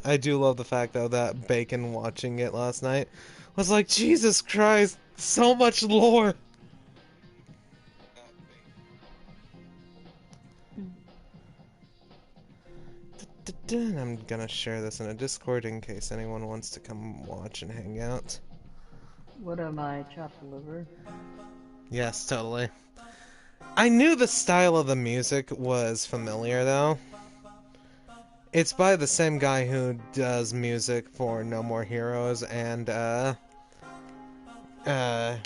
I do love the fact, though, that Bacon watching it last night was like, Jesus Christ, so much lore! I'm gonna share this in a Discord in case anyone wants to come watch and hang out. What am I, chopped liver? Yes, totally. I knew the style of the music was familiar, though. It's by the same guy who does music for No More Heroes and, No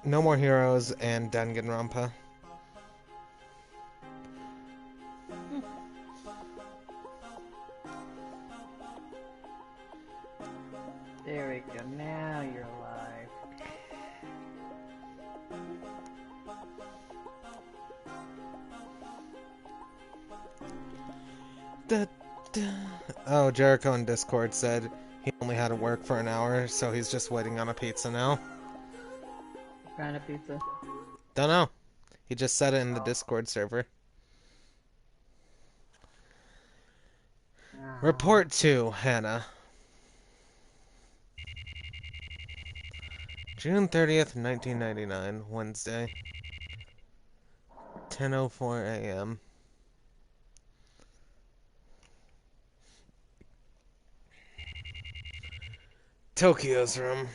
More Heroes and Danganronpa. There we go, now you're alive. Da, da. Oh, Jericho in Discord said he only had to work for an hour, so he's just waiting on a pizza now. What kind of pizza? Don't know. He just said it in the Discord server. Report 2, Hannah. June 30th, 1999, Wednesday. 10:04 a.m. Tokyo's room.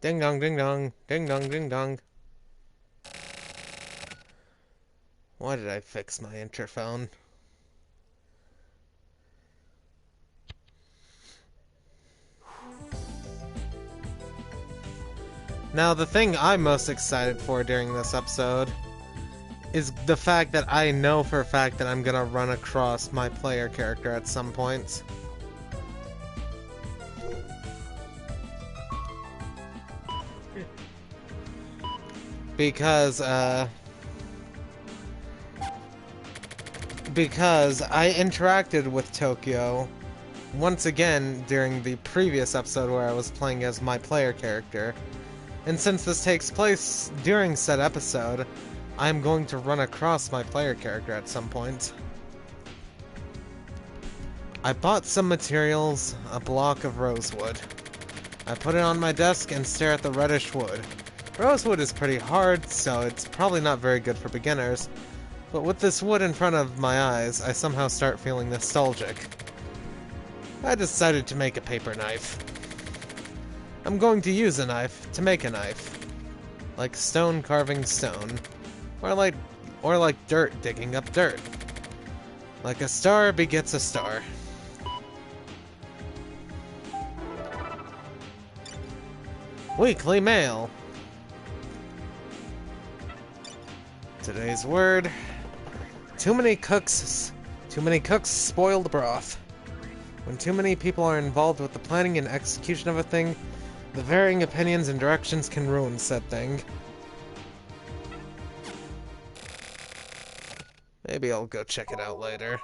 Ding dong, ding dong, ding dong, ding dong. Why did I fix my interphone? Now, the thing I'm most excited for during this episode is the fact that I know for a fact that I'm gonna run across my player character at some point. Because I interacted with Tokyo once again during the previous episode where I was playing as my player character. And since this takes place during said episode, I'm going to run across my player character at some point. I bought some materials, a block of rosewood. I put it on my desk and stare at the reddish wood. Rosewood is pretty hard, so it's probably not very good for beginners, but with this wood in front of my eyes, I somehow start feeling nostalgic. I decided to make a paper knife. I'm going to use a knife to make a knife. Like stone carving stone. Or like dirt digging up dirt. Like a star begets a star. Weekly mail. Today's word. Too many cooks spoil the broth. When too many people are involved with the planning and execution of a thing, the varying opinions and directions can ruin said thing. Maybe I'll go check it out later.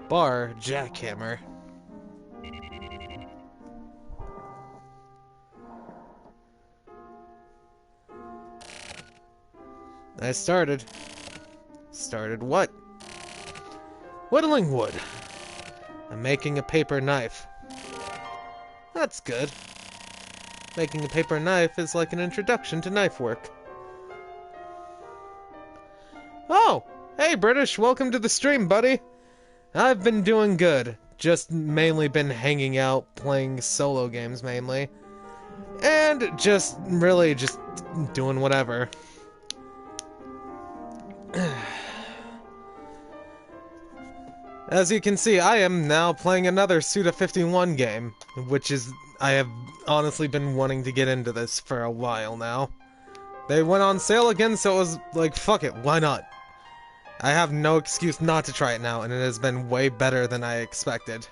Bar jackhammer. I started. Started what? Whittling wood. I'm making a paper knife. That's good. Making a paper knife is like an introduction to knife work. Oh! Hey British, welcome to the stream, buddy! I've been doing good. Just mainly been hanging out, playing solo games mainly. And just doing whatever. As you can see, I am now playing another Suda51 game, which is... I have honestly been wanting to get into this for a while now. They went on sale again, so it was like, fuck it, why not? I have no excuse not to try it now, and it has been way better than I expected.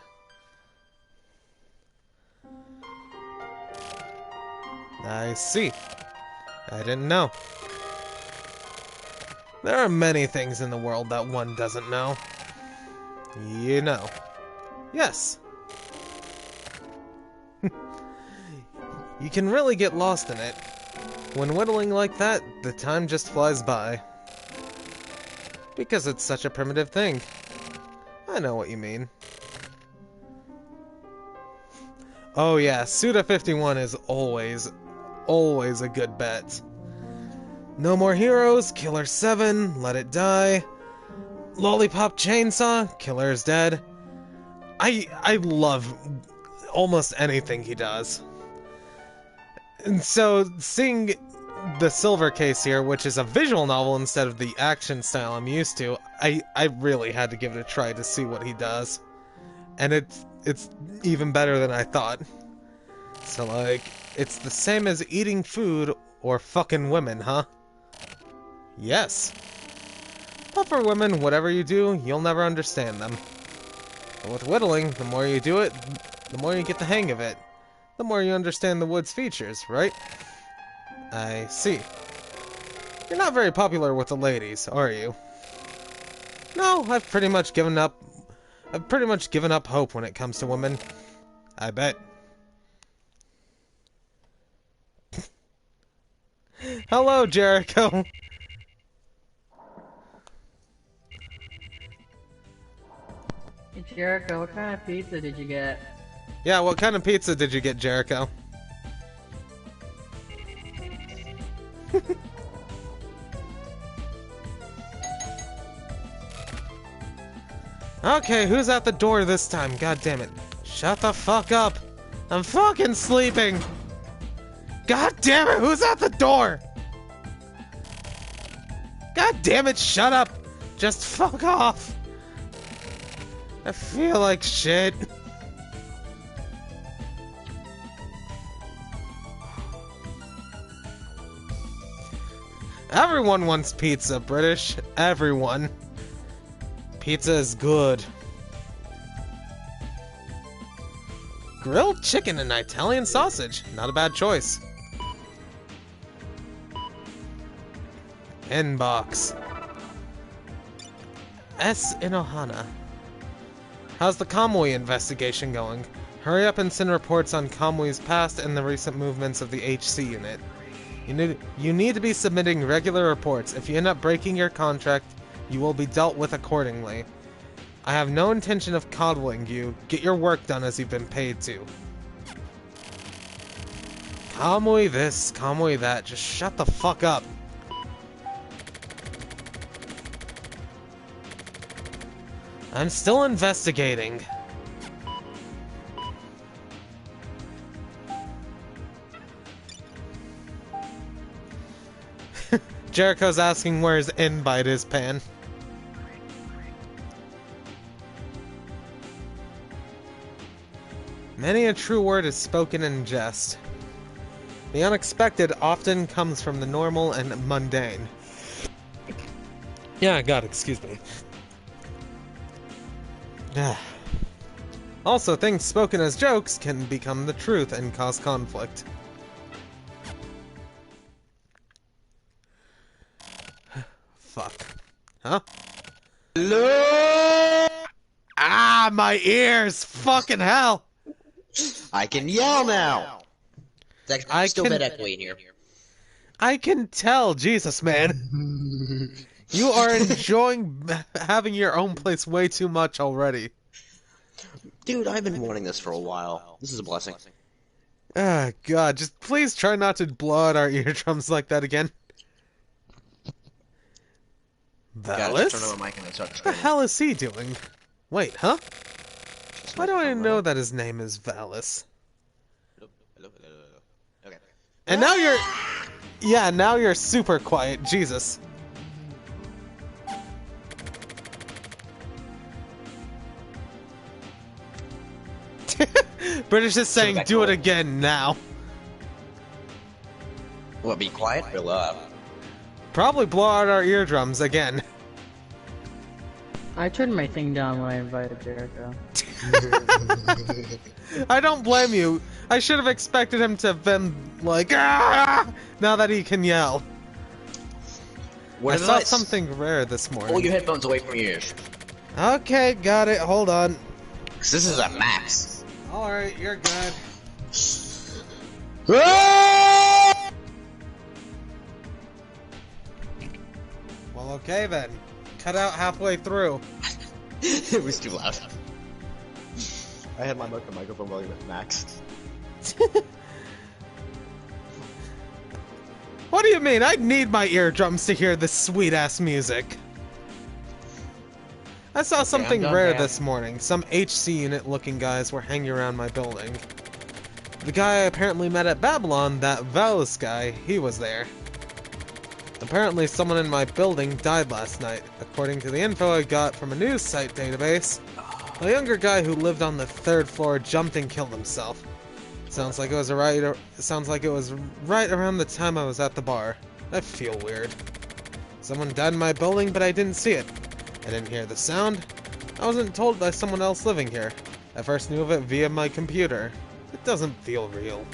I see. I didn't know. There are many things in the world that one doesn't know. You know. Yes. You can really get lost in it. When whittling like that, the time just flies by. Because it's such a primitive thing. I know what you mean. Oh yeah, Suda 51 is always a good bet. No More Heroes, Killer 7, Let It Die, Lollipop Chainsaw, Killer is Dead. I love almost anything he does. And so, seeing the Silver Case here, which is a visual novel instead of the action style I'm used to, I really had to give it a try to see what he does. And it's even better than I thought. So, like, it's the same as eating food or fucking women, huh? Yes. But for women, whatever you do, you'll never understand them. But with whittling, the more you do it, the more you get the hang of it. The more you understand the wood's features, right? I see. You're not very popular with the ladies, are you? No, I've pretty much given up hope when it comes to women. I bet. Hello, Jericho. Hey Jericho, what kind of pizza did you get? Yeah, what kind of pizza did you get, Jericho? Okay, who's at the door this time? God damn it. Shut the fuck up. I'm fucking sleeping. God damn it, who's at the door? God damn it, shut up. Just fuck off. I feel like shit. Everyone wants pizza, British. Everyone. Pizza is good. Grilled chicken and Italian sausage. Not a bad choice. Inbox. S. Inohana. How's the Kamui investigation going? Hurry up and send reports on Kamui's past and the recent movements of the HC unit. You need to be submitting regular reports. If you end up breaking your contract, you will be dealt with accordingly. I have no intention of coddling you. Get your work done as you've been paid to. Kamui this, Kamui that. Just shut the fuck up. I'm still investigating. Jericho's asking where his invite is, Pan. Many a true word is spoken in jest. The unexpected often comes from the normal and mundane. Yeah, God, excuse me. Also, things spoken as jokes can become the truth and cause conflict. Fuck. Huh? Hello? Ah, my ears! Fucking hell! I can yell now! It's actually still a bit echoey in here. I can tell, Jesus, man. You are enjoying having your own place way too much already. Dude, I've been wanting this for a while. This is a blessing. Ah, God, just please try not to blow out our eardrums like that again. Valice? Turn on my mic and then start What the hell is he doing? Wait, huh? Why do I know that his name is Valice? Okay. And now you're... Yeah, now you're super quiet. Jesus. British is saying, do it again now. What, be quiet? Fill up. Probably blow out our eardrums again. I turned my thing down when I invited Jericho. I don't blame you. I should have expected him to have been like, ah! Now that he can yell. What I is saw it? something rare this Pull morning. your headphones away from your ears. Okay, got it. Hold on. 'Cause this is a max. Alright, you're good. Well, okay then. Cut out halfway through. It was too loud. I had my microphone volume at max. What do you mean? I need my eardrums to hear this sweet-ass music. I saw something rare this morning. Some HC unit-looking guys were hanging around my building. The guy I apparently met at Babylon, that Valice guy, he was there. Apparently someone in my building died last night. According to the info I got from a news site database, a younger guy who lived on the 3rd floor jumped and killed himself. Sounds like it was right around the time I was at the bar. I feel weird. Someone died in my building, but I didn't see it. I didn't hear the sound. I wasn't told by someone else living here. I first knew of it via my computer. It doesn't feel real.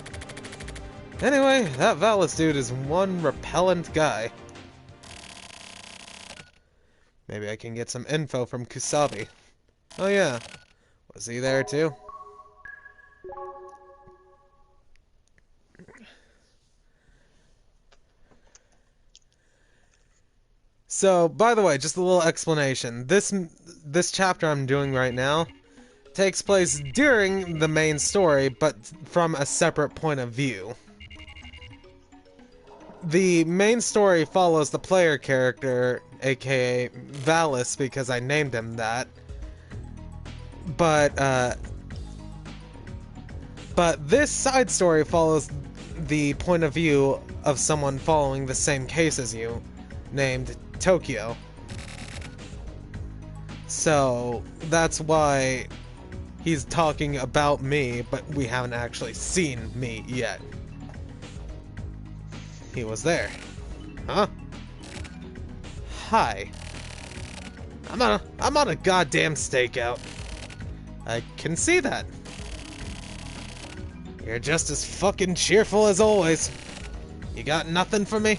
Anyway, that Valice dude is one repellent guy. Maybe I can get some info from Kusabi. Oh yeah, was he there too? So, by the way, just a little explanation. This chapter I'm doing right now takes place during the main story, but from a separate point of view. The main story follows the player character, aka Valice, because I named him that. But this side story follows the point of view of someone following the same case as you, named Tokyo. So that's why he's talking about me, but we haven't actually seen me yet. He was there. Huh? Hi. I'm on a goddamn stakeout. I can see that. You're just as fucking cheerful as always. You got nothing for me?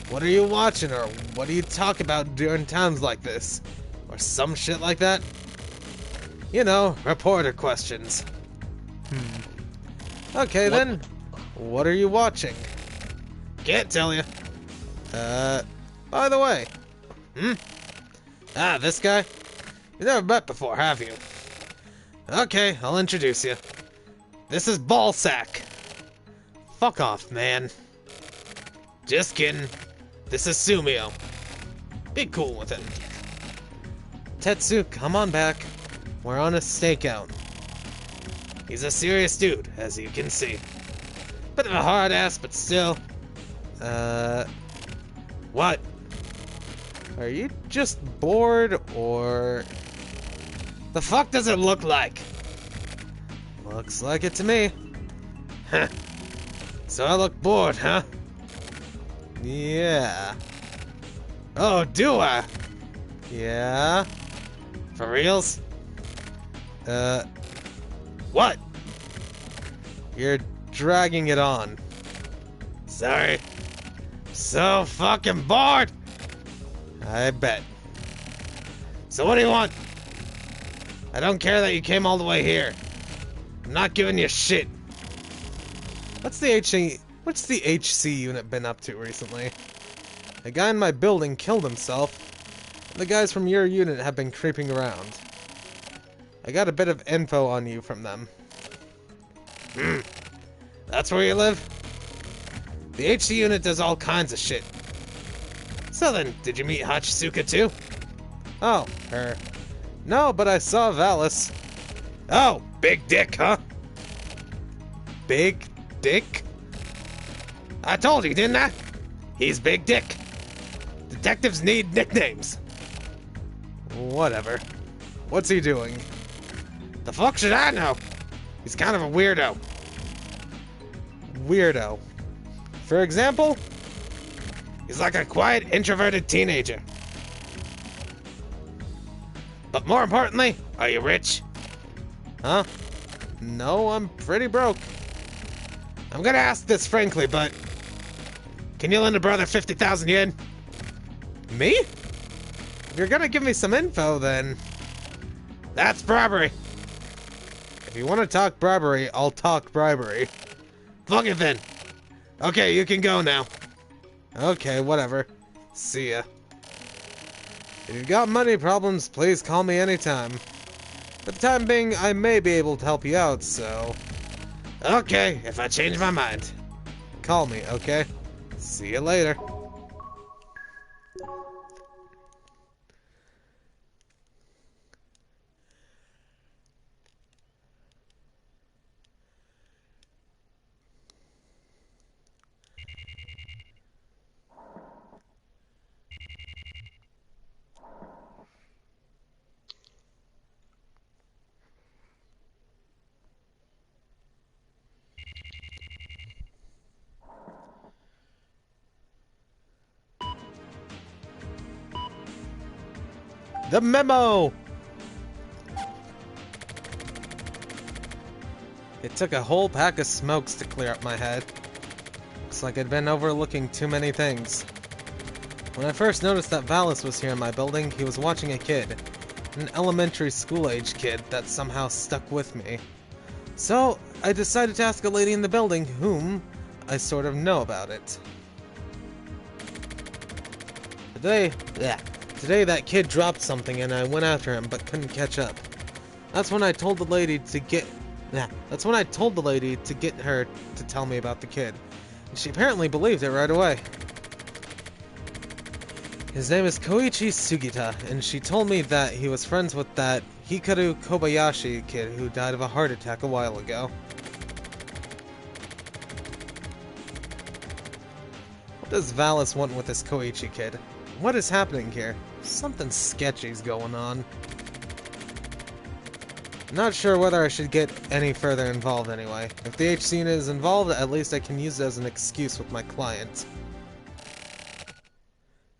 What are you watching, or what do you talk about during times like this? Or some shit like that? You know, reporter questions. Okay then, what are you watching? Can't tell you. By the way. Ah, this guy? You never met before, have you? Okay, I'll introduce you. This is Ballsack. Fuck off, man. Just kidding. This is Sumio. Be cool with it. Tetsu, come on back. We're on a stakeout. He's a serious dude, as you can see. Bit of a hard ass, but still. What? Are you just bored, or... The fuck does it look like? Looks like it to me. Huh. So I look bored, huh? Yeah. Oh, do I? Yeah. For reals? What? You're dragging it on. Sorry. So fucking bored! I bet. So what do you want? I don't care that you came all the way here. I'm not giving you shit. What's the HC unit been up to recently? A guy in my building killed himself. And the guys from your unit have been creeping around. I got a bit of info on you from them. That's where you live? The HC unit does all kinds of shit. So then, did you meet Hachisuka too? Oh, her. No, but I saw Valice. Oh, big dick, huh? Big dick? I told you, didn't I? He's big dick. Detectives need nicknames. Whatever. What's he doing? The fuck should I know? He's kind of a weirdo. Weirdo. For example? He's like a quiet, introverted teenager. But more importantly, are you rich? Huh? No, I'm pretty broke. I'm gonna ask this frankly, but... Can you lend a brother 50,000 yen? Me? If you're gonna give me some info, then... That's bribery! If you want to talk bribery, I'll talk bribery. Fuck it then! Okay, you can go now. Okay, whatever. See ya. If you've got money problems, please call me anytime. For the time being, I may be able to help you out, so... Okay, if I change my mind. Call me, okay? See you later. The memo! It took a whole pack of smokes to clear up my head. Looks like I'd been overlooking too many things. When I first noticed that Valice was here in my building, he was watching a kid. An elementary school-age kid that somehow stuck with me. So, I decided to ask a lady in the building whom I sort of know about it. Today that kid dropped something and I went after him but couldn't catch up. That's when I told the lady to get her to tell me about the kid. And she apparently believed it right away. His name is Koichi Sugita, and she told me that he was friends with that Hikaru Kobayashi kid who died of a heart attack a while ago. What does Valice want with this Koichi kid? What is happening here? Something sketchy's going on. Not sure whether I should get any further involved anyway. If the HC is involved, at least I can use it as an excuse with my client.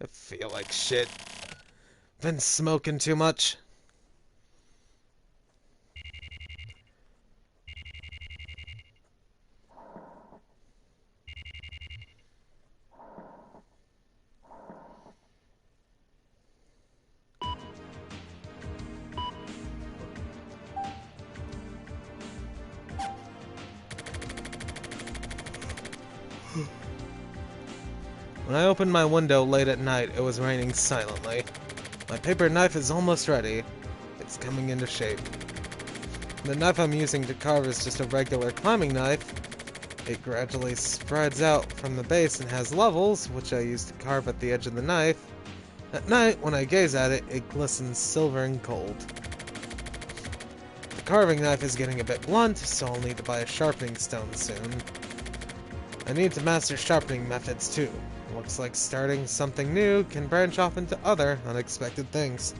I feel like shit. Been smoking too much. When I opened my window late at night, it was raining silently. My paper knife is almost ready. It's coming into shape. The knife I'm using to carve is just a regular climbing knife. It gradually spreads out from the base and has levels, which I use to carve at the edge of the knife. At night, when I gaze at it, it glistens silver and gold. The carving knife is getting a bit blunt, so I'll need to buy a sharpening stone soon. I need to master sharpening methods too. Looks like starting something new can branch off into other unexpected things.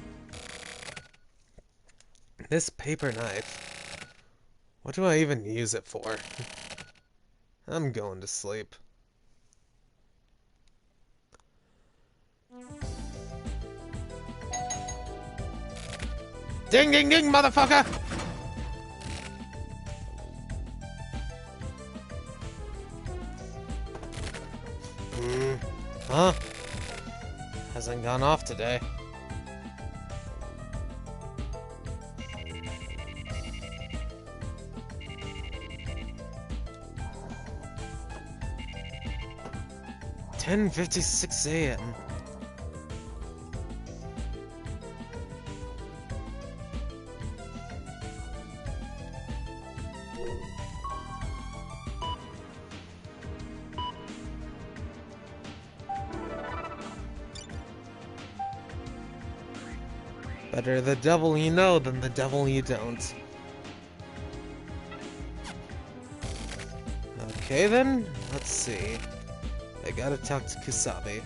This paper knife. What do I even use it for? I'm going to sleep. Ding ding ding, motherfucker! Huh? Hasn't gone off today. "10:56 a.m. Better the devil you know than the devil you don't. Okay then, let's see. I gotta talk to Kusabi.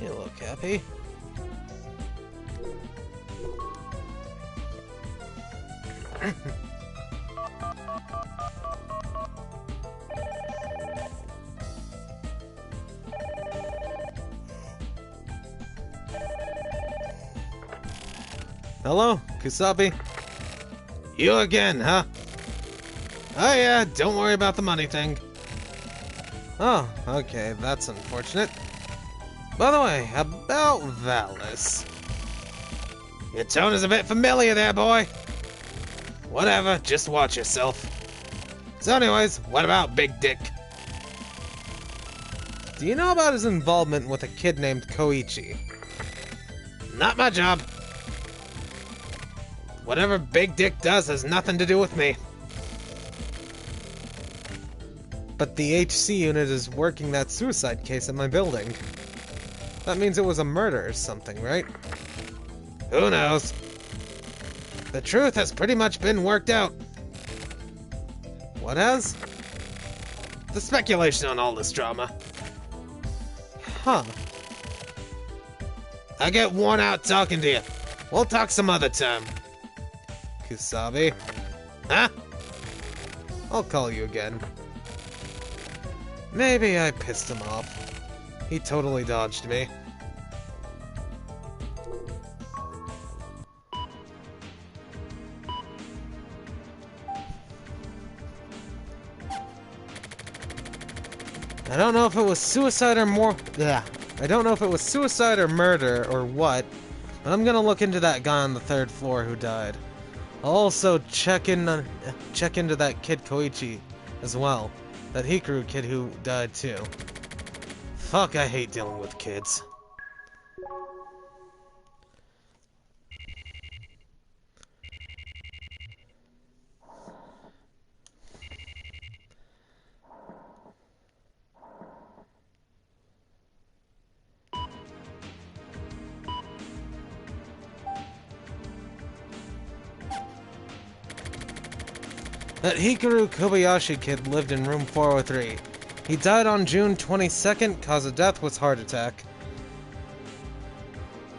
You look happy. Hello, Kusabi? You again, huh? Oh yeah, don't worry about the money thing. Oh, okay, that's unfortunate. By the way, about Valice. Your tone is a bit familiar there, boy. Whatever, just watch yourself. So anyways, what about Big Dick? Do you know about his involvement with a kid named Koichi? Not my job. Whatever Big Dick does has nothing to do with me. But the HC unit is working that suicide case in my building. That means it was a murder or something, right? Who knows? The truth has pretty much been worked out. What has? The speculation on all this drama. Huh. I get worn out talking to you. We'll talk some other time. Kusabi? Huh? I'll call you again. Maybe I pissed him off. He totally dodged me. I don't know if it was suicide or I don't know if it was suicide or murder or what, but I'm gonna look into that guy on the 3rd floor who died. I'll also check into that kid Koichi as well. That Hikaru kid who died too. Fuck, I hate dealing with kids. That Hikaru Kobayashi kid lived in room 403. He died on June 22nd, cause of death was heart attack.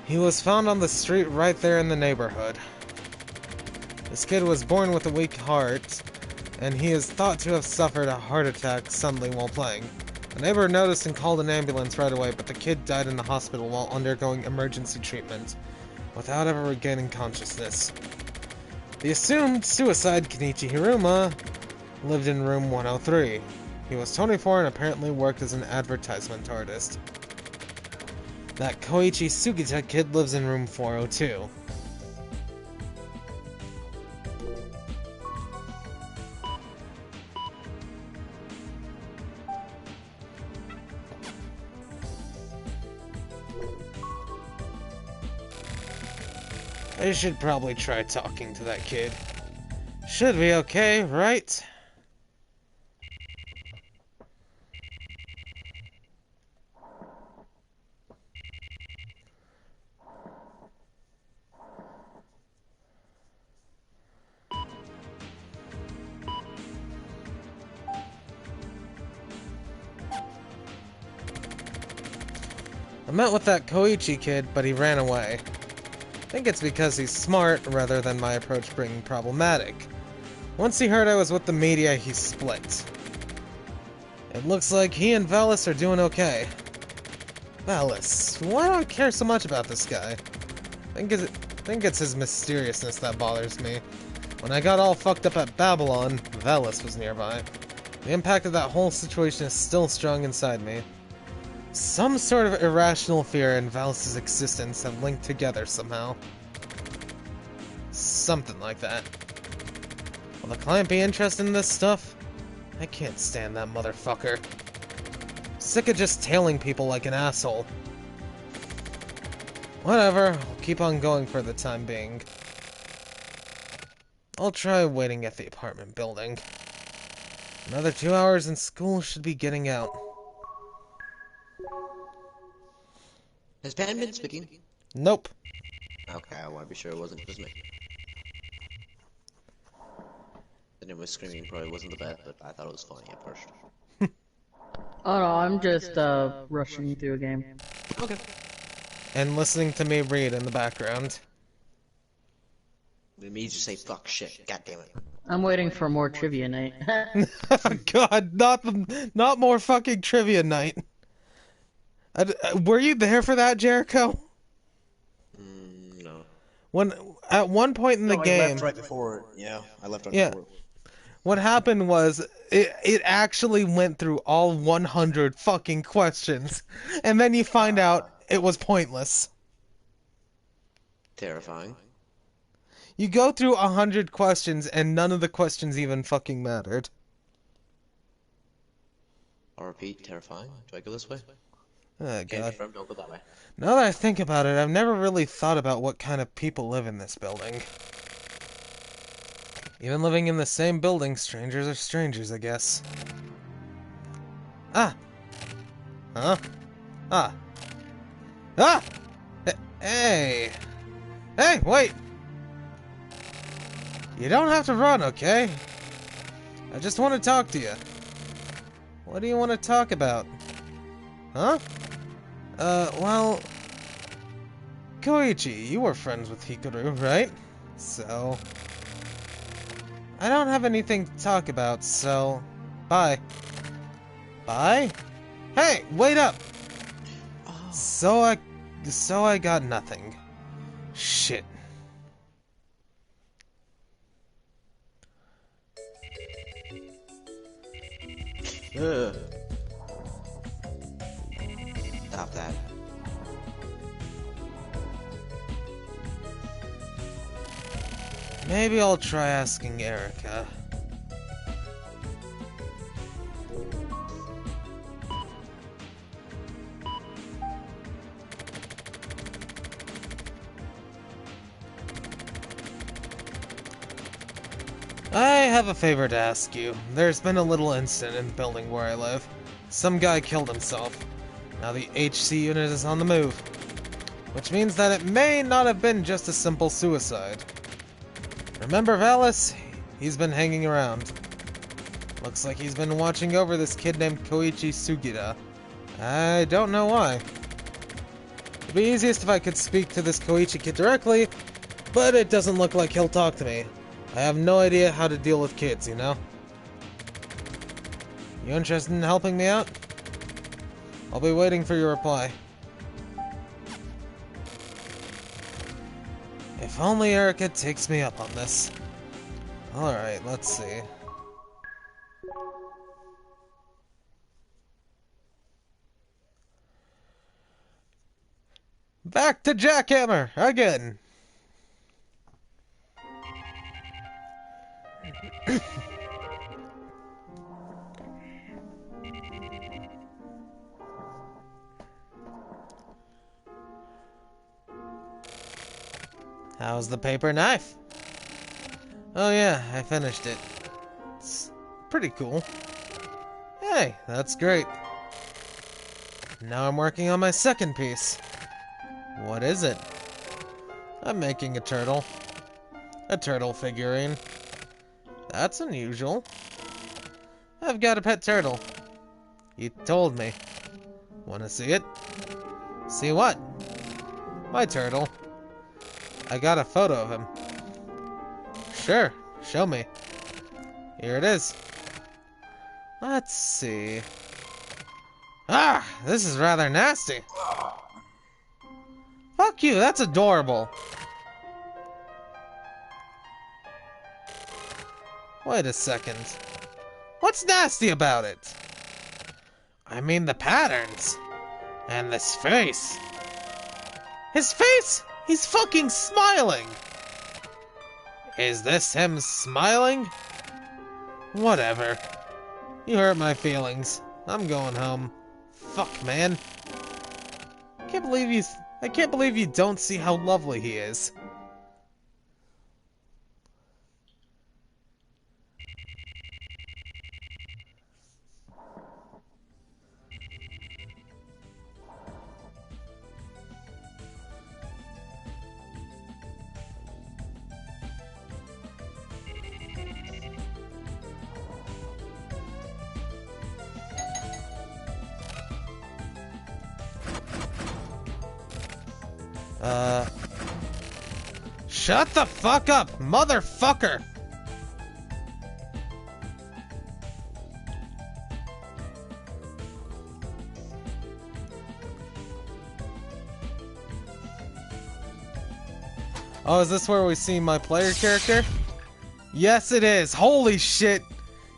He was found on the street right there in the neighborhood. This kid was born with a weak heart, and he is thought to have suffered a heart attack suddenly while playing. A neighbor noticed and called an ambulance right away, but the kid died in the hospital while undergoing emergency treatment, without ever regaining consciousness. The assumed suicide, Kenichi Hiruma, lived in room 103. He was 24 and apparently worked as an advertisement artist. That Koichi Sugita kid lives in room 402. I should probably try talking to that kid. Should be okay, right? I met with that Koichi kid, but he ran away. I think it's because he's smart, rather than my approach being problematic. Once he heard I was with the media, he split. It looks like he and Valice are doing okay. Valice, why do I care so much about this guy? I think it's his mysteriousness that bothers me. When I got all fucked up at Babylon, Valice was nearby. The impact of that whole situation is still strong inside me. Some sort of irrational fear and Valice's existence have linked together somehow. Something like that. Will the client be interested in this stuff? I can't stand that motherfucker. Sick of just tailing people like an asshole. Whatever, I'll keep on going for the time being. I'll try waiting at the apartment building. Another 2 hours and school should be getting out. Has Pan been speaking? Nope. Okay, I want to be sure it wasn't just me. The name was screaming probably wasn't the best, but I thought it was funny at first. Oh no, I'm just rushing through a game. Okay. And listening to me read in the background. It means you say fuck shit. God damn it. I'm waiting for more trivia night. God, not more fucking trivia night. Were you there for that, Jericho? No. At one point in the game, I left right before. Yeah, I left right before. What happened was, it actually went through all 100 fucking questions, and then you find out it was pointless. Terrifying. You go through 100 questions, and none of the questions even fucking mattered. I'll repeat, terrifying. Do I go this way? Oh, Okay, God. confirm, don't go that way. Now that I think about it, I've never really thought about what kind of people live in this building. Even living in the same building, strangers are strangers, I guess. Ah! Huh? Ah! Ah! Hey! Hey, wait! You don't have to run, okay? I just want to talk to you. What do you want to talk about? Huh? Well... Koichi, you were friends with Hikaru, right? So... I don't have anything to talk about, so... Bye. Bye? Hey, wait up! Oh. So I got nothing. Shit. Ugh. Stop that. Maybe I'll try asking Erica. I have a favor to ask you. There's been a little incident in the building where I live. Some guy killed himself. Now the HC unit is on the move. Which means that it may not have been just a simple suicide. Remember Valice? He's been hanging around. Looks like he's been watching over this kid named Koichi Sugida. I don't know why. It'd be easiest if I could speak to this Koichi kid directly, but it doesn't look like he'll talk to me. I have no idea how to deal with kids, you know? You interested in helping me out? I'll be waiting for your reply. If only Erica takes me up on this. Alright, let's see. Back to Jackhammer again! How's the paper knife? Oh yeah, I finished it. It's pretty cool. Hey, that's great. Now I'm working on my second piece. What is it? I'm making a turtle. A turtle figurine. That's unusual. I've got a pet turtle. You told me. Wanna see it? See what? My turtle. I got a photo of him. Sure, show me. Here it is. Let's see. Ah, this is rather nasty. Fuck you, that's adorable. Wait a second. What's nasty about it? I mean the patterns. And this face. His face? He's fucking smiling! Is this him smiling? Whatever. You hurt my feelings. I'm going home. Fuck, man. I can't believe you don't see how lovely he is. Shut the fuck up, motherfucker! Oh, is this where we see my player character? Yes, it is. Holy shit.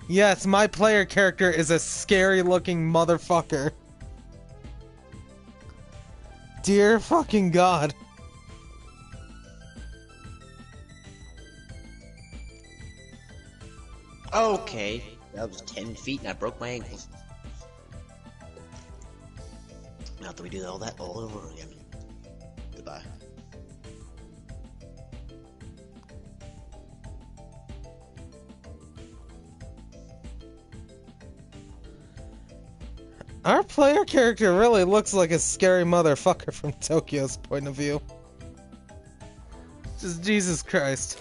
Yes, my player character is a scary-looking motherfucker. Dear fucking God. Okay, that was 10 feet and I broke my ankles. Now that we do all that all over again. Goodbye. Our player character really looks like a scary motherfucker from Tokyo's point of view. Just Jesus Christ.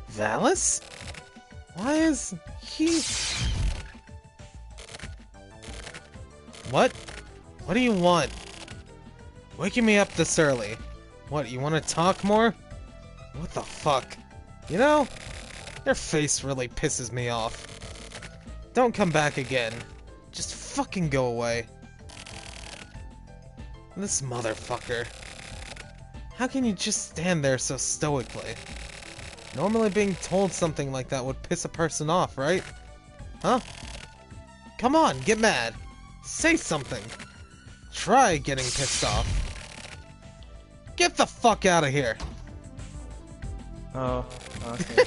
Valice? Why is he... What? What do you want? Waking me up this early. What, you want to talk more? What the fuck? You know, your face really pisses me off. Don't come back again. Just fucking go away. This motherfucker. How can you just stand there so stoically? Normally being told something like that would piss a person off, right? Huh? Come on, get mad. Say something. Try getting pissed off. Get the fuck out of here. Oh, okay.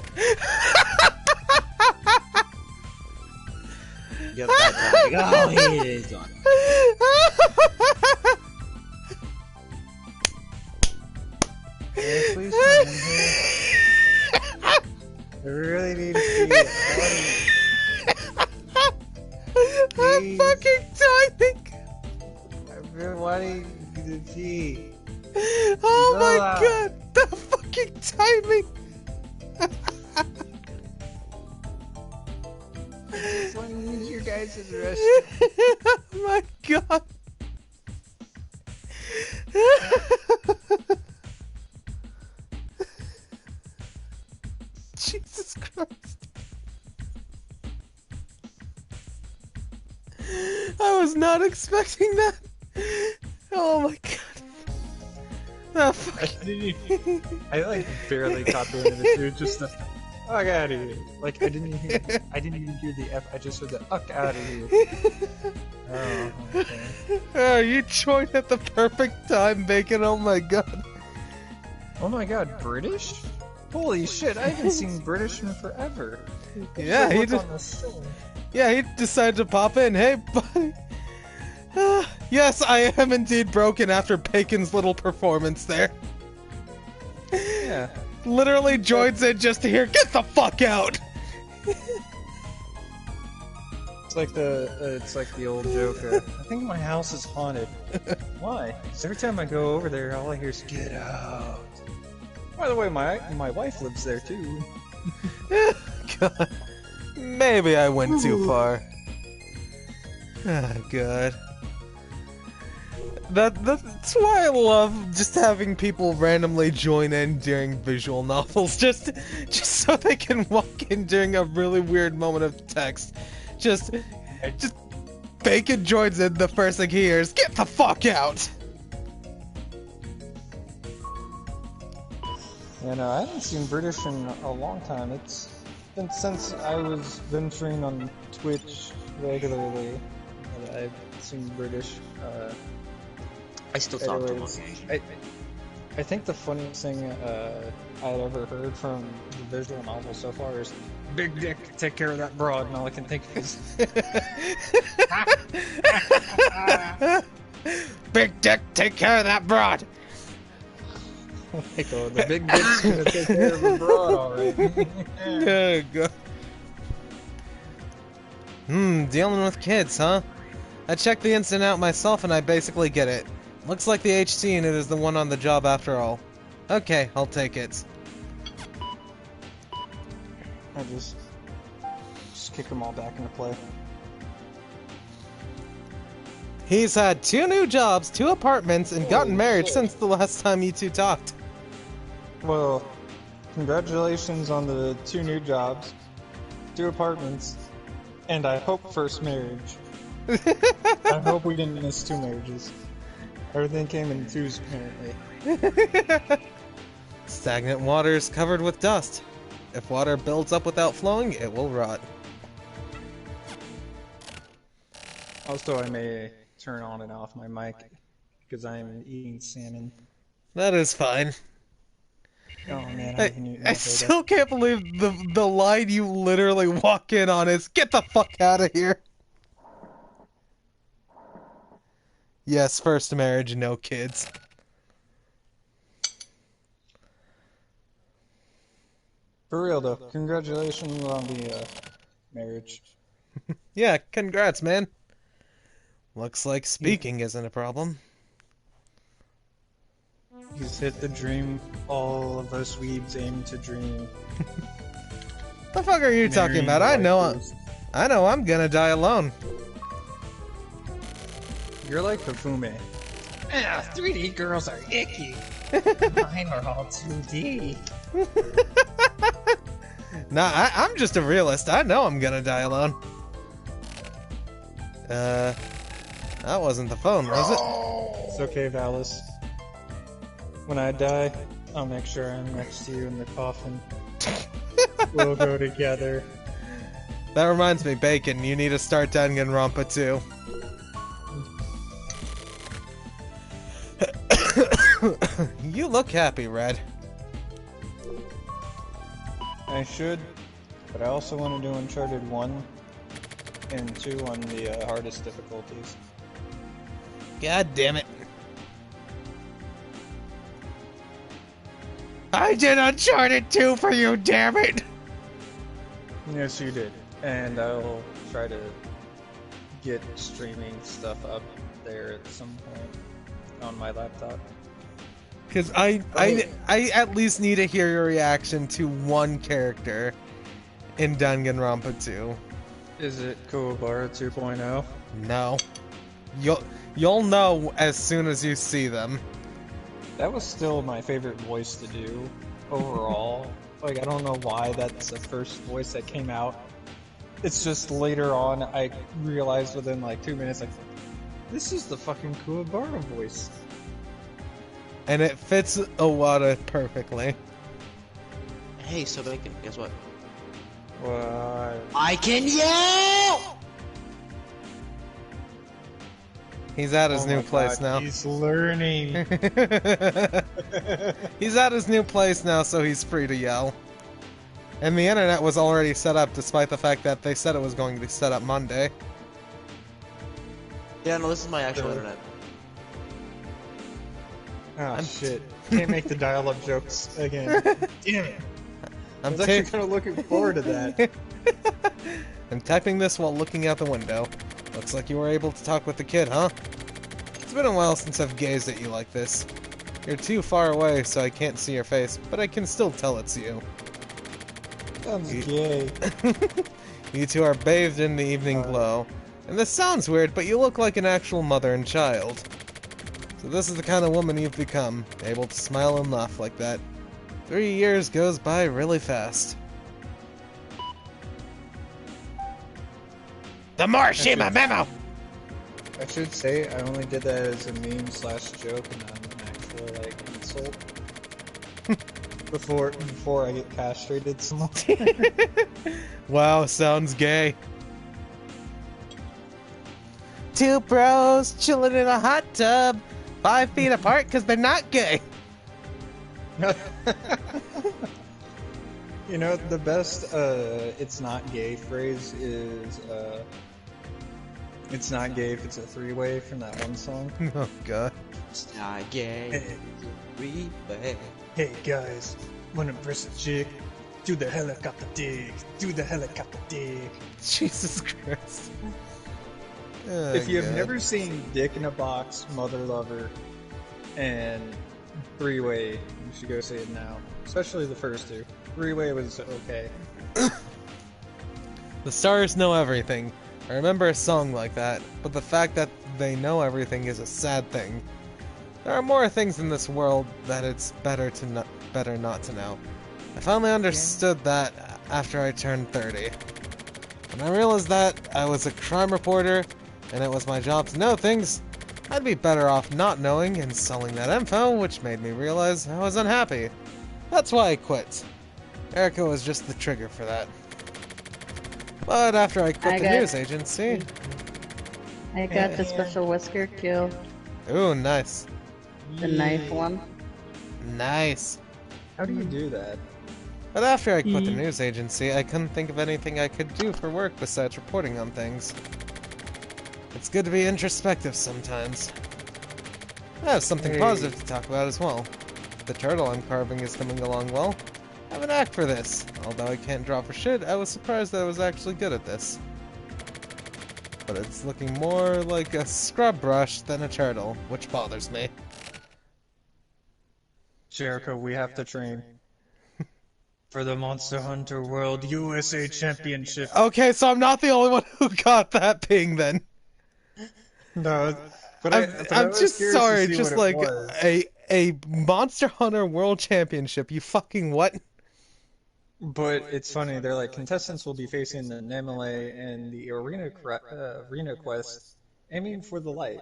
Get that guy. Oh, he is gone. Yeah, please come in here. I really need to see it. I'm fucking timing. I've been wanting to see. Oh my Noah. God, the fucking timing. I just want to use your guys' restroom. Oh my God. Jesus Christ. I was not expecting that. Oh my God. Oh, fuck. I like barely caught the end of it too. Just the fuck out of here. Like I didn't even hear the F. I just heard the fuck out of here. Oh, okay. Oh, you joined at the perfect time, Bacon. Oh my God. Oh my God, British? Holy shit! I haven't seen British in forever. Yeah, he What's just, on the show? yeah, he decided to pop in. Hey, buddy. Yes, I am indeed broken after Bacon's little performance there. Yeah. Literally joins in just to hear, get the fuck out! It's like the old joke. I think my house is haunted. Why? 'Cause every time I go over there, all I hear is "Get out." By the way, my wife lives there too. God. Maybe I went too far. Ah, God. That's why I love just having people randomly join in during visual novels, just so they can walk in during a really weird moment of text. Just Bacon joins in, the first thing he hears, get the fuck out! Yeah, no, I haven't seen British in a long time. It's been since I was venturing on Twitch regularly that I've seen British. I still talk to him. anyways, I think the funniest thing I'd ever heard from the visual novel so far is "Big Dick, take care of that broad," and all I can think is Big Dick, take care of that broad! like, oh, the big dick's gonna take care of the broad, alright. Oh, God. Dealing with kids, huh? I checked the instant out myself and I basically get it. Looks like the HC unit is the one on the job after all. Okay, I'll take it. I just kick them all back into play. He's had 2 new jobs, 2 apartments, and gotten married since the last time you two talked. Well, congratulations on the 2 new jobs, 2 apartments, and I hope first marriage. I hope we didn't miss 2 marriages. Everything came in 2s, apparently. Stagnant water is covered with dust. If water builds up without flowing, it will rot. Also, I may turn on and off my mic because I'm eating salmon. That is fine. Oh man, I I, haven't eaten I all day. still can't believe the line you literally walk in on is, "Get the fuck out of here." Yes, first marriage, no kids. For real though, congratulations on the marriage. Yeah, congrats, man. Looks like speaking isn't a problem. He's hit the dream all of us weebs aim to dream. The fuck are you talking Marrying about? I know waifus. I'm gonna die alone. You're like Kafume. Ah, 3D girls are icky. Mine are all 2D. Nah, I'm just a realist. I know I'm gonna die alone. That wasn't the phone, was it? It's okay, Valice. When I die, I'll make sure I'm next to you in the coffin. We'll go together. That reminds me, Bacon, you need to start Danganronpa too. You look happy, Red. I should, but I also want to do Uncharted 1 and 2 on the hardest difficulties. God damn it. I did Uncharted 2 for you, damn it! Yes, you did. And I'll try to get streaming stuff up there at some point on my laptop. Because I at least need to hear your reaction to one character in Danganronpa 2. Is it Kuwabara 2.0? No. You'll know as soon as you see them. That was still my favorite voice to do overall. Like, I don't know why that's the first voice that came out. It's just later on I realized within like 2 minutes, like, this is the fucking Kuwabara voice. And it fits Owada perfectly. Hey, so Bacon, guess what? What? I can yell! He's at his Oh new my place God, now. He's learning. He's at his new place now, so he's free to yell. And the internet was already set up, despite the fact that they said it was going to be set up Monday. Yeah, no, this is my actual internet. Oh shit. Can't make the dial-up jokes again. Damn it. I was actually kind of looking forward to that. I'm typing this while looking out the window. Looks like you were able to talk with the kid, huh? It's been a while since I've gazed at you like this. You're too far away, so I can't see your face, but I can still tell it's you. Sounds gay. You two are bathed in the evening glow. And this sounds weird, but you look like an actual mother and child. So this is the kind of woman you've become, able to smile and laugh like that. 3 years goes by really fast. The Morishima Memo! I should say I only did that as a meme slash joke and not an actual like insult. before I get castrated some more. Wow, sounds gay. Two bros chilling in a hot tub, 5 feet apart because they're not gay. You know, the best it's not gay phrase is it's not gay if it's a three-way from that one song. Oh god. It's not gay. Hey guys, wanna press a chick? Do the helicopter dig. Do the helicopter dig. Jesus Christ. Oh, If you have God. never seen Dick in a Box, Mother Lover, and Three-Way, you should go see it now. Especially the first two. Three-Way was okay. The stars know everything. I remember a song like that, but the fact that they know everything is a sad thing. There are more things in this world that it's better not to know. I finally understood that after I turned 30. When I realized that I was a crime reporter and it was my job to know things, I'd be better off not knowing and selling that info, which made me realize I was unhappy. That's why I quit. Erica was just the trigger for that. But after I quit the news agency... I got the special whisker kill. Ooh, nice. The knife one. Nice. How do you do that? But after I quit the news agency, I couldn't think of anything I could do for work besides reporting on things. It's good to be introspective sometimes. I have something positive to talk about as well. The turtle I'm carving is coming along well. I have an knack for this. Although I can't draw for shit, I was surprised that I was actually good at this. But it's looking more like a scrub brush than a turtle, which bothers me. Jericho, we have to train. For the Monster Hunter World USA Championship. Okay, so I'm not the only one who got that ping then. No, but I'm was just curious sorry, to see just what it like was. a Monster Hunter World Championship. You fucking what? But it's funny, they're like, contestants will be facing the Nemele and the Arena Quest, aiming for the light.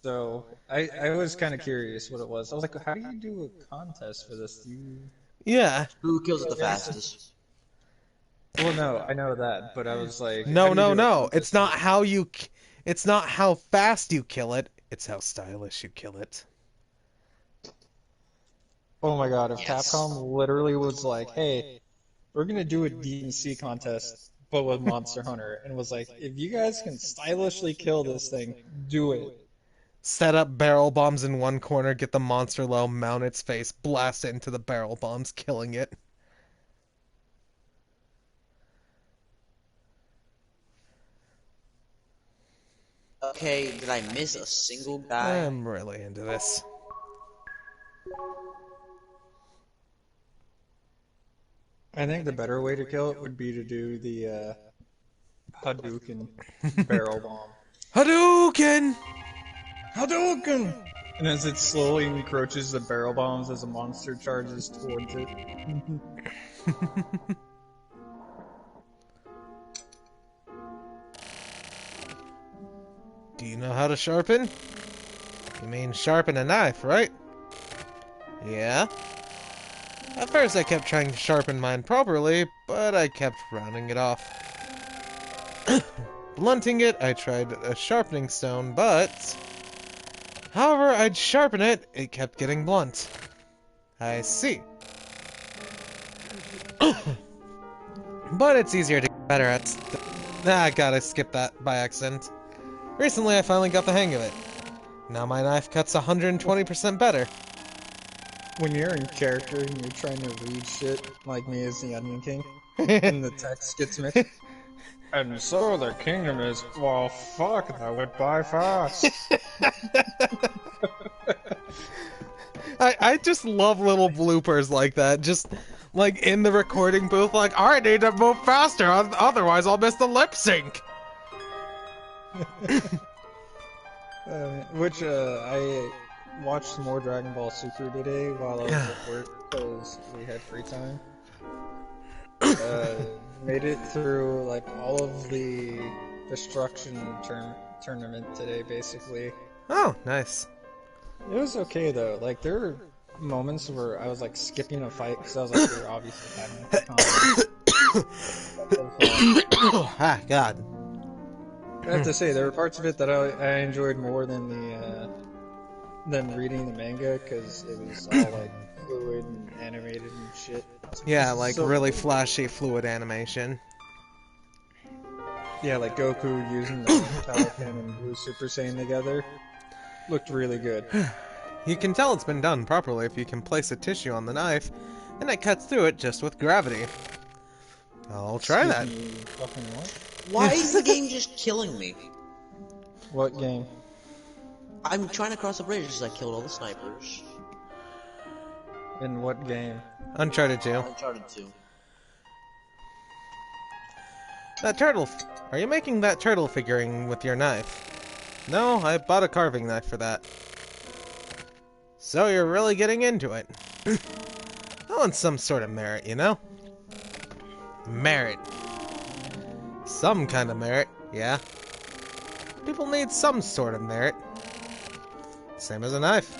So, I was kind of curious what it was. I was like, how do you do a contest for this? Do you... Yeah. Who kills it the fastest? Well, no, I know that, but I was like, No, how do you no, do a no. contest It's for not this? how you. It's not how fast you kill it. It's how stylish you kill it. Oh my god, if Yes. Capcom literally was like, hey, we're gonna do a D&C contest, but with Monster Hunter, and was like, if you guys can stylishly kill this thing, do it. Set up barrel bombs in one corner, get the monster low, mount its face, blast it into the barrel bombs, killing it. Okay, did I miss a single guy? I'm really into this. I think the better way to kill it would be to do the Hadouken barrel bomb. Hadouken! Hadouken! And as it slowly encroaches the barrel bombs as a monster charges towards it. Do you know how to sharpen? You mean sharpen a knife, right? Yeah? At first I kept trying to sharpen mine properly, but I kept rounding it off. Blunting it, I tried a sharpening stone, but... However I'd sharpen it, it kept getting blunt. I see. But it's easier to get better at... Ah, God, I skipped that by accident. Recently I finally got the hang of it. Now my knife cuts 120% better. When you're in character and you're trying to read shit, like me as the Onion King, and the text gets mixed. And so the kingdom is, well, fuck, that went by fast. I just love little bloopers like that. Just like in the recording booth, like, I need to move faster, otherwise I'll miss the lip sync. Which I watched more Dragon Ball Super today while I was at work because we had free time. Made it through like all of the destruction tournament today, basically. Oh, nice. It was okay though. Like there were moments where I was like skipping a fight because I was like, they're obviously having a comment. Ah, God. I have to say, there were parts of it that I enjoyed more than the than reading the manga because it was all like fluid and animated and shit. Yeah, like So- really flashy, fluid animation. Yeah, like Goku using the Pelican and Blue Super Saiyan together looked really good. You can tell it's been done properly if you can place a tissue on the knife, and it cuts through it just with gravity. I'll try that. Excuse me, fucking what? Why is the game just killing me? What game? I'm trying to cross the bridge because I killed all the snipers. In what game? Uncharted 2. Uncharted 2. That turtle... Are you making that turtle figurine with your knife? No, I bought a carving knife for that. So you're really getting into it. I want some sort of merit, you know? Merit. Some kind of merit, yeah. People need some sort of merit. Same as a knife.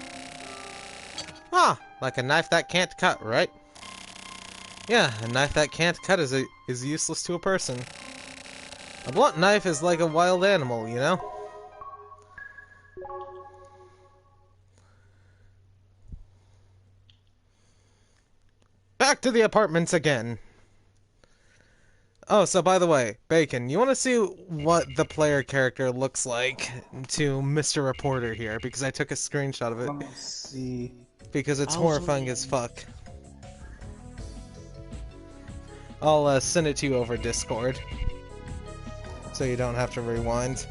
Ah, like a knife that can't cut, right? Yeah, a knife that can't cut is useless to a person. A blunt knife is like a wild animal, you know? Back to the apartments again. Oh, so by the way, Bacon, you want to see what the player character looks like to Mr. Reporter here? Because I took a screenshot of it. Let me see. Because it's horrifying as fuck. I'll send it to you over Discord. So you don't have to rewind.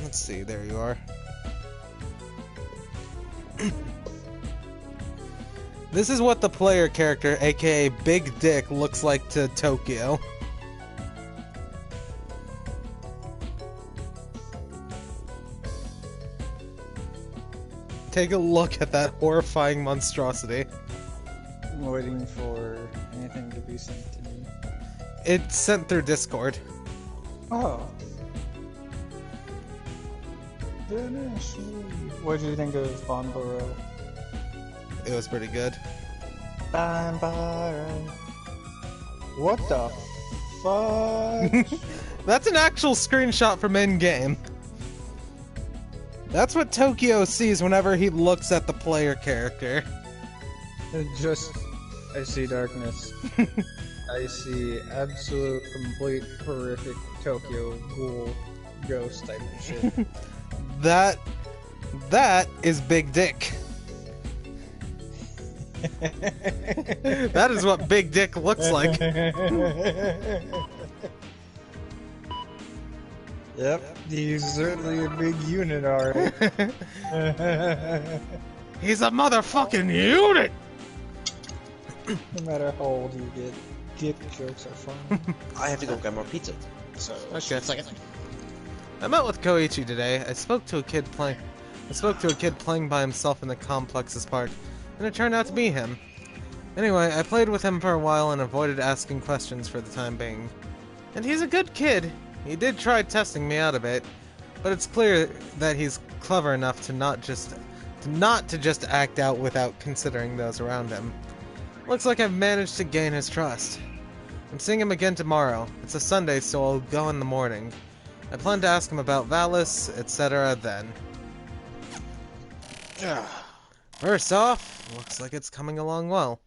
Let's see, there you are. This is what the player character, aka Big Dick, looks like to Tokyo. Take a look at that horrifying monstrosity. I'm waiting for anything to be sent to me. It's sent through Discord. Oh. What did you think of Bonboro? It was pretty good. Bonboro. What the fuck? That's an actual screenshot from in-game. That's what Tokyo sees whenever he looks at the player character. I see darkness. I see absolute, complete, horrific Tokyo ghoul ghost type of shit. That is Big Dick. That is what Big Dick looks like. Yep, he's certainly a big unit, alright. He's a motherfucking unit! No matter how old you get, dick jokes are fun. I have to go get more pizza. So, Okay. a second. I met with Koichi today. I spoke to a kid playing by himself in the complex's park, and it turned out to be him. Anyway, I played with him for a while and avoided asking questions for the time being. And he's a good kid. He did try testing me out a bit, but it's clear that he's clever enough to not to just act out without considering those around him. Looks like I've managed to gain his trust. I'm seeing him again tomorrow. It's a Sunday, so I'll go in the morning. I plan to ask him about Valice, etc. then. First off, looks like it's coming along well.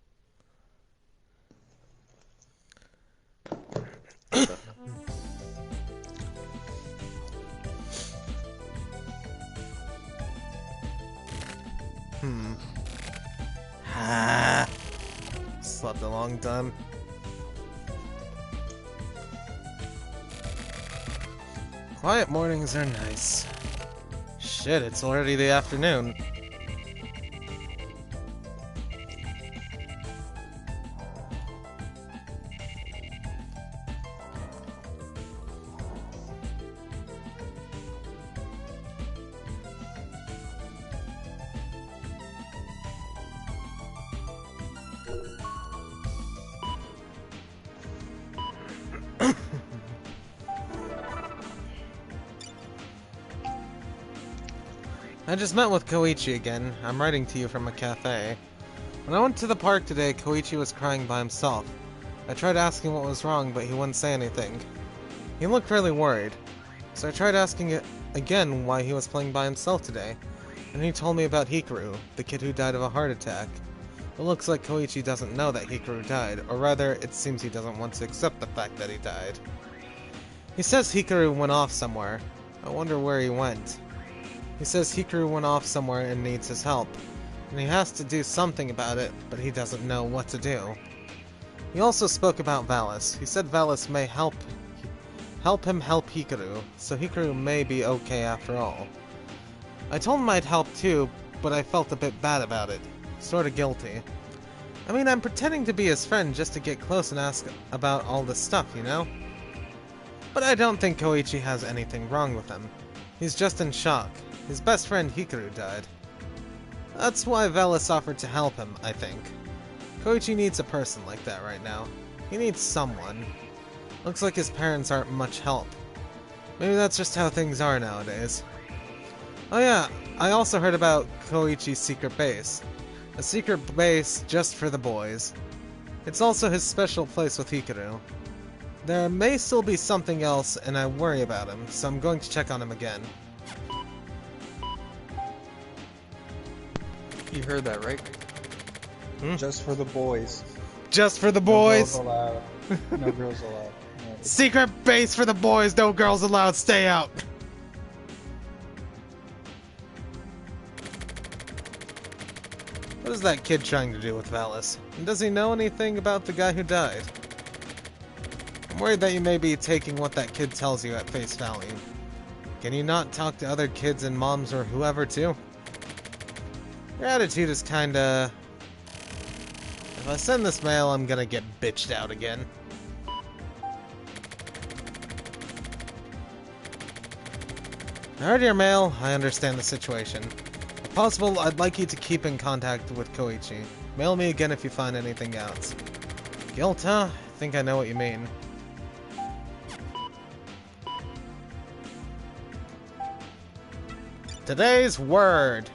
Slept a long time. Quiet mornings are nice. Shit, it's already the afternoon. I just met with Koichi again. I'm writing to you from a cafe. When I went to the park today, Koichi was crying by himself. I tried asking what was wrong, but he wouldn't say anything. He looked really worried. So I tried asking it again why he was playing by himself today. And he told me about Hikaru, the kid who died of a heart attack. It looks like Koichi doesn't know that Hikaru died, or rather, it seems he doesn't want to accept the fact that he died. He says Hikaru went off somewhere. I wonder where he went. He says Hikaru went off somewhere and needs his help, and he has to do something about it, but he doesn't know what to do. He also spoke about Valice. He said Valice may help him help Hikaru, so Hikaru may be okay after all. I told him I'd help too, but I felt a bit bad about it. Sorta guilty. I mean, I'm pretending to be his friend just to get close and ask about all this stuff, you know? But I don't think Koichi has anything wrong with him. He's just in shock. His best friend Hikaru died. That's why Valice offered to help him, I think. Koichi needs a person like that right now. He needs someone. Looks like his parents aren't much help. Maybe that's just how things are nowadays. Oh yeah, I also heard about Koichi's secret base. A secret base just for the boys. It's also his special place with Hikaru. There may still be something else, and I worry about him, so I'm going to check on him again. You heard that, right? Just for the boys. Just for the No boys! girls allowed. No girls allowed. No, Secret base for the boys, no girls allowed, stay out! What is that kid trying to do with Valice? And does he know anything about the guy who died? I'm worried that you may be taking what that kid tells you at face value. Can you not talk to other kids and moms or whoever too? Your attitude is kinda... If I send this mail, I'm gonna get bitched out again. I heard your mail. I understand the situation. If possible, I'd like you to keep in contact with Koichi. Mail me again if you find anything else. Guilt, huh? I think I know what you mean. Today's word.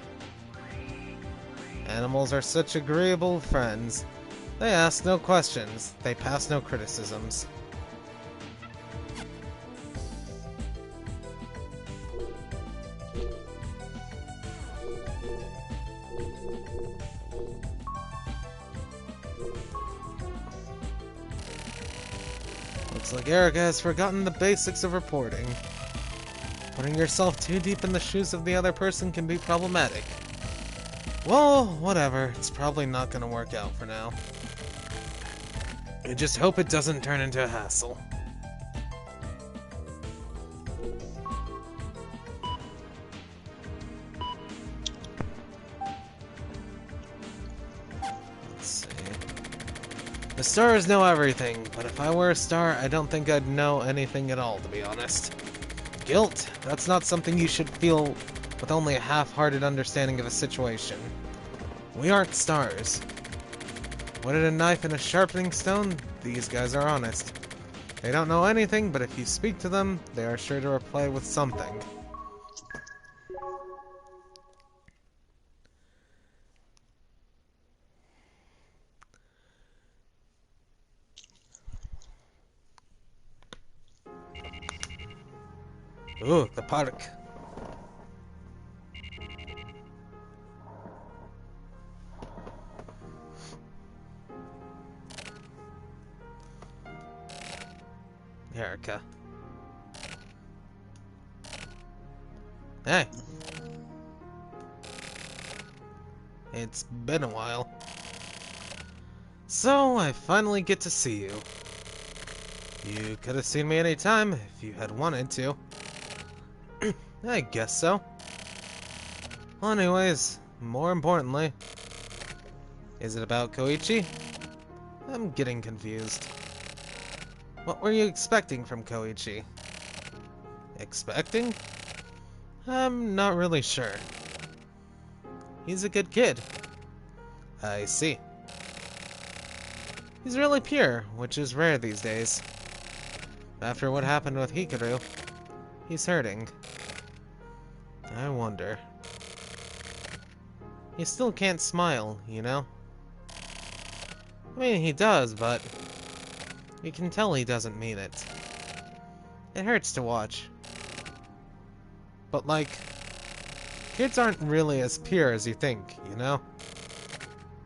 Animals are such agreeable friends. They ask no questions. They pass no criticisms. Looks like Erica has forgotten the basics of reporting. Putting yourself too deep in the shoes of the other person can be problematic. Well, whatever. It's probably not gonna work out for now. I just hope it doesn't turn into a hassle. Let's see. The stars know everything, but if I were a star, I don't think I'd know anything at all, to be honest. Guilt? That's not something you should feel with only a half-hearted understanding of a situation. We aren't stars. What did a knife and a sharpening stone? These guys are honest. They don't know anything, but if you speak to them, they are sure to reply with something. Ooh, the park. Erica. Hey. It's been a while. So, I finally get to see you. You could have seen me any time if you had wanted to. I guess so. Well, anyways, more importantly, is it about Koichi? I'm getting confused. What were you expecting from Koichi? Expecting? I'm not really sure. He's a good kid. I see. He's really pure, which is rare these days. After what happened with Hikaru, he's hurting. I wonder. He still can't smile, you know? I mean, he does, but you can tell he doesn't mean it. It hurts to watch. But, like, kids aren't really as pure as you think, you know?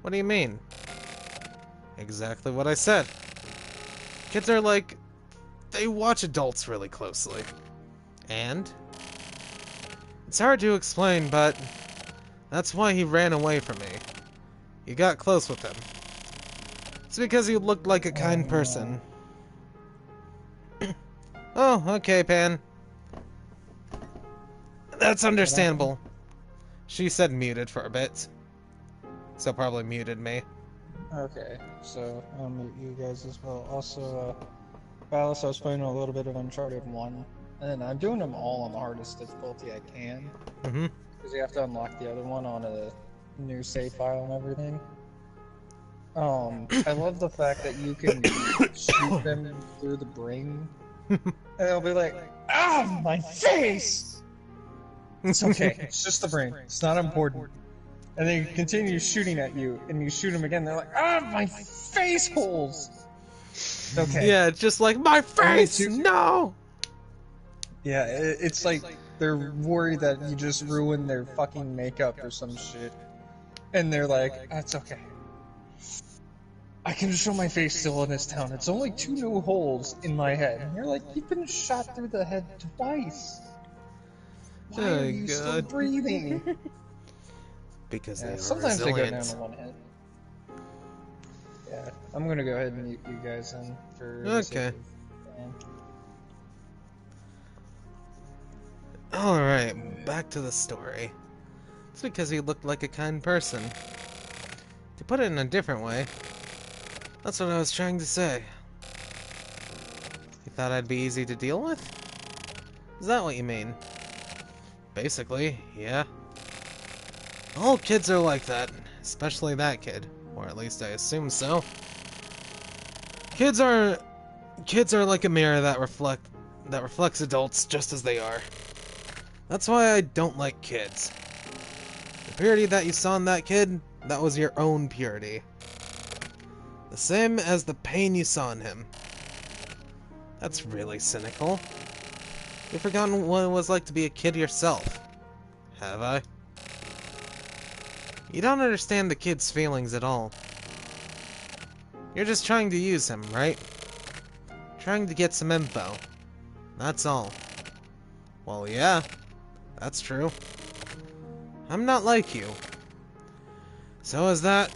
What do you mean? Exactly what I said. Kids are like, they watch adults really closely. And? It's hard to explain, but that's why he ran away from me. You got close with him. It's because he looked like a kind person. Oh, okay, Pan. That's understandable. She said muted for a bit. So probably muted me. Okay, so I'll mute you guys as well. Also, Valice, I was playing a little bit of Uncharted 1, and I'm doing them all on the hardest difficulty I can. Mm-hmm. Because you have to unlock the other one on a new save file and everything. I love the fact that you can shoot them through the brain, and they'll be like, "Ah, my face!" It's okay, it's just the brain, it's not important. And they continue shooting at you, and you shoot them again, they're like, "Ah, my face holes!" Okay. Yeah, it's just like, my Only face! two- No! Yeah, it's like they're worried that you just ruined their fucking makeup or some shit. And they're like, that's okay. I can show my face still in this town. It's only 2 new holes in my head. And you're like, you've been shot through the head twice. Why are Oh, you still God. breathing? Because they Yeah, are sometimes they go down resilient. to one hit. Yeah, I'm gonna go ahead and mute you guys then for the sake Okay. of Alright, back to the story. It's because he looked like a kind person. To put it in a different way, that's what I was trying to say. You thought I'd be easy to deal with? Is that what you mean? Basically, yeah. All kids are like that, especially that kid. Or at least I assume so. Kids are like a mirror that reflects adults just as they are. That's why I don't like kids. The purity that you saw in that kid, that was your own purity. The same as the pain you saw in him. That's really cynical. You've forgotten what it was like to be a kid yourself. Have I? You don't understand the kid's feelings at all. You're just trying to use him, right? Trying to get some info. That's all. Well, yeah. That's true. I'm not like you. So is that.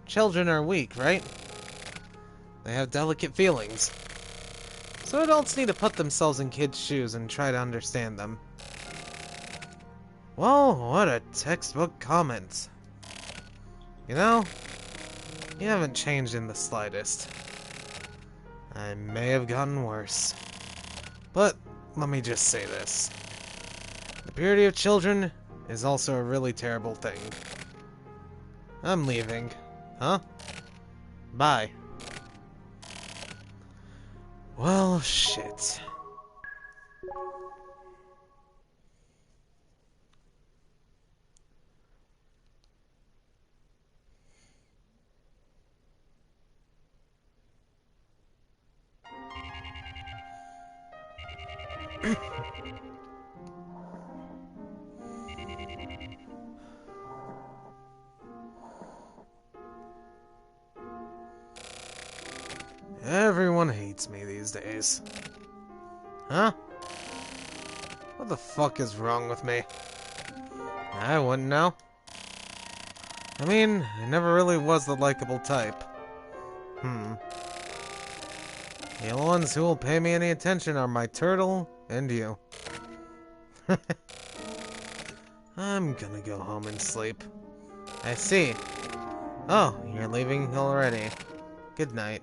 Children are weak, right? They have delicate feelings. So adults need to put themselves in kids' shoes and try to understand them. Well, what a textbook comment. You know, you haven't changed in the slightest. I may have gotten worse. But let me just say this. The purity of children is also a really terrible thing. I'm leaving. Huh? Bye. Well, shit. Everyone hates me these days. Huh? What the fuck is wrong with me? I wouldn't know. I mean, I never really was the likable type. The only ones who will pay me any attention are my turtle and you. I'm gonna go home and sleep. I see. Oh, you're leaving already. Good night.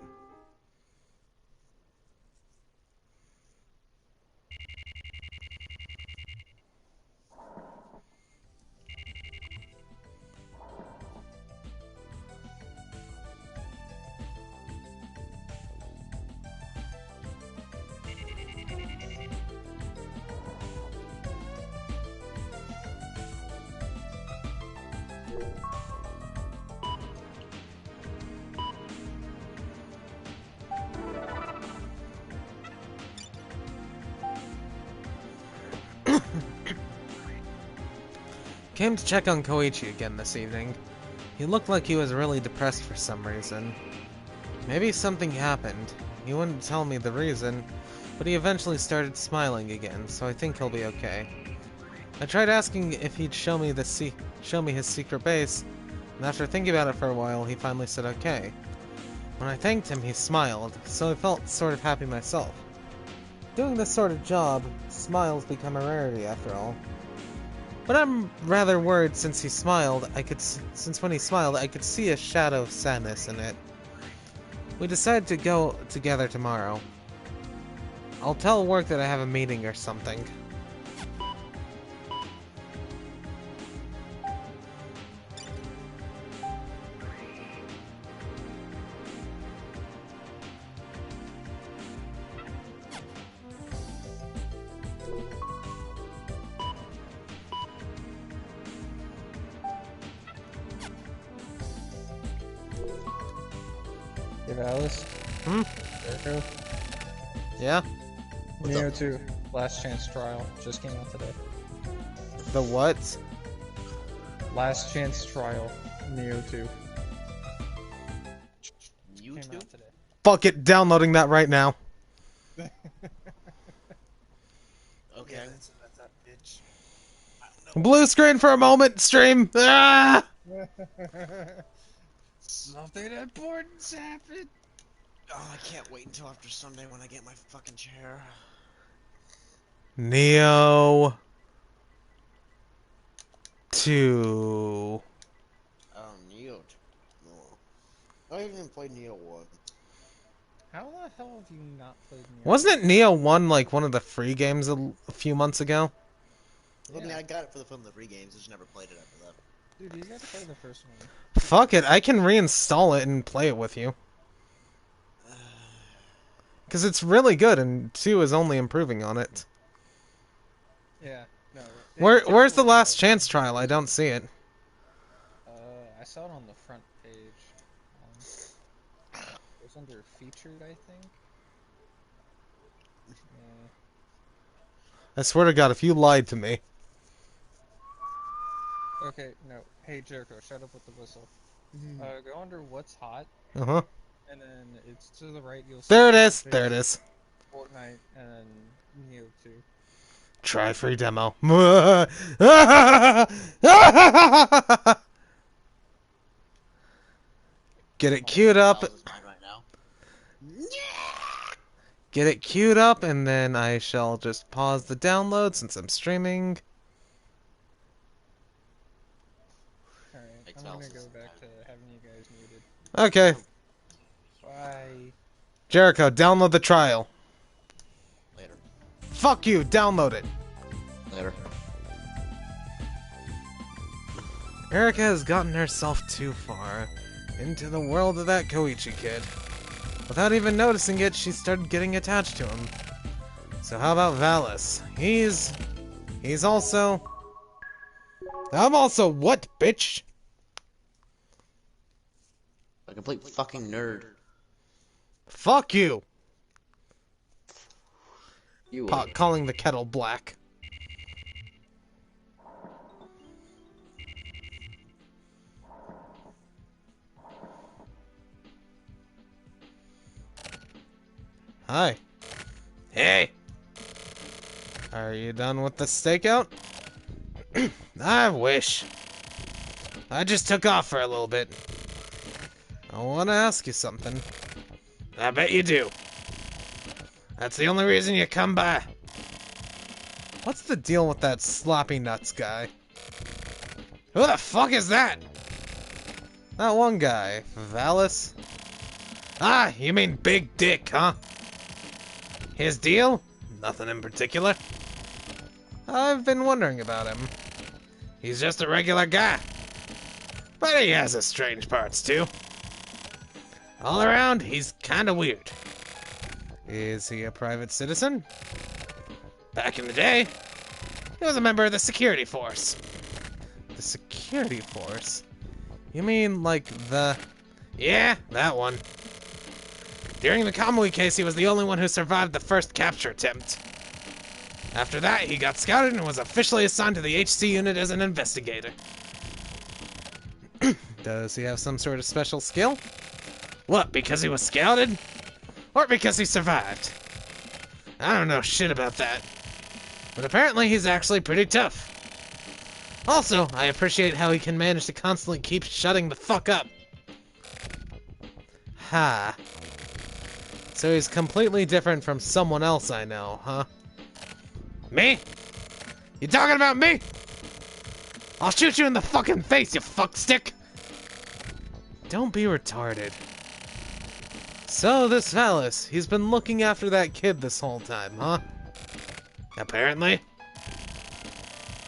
Came to check on Koichi again this evening. He looked like he was really depressed for some reason. Maybe something happened. He wouldn't tell me the reason, but he eventually started smiling again, so I think he'll be okay. I tried asking if he'd show me his secret base, and after thinking about it for a while, he finally said okay. When I thanked him, he smiled, so I felt sort of happy myself. Doing this sort of job, smiles become a rarity after all. But I'm rather worried since when he smiled, I could see a shadow of sadness in it. We decided to go together tomorrow. I'll tell work that I have a meeting or something. Hey, Valice. Jericho. Yeah? Neo 2, Last Chance Trial, just came out today. The what? Last Chance Trial, Neo 2. You Came too? out today. Fuck it, downloading that right now. Okay. That's that bitch. I don't know. Blue screen for a moment, stream! Ah! Something important's happened. Oh, I can't wait until after Sunday when I get my fucking chair. Neo 2. Oh, Neo. No. I haven't even played Neo 1. How the hell have you not played Neo? Wasn't it Neo 1 like one of the free games a few months ago? I mean, I got it for the free games, I just never played it after that. Dude, you gotta play the first one. Fuck it, I can reinstall it and play it with you. Because it's really good, and 2 is only improving on it. Yeah, no. Where's the last chance trial? I don't see it. I saw it on the front page. It was under featured, I think. Yeah. I swear to God, if you lied to me. Okay, no. Hey, Jericho, shut up with the whistle. Go under What's Hot, Uh-huh. and then it's to the right. You'll see There it is. There it is. Fortnite, and then Neo 2. Try free demo. Get it queued up. Miles is mine right now. Get it queued up, and then I shall just pause the download since I'm streaming. Alright, Makes I'm gonna Valice go is back to mine. having you guys muted. Okay. Bye. Jericho, download the trial. Later. Fuck you, download it. Later. Erica has gotten herself too far into the world of that Koichi kid. Without even noticing it, she started getting attached to him. So how about Valice? He's also... I'm also what, bitch? A complete fucking nerd. Fuck you! You Pot calling the kettle black. Hi. Hey! Are you done with the stakeout? I wish. I just took off for a little bit. I want to ask you something. I bet you do. That's the only reason you come by. What's the deal with that sloppy nuts guy? Who the fuck is that? That one guy, Valice? Ah, you mean Big Dick, huh? His deal? Nothing in particular. I've been wondering about him. He's just a regular guy. But he has his strange parts, too. All around, he's kinda weird. Is he a private citizen? Back in the day, he was a member of the security force. The security force? You mean like the... Yeah, that one. During the Kamui case, he was the only one who survived the first capture attempt. After that, he got scouted and was officially assigned to the HC unit as an investigator. Does he have some sort of special skill? What, because he was scouted? Or because he survived? I don't know shit about that. But apparently he's actually pretty tough. Also, I appreciate how he can manage to constantly keep shutting the fuck up. Ha. So he's completely different from someone else I know, huh? Me? You talking about me? I'll shoot you in the fucking face, you fuckstick! Don't be retarded. So this Valice, he's been looking after that kid this whole time, huh? Apparently.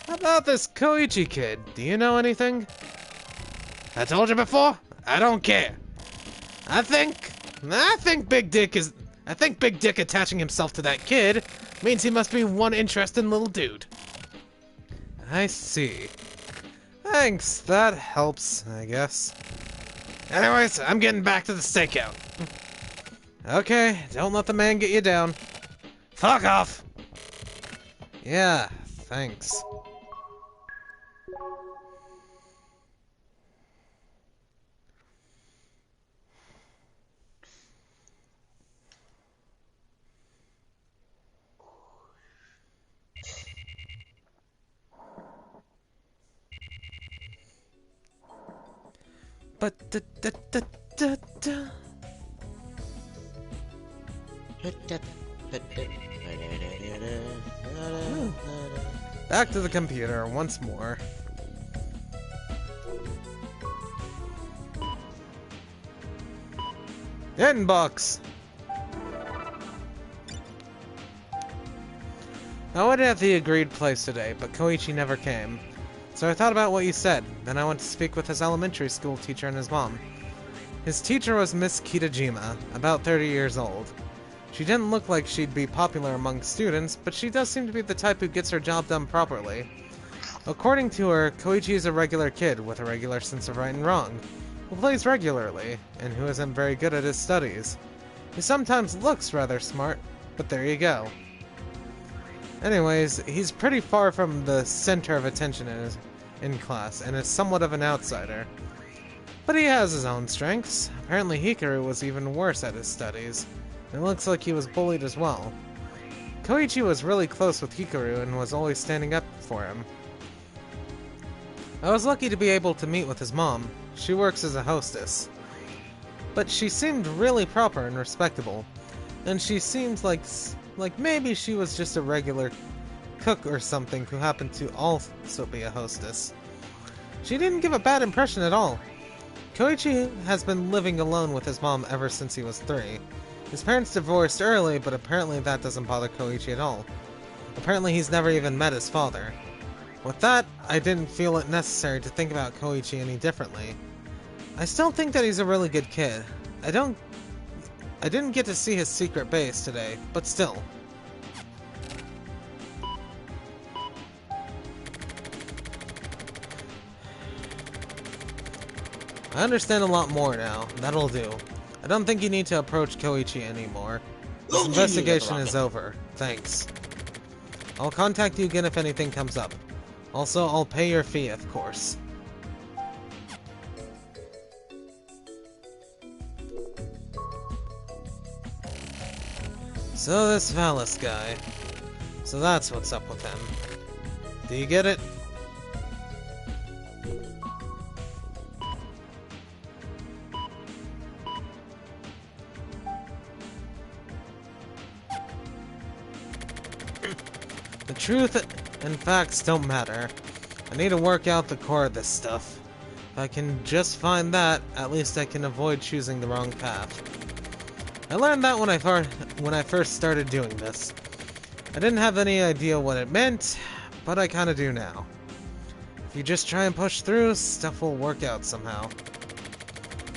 How about this Koichi kid? Do you know anything? I told you before, I don't care. I think Big Dick attaching himself to that kid means he must be one interesting little dude. I see. Thanks, that helps, I guess. Anyways, I'm getting back to the stakeout. Okay, don't let the man get you down. Fuck off! Yeah, thanks. But da. Back to the computer once more. Inbox! I would have the agreed place today, but Koichi never came. So I thought about what you said, then I went to speak with his elementary school teacher and his mom. His teacher was Miss Kitajima, about 30 years old. She didn't look like she'd be popular among students, but she does seem to be the type who gets her job done properly. According to her, Koichi is a regular kid with a regular sense of right and wrong, who plays regularly, and who isn't very good at his studies. He sometimes looks rather smart, but there you go. Anyways, he's pretty far from the center of attention in class, and is somewhat of an outsider. But he has his own strengths. Apparently Hikaru was even worse at his studies. It looks like he was bullied as well. Koichi was really close with Hikaru and was always standing up for him. I was lucky to be able to meet with his mom. She works as a hostess. But she seemed really proper and respectable. And she seems like maybe she was just a regular cook or something who happened to also be a hostess. She didn't give a bad impression at all. Koichi has been living alone with his mom ever since he was 3. His parents divorced early, but apparently that doesn't bother Koichi at all. Apparently he's never even met his father. With that, I didn't feel it necessary to think about Koichi any differently. I still think that he's a really good kid. I didn't get to see his secret base today, but still. I understand a lot more now. That'll do. I don't think you need to approach Koichi anymore. This investigation is over. Thanks. I'll contact you again if anything comes up. Also, I'll pay your fee, of course. So this Valice guy. So that's what's up with him. Do you get it? The truth and facts don't matter. I need to work out the core of this stuff. If I can just find that, at least I can avoid choosing the wrong path. I learned that when I first started doing this. I didn't have any idea what it meant, but I kinda do now. If you just try and push through, stuff will work out somehow.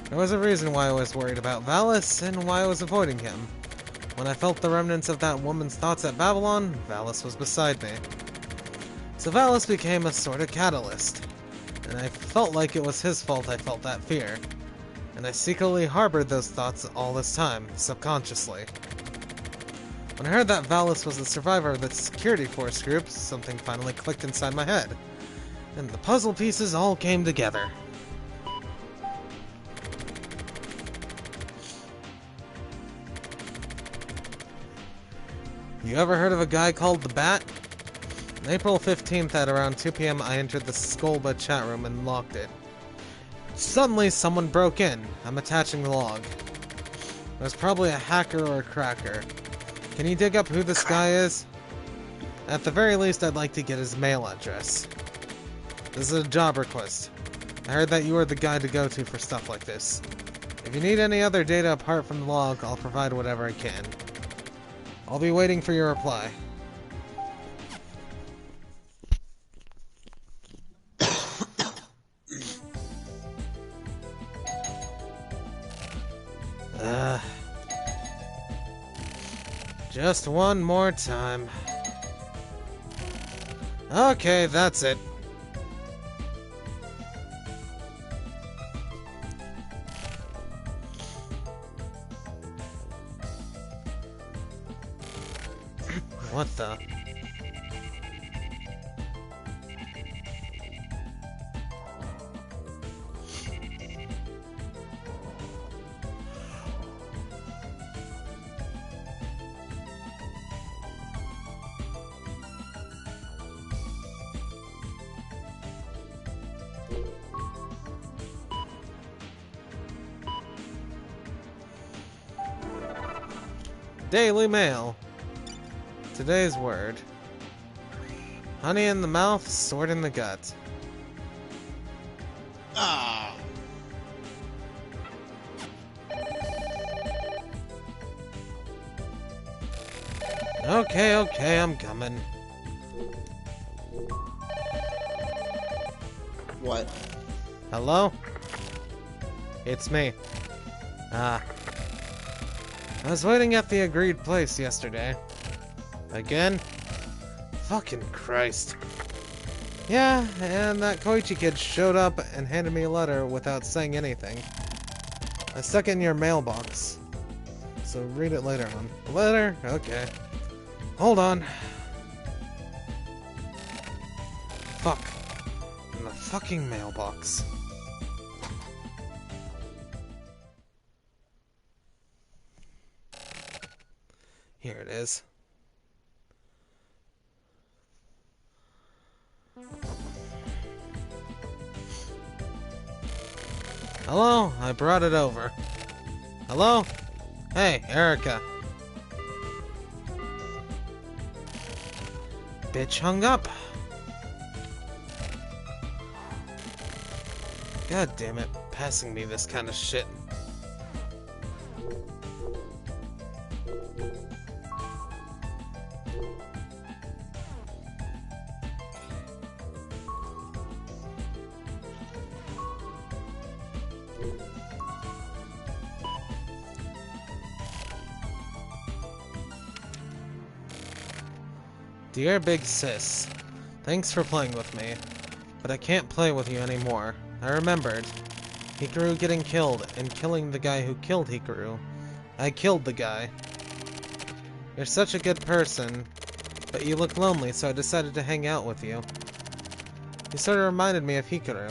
There was a reason why I was worried about Valice, and why I was avoiding him. When I felt the remnants of that woman's thoughts at Babylon, Valice was beside me. So Valice became a sort of catalyst, and I felt like it was his fault I felt that fear. And I secretly harbored those thoughts all this time, subconsciously. When I heard that Valice was the survivor of the security force group, something finally clicked inside my head, and the puzzle pieces all came together. You ever heard of a guy called the Bat? On April 15th at around 2 p.m. I entered the Skolba chat room and locked it. Suddenly someone broke in. I'm attaching the log. It was probably a hacker or a cracker. Can you dig up who this guy is? At the very least, I'd like to get his mail address. This is a job request. I heard that you are the guy to go to for stuff like this. If you need any other data apart from the log, I'll provide whatever I can. I'll be waiting for your reply. Just one more time. Okay, that's it. What the? Daily Mail. Today's word. Honey in the mouth, sword in the gut. Ah. Okay, okay, I'm coming. What? Hello? It's me. I was waiting at the agreed place yesterday. Again? Fucking Christ. Yeah, and that Koichi kid showed up and handed me a letter without saying anything. I stuck it in your mailbox. So read it later on. Letter? Okay. Hold on. Fuck. In the fucking mailbox. Here it is. Hello? I brought it over. Hello? Hey, Erica. Bitch hung up. God damn it, passing me this kind of shit. Dear Big Sis, thanks for playing with me, but I can't play with you anymore. I remembered. Hikaru getting killed, and killing the guy who killed Hikaru. I killed the guy. You're such a good person, but you look lonely, so I decided to hang out with you. You sort of reminded me of Hikaru.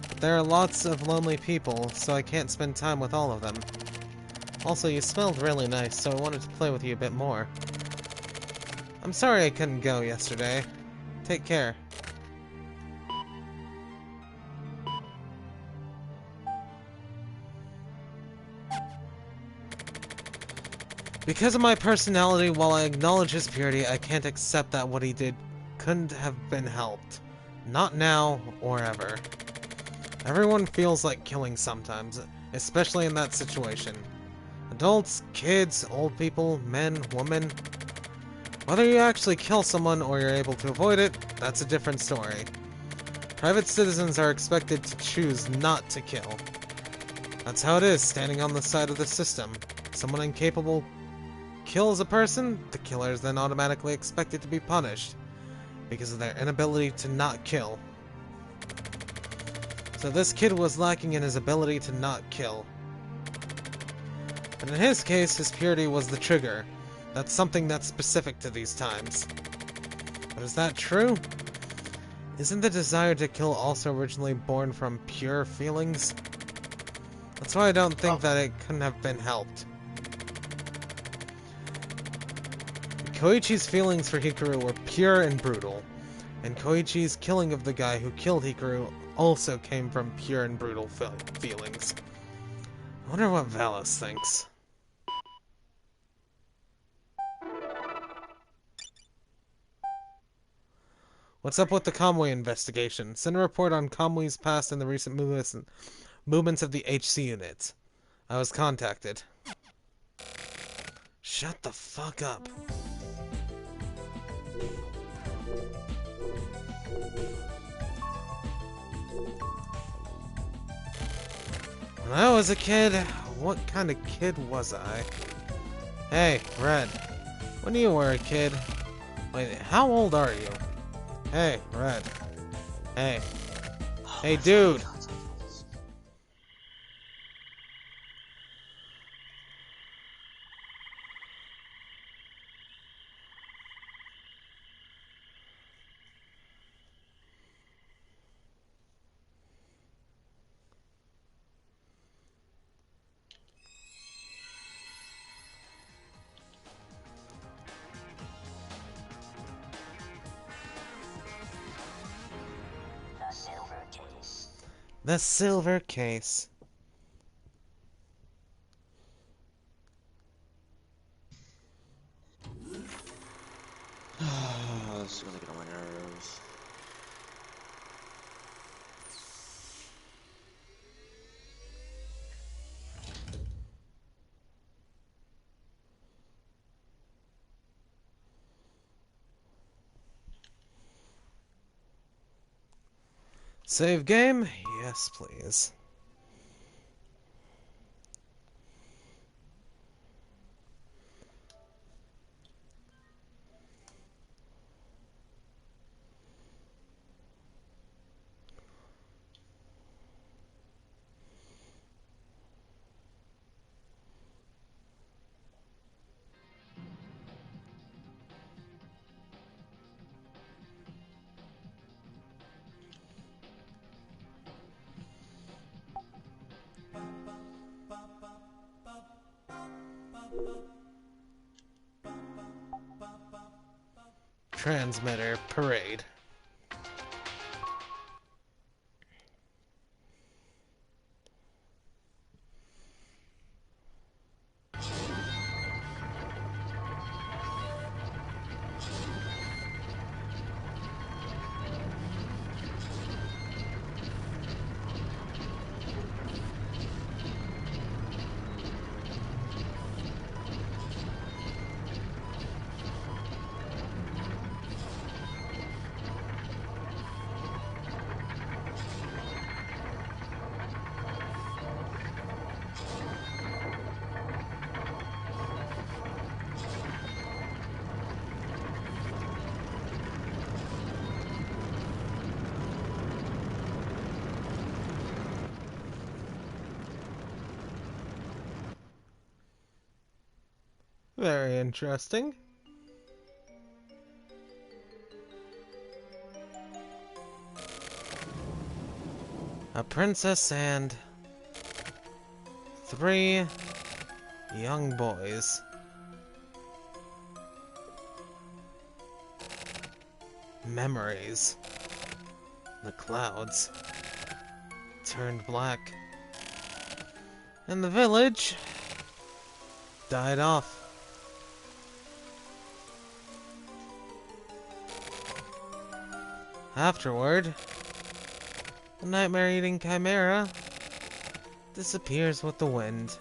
But there are lots of lonely people, so I can't spend time with all of them. Also, you smelled really nice, so I wanted to play with you a bit more. I'm sorry I couldn't go yesterday. Take care. Because of my personality, while I acknowledge his purity, I can't accept that what he did couldn't have been helped. Not now, or ever. Everyone feels like killing sometimes, especially in that situation. Adults, kids, old people, men, women. Whether you actually kill someone or you're able to avoid it, that's a different story. Private citizens are expected to choose not to kill. That's how it is, standing on the side of the system. Someone incapable kills a person, the killer is then automatically expected to be punished because of their inability to not kill. So this kid was lacking in his ability to not kill. But in his case, his purity was the trigger. That's something that's specific to these times. But is that true? Isn't the desire to kill also originally born from pure feelings? That's why I don't think that it couldn't have been helped. Koichi's feelings for Hikaru were pure and brutal, and Koichi's killing of the guy who killed Hikaru also came from pure and brutal feelings. I wonder what Valice thinks. What's up with the Kamui investigation? Send a report on Kamui's past and the recent movements of the HC units. I was contacted. Shut the fuck up. When I was a kid, what kind of kid was I? Hey, Red. When you were a kid... Wait, how old are you? Hey, Red. Hey. Hey, dude! The silver case. This is really get on my nerves. Save game? Yes, please. Transmitter parade. Very interesting. A princess and 3 young boys. Memories. The clouds turned black, and the village died off. Afterward, the nightmare-eating chimera disappears with the wind.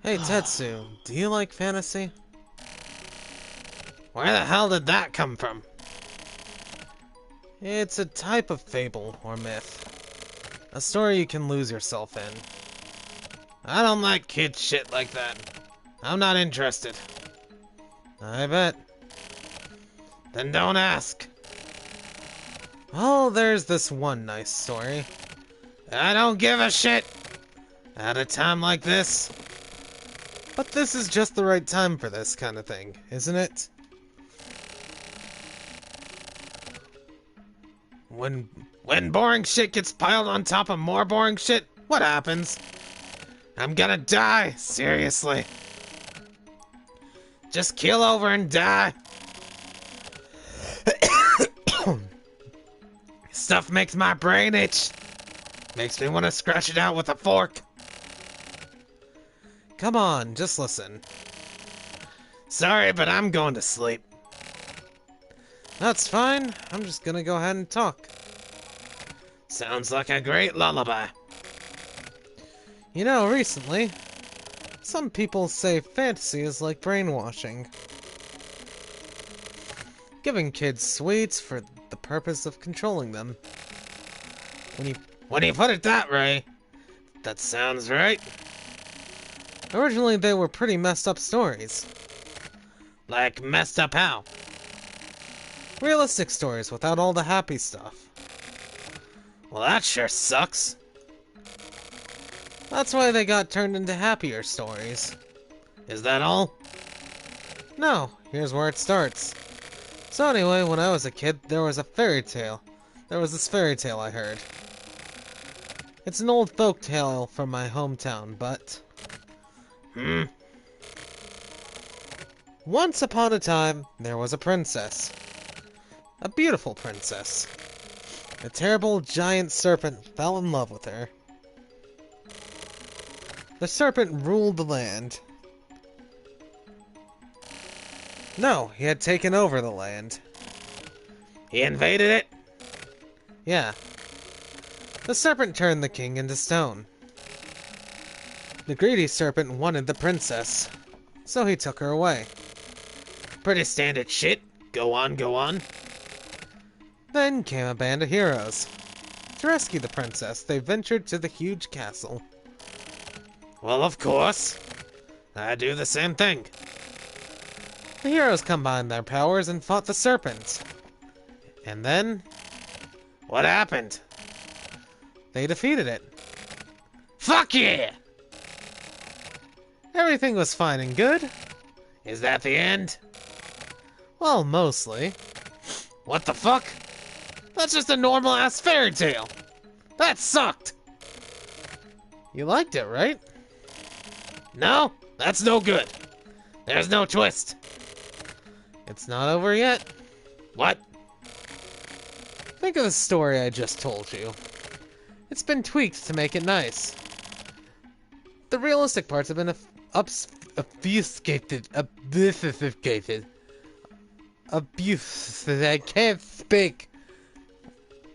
Hey Tetsu, do you like fantasy? Where the hell did that come from? It's a type of fable or myth. A story you can lose yourself in. I don't like kid shit like that. I'm not interested. I bet. Then don't ask. Oh, there's this one nice story. I don't give a shit! At a time like this. But this is just the right time for this kind of thing, isn't it? When boring shit gets piled on top of more boring shit, what happens? I'm gonna die, seriously. Just keel over and die. Stuff makes my brain itch. Makes me want to scratch it out with a fork. Come on, just listen. Sorry, but I'm going to sleep. That's fine. I'm just gonna go ahead and talk. Sounds like a great lullaby. You know, recently, Some people say fantasy is like brainwashing. Giving kids sweets for the purpose of controlling them. When you put it that way, that sounds right. Originally, they were pretty messed up stories. Like, messed up how? Realistic stories without all the happy stuff. Well, that sure sucks. That's why they got turned into happier stories. Is that all? No, here's where it starts. So anyway, when I was a kid, there was a fairy tale. There was this fairy tale I heard. It's an old folk tale from my hometown, but... Once upon a time, there was a princess. A beautiful princess. A terrible giant serpent fell in love with her. The serpent ruled the land. No, he had taken over the land. He invaded it? Yeah. The serpent turned the king into stone. The greedy serpent wanted the princess, so he took her away. Pretty standard shit. Go on, go on. Then came a band of heroes. To rescue the princess, they ventured to the huge castle. Well, of course. I do the same thing. The heroes combined their powers and fought the serpent. And then... what happened? They defeated it. Fuck yeah! Everything was fine and good. Is that the end? Well, mostly. What the fuck? That's just a normal-ass fairy tale. That sucked. You liked it, right? No, that's no good. There's no twist. It's not over yet. What? Think of the story I just told you. It's been tweaked to make it nice. The realistic parts have been obfuscated. Abuse. I can't speak.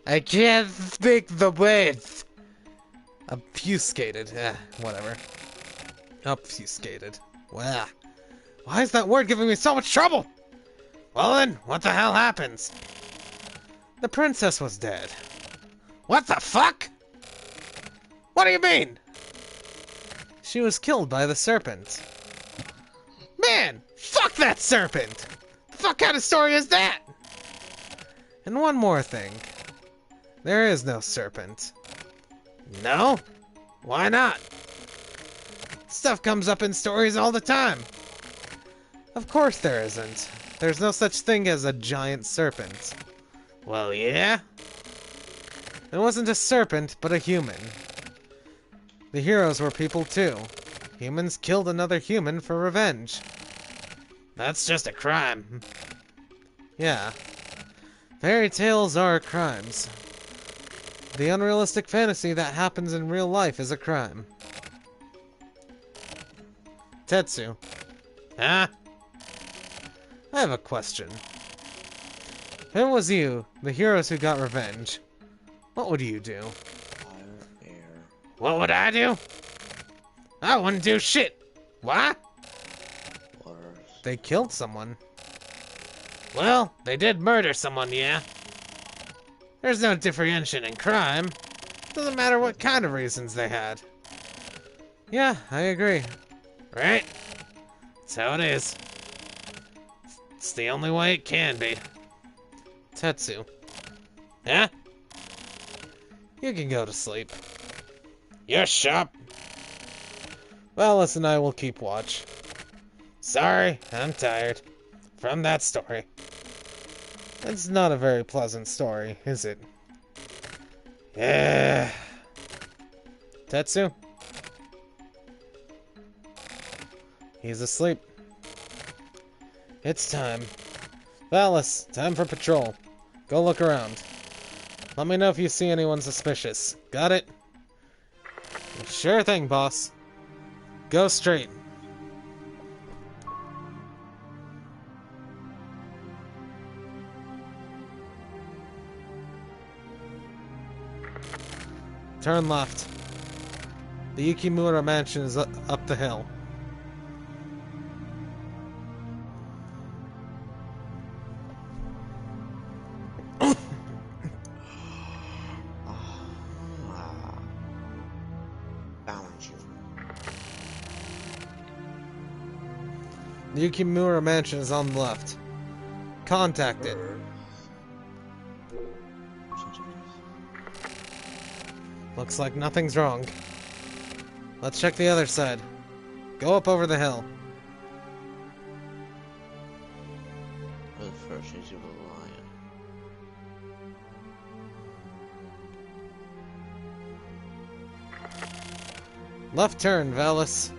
I can't speak the words. Obfuscated. Whatever. Obfuscated. Wow. Why is that word giving me so much trouble? Well then, what the hell happens? The princess was dead. What the fuck? What do you mean? She was killed by the serpent. Man, fuck that serpent! The fuck kind of story is that? And one more thing. There is no serpent. No? Why not? Stuff comes up in stories all the time. Of course there isn't. There's no such thing as a giant serpent. Well, yeah? It wasn't a serpent, but a human. The heroes were people too. Humans killed another human for revenge. That's just a crime. Yeah. Fairy tales are crimes. The unrealistic fantasy that happens in real life is a crime. Tetsu. Huh? I have a question. If it was you, the heroes who got revenge, what would you do? Fire, air. What would I do? I wouldn't do shit. What? Water. They killed someone. Well, they did murder someone, yeah. There's no differentiation in crime. Doesn't matter what kind of reasons they had. Yeah, I agree. Right? That's how it is. It's the only way it can be. Tetsu. Yeah? You can go to sleep. You're sharp. Valice and I will keep watch. Sorry, I'm tired. From that story. It's not a very pleasant story, is it? Yeah. Tetsu? He's asleep. It's time. Valice, time for patrol. Go look around. Let me know if you see anyone suspicious. Got it? Sure thing, boss. Go straight. Turn left. The Yukimura mansion is up the hill. The Yukimura mansion is on the left. Contact it. Looks like nothing's wrong. Let's check the other side. Go up over the hill. The first is of a lion. Left turn, Valice.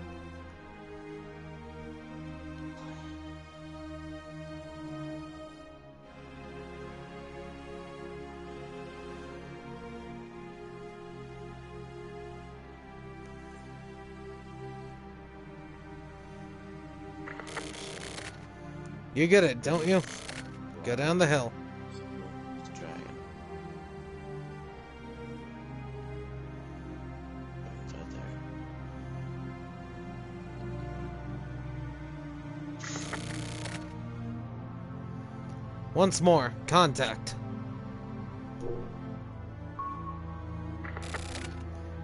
You get it, don't you? Go down the hill. It's a dragon. Inside there. Once more, contact.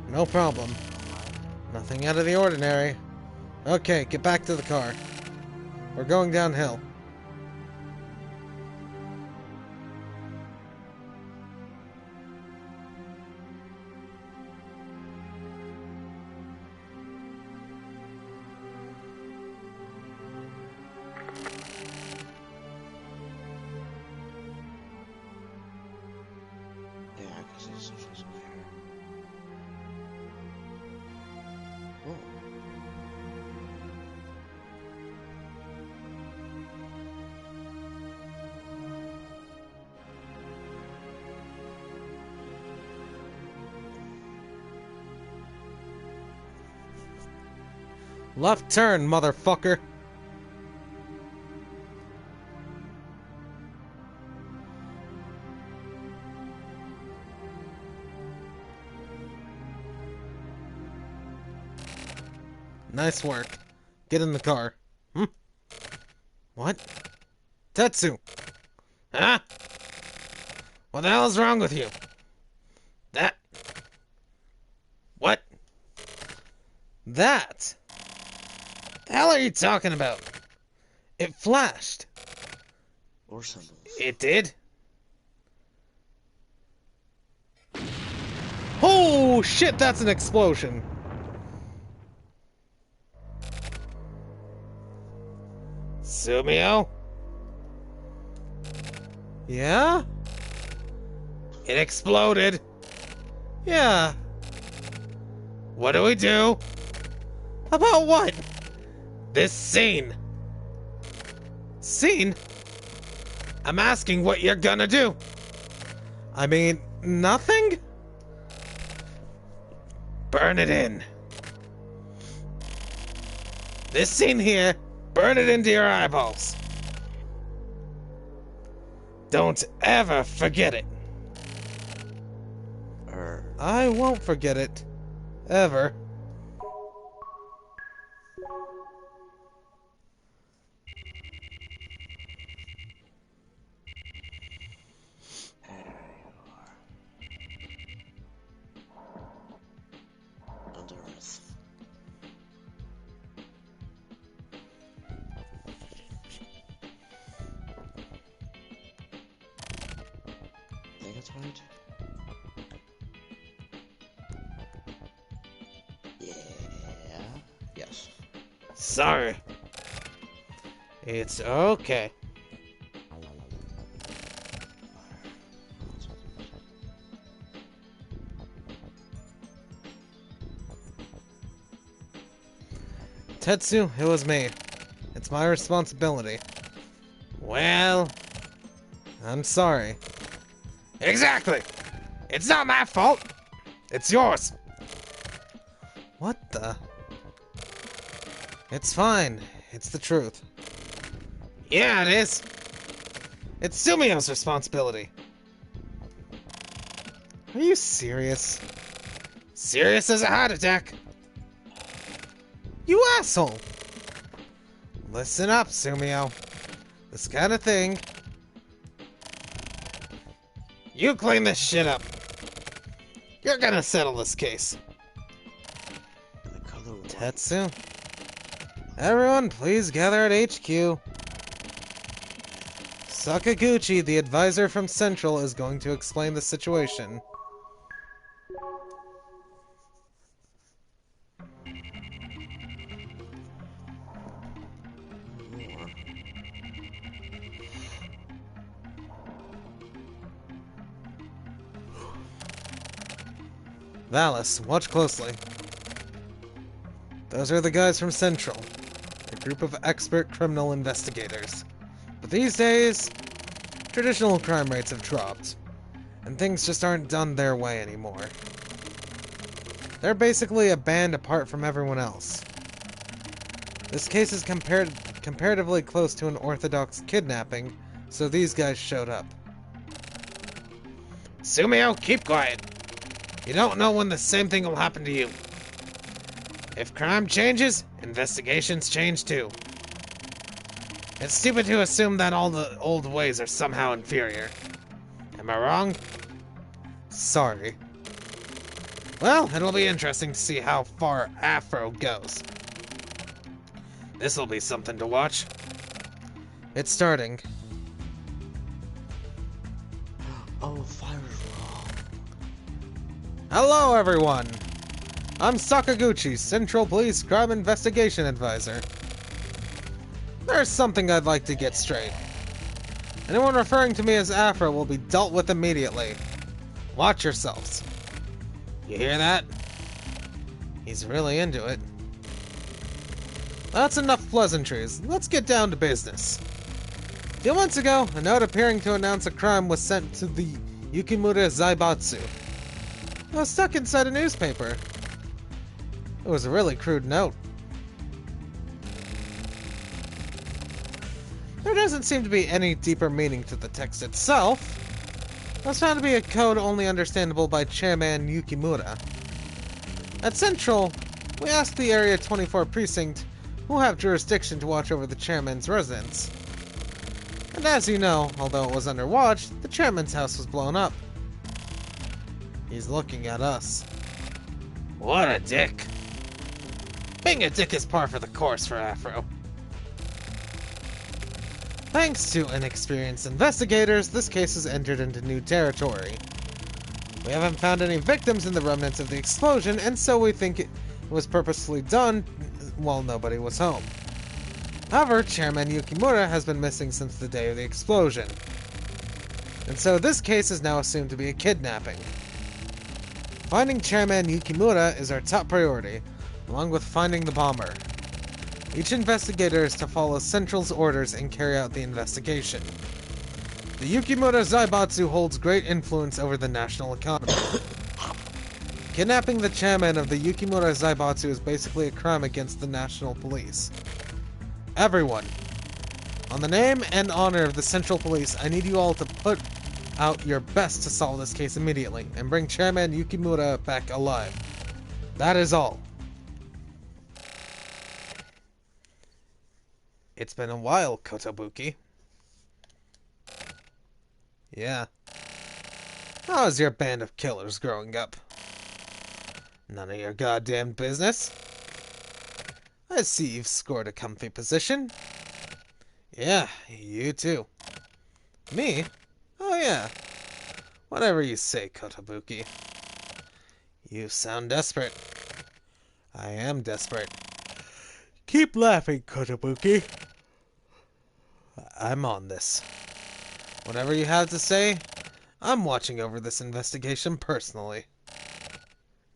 No problem. Nothing out of the ordinary. Okay, get back to the car. We're going downhill. Yeah, because it's such a here. Oh. Left turn, motherfucker. Nice work. Get in the car. Hmm? What? Tetsu! Huh? What the hell is wrong with you? That... What? That? The hell are you talking about? It flashed. Or symbols. It did? Oh shit, that's an explosion. Sumio? Yeah? It exploded. Yeah. What do we do? About what? This scene. Scene? I'm asking what you're gonna do. I mean, nothing? Burn it in. This scene here, burn it into your eyeballs. Don't ever forget it. I won't forget it. Ever. Under Earth. I think that's right. Yeah. Yes. Sorry. It's okay. Tetsu, it was me. It's my responsibility. Well, I'm sorry. Exactly! It's not my fault! It's yours! What the? It's fine. It's the truth. Yeah, it is. It's Sumio's responsibility. Are you serious? Serious as a heart attack. You asshole! Listen up, Sumio. This kind of thing... You clean this shit up. You're gonna settle this case. The color white. Tetsu? Everyone, please gather at HQ. Sakaguchi, the advisor from Central, is going to explain the situation. Valice, watch closely. Those are the guys from Central, a group of expert criminal investigators. But these days, traditional crime rates have dropped, and things just aren't done their way anymore. They're basically a band apart from everyone else. This case is comparatively close to an orthodox kidnapping, so these guys showed up. Sumio, keep quiet. You don't know when the same thing will happen to you. If crime changes, investigations change too. It's stupid to assume that all the old ways are somehow inferior. Am I wrong? Sorry. Well, it'll be interesting to see how far Afro goes. This'll be something to watch. It's starting. Oh, fire's wrong. Hello, everyone! I'm Sakaguchi, Central Police Crime Investigation Advisor. There's something I'd like to get straight. Anyone referring to me as Afro will be dealt with immediately. Watch yourselves. You hear that? He's really into it. That's enough pleasantries. Let's get down to business. A few months ago, a note appearing to announce a crime was sent to the Yukimura Zaibatsu. It was stuck inside a newspaper. It was a really crude note. There doesn't seem to be any deeper meaning to the text itself. It was found to be a code only understandable by Chairman Yukimura. At Central, we asked the Area 24 Precinct who have jurisdiction to watch over the chairman's residence. And as you know, although it was under watch, the chairman's house was blown up. He's looking at us. What a dick. Being a dick is par for the course for Afro. Thanks to inexperienced investigators, this case has entered into new territory. We haven't found any victims in the remnants of the explosion, and so we think it was purposefully done while nobody was home. However, Chairman Yukimura has been missing since the day of the explosion. And so this case is now assumed to be a kidnapping. Finding Chairman Yukimura is our top priority, along with finding the bomber. Each investigator is to follow Central's orders and carry out the investigation. The Yukimura Zaibatsu holds great influence over the national economy. Kidnapping the chairman of the Yukimura Zaibatsu is basically a crime against the national police. Everyone, on the name and honor of the Central Police, I need you all to put out your best to solve this case immediately and bring Chairman Yukimura back alive. That is all. It's been a while, Kotobuki. Yeah. How was your band of killers growing up? None of your goddamn business. I see you've scored a comfy position. Yeah, you too. Me? Oh yeah. Whatever you say, Kotobuki. You sound desperate. I am desperate. Keep laughing, Kotobuki. I'm on this. Whatever you have to say, I'm watching over this investigation personally.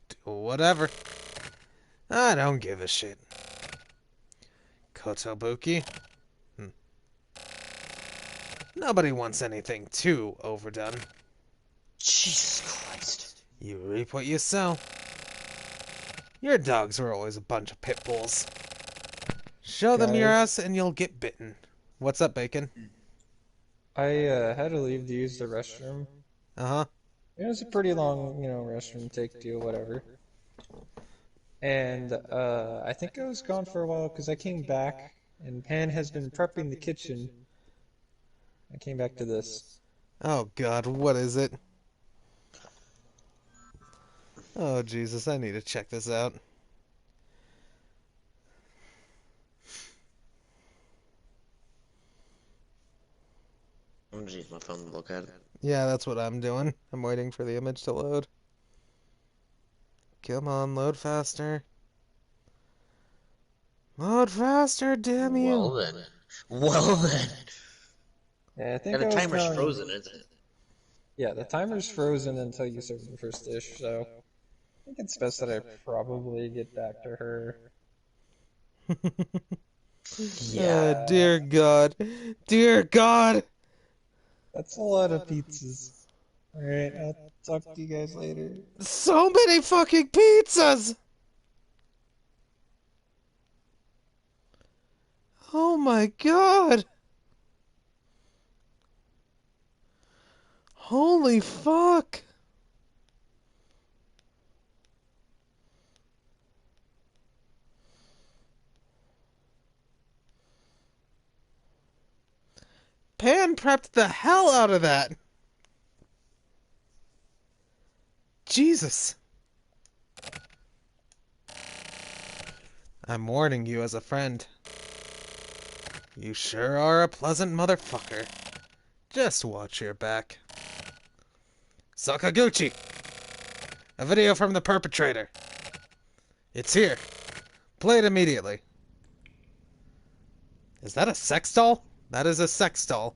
Do whatever. I don't give a shit. Kotobuki? Nobody wants anything too overdone. Jesus Christ. You reap what you sow. Your dogs were always a bunch of pit bulls. Show them your ass and you'll get bitten. What's up, Bacon? I had to leave to use the restroom. Uh-huh. It was a pretty long, restroom take deal, whatever. And I think I was gone for a while because I came back and Pan has been prepping the kitchen. I came back to this. Oh god, what is it? Oh Jesus, I need to check this out. just use my phone to look at it. Yeah, that's what I'm doing. I'm waiting for the image to load. Come on, load faster. Load faster, damn Well you! then. Well then. Yeah, I Yeah, think the I was timer's telling. frozen, isn't it? Yeah, the timer's frozen until you serve the first dish, so I think it's best that I probably get back to her. Yeah, Dear God. Dear God! that's a lot of pizzas. Alright, I'll talk to you guys later. So many fucking pizzas! Oh my God! Holy fuck! Pan prepped the hell out of that! Jesus! I'm warning you as a friend. You sure are a pleasant motherfucker. Just watch your back. Sakaguchi! A video from the perpetrator. It's here. Play it immediately. Is that a sex doll? That is a sex doll.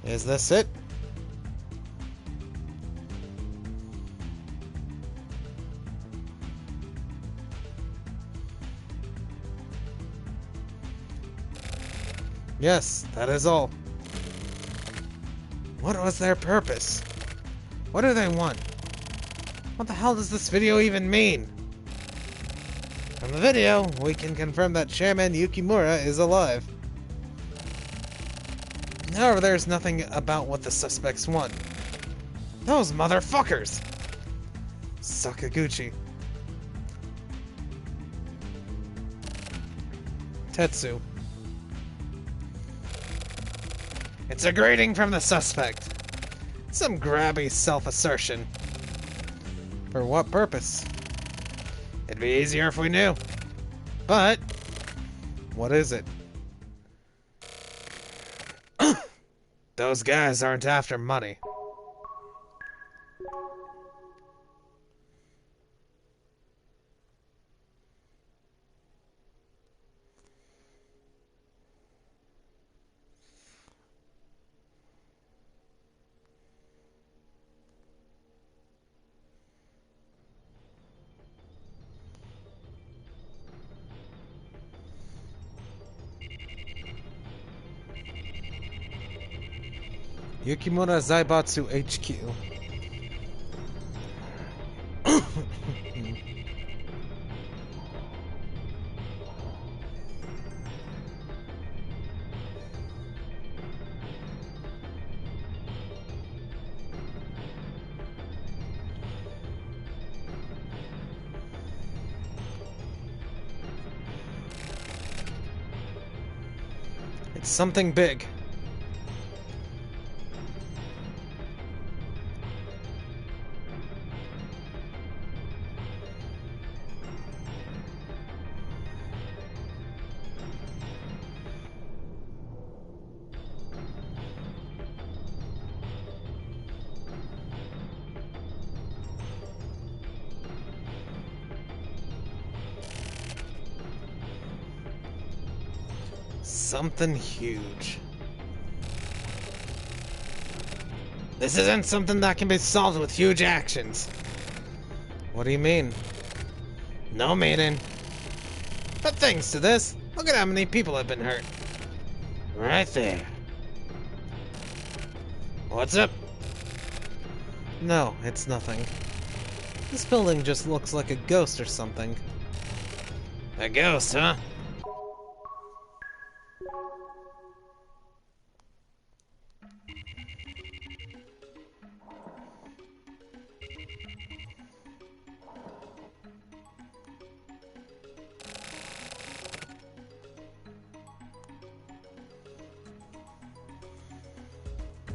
Is this it? Yes, that is all. What was their purpose? What do they want? What the hell does this video even mean? From the video, we can confirm that Chairman Yukimura is alive. However, there's nothing about what the suspects want. Those motherfuckers! Sakaguchi. Tetsu. It's a greeting from the suspect. Some grabby self-assertion. For what purpose? It'd be easier if we knew. But, what is it? Those guys aren't after money. Yukimura Zaibatsu HQ. It's something big. Something huge. This isn't something that can be solved with huge actions. What do you mean? No meaning. But thanks to this, look at how many people have been hurt. Right there. What's up? No, it's nothing. This building just looks like a ghost or something. A ghost, huh?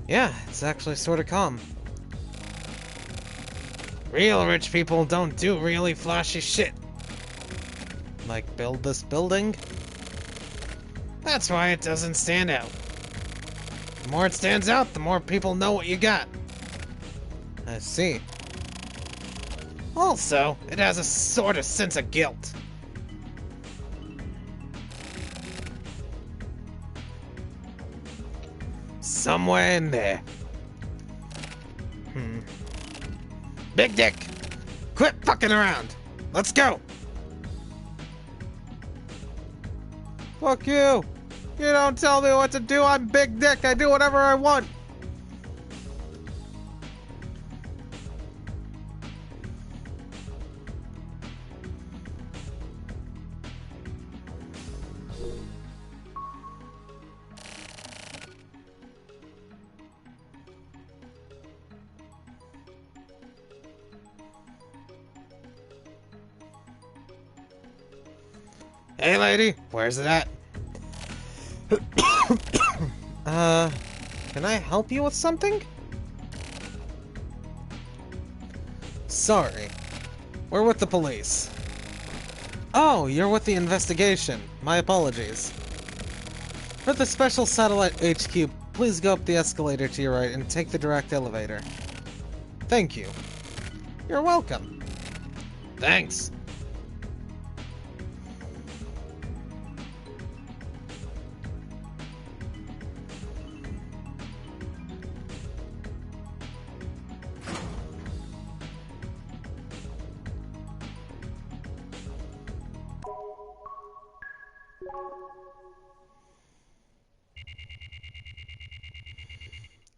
Yeah, it's actually sort of calm. Real rich people don't do really flashy shit. Like build this building. That's why it doesn't stand out. The more it stands out, the more people know what you got. I see. Also, it has a sort of sense of guilt. Somewhere in there. Big Dick! Quit fucking around! Let's go! Fuck you! You don't tell me what to do, I'm Big Dick, I do whatever I want! Hey lady, where's it at? Can I help you with something? Sorry. We're with the police. Oh, you're with the investigation. My apologies. For the special satellite HQ, please go up the escalator to your right and take the direct elevator. Thank you. You're welcome. Thanks.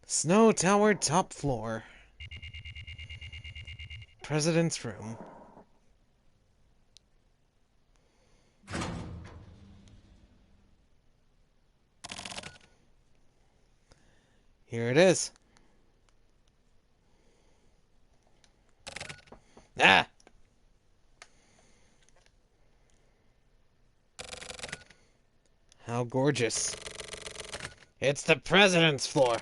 Snow Tower, top floor. President's room. Here it is. Ah! How gorgeous. It's the president's floor.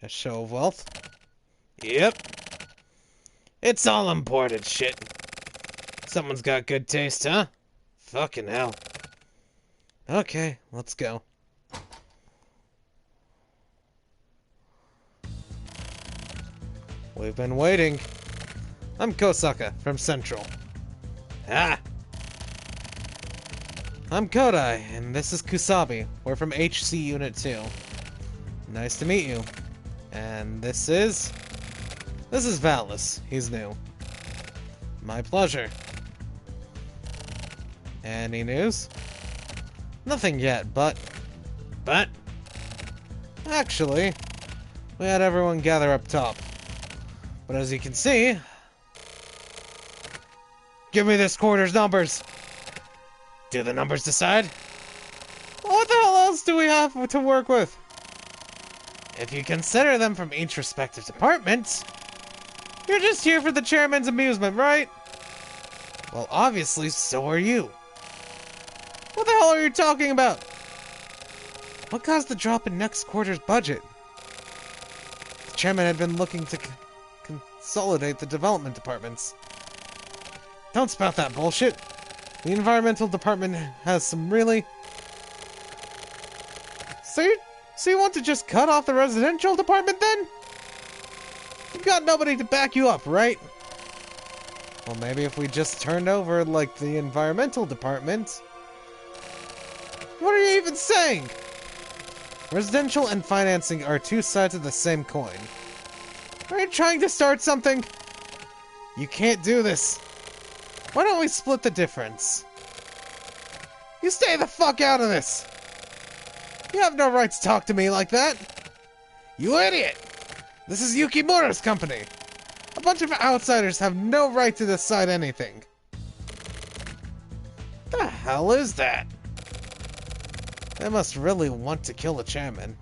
A show of wealth? Yep. It's all imported shit. Someone's got good taste, huh? Fucking hell. Okay, let's go. We've been waiting. I'm Kosaka, from Central. Ah! I'm Kodai, and this is Kusabi. We're from HC Unit 2. Nice to meet you. And this is Valice. He's new. My pleasure. Any news? Nothing yet, but... Actually, we had everyone gather up top. But as you can see... Give me this quarter's numbers! Do the numbers decide? What the hell else do we have to work with? If you consider them from each respective department, you're just here for the chairman's amusement, right? Well, obviously, so are you. What the hell are you talking about? What caused the drop in next quarter's budget? The chairman had been looking to consolidate the development departments. Don't spout that bullshit. The environmental department has some really... So you want to just cut off the residential department then? You've got nobody to back you up, right? Well, maybe if we just turned over, like, the environmental department... What are you even saying? Residential and financing are two sides of the same coin. Are you trying to start something? You can't do this. Why don't we split the difference? You stay the fuck out of this! You have no right to talk to me like that! You idiot! This is Yukimura's company! A bunch of outsiders have no right to decide anything. The hell is that? They must really want to kill the chairman.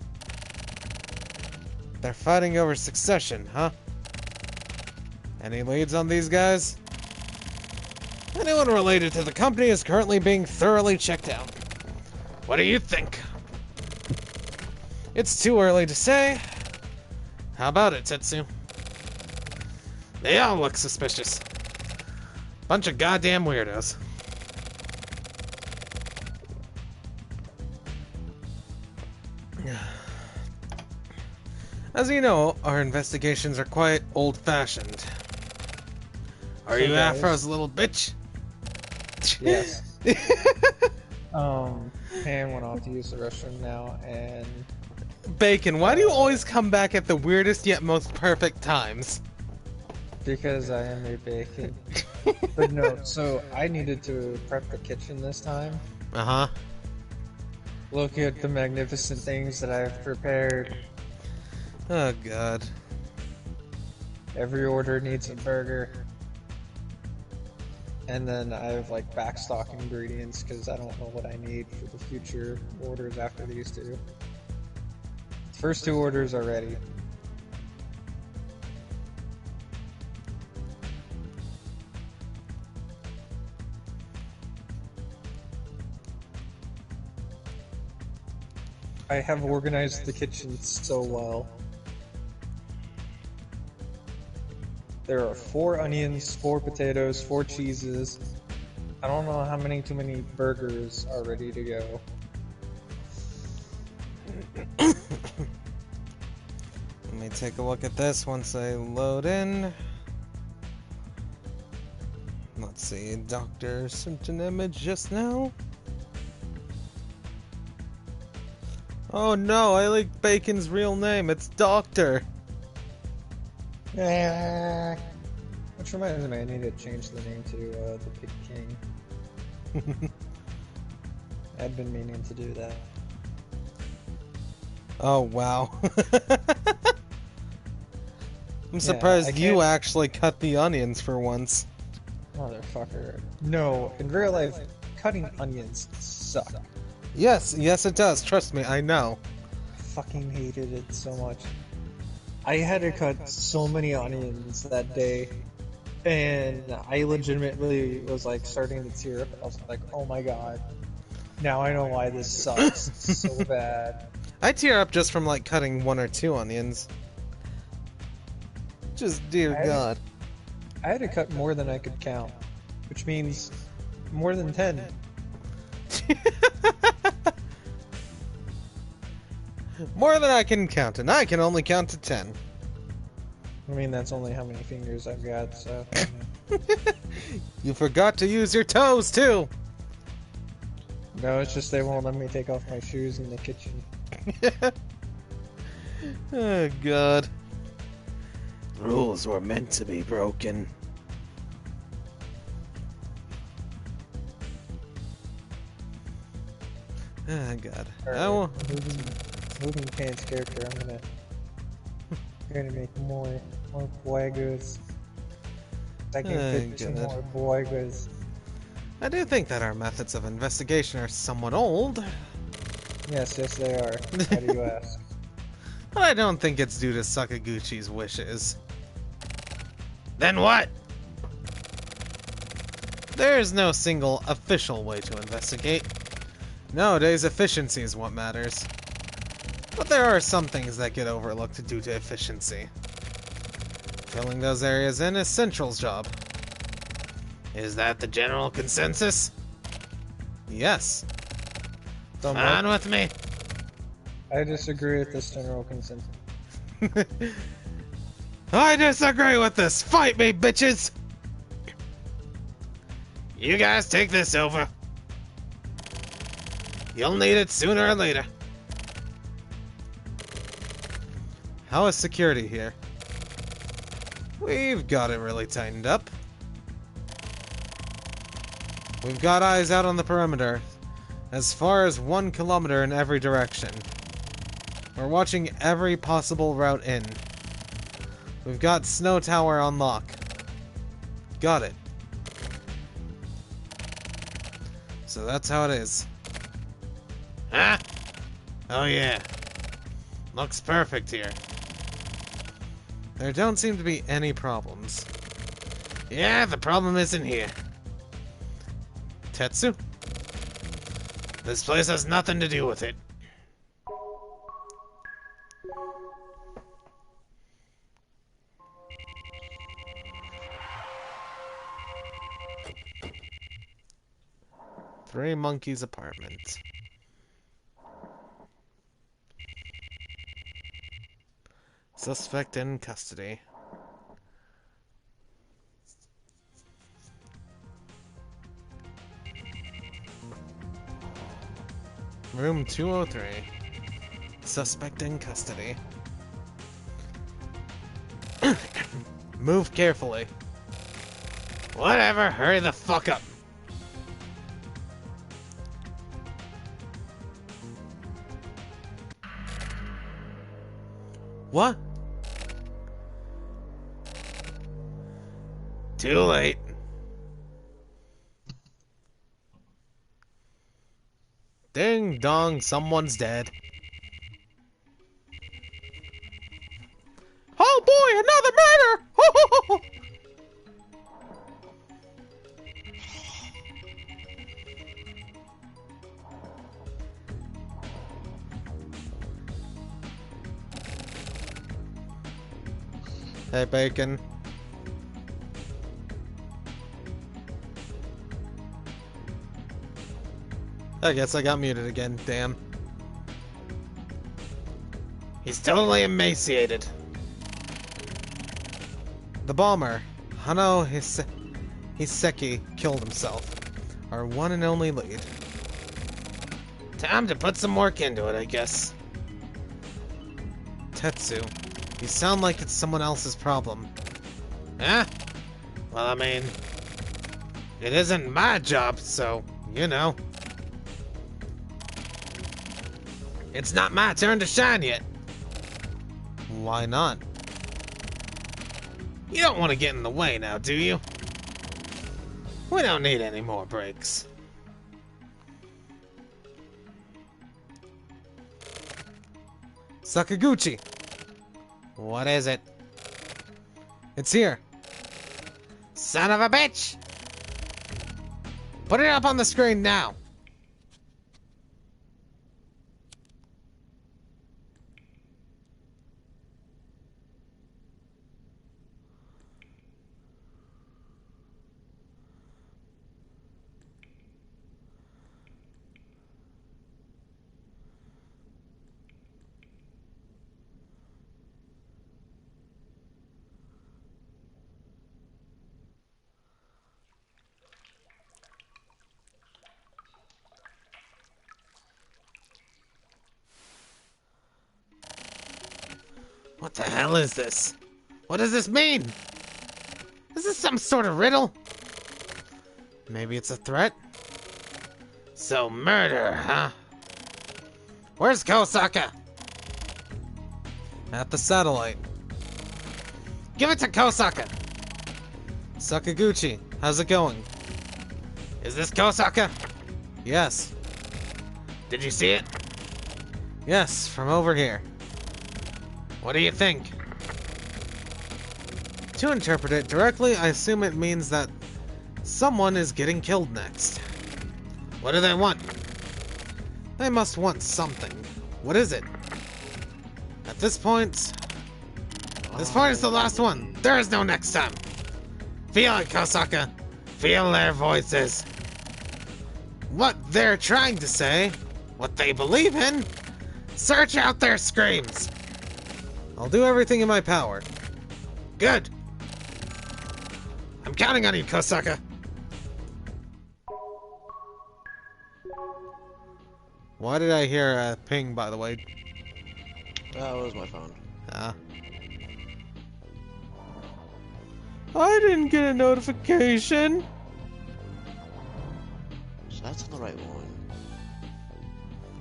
They're fighting over succession, huh? Any leads on these guys? Anyone related to the company is currently being thoroughly checked out. What do you think? It's too early to say, How about it, Tetsu? They all look suspicious. Bunch of goddamn weirdos. As you know, our investigations are quite old-fashioned. Are So you guys- Afro's little bitch? Yes. Pan went off to use the restroom now, and Bacon, why do you always come back at the weirdest yet most perfect times? because I am a bacon. But no, so I needed to prep the kitchen this time. Uh-huh. Look at the magnificent things that I've prepared. Oh, God. Every order needs a burger. And then I have like backstock ingredients because I don't know what I need for the future orders after these two. First two orders are ready. I have organized the kitchen so well. There are 4 onions, 4 potatoes, 4 cheeses. I don't know how many too many burgers are ready to go. Let me take a look at this once I load in. Let's see, Doctor sent an image just now. Oh no, I leaked Bacon's real name. It's Doctor. Which reminds me, I need to change the name to the Pig King. I've been meaning to do that. Oh wow. I'm surprised you can't- actually cut the onions for once. Motherfucker. No, in real life, cutting onions suck. Yes, yes it does. Trust me, I know. Fucking hated it so much. I had to cut so many onions that day, and I legitimately was like starting to tear up. I was like, oh my god. Now I know why this sucks so bad. I tear up just from like cutting 1 or 2 onions. Just dear I- God. I had to cut more than I could count, which means more than 10. More than I can count, and I can only count to 10. I mean, that's only how many fingers I've got, so. You forgot to use your toes too. No, it's just they won't let me take off my shoes in the kitchen. Oh God. Rules were meant to be broken. Oh God. Moving pants character, I'm gonna make more boigas. I can fit 2 good. more boigas. I do think that our methods of investigation are somewhat old, Yes, they are. How do you ask? but I don't think it's due to Sakaguchi's wishes. Then what? There is no single official way to investigate. Nowadays, efficiency is what matters. But there are some things that get overlooked due to efficiency. Filling those areas in is Central's job. Is that the general consensus? Yes. Somewhat. On with me. I disagree with this general consensus. I disagree with this. Fight me, bitches! You guys take this over. You'll need it sooner or later. How is security here? We've got it really tightened up. We've got eyes out on the perimeter, as far as 1 kilometer in every direction. We're watching every possible route in. We've got Snow Tower on lock. Got it. So that's how it is. Huh? Oh yeah. Looks perfect here. There don't seem to be any problems. Yeah, the problem isn't here. Tetsu? This place has nothing to do with it. Three Monkeys apartment. Suspect in custody. Room 203. Suspect in custody. Move carefully. Whatever, hurry the fuck up. What? Too late. Ding dong, someone's dead. Oh boy, another murder! Hey, Bacon. I guess I got muted again, damn. He's totally emaciated. The bomber, Hano Hiseki, killed himself. Our one and only lead. Time to put some work into it, I guess. Tetsu, you sound like it's someone else's problem. Huh? Well, I mean, it isn't my job, so, you know. It's not my turn to shine yet. Why not? You don't want to get in the way now, do you? We don't need any more breaks. Sakaguchi! What is it? It's here. Son of a bitch! Put it up on the screen now! What the hell is this? What does this mean? Is this some sort of riddle? Maybe it's a threat? So murder, huh? Where's Kosaka? At the satellite. Give it to Kosaka! Sakaguchi, how's it going? Is this Kosaka? Yes. Did you see it? Yes, from over here. What do you think? To interpret it directly, I assume it means that someone is getting killed next. What do they want? They must want something. What is it? At this point is the last one. There is no next time. Feel it, Kosaka. Feel their voices. What they're trying to say, what they believe in, search out their screams. I'll do everything in my power. Good. I'm counting on you, Kosaka. Why did I hear a ping, by the way? That was my phone. I didn't get a notification. So that's on the right one.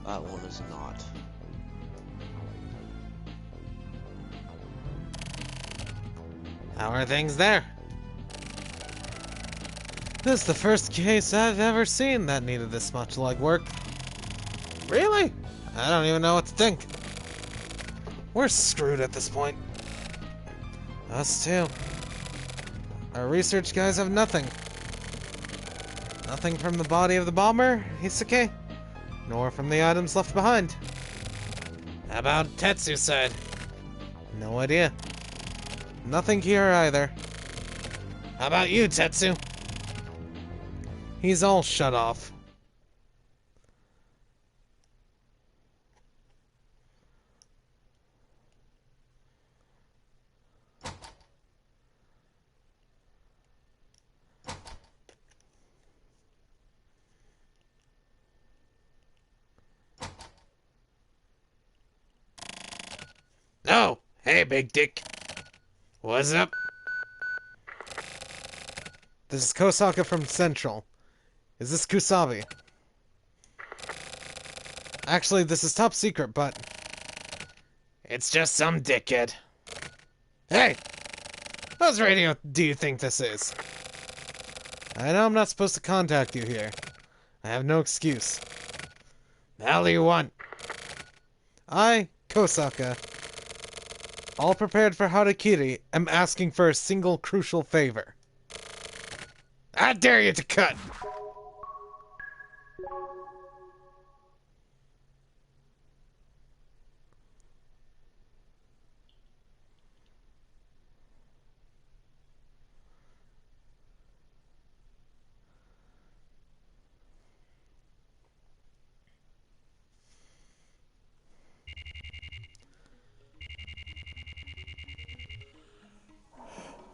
That one is not. How are things there? This is the first case I've ever seen that needed this much legwork. Really? I don't even know what to think. We're screwed at this point. Us too. Our research guys have nothing. Nothing from the body of the bomber, Hisake, nor from the items left behind. How about Tetsu's side? No idea. Nothing here either. How about you, Tetsu? He's all shut off. Hey, big dick. What's up? This is Kosaka from Central. Is this Kusabi? Actually, this is top secret, but... It's just some dickhead. Hey! Whose radio do you think this is? I know I'm not supposed to contact you here. I have no excuse. The hell do you want? I, Kosaka, all prepared for Harakiri, am asking for a single crucial favor. I dare you to cut!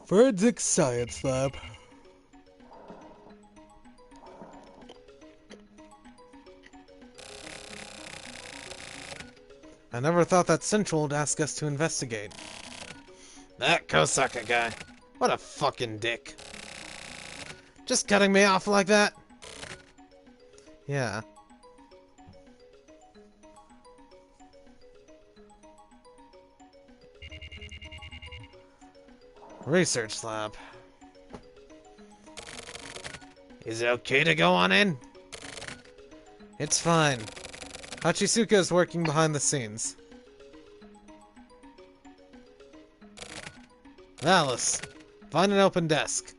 Forensic Science Lab. I never thought that Central would ask us to investigate. That Kosaka guy. What a fucking dick. Just cutting me off like that? Yeah. Research lab. Is it okay to go on in? It's fine. Hachisuka is working behind the scenes. Valice, find an open desk.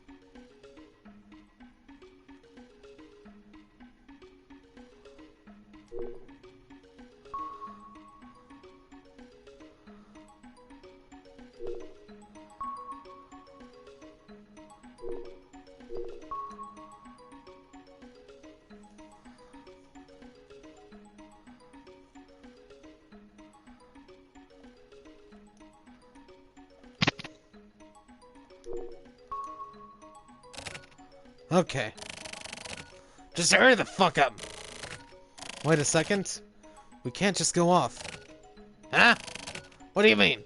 Okay. Just hurry the fuck up. Wait a second. We can't just go off. Huh? What do you mean?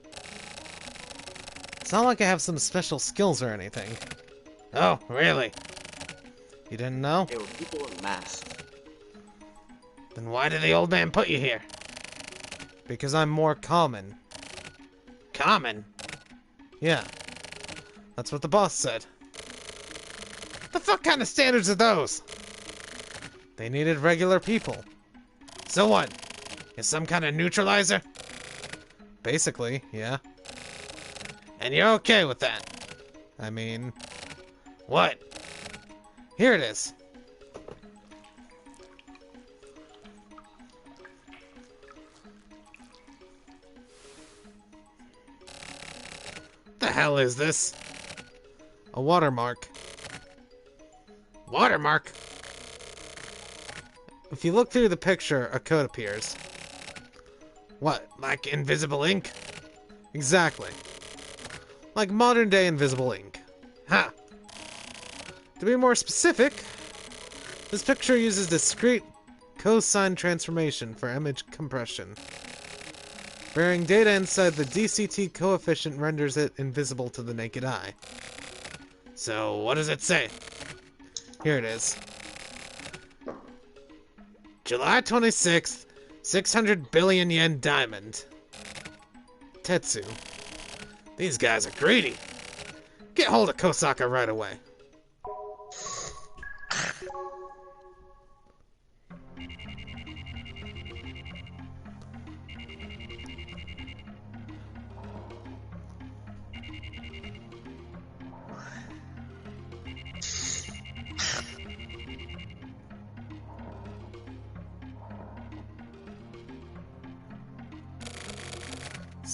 It's not like I have some special skills or anything. Oh, really? You didn't know? There were people in masks. Then why did the old man put you here? Because I'm more common. Common? Yeah. That's what the boss said. The fuck kind of standards are those? They needed regular people. So what? Is some kind of neutralizer? Basically, yeah. And you're okay with that? I mean... What? Here it is. The hell is this? A watermark. Watermark? If you look through the picture, a code appears. What, like invisible ink? Exactly. Like modern-day invisible ink. Ha! To be more specific, this picture uses discrete cosine transformation for image compression. Bearing data inside the DCT coefficient renders it invisible to the naked eye. So, what does it say? Here it is. July 26th, 600 billion yen diamond. Tetsu. These guys are greedy. Get hold of Kosaka right away.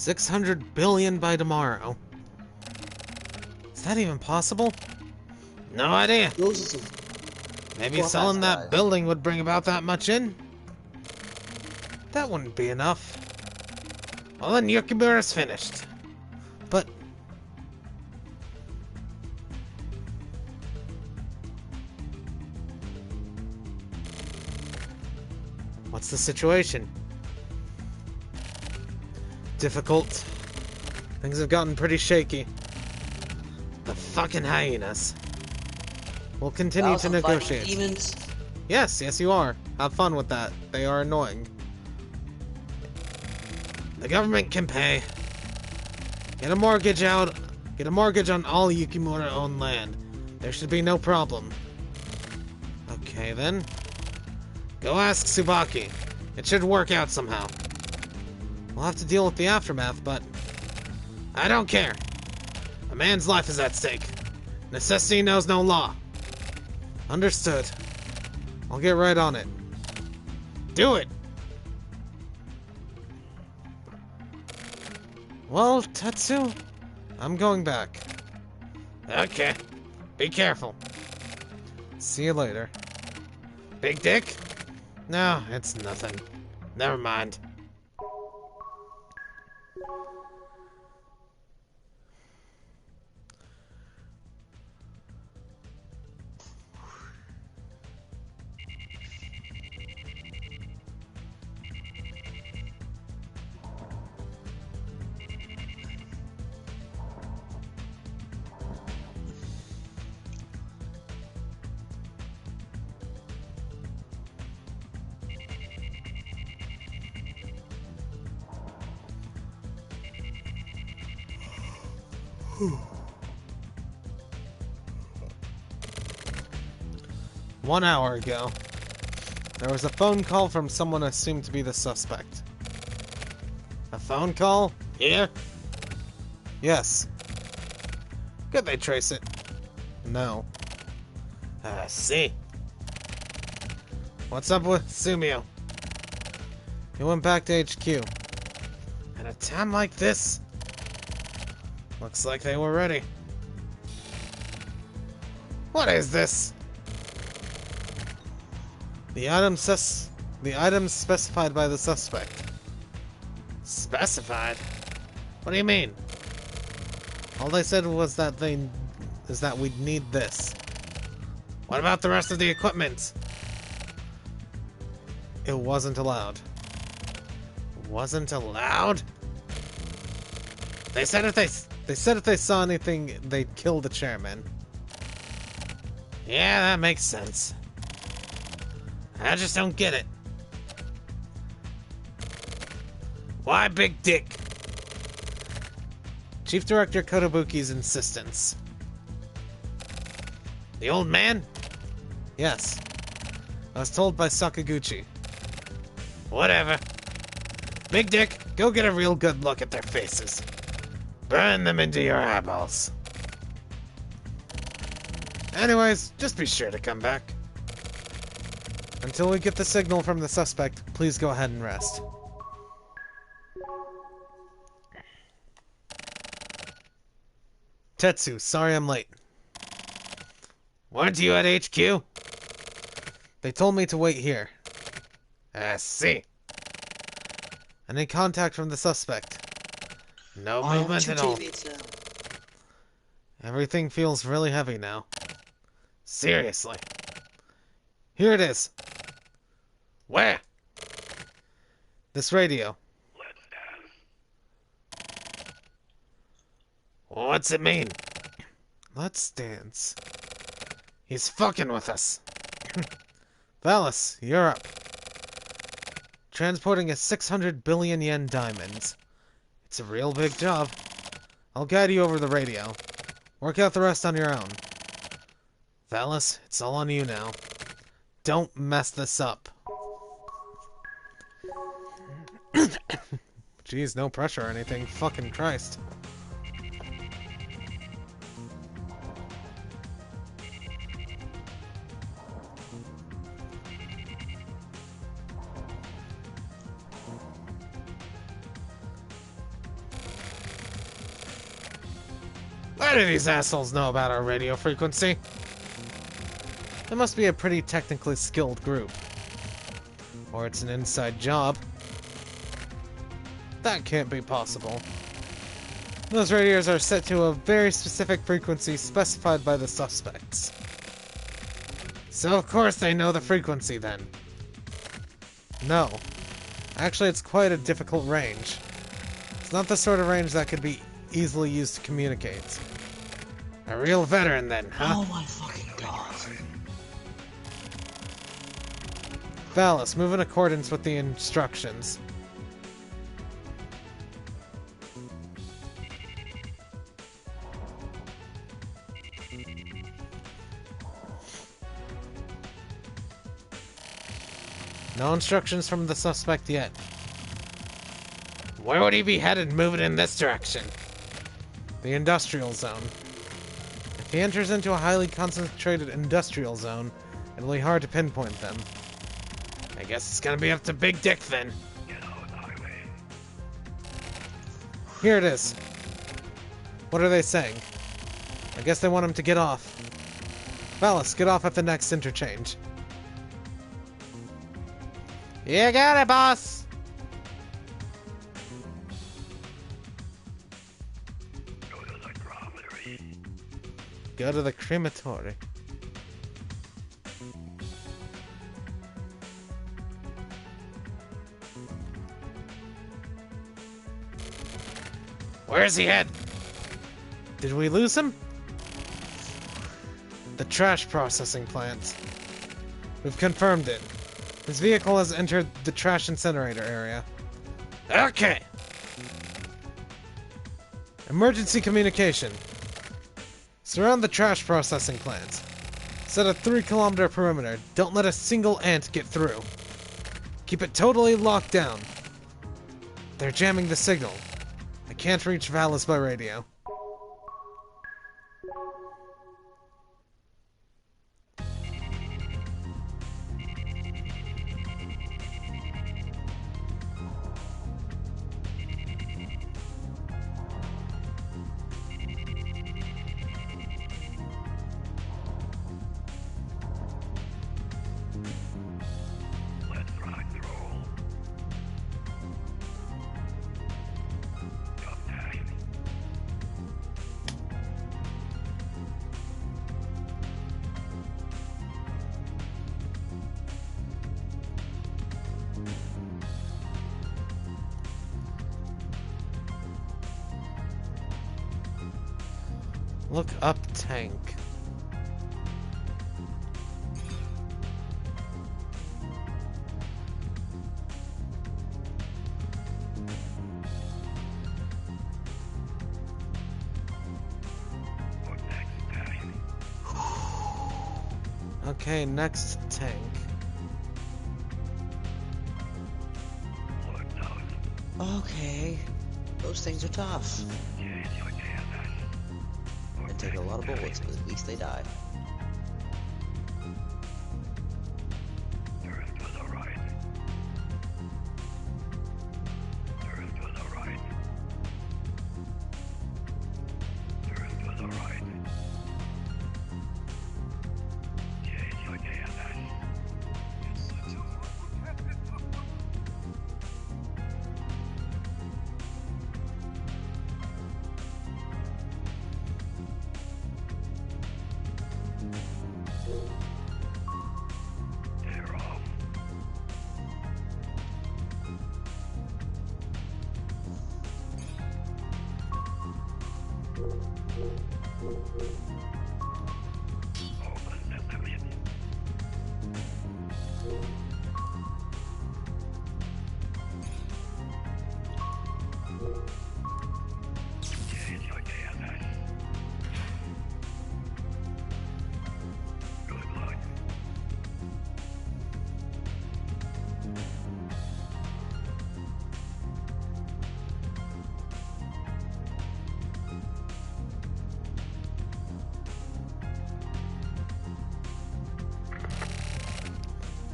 $600 billion by tomorrow. Is that even possible? No idea. Those are some Maybe poor selling fast that guys. building would bring about that much in? That wouldn't be enough. Well, then Yukimura's finished. But... what's the situation? Difficult. Things have gotten pretty shaky. The fucking hyenas. We'll continue Valice, to I'm fighting negotiate. demons. Yes, yes you are. Have fun with that. They are annoying. The government can pay. Get a mortgage out. Get a mortgage on all Yukimura-owned land. There should be no problem. Okay then. Go ask Tsubaki. It should work out somehow. We'll have to deal with the aftermath, but I don't care. A man's life is at stake. Necessity knows no law. Understood. I'll get right on it. Do it! Well, Tetsu, I'm going back. Okay. Be careful. See you later. Big dick? No, it's nothing. Never mind. One hour ago, there was a phone call from someone assumed to be the suspect. A phone call? Here? Yes. Could they trace it? No. See. What's up with Sumio? He went back to HQ. At a time like this? Looks like they were ready. What is this? The items specified by the suspect. Specified? What do you mean? All they said was that we'd need this. What about the rest of the equipment? It wasn't allowed. Wasn't allowed? They said if they saw anything, they'd kill the chairman. Yeah, that makes sense. I just don't get it. Why Big Dick? Chief Director Kotobuki's insistence. The old man? Yes. I was told by Sakaguchi. Whatever. Big Dick, go get a real good look at their faces. Burn them into your eyeballs. Anyways, just be sure to come back. Until we get the signal from the suspect, please go ahead and rest. Tetsu, sorry I'm late. Weren't you at HQ? They told me to wait here. I see. Any contact from the suspect? No movement at all. Everything feels really heavy now. Seriously. Here it is. Where? This radio. What's it mean? Let's dance. He's fucking with us. Valice, you're up. Transporting a 600 billion yen diamond. It's a real big job. I'll guide you over the radio. Work out the rest on your own. Valice, it's all on you now. Don't mess this up. Jeez, no pressure or anything. Fucking Christ. Why do these assholes know about our radio frequency? It must be a pretty technically skilled group. Or it's an inside job. That can't be possible. Those radios are set to a very specific frequency specified by the suspects. So of course they know the frequency then. No. Actually, it's quite a difficult range. It's not the sort of range that could be easily used to communicate. A real veteran then, huh? Oh my fucking god. Valice, move in accordance with the instructions. No instructions from the suspect yet. Where would he be headed moving in this direction? The industrial zone. If he enters into a highly concentrated industrial zone, it'll be hard to pinpoint them. I guess it's gonna be up to Big Dick then. Here it is. What are they saying? I guess they want him to get off. Valice, get off at the next interchange. You got it, boss! Go to the crematory. Where's he head? Did we lose him? The trash processing plant. We've confirmed it. His vehicle has entered the trash incinerator area. Okay! Emergency communication. Surround the trash processing plant. Set a 3-kilometer perimeter. Don't let a single ant get through. Keep it totally locked down. They're jamming the signal. I can't reach Valice by radio. Look up tank. Okay, next tank. Okay. Those things are tough. They take a lot of bullets, but at least they die.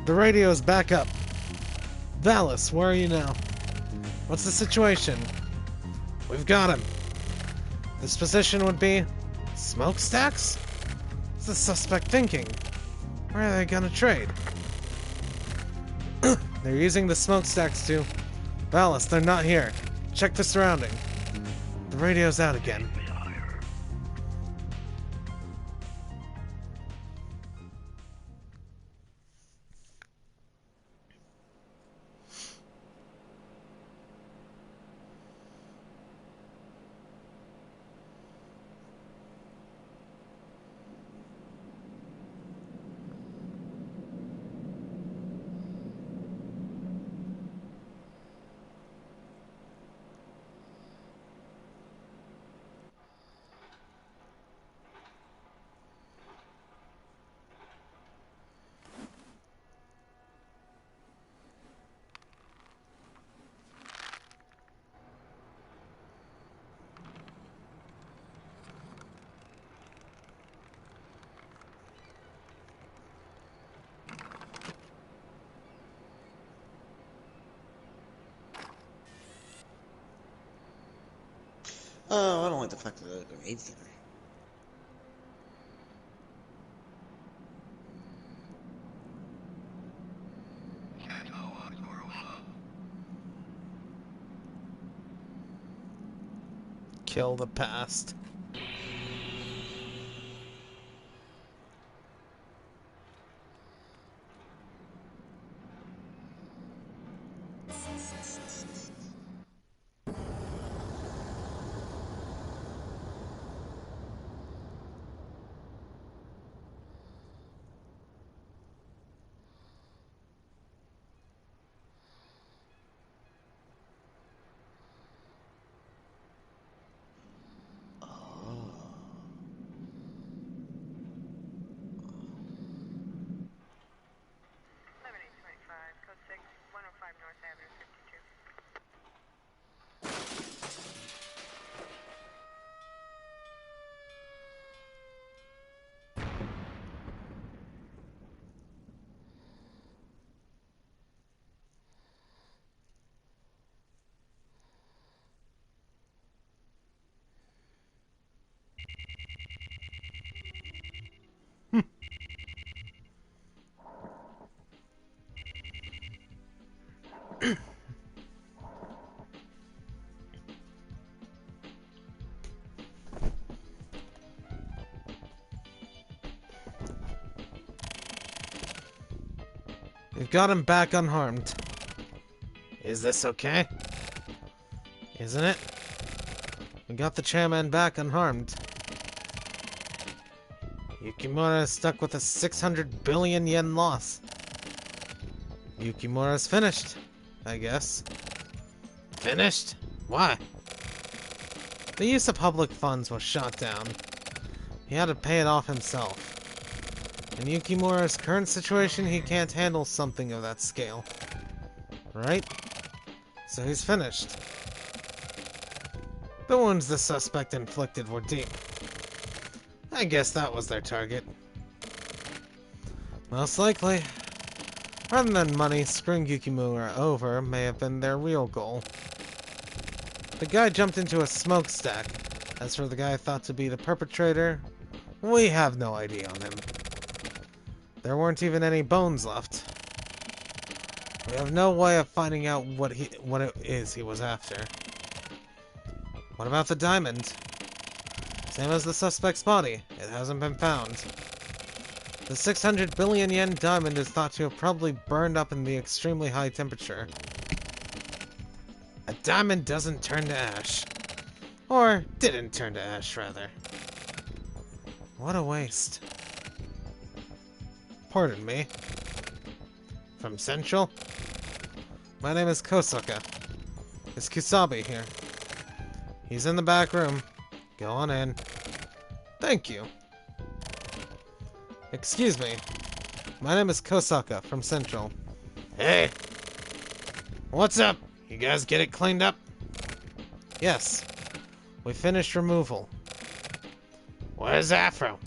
The radio is back up. Valice, where are you now? What's the situation? We've got him. This position would be... smokestacks? What's the suspect thinking? Where are they gonna trade? They're using the smokestacks to... Valice, they're not here. Check the surrounding. The radio's out again. Oh, I don't like the fact that they're AIDS either. Kill the past. We've got him back unharmed. Is this okay? Isn't it? We got the chairman back unharmed. Yukimura is stuck with a 600 billion yen loss. Yukimura's finished, I guess. Finished? Why? The use of public funds was shot down. He had to pay it off himself. In Yukimura's current situation, he can't handle something of that scale. Right? So he's finished. The wounds the suspect inflicted were deep. I guess that was their target. Most likely. Rather than money, screwing Yukimura over may have been their real goal. The guy jumped into a smokestack. As for the guy thought to be the perpetrator, we have no idea on him. There weren't even any bones left. We have no way of finding out what it is he was after. What about the diamond? Same as the suspect's body. It hasn't been found. The 600 billion yen diamond is thought to have probably burned up in the extremely high temperature. A diamond doesn't turn to ash. Or didn't turn to ash, rather. What a waste. Pardon me. From Central? My name is Kosaka. Is Kusabi here? He's in the back room. Go on in. Thank you. Excuse me. My name is Kosaka from Central. Hey! What's up? You guys get it cleaned up? Yes. We finished removal. Where's Afro?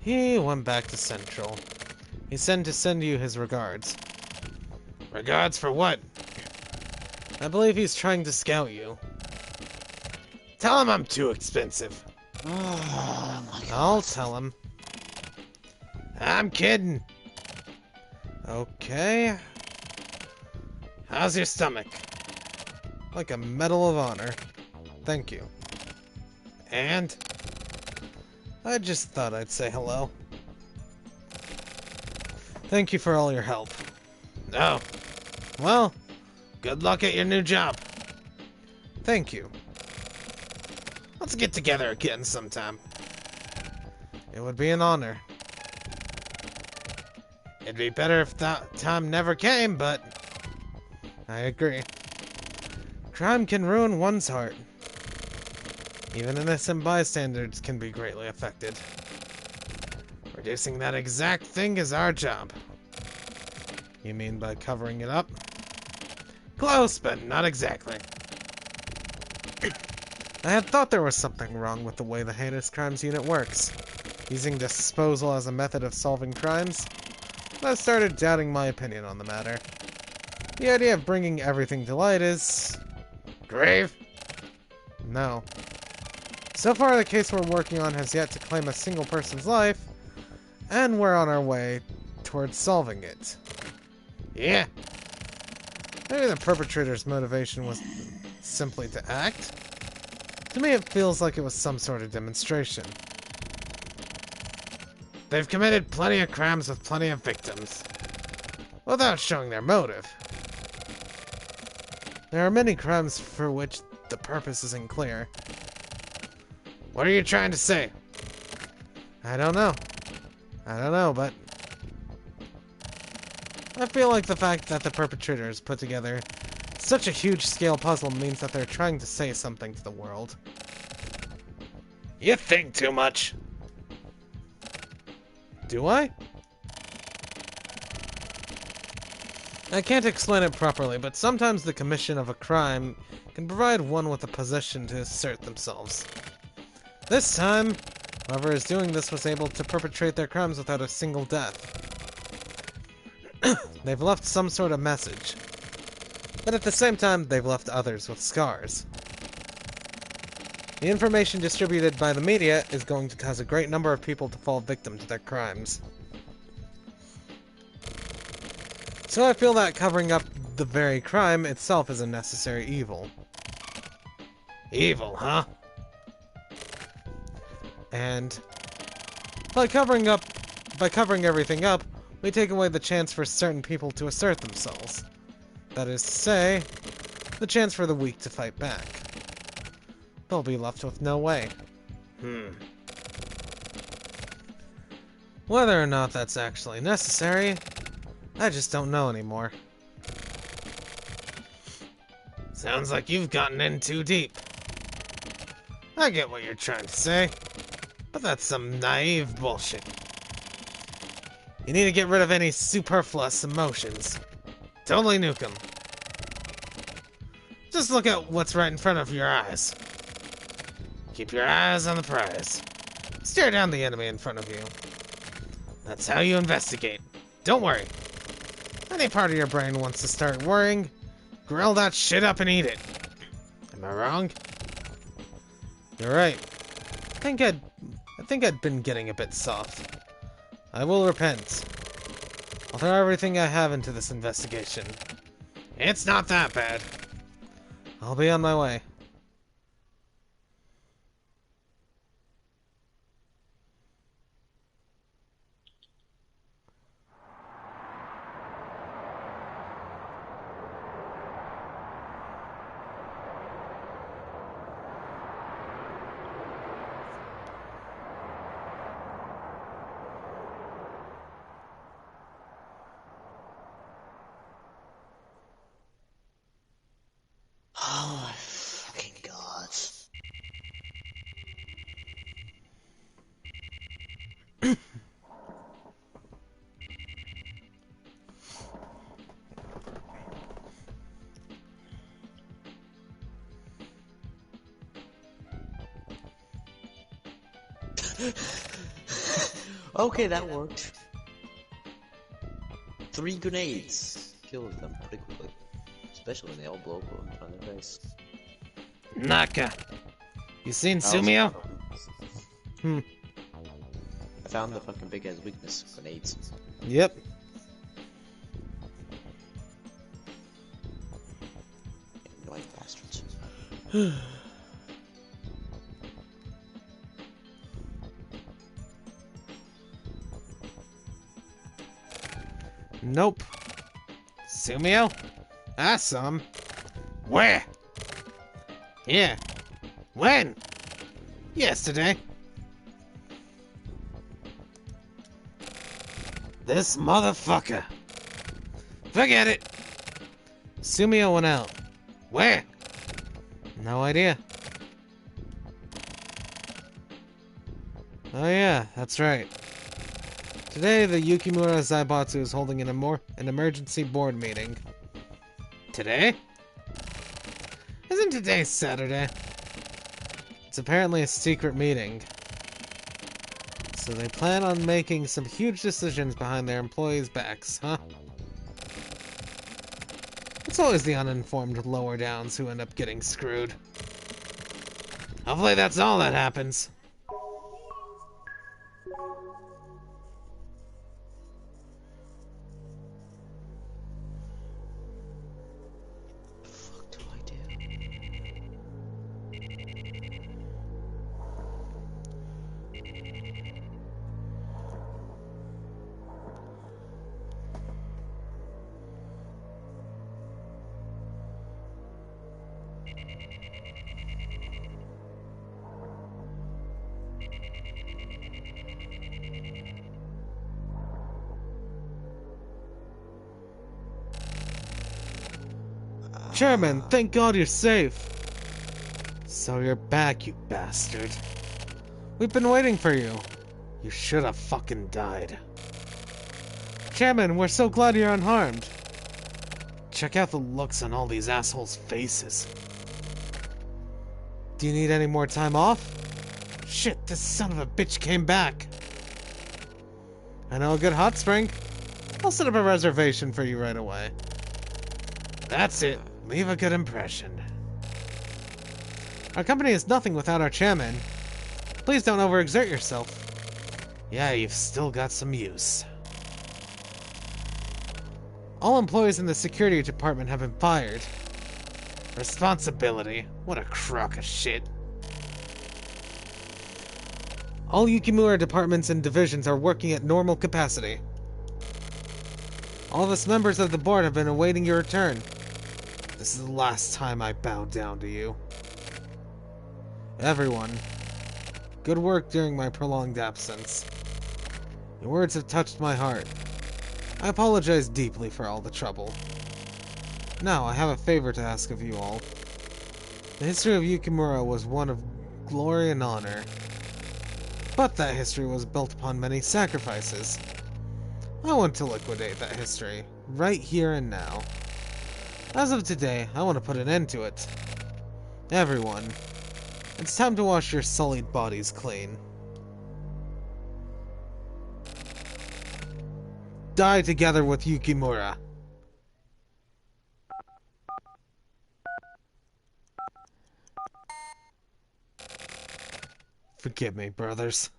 He went back to Central. He said to send you his regards. Regards for what? I believe he's trying to scout you. Tell him I'm too expensive. Oh my god. I'll tell him. I'm kidding. Okay. How's your stomach? Like a Medal of Honor. Thank you. And? I just thought I'd say hello. Thank you for all your help. Oh. Well, good luck at your new job. Thank you. Let's get together again sometime. It would be an honor. It'd be better if that time never came, but I agree. Crime can ruin one's heart. Even innocent bystanders can be greatly affected. Reducing that exact thing is our job. You mean by covering it up? Close, but not exactly. I had thought there was something wrong with the way the Heinous Crimes Unit works. Using disposal as a method of solving crimes, I started doubting my opinion on the matter. The idea of bringing everything to light is grave. No. So far, the case we're working on has yet to claim a single person's life, and we're on our way towards solving it. Yeah. Maybe the perpetrator's motivation was simply to act? To me, it feels like it was some sort of demonstration. They've committed plenty of crimes with plenty of victims, without showing their motive. There are many crimes for which the purpose isn't clear. What are you trying to say? I don't know. But I feel like the fact that the perpetrators put together such a huge-scale puzzle means that they're trying to say something to the world. You think too much. Do I? I can't explain it properly, but sometimes the commission of a crime can provide one with a position to assert themselves. This time, whoever is doing this was able to perpetrate their crimes without a single death. They've left some sort of message, but at the same time, they've left others with scars. The information distributed by the media is going to cause a great number of people to fall victim to their crimes. So I feel that covering up the very crime itself is a necessary evil. Evil, huh? And by covering everything up, we take away the chance for certain people to assert themselves. That is to say, the chance for the weak to fight back. They'll be left with no way. Whether or not that's actually necessary, I just don't know anymore. Sounds like you've gotten in too deep. I get what you're trying to say, but that's some naive bullshit. You need to get rid of any superfluous emotions. Totally nuke them. Just look at what's right in front of your eyes. Keep your eyes on the prize. Stare down the enemy in front of you. That's how you investigate. Don't worry. Any part of your brain wants to start worrying, grill that shit up and eat it. Am I wrong? You're right. I think I'd been getting a bit soft. I will repent. I'll throw everything I have into this investigation. It's not that bad. I'll be on my way. Oh my fucking god. Okay, that worked. 3 grenades. Kills them pretty quickly. Especially when they all blow up in front of their face. Naka! You seen Sumio? I found the fucking big ass weakness. Grenades. Yep. Annoying bastards. Nope. Sumio? I saw him. Where? Yeah. When? Yesterday. This motherfucker. Forget it. Sumio went out. Where? No idea. Oh yeah, that's right. Today, the Yukimura Zaibatsu is holding an emergency board meeting. Today? Isn't today Saturday? It's apparently a secret meeting. So they plan on making some huge decisions behind their employees' backs, huh? It's always the uninformed lower downs who end up getting screwed. Hopefully that's all that happens. The fuck do I do? Chairman, thank God you're safe. So you're back, you bastard. We've been waiting for you. You should have fucking died. Chairman, we're so glad you're unharmed. Check out the looks on all these assholes' faces. Do you need any more time off? Shit, this son of a bitch came back. I know a good hot spring. I'll set up a reservation for you right away. That's it. Leave a good impression. Our company is nothing without our chairman. Please don't overexert yourself. Yeah, you've still got some use. All employees in the security department have been fired. Responsibility. What a crock of shit. All Yukimura departments and divisions are working at normal capacity. All of us members of the board have been awaiting your return. This is the last time I bow down to you. Everyone, good work during my prolonged absence. Your words have touched my heart. I apologize deeply for all the trouble. Now, I have a favor to ask of you all. The history of Yukimura was one of glory and honor. But that history was built upon many sacrifices. I want to liquidate that history, right here and now. As of today, I want to put an end to it. Everyone, it's time to wash your sullied bodies clean. Die together with Yukimura. Forgive me, brothers.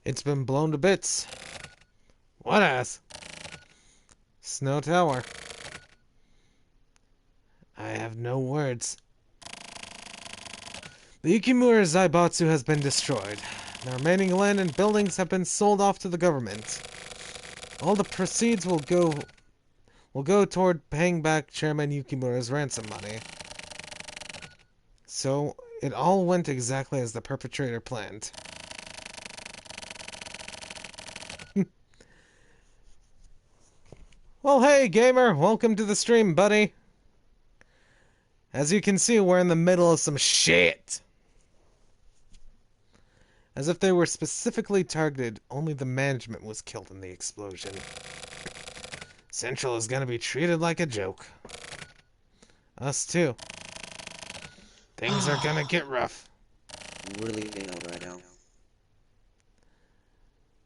It's been blown to bits. What ass? Snow Tower. I have no words. The Yukimura Zaibatsu has been destroyed. The remaining land and buildings have been sold off to the government. All the proceeds will go toward paying back Chairman Yukimura's ransom money. So, it all went exactly as the perpetrator planned. Well, hey, gamer! Welcome to the stream, buddy! As you can see, we're in the middle of some shit! As if they were specifically targeted, only the management was killed in the explosion. Central is gonna be treated like a joke. Us too. Things are gonna get rough. Really nailed right now.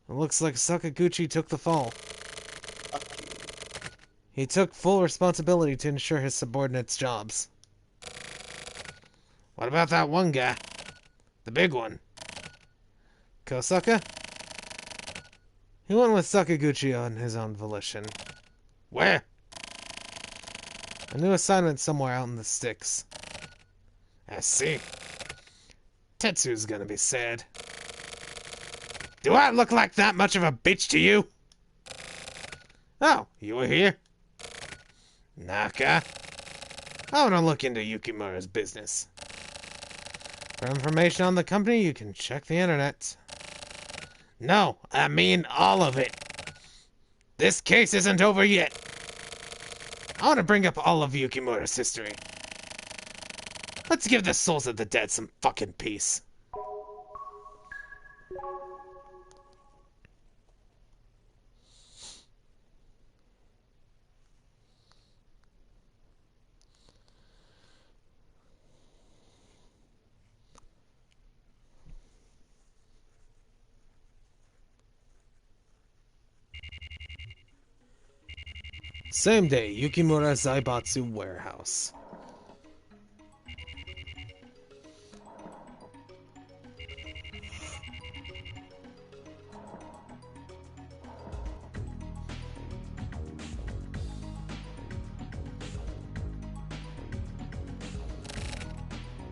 It looks like Sakaguchi took the fall. He took full responsibility to ensure his subordinates' jobs. What about that one guy? The big one? Kosaka? He went with Sakaguchi on his own volition. Where? A new assignment somewhere out in the sticks. I see. Tetsu's gonna be sad. Do I look like that much of a bitch to you? Oh, you were here? Naka? I want to look into Yukimura's business. For information on the company, you can check the internet. No, I mean all of it. This case isn't over yet. I want to bring up all of Yukimura's history. Let's give the souls of the dead some fucking peace. Same day, Yukimura Zaibatsu warehouse.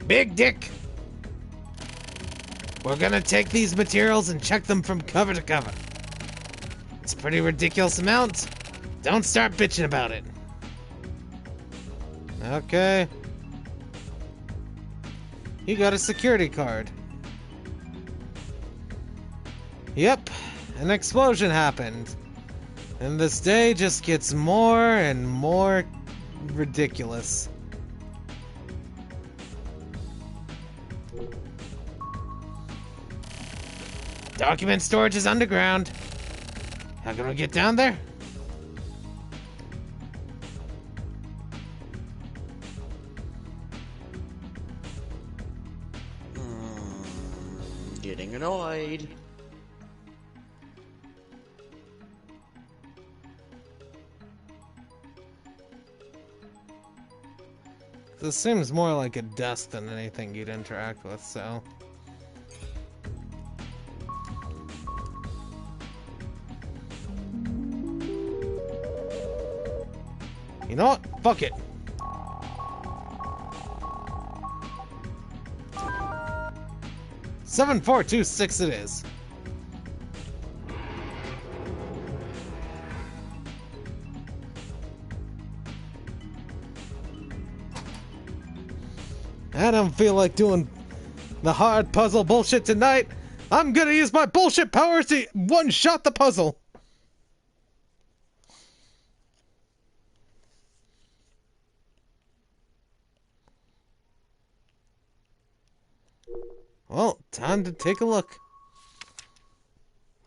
Big Dick! We're gonna take these materials and check them from cover to cover. It's a pretty ridiculous amount. Don't start bitching about it. Okay. You got a security card. Yep, an explosion happened. And this day just gets more and more ridiculous. Document storage is underground. How can we get down there? Getting annoyed. This seems more like a desk than anything you'd interact with, so... You know what? Fuck it. $7,426 it is. I don't feel like doing the hard puzzle bullshit tonight. I'm gonna use my bullshit powers to one-shot the puzzle. Well, time to take a look.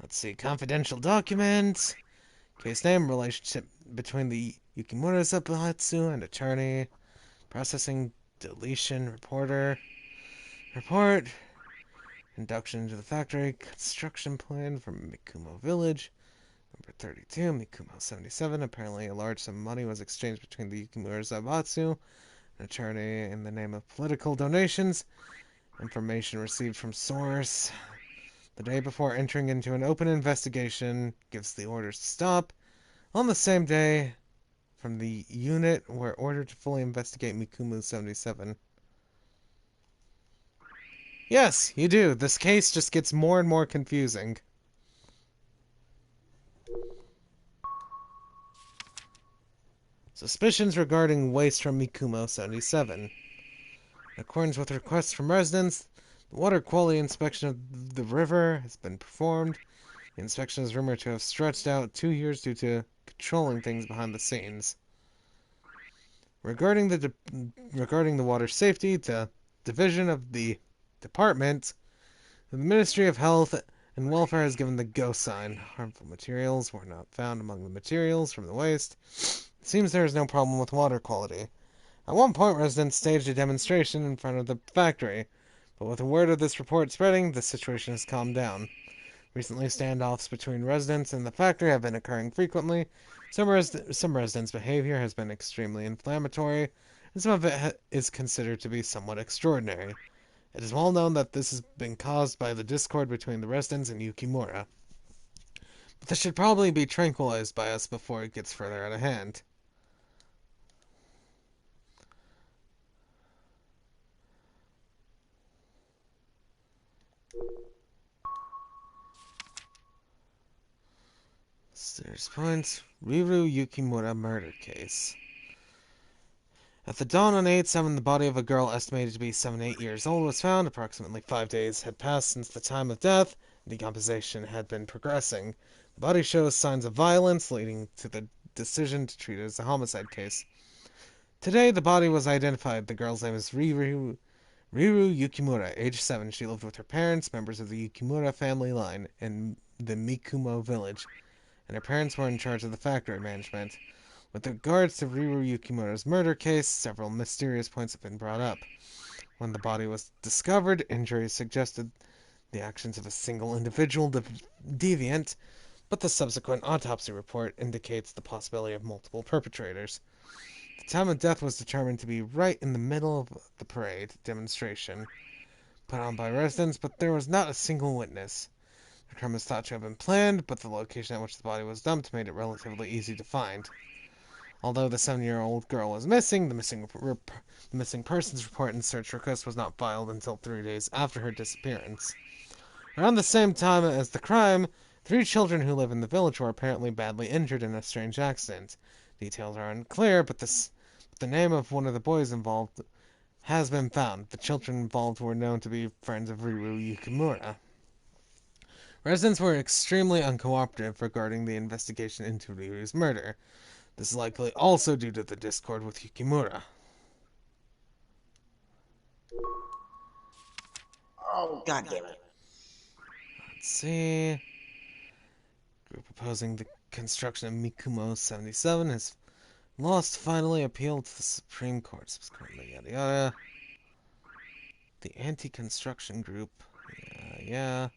Let's see, confidential documents, case name, relationship between the Yukimura Zaibatsu and attorney, processing, deletion, reporter, report, induction into the factory, construction plan from Mikumo Village, number 32, Mikumo 77. Apparently a large sum of money was exchanged between the Yukimura Zaibatsu and attorney in the name of political donations. Information received from source. The day before entering into an open investigation, gives the orders to stop. On the same day, from the unit were ordered to fully investigate Mikumu 77. Yes, you do. This case just gets more and more confusing. Suspicions regarding waste from Mikumo 77. In accordance with requests from residents, the water quality inspection of the river has been performed. The inspection is rumored to have stretched out 2 years due to controlling things behind the scenes. Regarding the water safety, the division of the department, the Ministry of Health and Welfare has given the go sign. Harmful materials were not found among the materials from the waste. It seems there is no problem with water quality. At one point, residents staged a demonstration in front of the factory, but with the word of this report spreading, the situation has calmed down. Recently, standoffs between residents and the factory have been occurring frequently. Some residents' behavior has been extremely inflammatory, and some of it is considered to be somewhat extraordinary. It is well known that this has been caused by the discord between the residents and Yukimura. But this should probably be tranquilized by us before it gets further out of hand. There's points. Riru Yukimura murder case. At the dawn on 8/7, the body of a girl estimated to be 7-8 years old was found. Approximately 5 days had passed since the time of death. Decomposition had been progressing. The body shows signs of violence, leading to the decision to treat it as a homicide case. Today, the body was identified. The girl's name is Riru Yukimura, age 7. She lived with her parents, members of the Yukimura family line, in the Mikumo village, and her parents were in charge of the factory management. With regards to Riru Yukimura's murder case, several mysterious points have been brought up. When the body was discovered, injuries suggested the actions of a single individual deviant, but the subsequent autopsy report indicates the possibility of multiple perpetrators. The time of death was determined to be right in the middle of the parade demonstration put on by residents, but there was not a single witness. The crime is thought to have been planned, but the location at which the body was dumped made it relatively easy to find. Although the 7-year-old girl was missing, the missing persons report and search request was not filed until 3 days after her disappearance. Around the same time as the crime, 3 children who live in the village were apparently badly injured in a strange accident. Details are unclear, but the name of one of the boys involved has been found. The children involved were known to be friends of Riru Yukimura. Residents were extremely uncooperative regarding the investigation into Riru's murder. This is likely also due to the discord with Yukimura. Oh, god damn it. Let's see. Group opposing the construction of Mikumo 77 has lost, finally appealed to the Supreme Court. Subsequently, yada yada. The anti-construction group. Yeah.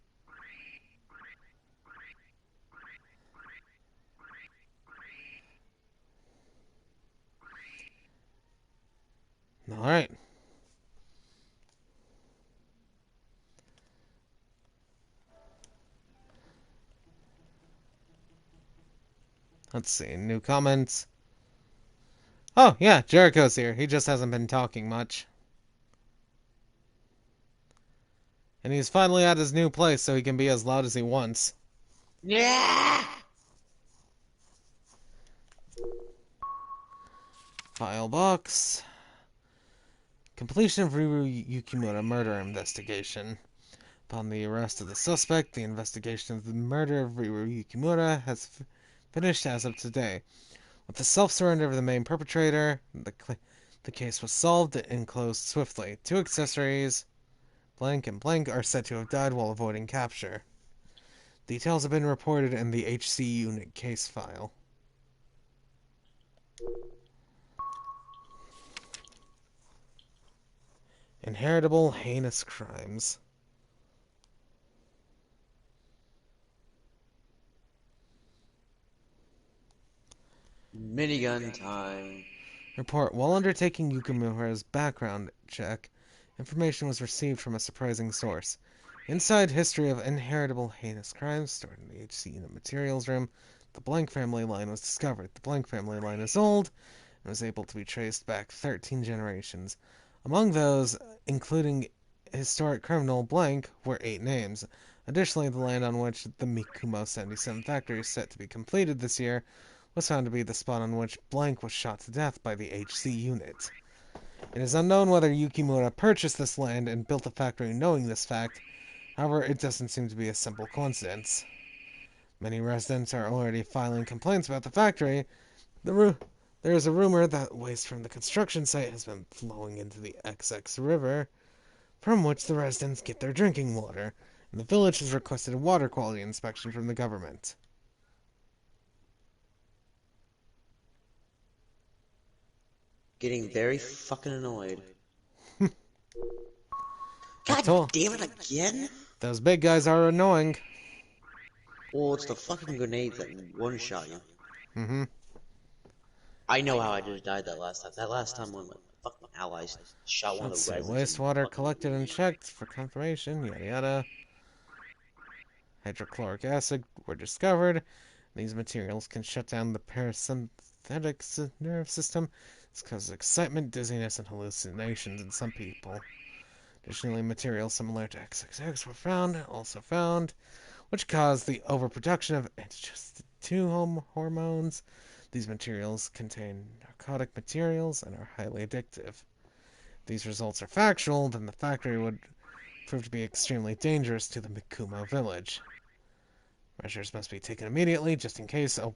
Alright. Let's see, new comments. Oh, yeah, Jericho's here. He just hasn't been talking much. And he's finally at his new place, so he can be as loud as he wants. Yeah! File box. Completion of Riru Yukimura murder investigation. Upon the arrest of the suspect, the investigation of the murder of Riru Yukimura has finished as of today. With the self-surrender of the main perpetrator, the case was solved and closed swiftly. 2 accessories, blank and blank, are said to have died while avoiding capture. Details have been reported in the HC unit case file. Inheritable heinous crimes. Minigun time. Report. While undertaking Yukimura's background check, information was received from a surprising source. Inside History of Inheritable Heinous Crimes, stored in the HC Unit Materials Room, the Blank family line was discovered. The Blank family line is old and was able to be traced back 13 generations. Among those, including historic criminal Blank, were 8 names. Additionally, the land on which the Mikumo 77 factory is set to be completed this year was found to be the spot on which Blank was shot to death by the HC unit. It is unknown whether Yukimura purchased this land and built the factory knowing this fact. However, it doesn't seem to be a simple coincidence. Many residents are already filing complaints about the factory. There is a rumor that waste from the construction site has been flowing into the XX River, from which the residents get their drinking water, and the village has requested a water quality inspection from the government. Getting very fucking annoyed. I God damn it again? Those big guys are annoying. Well, it's the fucking grenades that one-shot you. Mm-hmm. I know how I just died that last time. That last time when my fucking allies shot one of Let's the see. residents. Wastewater collected and checked for confirmation. Yada yada. Hydrochloric acid were discovered. These materials can shut down the parasympathetic nerve system. This causes excitement, dizziness, and hallucinations in some people. Additionally, materials similar to XXX were also found. which cause the overproduction of just two hormones. These materials contain narcotic materials and are highly addictive. If these results are factual, then the factory would prove to be extremely dangerous to the Mikumo village. Measures must be taken immediately, just in case a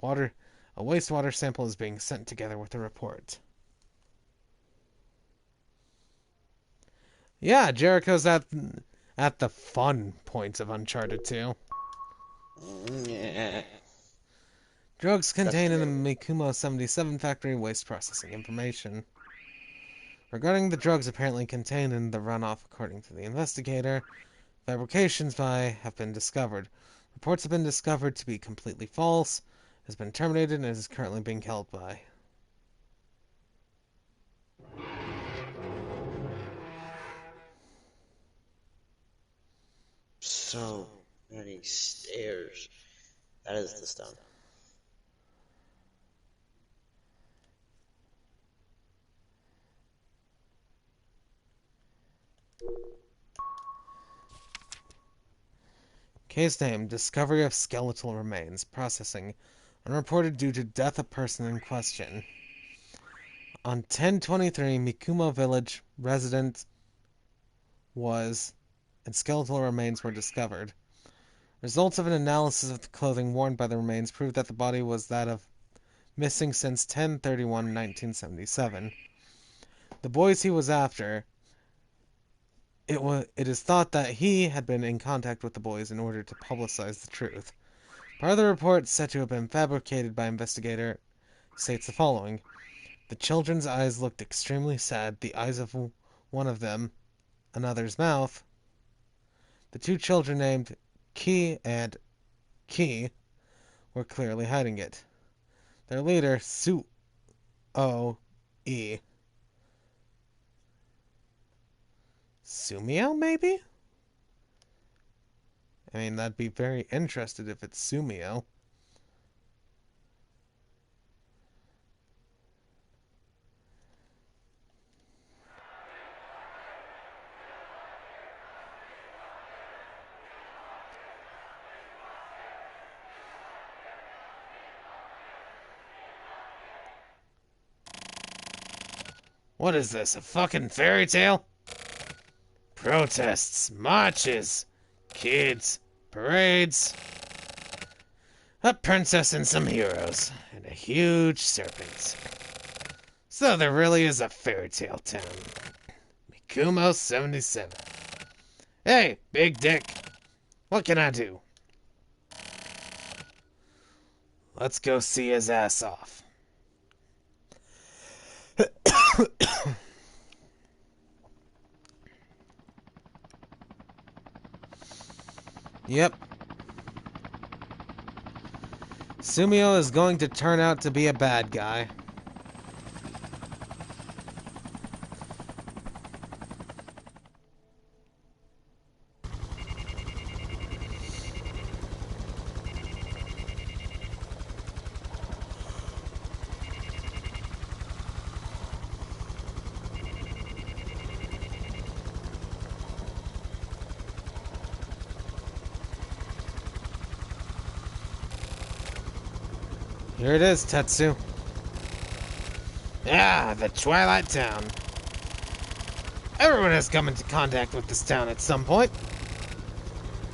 wastewater sample is being sent together with the report. Yeah, Jericho's at the fun points of Uncharted 2. Yeah. Drugs contained in the Mikumo 77 factory waste processing information. Regarding the drugs apparently contained in the runoff, according to the investigator, fabrications have been discovered. Reports have been discovered to be completely false, has been terminated, and is currently being held by. So many stairs. That is the stone. Case name, discovery of skeletal remains. Processing, unreported due to death of person in question. On 10/23, Mikumo village resident and skeletal remains were discovered. Results of an analysis of the clothing worn by the remains proved that the body was that of missing since 10/31/1977. The boys he was after, it is thought that he had been in contact with the boys in order to publicize the truth. Part of the report, said to have been fabricated by investigator, states the following. The children's eyes looked extremely sad, the eyes of one of them, another's mouth. The two children named Ki and Ki were clearly hiding it. Their leader, Su-O-E. Sumio, maybe? I mean, that'd be very interesting if it's Sumio. What is this, a fucking fairy tale? Protests, marches, kids, parades. A princess and some heroes, and a huge serpent. So there really is a fairy tale town. Mikumo 77. Hey, big dick. What can I do? Let's go see his ass off. Yep. Sumio is going to turn out to be a bad guy. Here it is, Tetsu. Ah, the Twilight Town. Everyone has come into contact with this town at some point.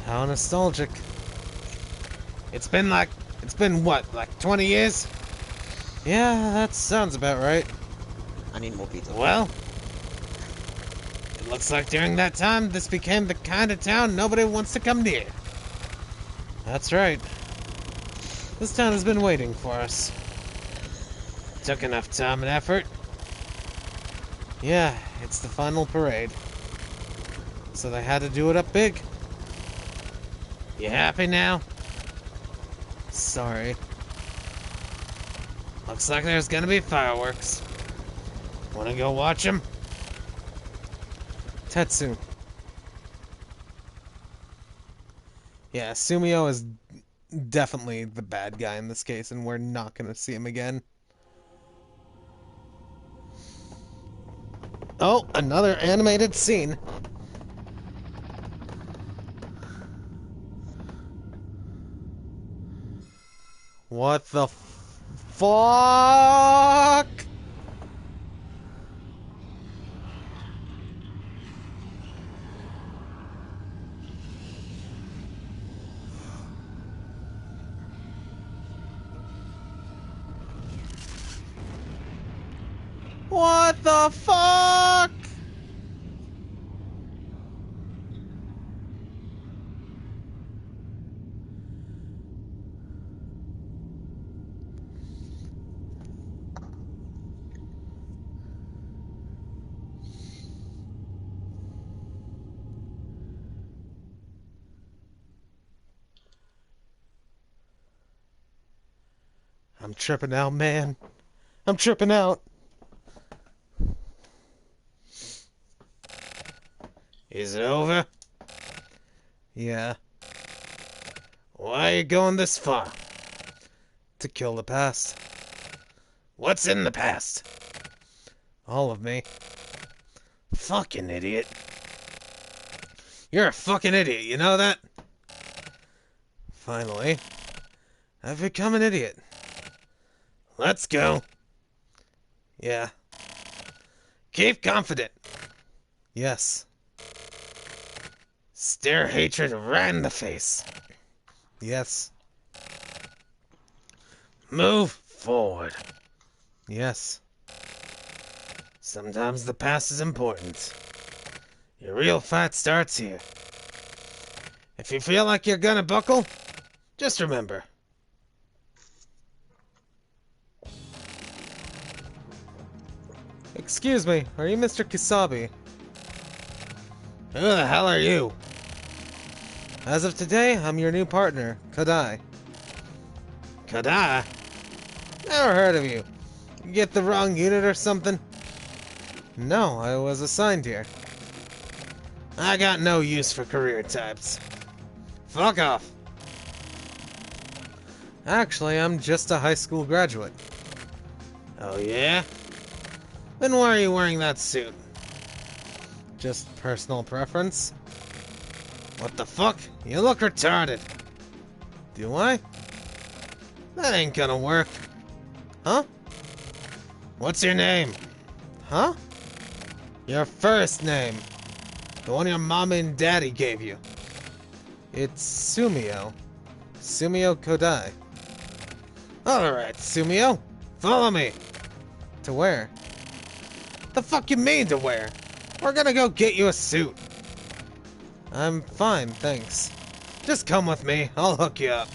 How nostalgic. It's been what, like 20 years? Yeah, that sounds about right. I need more pizza. Well, it looks like during that time, this became the kind of town nobody wants to come near. That's right. This town has been waiting for us. Took enough time and effort. Yeah, it's the final parade. So they had to do it up big. You happy now? Sorry. Looks like there's gonna be fireworks. Wanna go watch them? Tetsu. Yeah, Sumio is definitely the bad guy in this case, and we're not gonna see him again. Oh, another animated scene. What the fuck? What the fuck? I'm tripping out, man. I'm tripping out. Is it over? Yeah. Why are you going this far? To kill the past. What's in the past? All of me. Fucking idiot. You're a fucking idiot, you know that? Finally, I've become an idiot. Let's go. Yeah. Keep confident. Yes. Stare hatred right in the face. Yes. Move forward. Yes. Sometimes the past is important. Your real fight starts here. If you feel like you're gonna buckle, just remember. Excuse me, are you Mr. Kisabi? Who the hell are you? As of today, I'm your new partner, Kadai. Kadai? Never heard of you. You get the wrong unit or something? No, I was assigned here. I got no use for career types. Fuck off. Actually, I'm just a high school graduate. Oh yeah? Then why are you wearing that suit? Just personal preference? What the fuck? You look retarded. Do I? That ain't gonna work. Huh? What's your name? Huh? Your first name. The one your mama and daddy gave you. It's Sumio. Sumio Kodai. Alright, Sumio. Follow me. To where? The fuck you mean to where? We're gonna go get you a suit. I'm fine, thanks. Just come with me, I'll hook you up.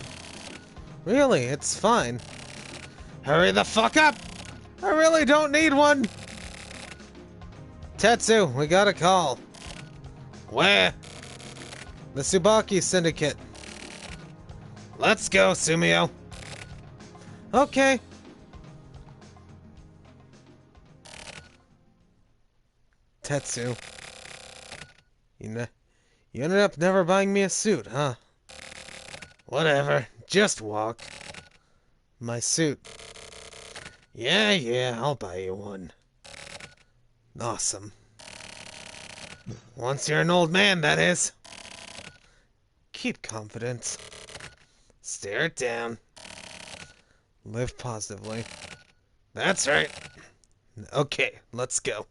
Really, it's fine. Hurry the fuck up! I really don't need one! Tetsu, we got a call. Where? The Tsubaki Syndicate. Let's go, Sumio. Okay. Tetsu. You ended up never buying me a suit, huh? Whatever, just walk. My suit. Yeah, I'll buy you one. Awesome. Once you're an old man, that is. Keep confidence. Stare it down. Live positively. That's right. Okay, let's go.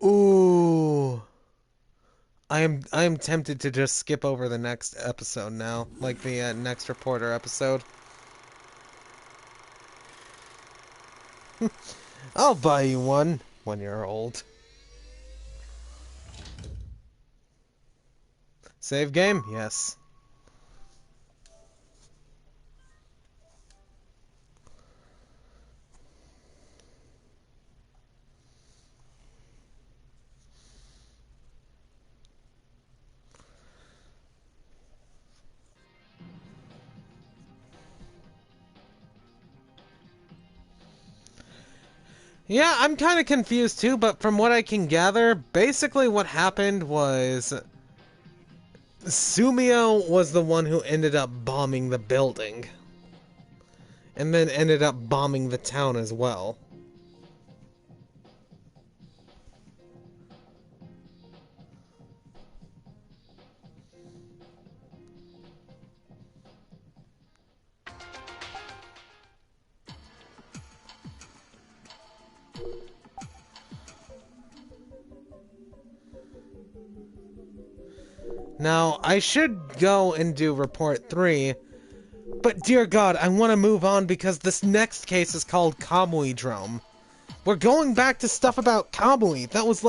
Ooh. I am tempted to just skip over the next episode now, like the next reporter episode. I'll buy you one when you're old. Save game? Yes. Yeah, I'm kind of confused too, but from what I can gather, basically what happened was Sumio was the one who ended up bombing the building. And then ended up bombing the town as well. Now, I should go and do report 3, but dear God, I want to move on because this next case is called Kamui Drome. We're going back to stuff about Kamui. That was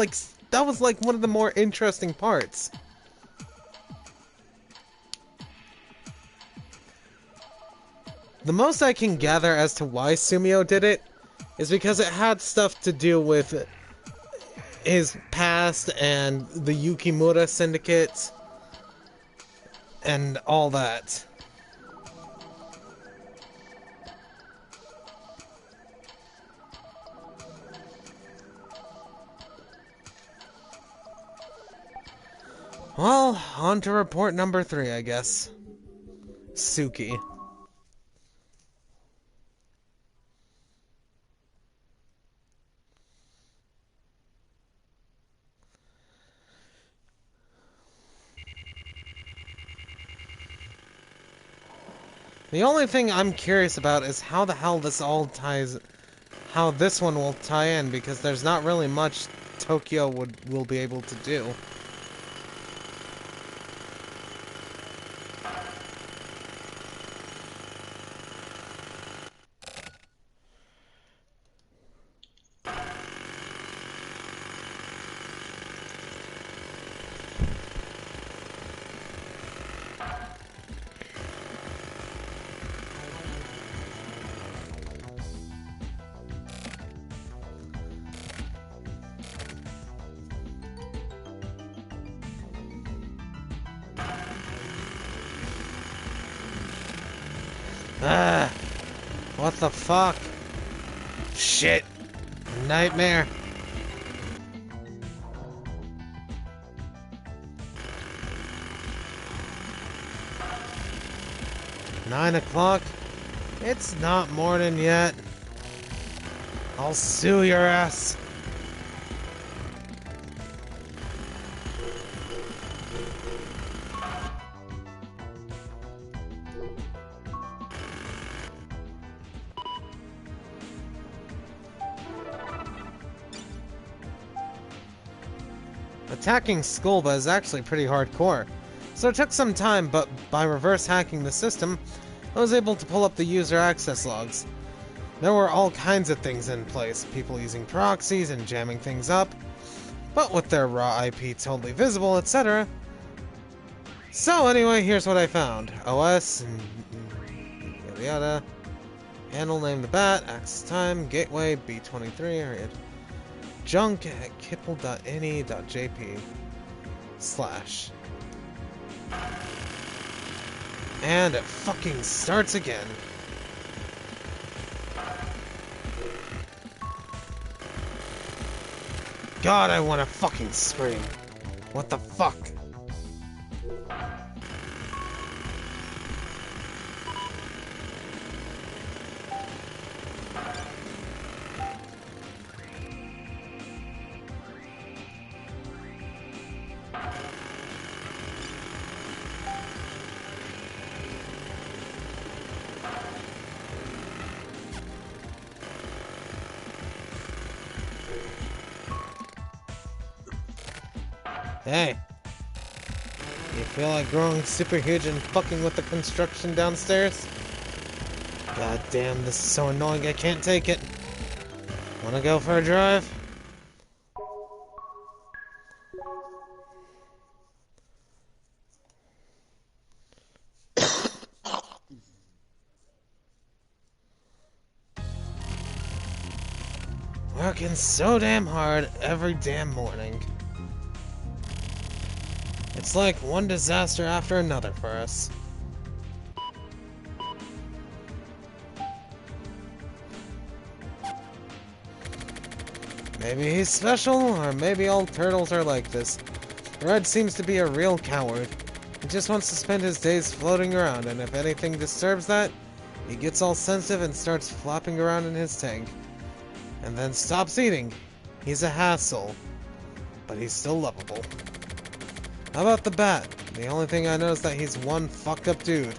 like one of the more interesting parts. The most I can gather as to why Sumio did it is because it had stuff to do with his past and the Yukimura Syndicate and all that. Well, on to report number 3, I guess. Suki. The only thing I'm curious about is how the hell this all ties... how this one will tie in, because there's not really much Tokyo will be able to do. Ah! What the fuck? Shit! Nightmare! Nine o'clock? It's not morning yet. I'll sue your ass. Attacking Skullba is actually pretty hardcore, so it took some time, but by reverse hacking the system, I was able to pull up the user access logs. There were all kinds of things in place, people using proxies and jamming things up, but with their raw IP totally visible, etc. So anyway, here's what I found. OS, and yada yada. Handle name the bat, access time, gateway, B23, or junk at kipple.ne.jp / and it fucking starts again. God, I wanna fucking scream. What the fuck? Hey, you feel like growing super huge and fucking with the construction downstairs? God damn, this is so annoying, I can't take it. Wanna go for a drive? Working so damn hard every damn morning. It's like one disaster after another for us. Maybe he's special, or maybe all turtles are like this. Red seems to be a real coward. He just wants to spend his days floating around, and if anything disturbs that, he gets all sensitive and starts flopping around in his tank. And then stops eating. He's a hassle. But he's still lovable. How about the Bat? The only thing I know is that he's one fucked up dude.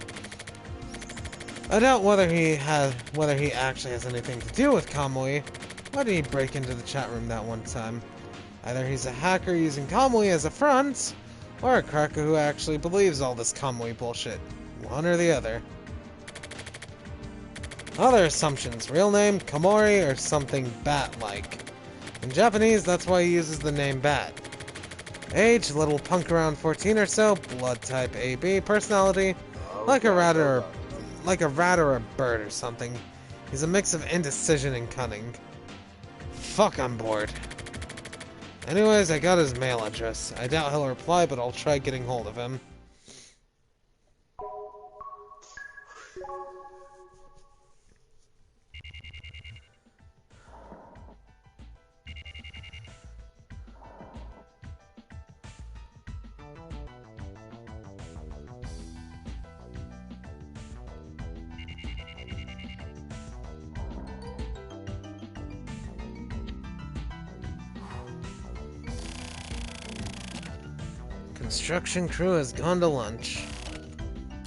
I doubt whether he actually has anything to do with Kamui. Why did he break into the chat room that one time? Either he's a hacker using Kamui as a front, or a cracker who actually believes all this Kamui bullshit. One or the other. Other assumptions. Real name, Komori, or something bat-like. In Japanese, that's why he uses the name Bat. Age, little punk around 14 or so. Blood type AB. Personality, like a rat or a bird or something. He's a mix of indecision and cunning. Fuck, I'm bored. Anyways, I got his mail address. I doubt he'll reply, but I'll try getting hold of him. Construction crew has gone to lunch.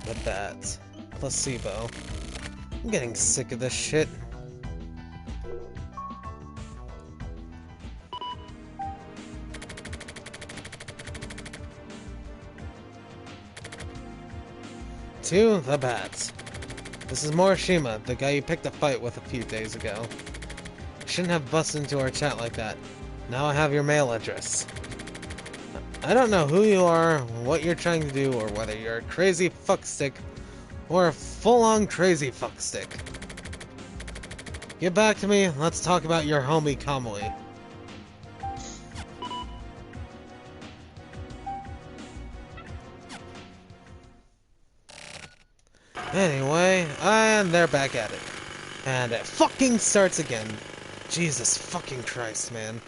The Bat. Placebo. I'm getting sick of this shit. To the Bat. This is Morishima, the guy you picked a fight with a few days ago. Shouldn't have busted into our chat like that. Now I have your mail address. I don't know who you are, what you're trying to do, or whether you're a crazy fuckstick or a full-on crazy fuckstick. Get back to me, let's talk about your homie Kamui. Anyway, and they're back at it. And it fucking starts again. Jesus fucking Christ, man.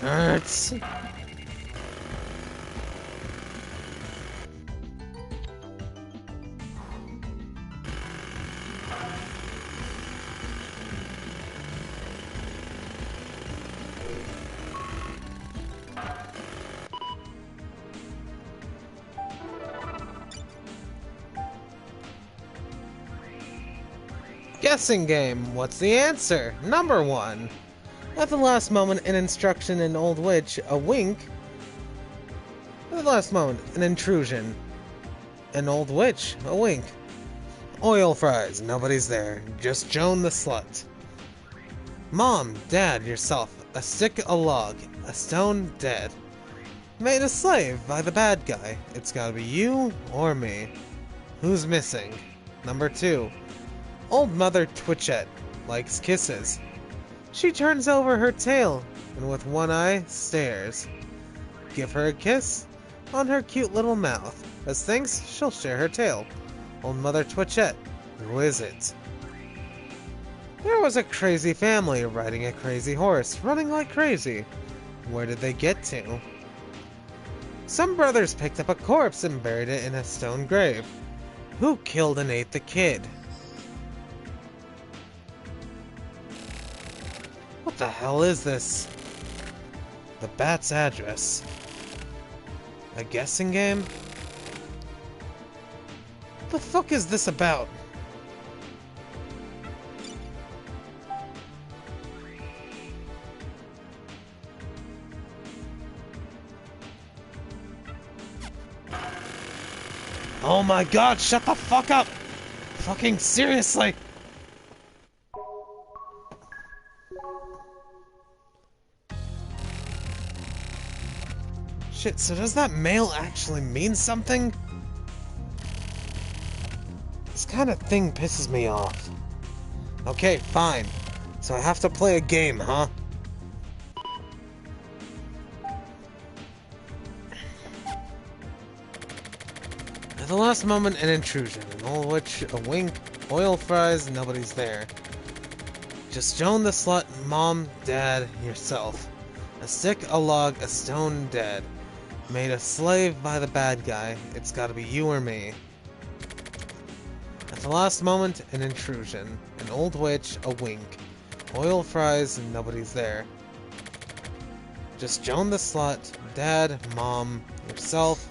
Hurts. Guessing game. What's the answer? Number 1. At the last moment, an instruction in Old Witch, a wink. At the last moment, an intrusion. An Old Witch, a wink. Oil fries, nobody's there. Just Joan the slut. Mom, Dad, yourself. A stick, a log. A stone, dead. Made a slave by the bad guy. It's gotta be you or me. Who's missing? Number 2. Old Mother Twitchette. Likes kisses. She turns over her tail, and with one eye, stares. Give her a kiss on her cute little mouth. As thanks, she'll share her tail. Old Mother Twitchette. Who is it? There was a crazy family riding a crazy horse, running like crazy. Where did they get to? Some brothers picked up a corpse and buried it in a stone grave. Who killed and ate the kid? What the hell is this? The Bat's address. A guessing game? What the fuck is this about? Oh my god, shut the fuck up! Fucking seriously! Shit, so does that mail actually mean something? This kind of thing pisses me off. Okay, fine. So I have to play a game, huh? At the last moment, an intrusion. An old witch, a wink, oil fries, nobody's there. Just Joan the slut, mom, dad, yourself. A stick, a log, a stone, dead. Made a slave by the bad guy. It's gotta be you or me. At the last moment, an intrusion. An old witch, a wink. Oil fries, and nobody's there. Just Joan the slut, dad, mom, yourself,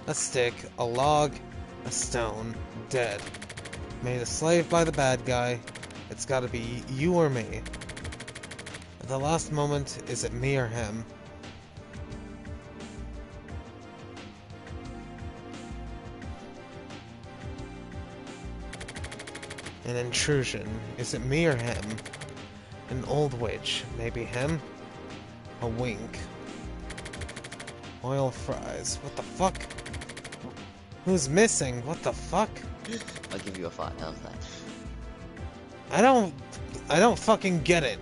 a stick, a log, a stone, dead. Made a slave by the bad guy. It's gotta be you or me. At the last moment, is it me or him? An intrusion. Is it me or him? An old witch. Maybe him? A wink. Oil fries. What the fuck? Who's missing? What the fuck? I'll give you a 5. How's that? I don't fucking get it.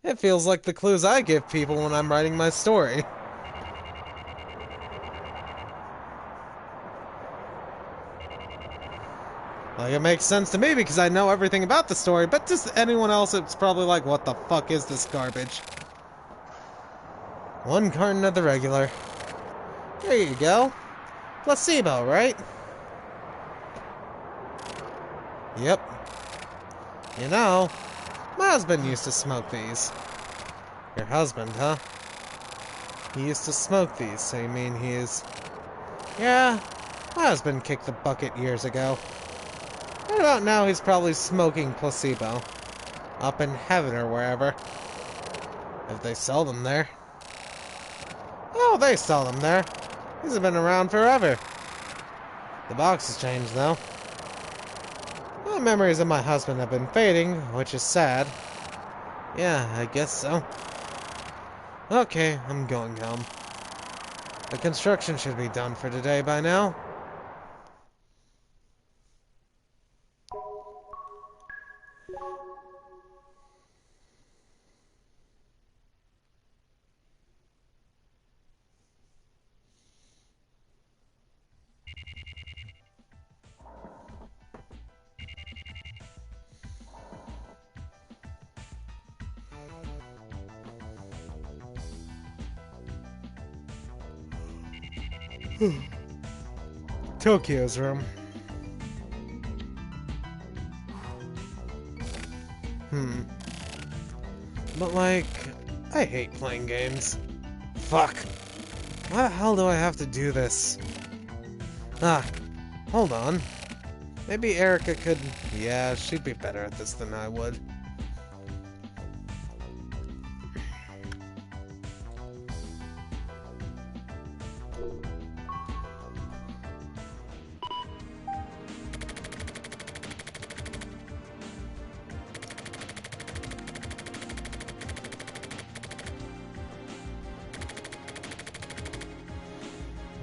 It feels like the clues I give people when I'm writing my story. Like, it makes sense to me because I know everything about the story, but to anyone else, it's probably like, what the fuck is this garbage? One carton of the regular. There you go. Placebo, right? Yep. You know, my husband used to smoke these. Your husband, huh? He used to smoke these, so you mean he is... Yeah, my husband kicked the bucket years ago. Right about now, he's probably smoking placebo. Up in heaven or wherever. If they sell them there. Oh, they sell them there. These have been around forever. The box has changed, though. My memories of my husband have been fading, which is sad. Yeah, I guess so. Okay, I'm going home. The construction should be done for today by now. Tokyo's room. But like, I hate playing games. Fuck. Why the hell do I have to do this? Ah, hold on. Maybe Erica could... Yeah, she'd be better at this than I would.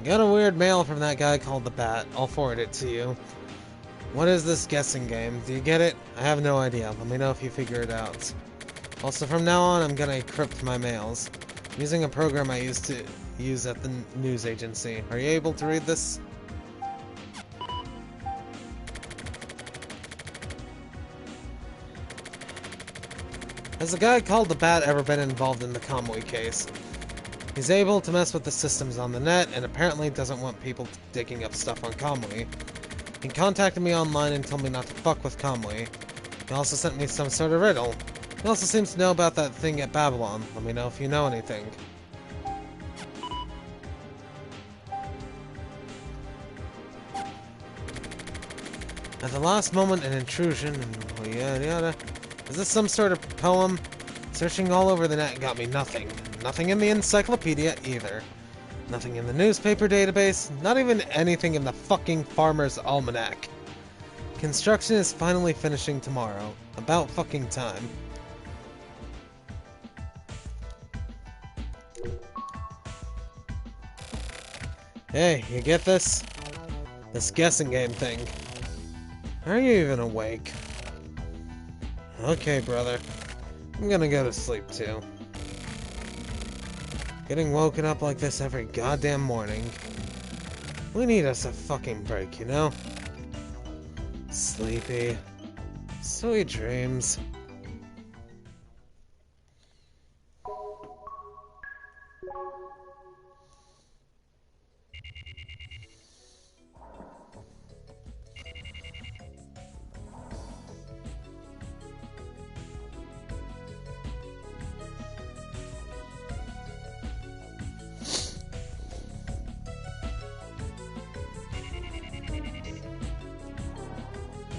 Got a weird mail from that guy called the Bat. I'll forward it to you. What is this guessing game? Do you get it? I have no idea. Let me know if you figure it out. Also, from now on, I'm gonna encrypt my mails. I'm using a program I used to use at the news agency. Are you able to read this? Has a guy called the Bat ever been involved in the Kamui case? He's able to mess with the systems on the net, and apparently doesn't want people digging up stuff on Kamui. He contacted me online and told me not to fuck with Kamui. He also sent me some sort of riddle. He also seems to know about that thing at Babylon. Let me know if you know anything. At the last moment, an intrusion, and yada yada. Is this some sort of poem? Searching all over the net got me nothing. Nothing in the encyclopedia either. Nothing in the newspaper database, not even anything in the fucking Farmer's Almanac. Construction is finally finishing tomorrow. About fucking time. Hey, you get this? This guessing game thing. Are you even awake? Okay, brother. I'm gonna go to sleep too. Getting woken up like this every goddamn morning. We need us a fucking break, you know? Sleepy. Sweet dreams.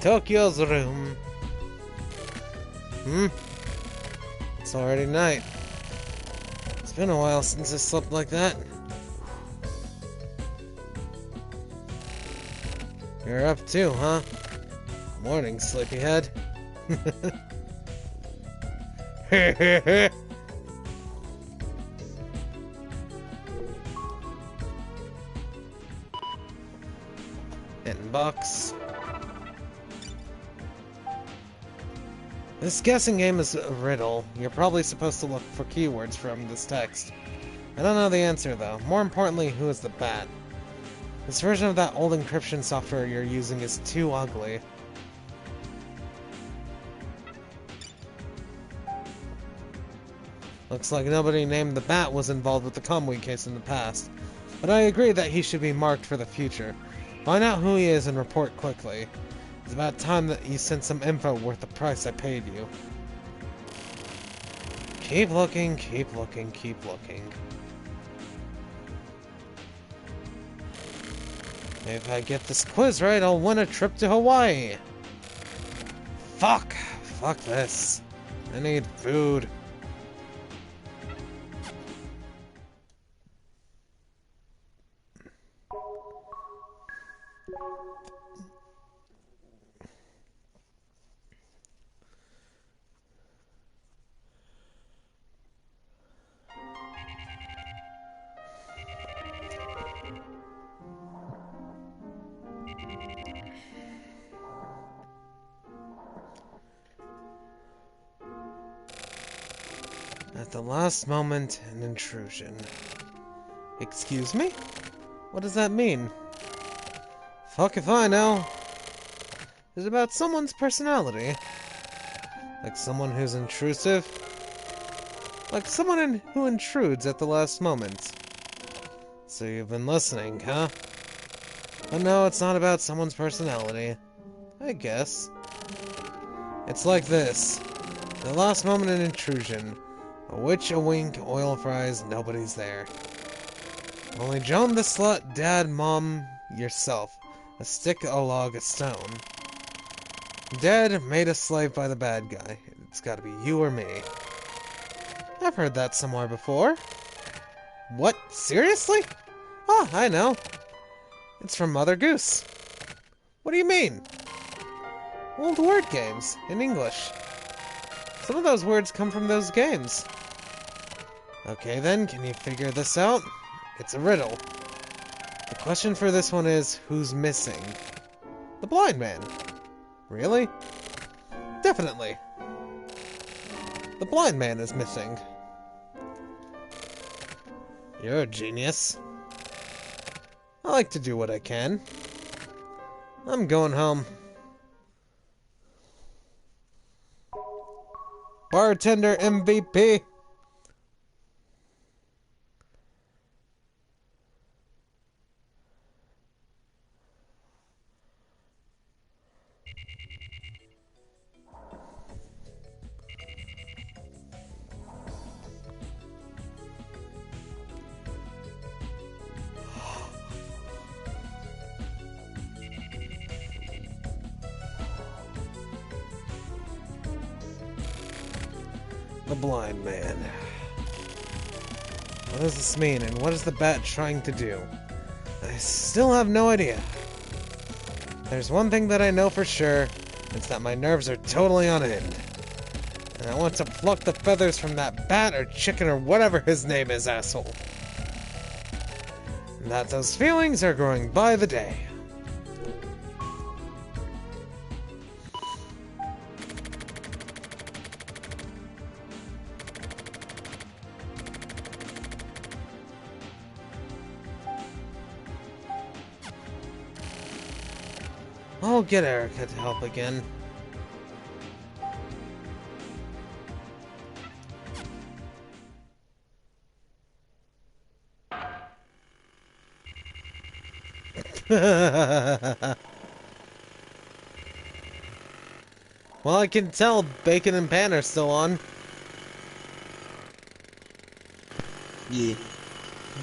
Tokyo's room. It's already night. It's been a while since I slept like that. You're up too, huh? Morning, sleepyhead. Inbox. This guessing game is a riddle. You're probably supposed to look for keywords from this text. I don't know the answer, though. More importantly, who is the bat? This version of that old encryption software you're using is too ugly. Looks like nobody named the bat was involved with the Kamui case in the past. But I agree that he should be marked for the future. Find out who he is and report quickly. It's about time that you sent some info worth the price I paid you. Keep looking, keep looking, keep looking. If I get this quiz right, I'll win a trip to Hawaii. Fuck! Fuck this. I need food. At the last moment, an intrusion. Excuse me? What does that mean? Fuck if I know. It's about someone's personality. Like someone who's intrusive. Like someone who intrudes at the last moment. So you've been listening, huh? But no, it's not about someone's personality. I guess. It's like this. The last moment, an intrusion. A witch, a wink, oil fries, nobody's there. Only Joan the slut, dad, mom, yourself. A stick, a log, a stone. Dead, made a slave by the bad guy. It's gotta be you or me. I've heard that somewhere before. What? Seriously? Oh, I know. It's from Mother Goose. What do you mean? Old word games, in English. Some of those words come from those games. Okay then, can you figure this out? It's a riddle. The question for this one is, who's missing? The blind man. Really? Definitely. The blind man is missing. You're a genius. I like to do what I can. I'm going home. Bartender MVP. The blind man. What does this mean, and what is the bat trying to do? I still have no idea. There's one thing that I know for sure, it's that my nerves are totally on end. And I want to pluck the feathers from that bat or chicken or whatever his name is, asshole. And that those feelings are growing by the day. I'll get Erica to help again. Well, I can tell Bacon and Pan are still on. Yeah.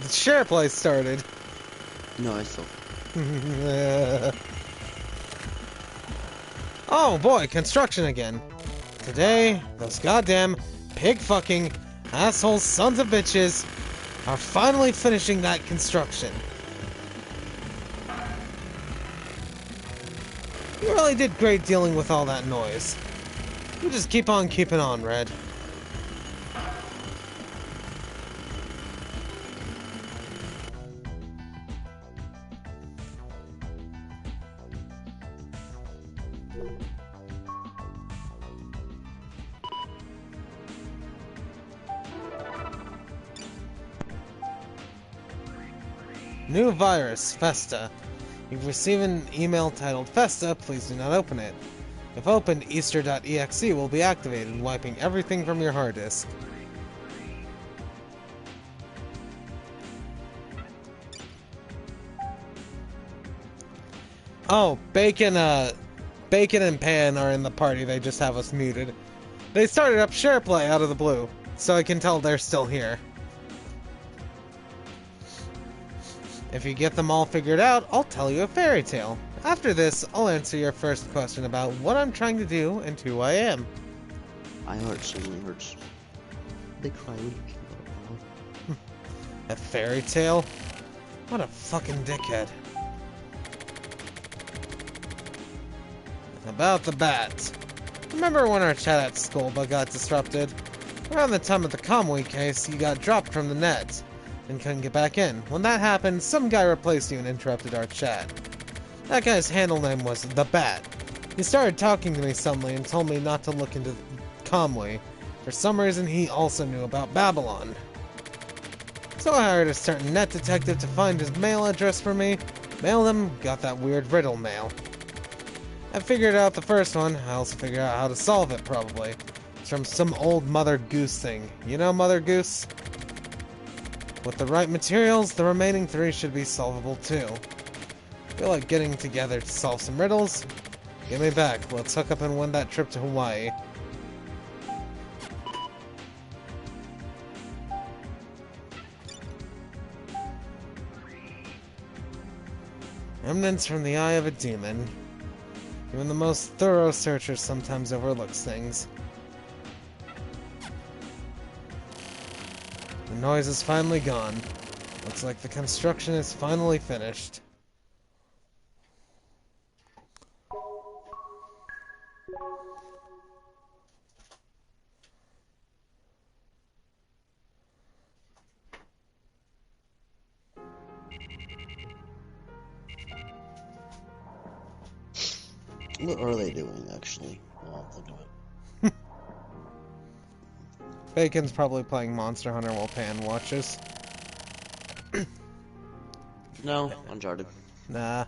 The share play started. No, I still. Oh boy, construction again. Today, those goddamn pig-fucking asshole sons of bitches are finally finishing that construction. You really did great dealing with all that noise. You just keep on keeping on, Red. New virus, Festa. You've received an email titled Festa, please do not open it. If opened, Easter.exe will be activated, wiping everything from your hard disk. Oh, Bacon and Pan are in the party, they just have us muted. They started up SharePlay out of the blue, so I can tell they're still here. If you get them all figured out, I'll tell you a fairy tale. After this, I'll answer your first question about what I'm trying to do and who I am. My heart suddenly hurts. They cry when you keep A fairy tale? What a fucking dickhead. About the bat. Remember when our chat at school got disrupted? Around the time of the Comwee case, you got dropped from the net and couldn't get back in. When that happened, some guy replaced you and interrupted our chat. That guy's handle name was The Bat. He started talking to me suddenly and told me not to look into Comwee. For some reason, he also knew about Babylon. So I hired a certain net detective to find his mail address for me, mailed him, got that weird riddle mail. I figured out the first one, I also figured out how to solve it, probably. It's from some old Mother Goose thing. You know Mother Goose? With the right materials, the remaining 3 should be solvable too. Feel like getting together to solve some riddles? Get me back, let's hook up and win that trip to Hawaii. Remnants from the eye of a demon. Even the most thorough searcher sometimes overlooks things. The noise is finally gone. Looks like the construction is finally finished. What are they doing, actually? I'll think of it. Bacon's probably playing Monster Hunter while Pan watches. No, Uncharted. Nah.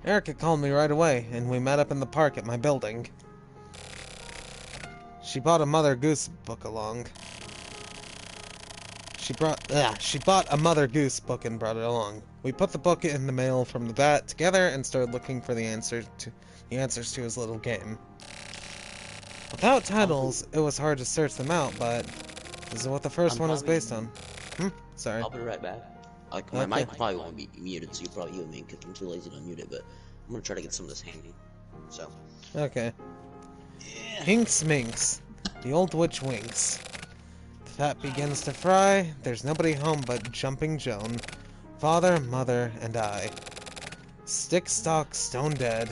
Erica called me right away, and we met up in the park at my building. She bought a Mother Goose book along. She bought a Mother Goose book and brought it along. We put the book in the mail from the bat together and started looking for the answers to his little game. Without titles, it was hard to search them out, but this is what the first one is based on. Sorry. I'll be right back. Like, my mic probably won't be muted, so you probably hear me because I'm too lazy to mute it, but I'm gonna try to get some of this handy. So. Okay. Yeah. Hinks Minks. The old witch winks. The fat begins to fry, there's nobody home but Jumping Joan, father, mother, and I. Stick, stock, stone dead,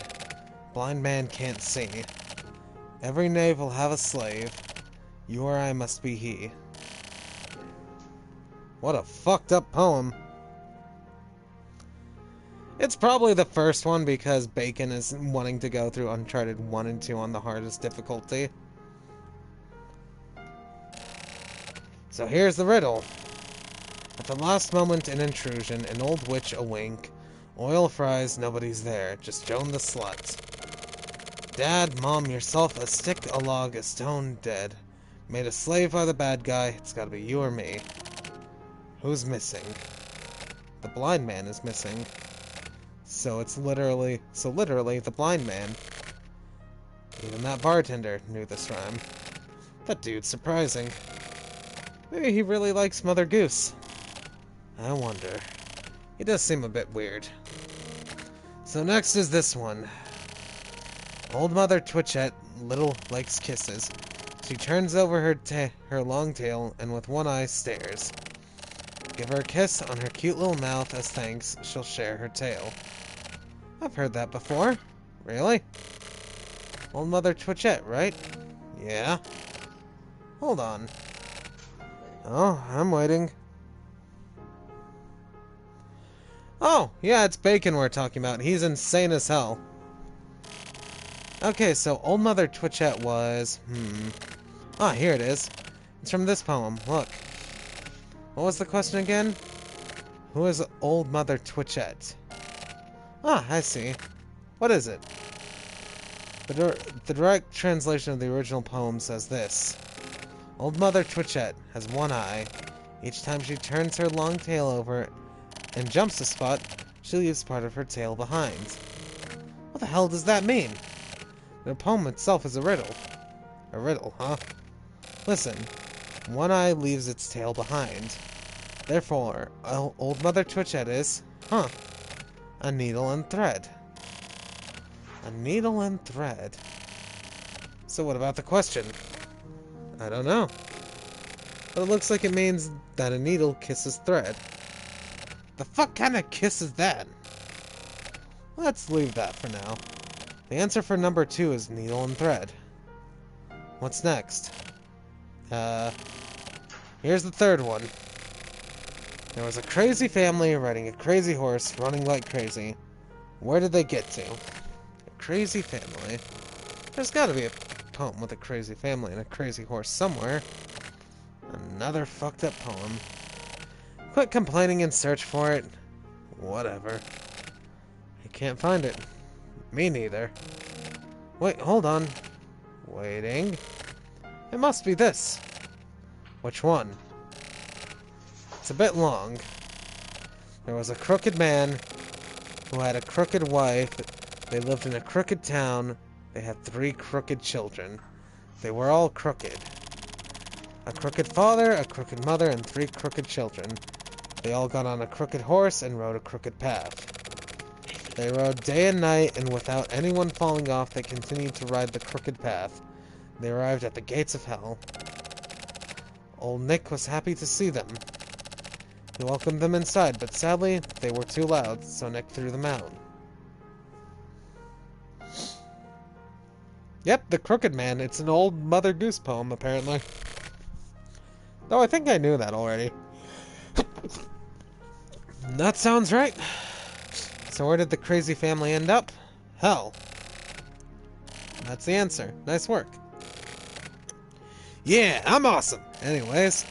blind man can't see. Every knave will have a slave, you or I must be he. What a fucked up poem. It's probably the first one because Bacon is wanting to go through Uncharted 1 and 2 on the hardest difficulty. So here's the riddle. At the last moment, an intrusion, an old witch a wink, oil fries, nobody's there, just Joan the slut. Dad, Mom, yourself, a stick, a log, a stone, dead. Made a slave by the bad guy, it's gotta be you or me. Who's missing? The blind man is missing. So literally the blind man. Even that bartender knew this rhyme. That dude's surprising. Maybe he really likes Mother Goose. I wonder. He does seem a bit weird. So next is this one. Old Mother Twitchette little likes kisses. She turns over her long tail and with one eye stares. Give her a kiss on her cute little mouth as thanks, she'll share her tail. I've heard that before. Really? Old Mother Twitchette, right? Yeah. Hold on. Oh, I'm waiting. Oh, yeah, it's Bacon we're talking about. He's insane as hell. Okay, so Old Mother Twitchette was... Ah, here it is. It's from this poem. Look. What was the question again? Who is Old Mother Twitchette? Ah, I see. What is it? The direct translation of the original poem says this. Old Mother Twitchette has one eye. Each time she turns her long tail over and jumps a spot, she leaves part of her tail behind. What the hell does that mean? The poem itself is a riddle. A riddle, huh? Listen. One eye leaves its tail behind. Therefore, Old Mother Twitchette is... a needle and thread. A needle and thread. So what about the question? I don't know. But it looks like it means that a needle kisses thread. The fuck kind of kiss is that? Let's leave that for now. The answer for number 2 is needle and thread. What's next? Here's the third one. There was a crazy family riding a crazy horse, running like crazy. Where did they get to? A crazy family. There's gotta be a poem with a crazy family and a crazy horse somewhere. Another fucked up poem. Quit complaining and search for it. Whatever. I can't find it. Me neither. Wait, hold on. Waiting. It must be this. Which one? It's a bit long. There was a crooked man who had a crooked wife. They lived in a crooked town. They had 3 crooked children. They were all crooked. A crooked father, a crooked mother, and 3 crooked children. They all got on a crooked horse and rode a crooked path. They rode day and night, and without anyone falling off, they continued to ride the crooked path. They arrived at the gates of hell. Old Nick was happy to see them. He welcomed them inside, but sadly, they were too loud, so Nick threw them out. Yep, the Crooked Man. It's an old Mother Goose poem, apparently. Though I think I knew that already. That sounds right. So where did the crazy family end up? Hell. That's the answer. Nice work. Yeah, I'm awesome! Anyways.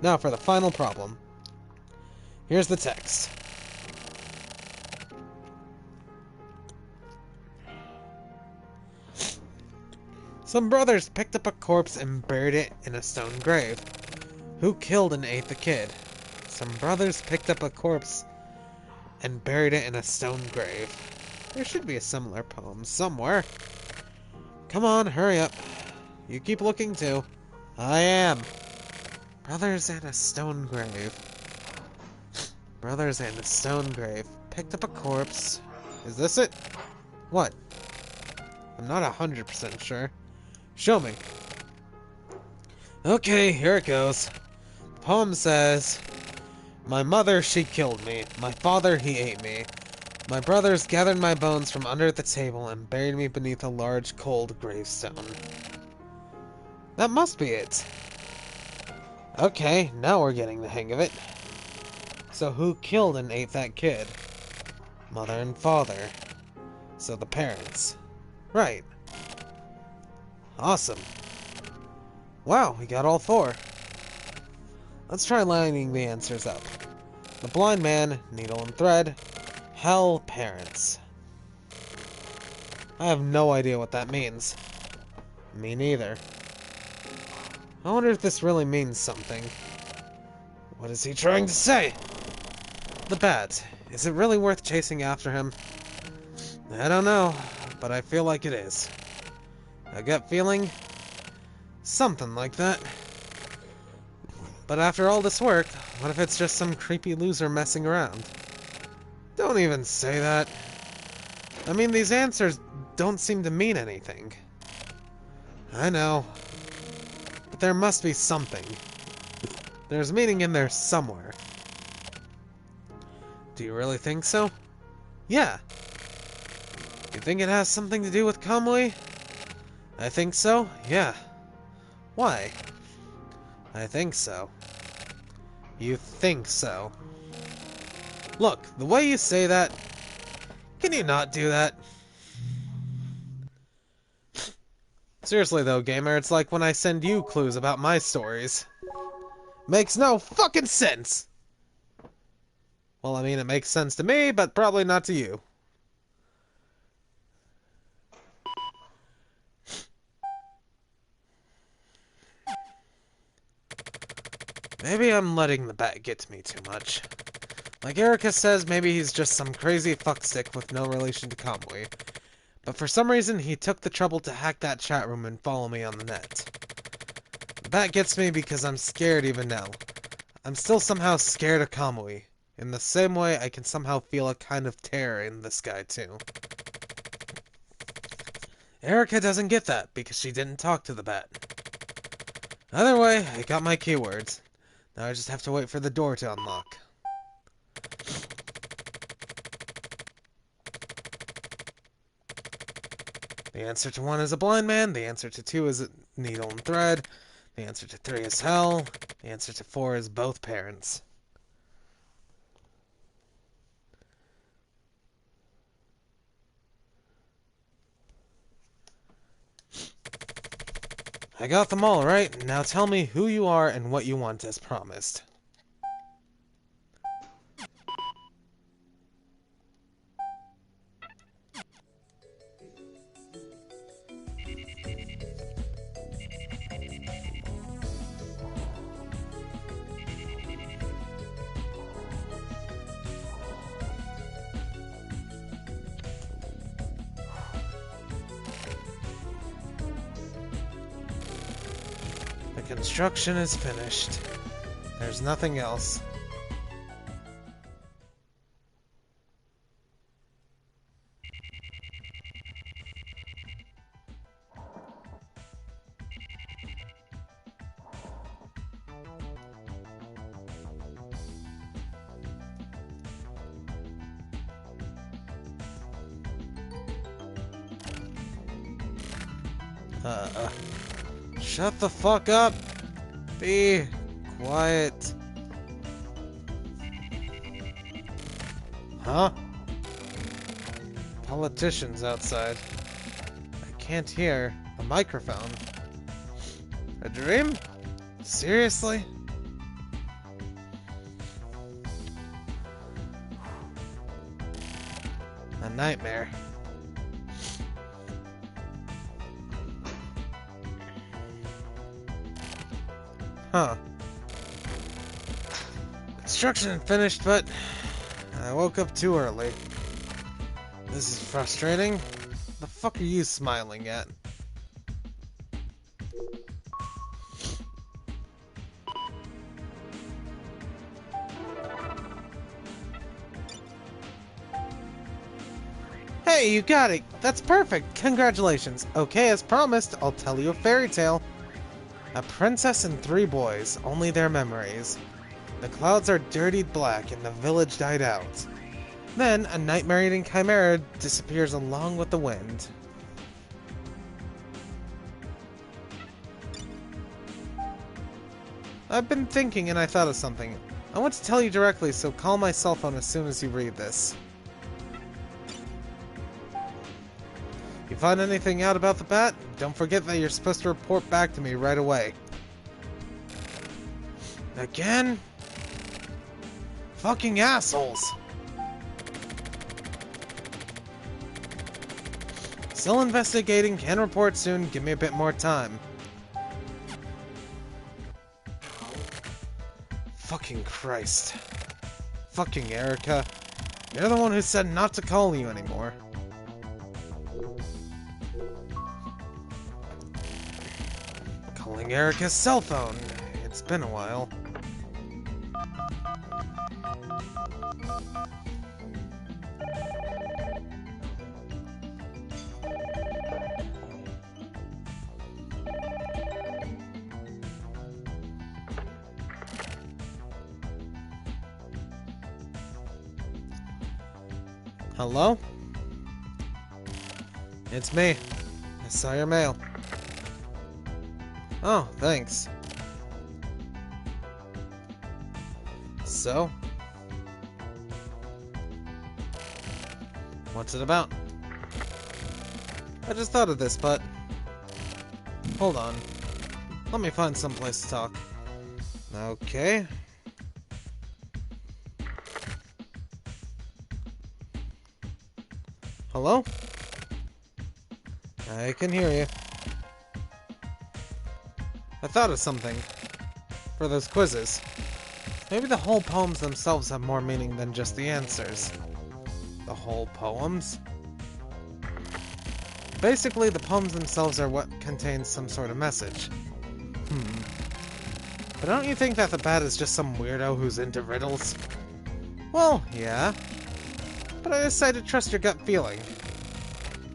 Now for the final problem. Here's the text. Some brothers picked up a corpse and buried it in a stone grave. Who killed and ate the kid? Some brothers picked up a corpse and buried it in a stone grave. There should be a similar poem somewhere. Come on, hurry up. You keep looking too. I am. Brothers and a stone grave. Brothers and a stone grave. Picked up a corpse. Is this it? What? I'm not 100% sure. Show me. Okay, here it goes. The poem says, "My mother, she killed me. My father, he ate me. My brothers gathered my bones from under the table and buried me beneath a large, cold gravestone." That must be it. Okay, now we're getting the hang of it. So who killed and ate that kid? Mother and father. So the parents. Right. Awesome. Wow, we got all four. Let's try lining the answers up. The blind man, needle and thread, hell, parents. I have no idea what that means. Me neither. I wonder if this really means something. What is he trying to say? The bat. Is it really worth chasing after him? I don't know, but I feel like it is. A gut feeling? Something like that. But after all this work, what if it's just some creepy loser messing around? Don't even say that. I mean, these answers don't seem to mean anything. I know. But there must be something. There's meaning in there somewhere. Do you really think so? Yeah. You think it has something to do with Kamui? I think so, yeah. Why? I think so. You think so. Look, the way you say that, can you not do that? Seriously though, gamer, it's like when I send you clues about my stories. Makes no fucking sense! Well, I mean, it makes sense to me, but probably not to you. Maybe I'm letting the bat get to me too much. Like Erica says, maybe he's just some crazy fuckstick with no relation to Kamui. But for some reason, he took the trouble to hack that chat room and follow me on the net. The bat gets me because I'm scared even now. I'm still somehow scared of Kamui. In the same way, I can somehow feel a kind of terror in this guy too. Erica doesn't get that because she didn't talk to the bat. Either way, I got my keywords. Now I just have to wait for the door to unlock. The answer to 1 is a blind man, the answer to 2 is a needle and thread, the answer to 3 is hell, the answer to 4 is both parents. I got them all right. Now tell me who you are and what you want as promised. The construction is finished. There's nothing else. Shut the fuck up! Be quiet. Huh? Politicians outside. I can't hear a microphone. A dream? Seriously? A nightmare. Huh. Construction finished, but I woke up too early. This is frustrating. The fuck are you smiling at? Hey, you got it! That's perfect! Congratulations! Okay, as promised, I'll tell you a fairy tale. A princess and 3 boys, only their memories. The clouds are dirtied black and the village died out. Then, a nightmare-eating chimera disappears along with the wind. I've been thinking and I thought of something. I want to tell you directly, so call my cell phone as soon as you read this. You find anything out about the bat? Don't forget that you're supposed to report back to me right away. Again? Fucking assholes! Still investigating, can report soon, give me a bit more time. Fucking Christ. Fucking Erica. You're the one who said not to call you anymore. Calling Erica's cell phone. It's been a while. Hello? It's me. I saw your mail. Oh, thanks. So? What's it about? I just thought of this, but... Hold on. Let me find someplace to talk. Okay. Hello? I can hear you. I thought of something. For those quizzes. Maybe the whole poems themselves have more meaning than just the answers. The whole poems? Basically, the poems themselves are what contains some sort of message. But don't you think that the bat is just some weirdo who's into riddles? Well, yeah. But I decided to trust your gut feeling.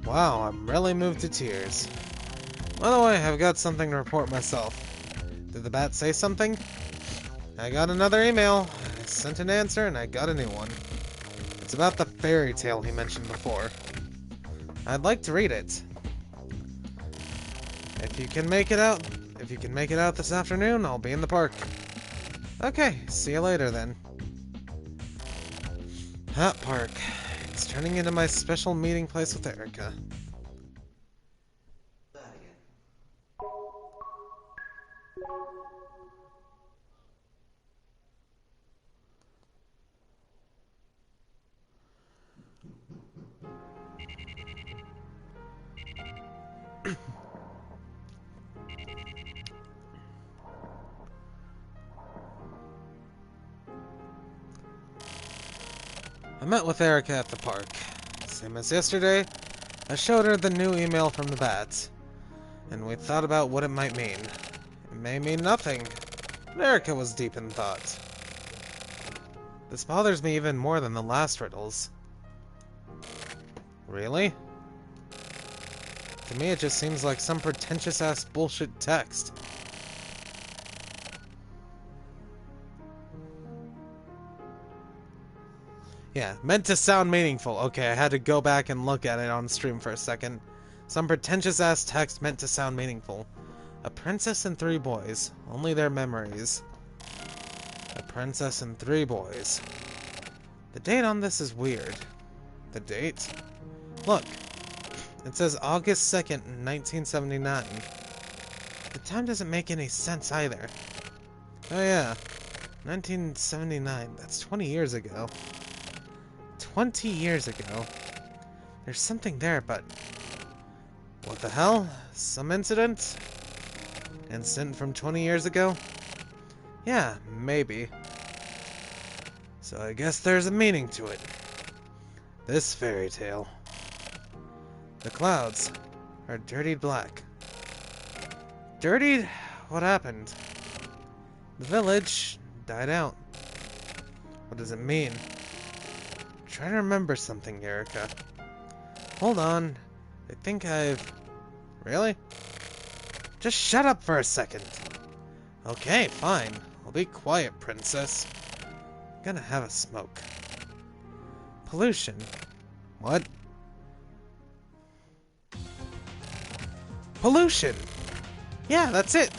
Wow, I'm really moved to tears. By the way, I've got something to report myself. Did the bat say something? I got another email. I sent an answer and I got a new one. It's about the fairy tale he mentioned before. I'd like to read it. If you can make it out this afternoon, I'll be in the park. Okay, see you later then. That park. It's turning into my special meeting place with Erica. I met with Erica at the park. Same as yesterday, I showed her the new email from the bats, and we thought about what it might mean. It may mean nothing, but Erica was deep in thought. This bothers me even more than the last riddles. Really? To me it just seems like some pretentious-ass bullshit text. Yeah, meant to sound meaningful. Okay, I had to go back and look at it on stream for a second. Some pretentious-ass text meant to sound meaningful. A princess and 3 boys. Only their memories. A princess and 3 boys. The date on this is weird. The date? Look. It says August 2nd, 1979. The time doesn't make any sense either. Oh yeah. 1979. That's 20 years ago. 20 years ago. There's something there, but... What the hell? Some incident? Incident from 20 years ago? Yeah, maybe. So I guess there's a meaning to it. This fairy tale. The clouds are dirtied black. Dirtied? What happened? The village died out. What does it mean? Try to remember something, Erica. Hold on. I think I've... Really? Just shut up for a second. Okay, fine. I'll be quiet, princess. I'm gonna have a smoke. Pollution. What? Pollution! Yeah, that's it.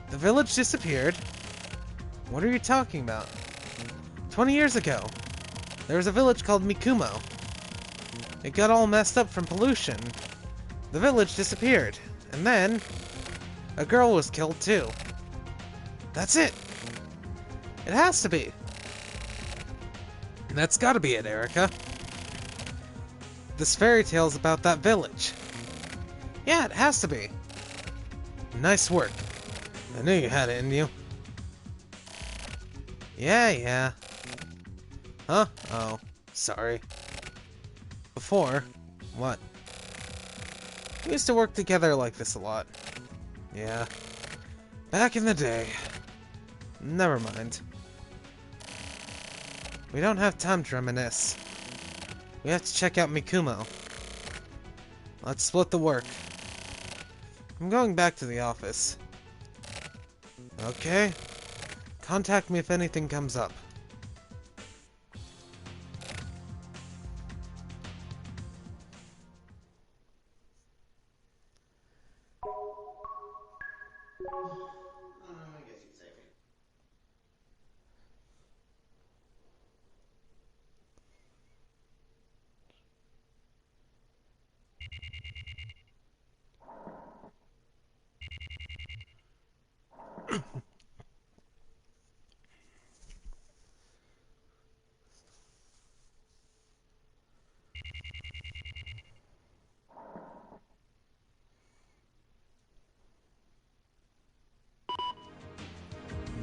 The village disappeared. What are you talking about? 20 years ago, there was a village called Mikumo. It got all messed up from pollution. The village disappeared, and then a girl was killed too. That's it. It has to be. That's gotta be it, Erica. This fairy tale's about that village. Yeah, it has to be. Nice work. I knew you had it in you. Yeah. Huh? Oh, sorry. Before, what? We used to work together like this a lot. Yeah. Back in the day. Never mind. We don't have time to reminisce. We have to check out Mikumo. Let's split the work. I'm going back to the office. Okay. Contact me if anything comes up.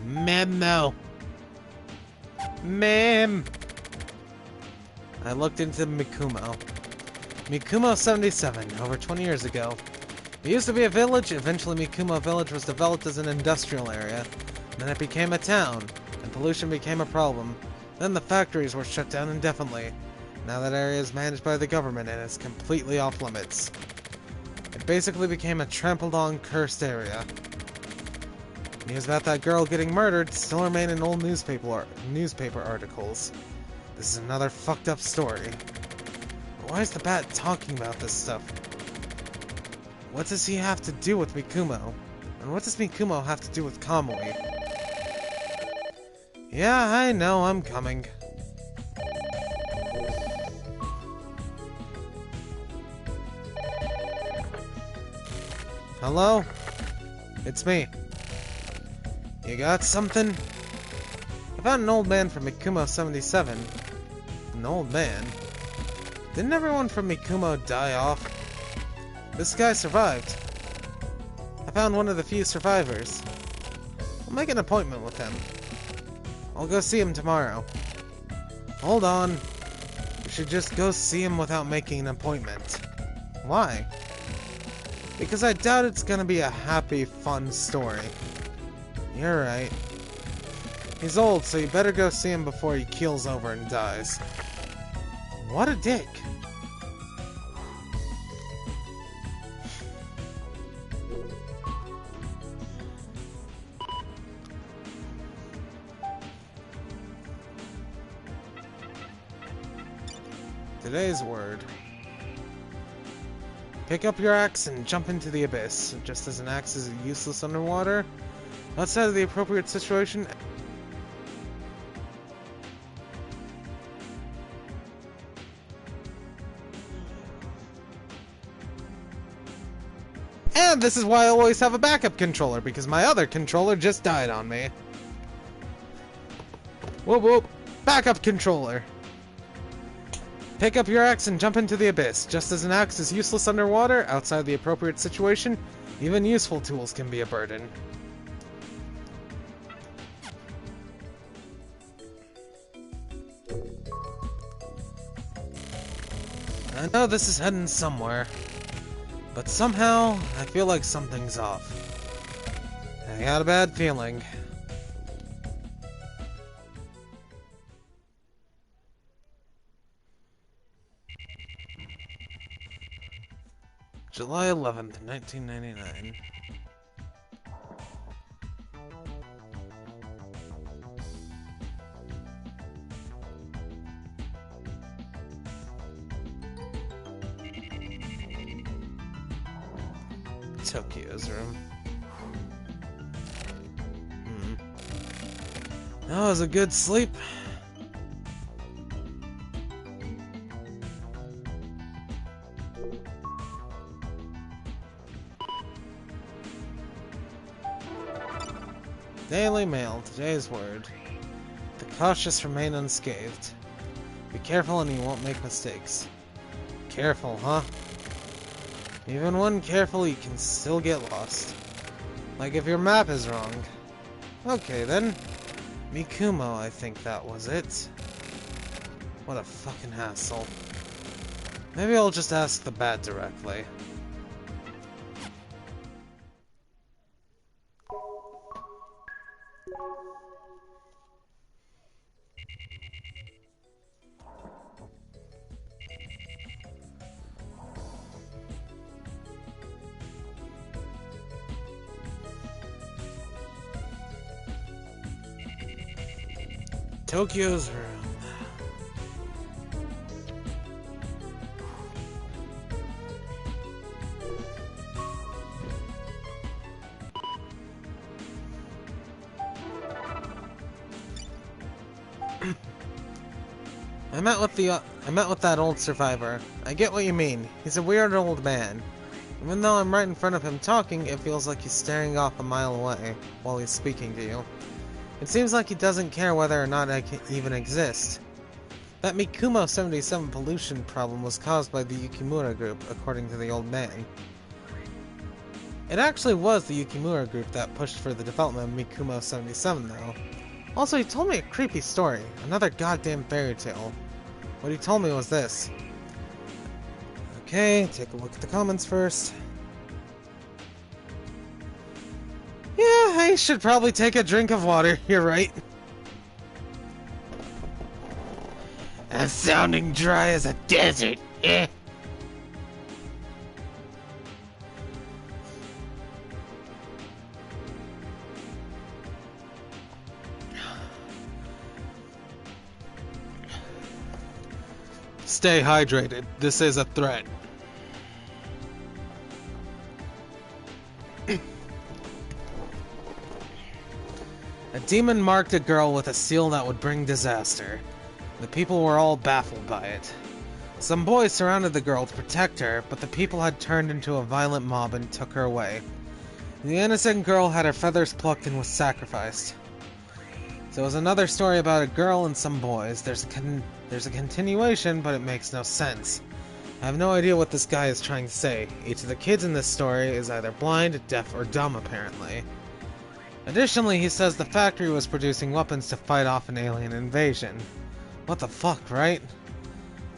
Memo. Mem. I looked into Mikumo. Mikumo 77, over 20 years ago. It used to be a village. Eventually Mikumo village was developed as an industrial area. Then it became a town, and pollution became a problem. Then the factories were shut down indefinitely. Now that area is managed by the government and is completely off limits. It basically became a trampled on, cursed area. News about that girl getting murdered still remain in old newspaper articles. This is another fucked up story. But why is the bat talking about this stuff? What does he have to do with Mikumo? And what does Mikumo have to do with Kamui? Yeah, I know, I'm coming. Hello? It's me. You got something? I found an old man from Mikumo 77. An old man? Didn't everyone from Mikumo die off? This guy survived. I found one of the few survivors. I'll make an appointment with him. I'll go see him tomorrow. Hold on. We should just go see him without making an appointment. Why? Because I doubt it's gonna be a happy, fun story. You're right. He's old, so you better go see him before he keels over and dies. What a dick. Today's word. Pick up your axe and jump into the abyss. Just as an axe is useless underwater, outside of the appropriate situation. And this is why I always have a backup controller, because my other controller just died on me. Whoop whoop. Backup controller. Pick up your axe and jump into the abyss. Just as an axe is useless underwater, outside the appropriate situation, even useful tools can be a burden. I know this is heading somewhere, but somehow I feel like something's off. I got a bad feeling. July 11th, 1999. Tokyo's room. That was a good sleep. Daily Mail, today's word. The cautious remain unscathed. Be careful and you won't make mistakes. Careful, huh? Even when careful, you can still get lost. Like if your map is wrong. Okay then. Mikumo, I think that was it. What a fucking hassle. Maybe I'll just ask the bat directly. Tokyo's room. I met with that old survivor. I get what you mean. He's a weird old man. Even though I'm right in front of him talking, it feels like he's staring off a mile away while he's speaking to you. It seems like he doesn't care whether or not I can even exist. That Mikumo 77 pollution problem was caused by the Yukimura group, according to the old man. It actually was the Yukimura group that pushed for the development of Mikumo 77, though. Also, he told me a creepy story, another goddamn fairy tale. What he told me was this. Okay, take a look at the comments first. Yeah, I should probably take a drink of water, you're right. That's sounding dry as a desert, eh? Stay hydrated, this is a threat. A demon marked a girl with a seal that would bring disaster. The people were all baffled by it. Some boys surrounded the girl to protect her, but the people had turned into a violent mob and took her away. The innocent girl had her feathers plucked and was sacrificed. So it was another story about a girl and some boys. There's a continuation, but it makes no sense. I have no idea what this guy is trying to say. Each of the kids in this story is either blind, deaf, or dumb, apparently. Additionally, he says the factory was producing weapons to fight off an alien invasion. What the fuck, right?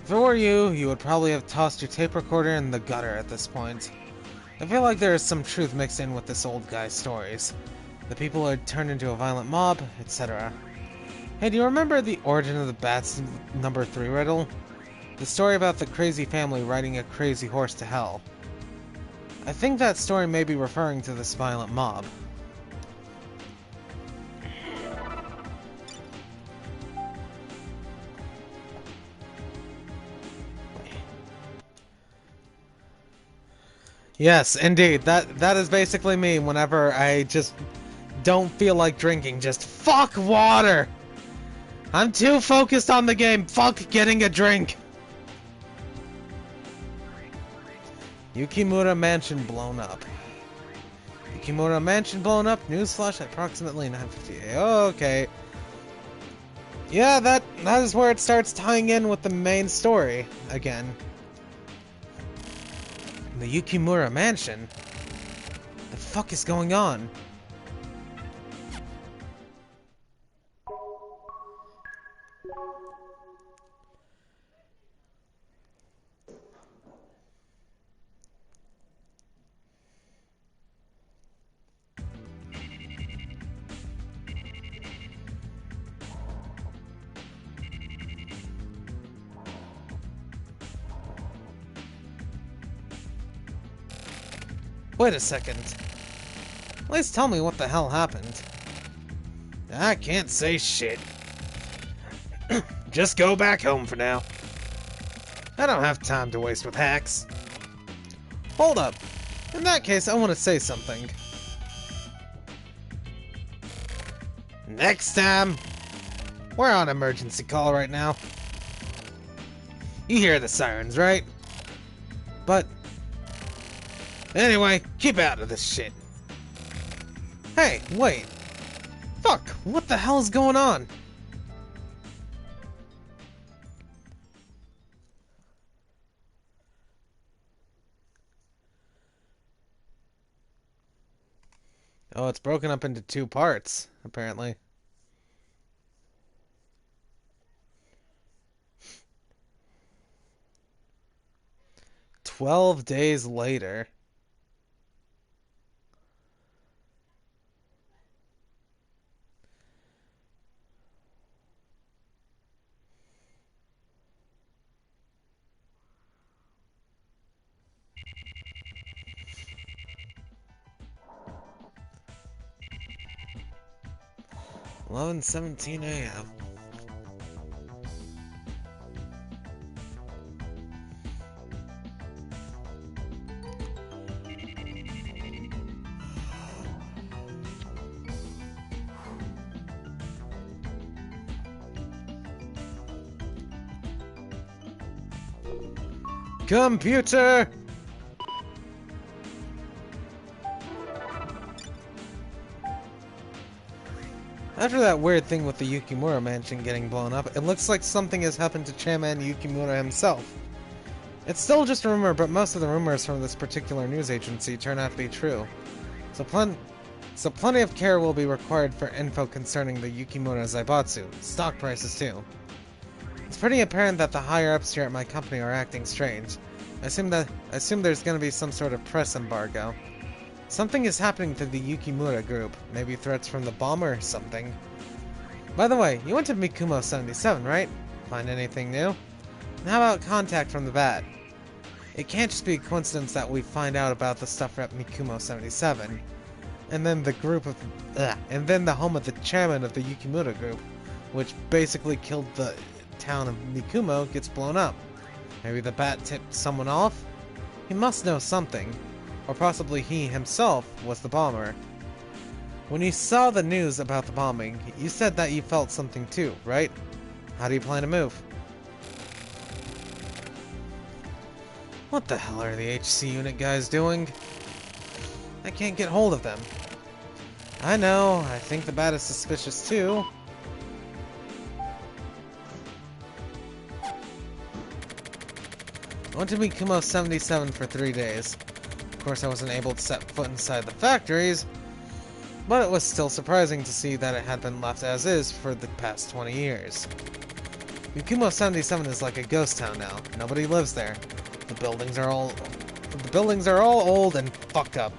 If it were you, you would probably have tossed your tape recorder in the gutter at this point. I feel like there is some truth mixed in with this old guy's stories. The people had turned into a violent mob, etc. Hey, do you remember the origin of the Bats number 3 riddle? The story about the crazy family riding a crazy horse to hell. I think that story may be referring to this violent mob. Yes, indeed. That is basically me whenever I just don't feel like drinking. Just fuck water! I'm too focused on the game. Fuck getting a drink. Yukimura Mansion blown up. Yukimura Mansion blown up. Newsflash at approximately 9:50 a.m. Okay. Yeah, that is where it starts tying in with the main story again. The Yukimura Mansion? The fuck is going on? Wait a second. At least tell me what the hell happened. I can't say shit. Just go back home for now. I don't have time to waste with hacks. Hold up. In that case, I want to say something. Next time! We're on emergency call right now. You hear the sirens, right? But... anyway, keep out of this shit. Hey, wait. Fuck, what the hell is going on? Oh, it's broken up into 2 parts, apparently. 12 days later. $11:17 a.m. Computer! After that weird thing with the Yukimura mansion getting blown up, it looks like something has happened to Chairman Yukimura himself. It's still just a rumor, but most of the rumors from this particular news agency turn out to be true. So plenty of care will be required for info concerning the Yukimura Zaibatsu, stock prices too. It's pretty apparent that the higher-ups here at my company are acting strange. I assume there's gonna be some sort of press embargo. Something is happening to the Yukimura group. Maybe threats from the bomber or something. By the way, you went to Mikumo 77, right? Find anything new? And how about contact from the Bat? It can't just be a coincidence that we find out about the stuff at Mikumo 77. And then the home of the chairman of the Yukimura group, which basically killed the town of Mikumo, gets blown up. Maybe the Bat tipped someone off? He must know something. Or possibly he himself was the bomber. When you saw the news about the bombing, you said that you felt something too, right? How do you plan to move? What the hell are the HC unit guys doing? I can't get hold of them. I know, I think the Bat is suspicious too. I went to Mikumo 77 for 3 days. Of course, I wasn't able to set foot inside the factories, but it was still surprising to see that it had been left as is for the past 20 years. Mikumo 77 is like a ghost town now. Nobody lives there. The buildings are all old and fucked up.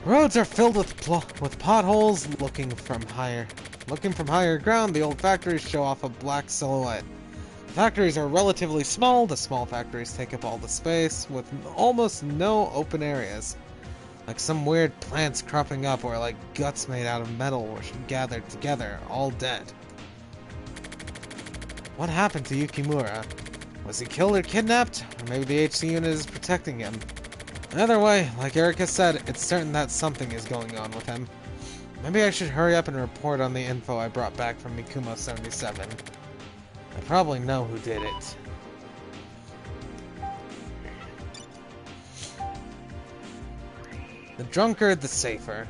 Roads are filled with potholes. Looking from higher ground, the old factories show off a black silhouette. Factories are relatively small. The small factories take up all the space, with almost no open areas. Like some weird plants cropping up, or like guts made out of metal gathered together, all dead. What happened to Yukimura? Was he killed or kidnapped? Or maybe the HC unit is protecting him. Either way, like Erica said, it's certain that something is going on with him. Maybe I should hurry up and report on the info I brought back from Mikumo 77. I probably know who did it. The drunker, the safer.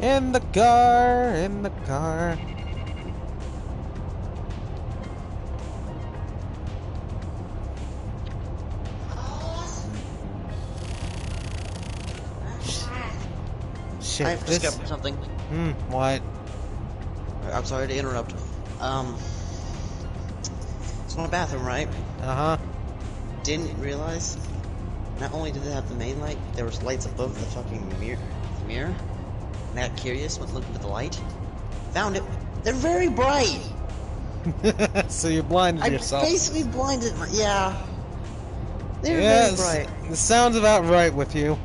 In the car, in the car. Shit, I have discovered something. What? I'm sorry to interrupt. It's my bathroom, right? Uh-huh. Didn't realize, not only did it have the main light, there was lights above the fucking mirror. And I got curious, went looking at the light. Found it. They're very bright. So you blinded I yourself. basically blinded my... Yeah. They're Yes, very bright. this sounds about right with you.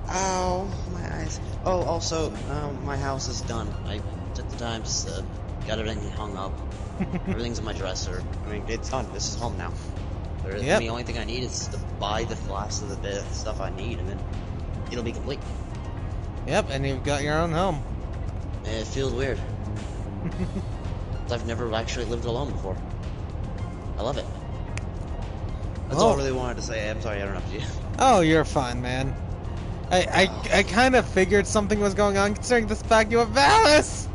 Ow, my eyes. Oh, also, my house is done. I took the time, got everything hung up. Everything's in my dresser. I mean, it's done. This is home now. The only thing I need is to buy the last of the stuff I need, and then it'll be complete. Yep, and you've got your own home. It feels weird. I've never actually lived alone before. I love it. That's all I really wanted to say. I'm sorry I interrupted you. Oh, you're fine, man. I kind of figured something was going on considering this fact you have Valice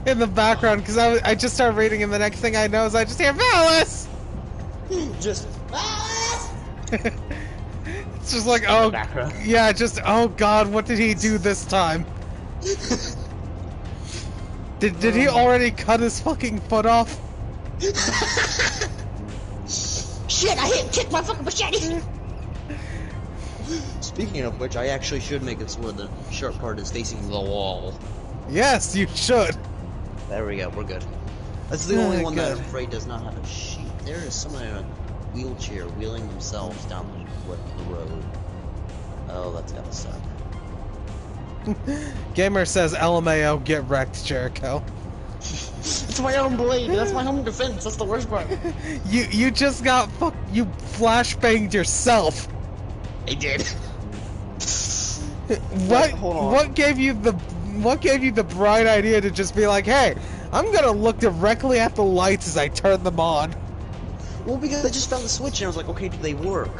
in the background, because I just started reading and the next thing I know is I just hear Valice! Just Valice! It's just like, oh, yeah, just, oh god, what did he do this time? Did he already cut his fucking foot off? Shit, I kicked my fucking machete! Speaking of which, I actually should make it so where the sharp part is facing the wall. Yes, you should. There we go, we're good. That's the only one that I'm afraid does not have a sheet. There is someone in a wheelchair wheeling themselves down the road. Oh, that's gotta suck. Gamer says, LMAO, get wrecked, Jericho. It's my own blade, that's my home defense, that's the worst part. You just got you flashbanged yourself. I did. What gave you the bright idea to just be like, hey, I'm gonna look directly at the lights as I turn them on? Well, because I just found the switch and I was like, okay, do they work?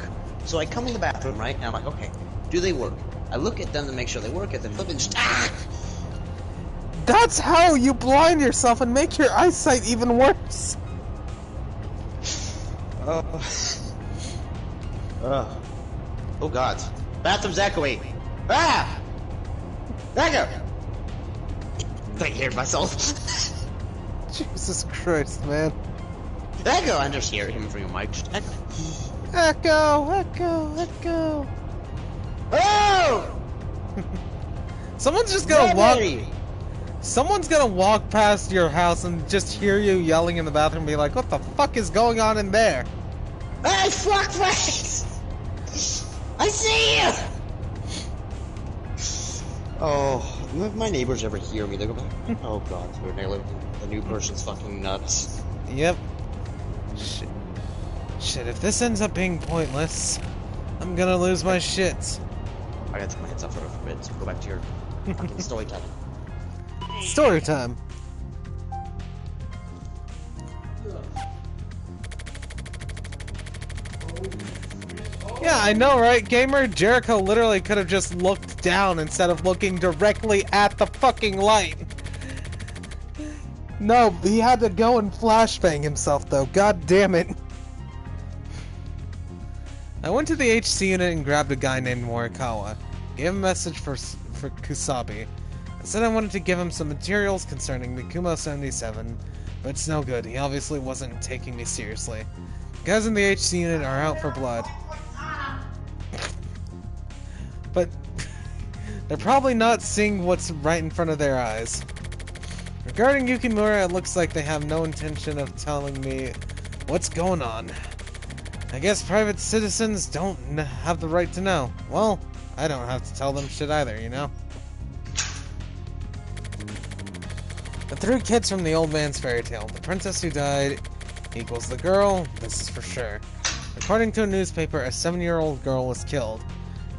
So I come in the bathroom, right, and I'm like, okay, do they work? I look at them to make sure they work, and then flip and just That's how you blind yourself and make your eyesight even worse. Oh god. Bathroom's echoey. Ah! Echo! I hear myself. Jesus Christ, man. Echo! I just hear him from your mic. Just echo. Echo, echo, echo. Oh! Someone's just gonna walk. Someone's gonna walk past your house and just hear you yelling in the bathroom and be like, what the fuck is going on in there? Hey, fuckface! I see you! Oh, if my neighbors ever hear me, they go back, oh god, the new person's fucking nuts. Yep. Shit, if this ends up being pointless, I'm gonna lose my shit. I gotta take my heads off for a bit, so go back to your fucking story time. Story time. Yeah, I know, right? Gamer Jericho literally could have just looked down instead of looking directly at the fucking light. No, he had to go and flashbang himself, though. God damn it. I went to the HC unit and grabbed a guy named Morikawa. Gave him a message for Kusabi. I said I wanted to give him some materials concerning Mikumo 77, but it's no good. He obviously wasn't taking me seriously. Guys in the HC unit are out for blood. But they're probably not seeing what's right in front of their eyes. Regarding Yukimura, it looks like they have no intention of telling me what's going on. I guess private citizens don't have the right to know. Well, I don't have to tell them shit either, you know? The three kids from the old man's fairy tale. The princess who died equals the girl, this is for sure. According to a newspaper, a 7-year-old girl was killed.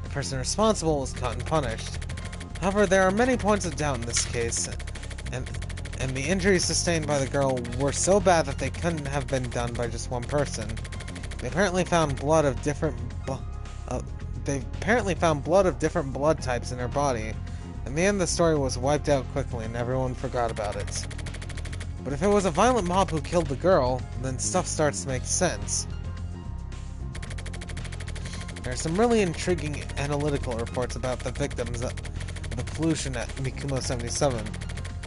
The person responsible was caught and punished. However, there are many points of doubt in this case, and the injuries sustained by the girl were so bad that they couldn't have been done by just one person. They apparently found blood of different blood types in her body. In the end, the story was wiped out quickly and everyone forgot about it. But if it was a violent mob who killed the girl, then stuff starts to make sense. There are some really intriguing analytical reports about the victims of the pollution at Mikumo 77.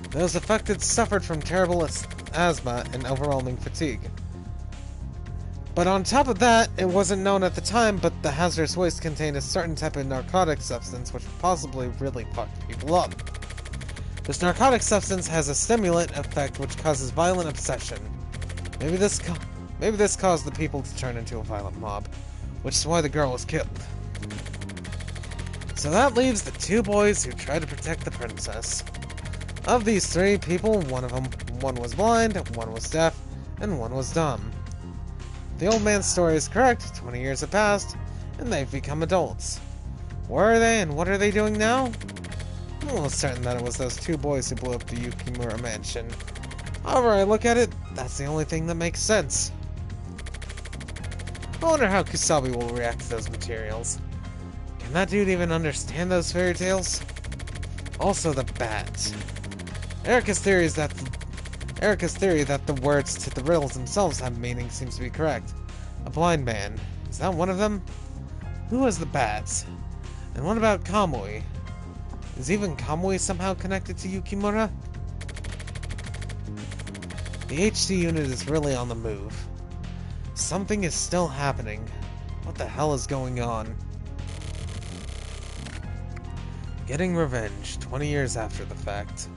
Those affected suffered from terrible asthma and overwhelming fatigue. But on top of that, it wasn't known at the time, but the hazardous waste contained a certain type of narcotic substance which possibly really fucked people up. This narcotic substance has a stimulant effect which causes violent obsession. Maybe this caused the people to turn into a violent mob, which is why the girl was killed. So that leaves the two boys who tried to protect the princess. Of these three people, one was blind, one was deaf, and one was dumb. The old man's story is correct. 20 years have passed, and they've become adults. Where are they, and what are they doing now? I'm almost certain that it was those two boys who blew up the Yukimura mansion. However I look at it, that's the only thing that makes sense. I wonder how Kusabi will react to those materials. Can that dude even understand those fairy tales? Also the bat. Erica's theory that the words to the riddles themselves have meaning seems to be correct. A blind man. Is that one of them? Who was the bats? And what about Kamui? Is even Kamui somehow connected to Yukimura? The HC unit is really on the move. Something is still happening. What the hell is going on? Getting revenge 20 years after the fact.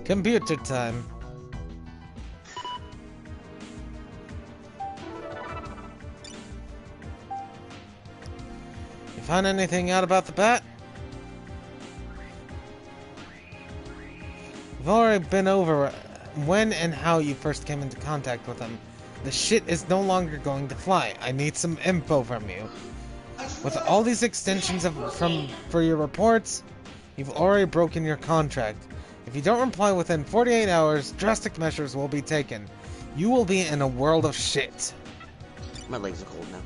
Computer time. You find anything out about the bat? We've already been over when and how you first came into contact with him. The shit is no longer going to fly. I need some info from you. With all these extensions for your reports, you've already broken your contract. If you don't reply within 48 hours, drastic measures will be taken. You will be in a world of shit. My legs are cold now.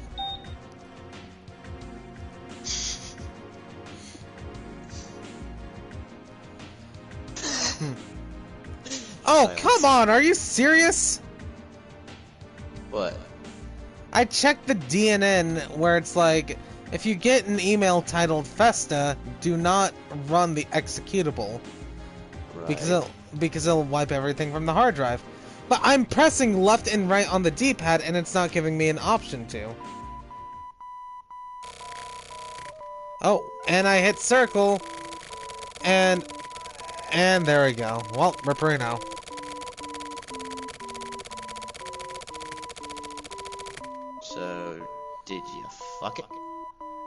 Oh, come on! Are you serious? What? I checked the DNN where it's like, if you get an email titled Festa, do not run the executable. Right. Because it'll wipe everything from the hard drive. But I'm pressing left and right on the D-pad and it's not giving me an option to. Oh, and I hit circle. And there we go. Well, Ripperino. So, did you fuck it?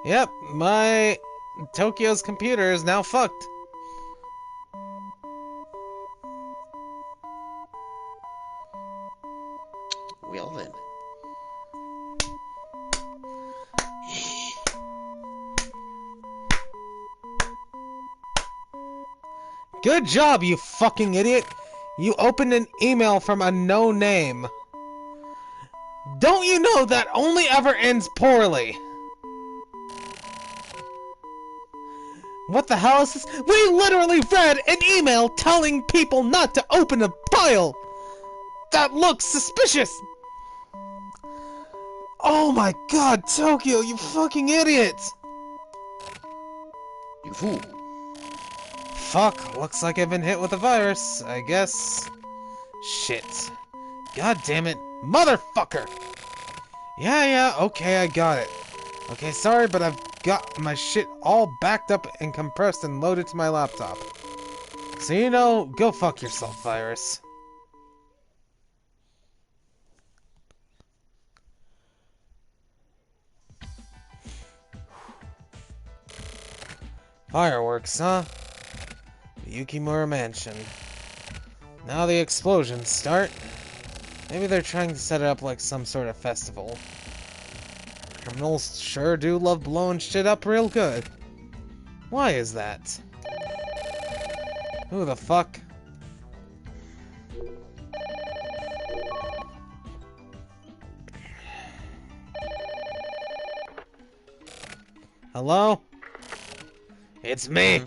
Yep, my Tokyo's computer is now fucked. Well then. Good job, you fucking idiot! You opened an email from a no name. Don't you know that only ever ends poorly? What the hell is this? We literally read an email telling people not to open a file! That looks suspicious! Oh my god, Tokyo, you fucking idiot! You fool. Fuck, looks like I've been hit with a virus, I guess. Shit. God damn it. Motherfucker! Yeah, okay, I got it. Okay, sorry, but I've got my shit all backed up and compressed and loaded to my laptop. So you know, go fuck yourself, virus. Fireworks, huh? The Yukimura Mansion. Now the explosions start. Maybe they're trying to set it up like some sort of festival. Criminals sure do love blowing shit up real good. Why is that? Who the fuck? Hello? It's me.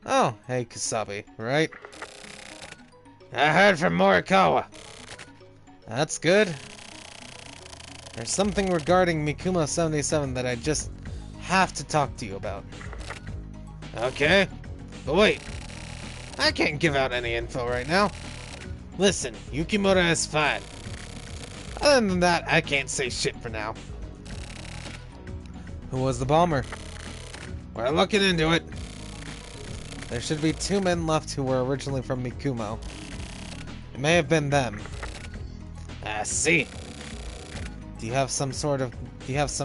Oh, hey Kasabi, right? I heard from Morikawa. That's good. There's something regarding Mikumo 77 that I just have to talk to you about. Okay. But wait. I can't give out any info right now. Listen, Yukimura is fine. Other than that, I can't say shit for now. Who was the bomber? We're looking into it. There should be 2 men left who were originally from Mikumo. It may have been them. I see. Do you have some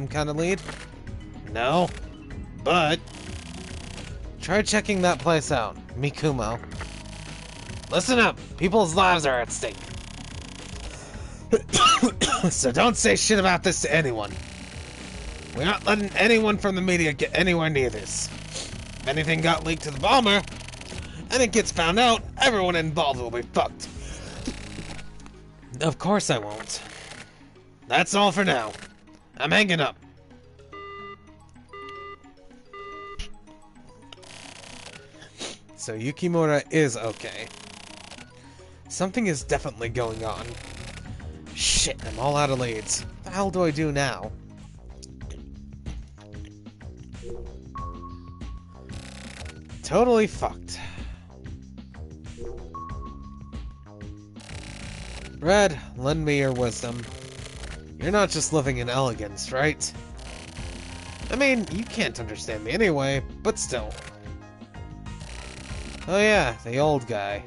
kind of lead? No. But try checking that place out. Mikumo. Listen up. People's lives are at stake. So don't say shit about this to anyone. We're not letting anyone from the media get anywhere near this. If anything got leaked to the bomber, and it gets found out, everyone involved will be fucked. Of course I won't. That's all for now. I'm hanging up. So Yukimura is okay. Something is definitely going on. Shit, I'm all out of leads. What the hell do I do now? Totally fucked. Red, lend me your wisdom. You're not just living in elegance, right? I mean, you can't understand me anyway, but still. Oh yeah, the old guy.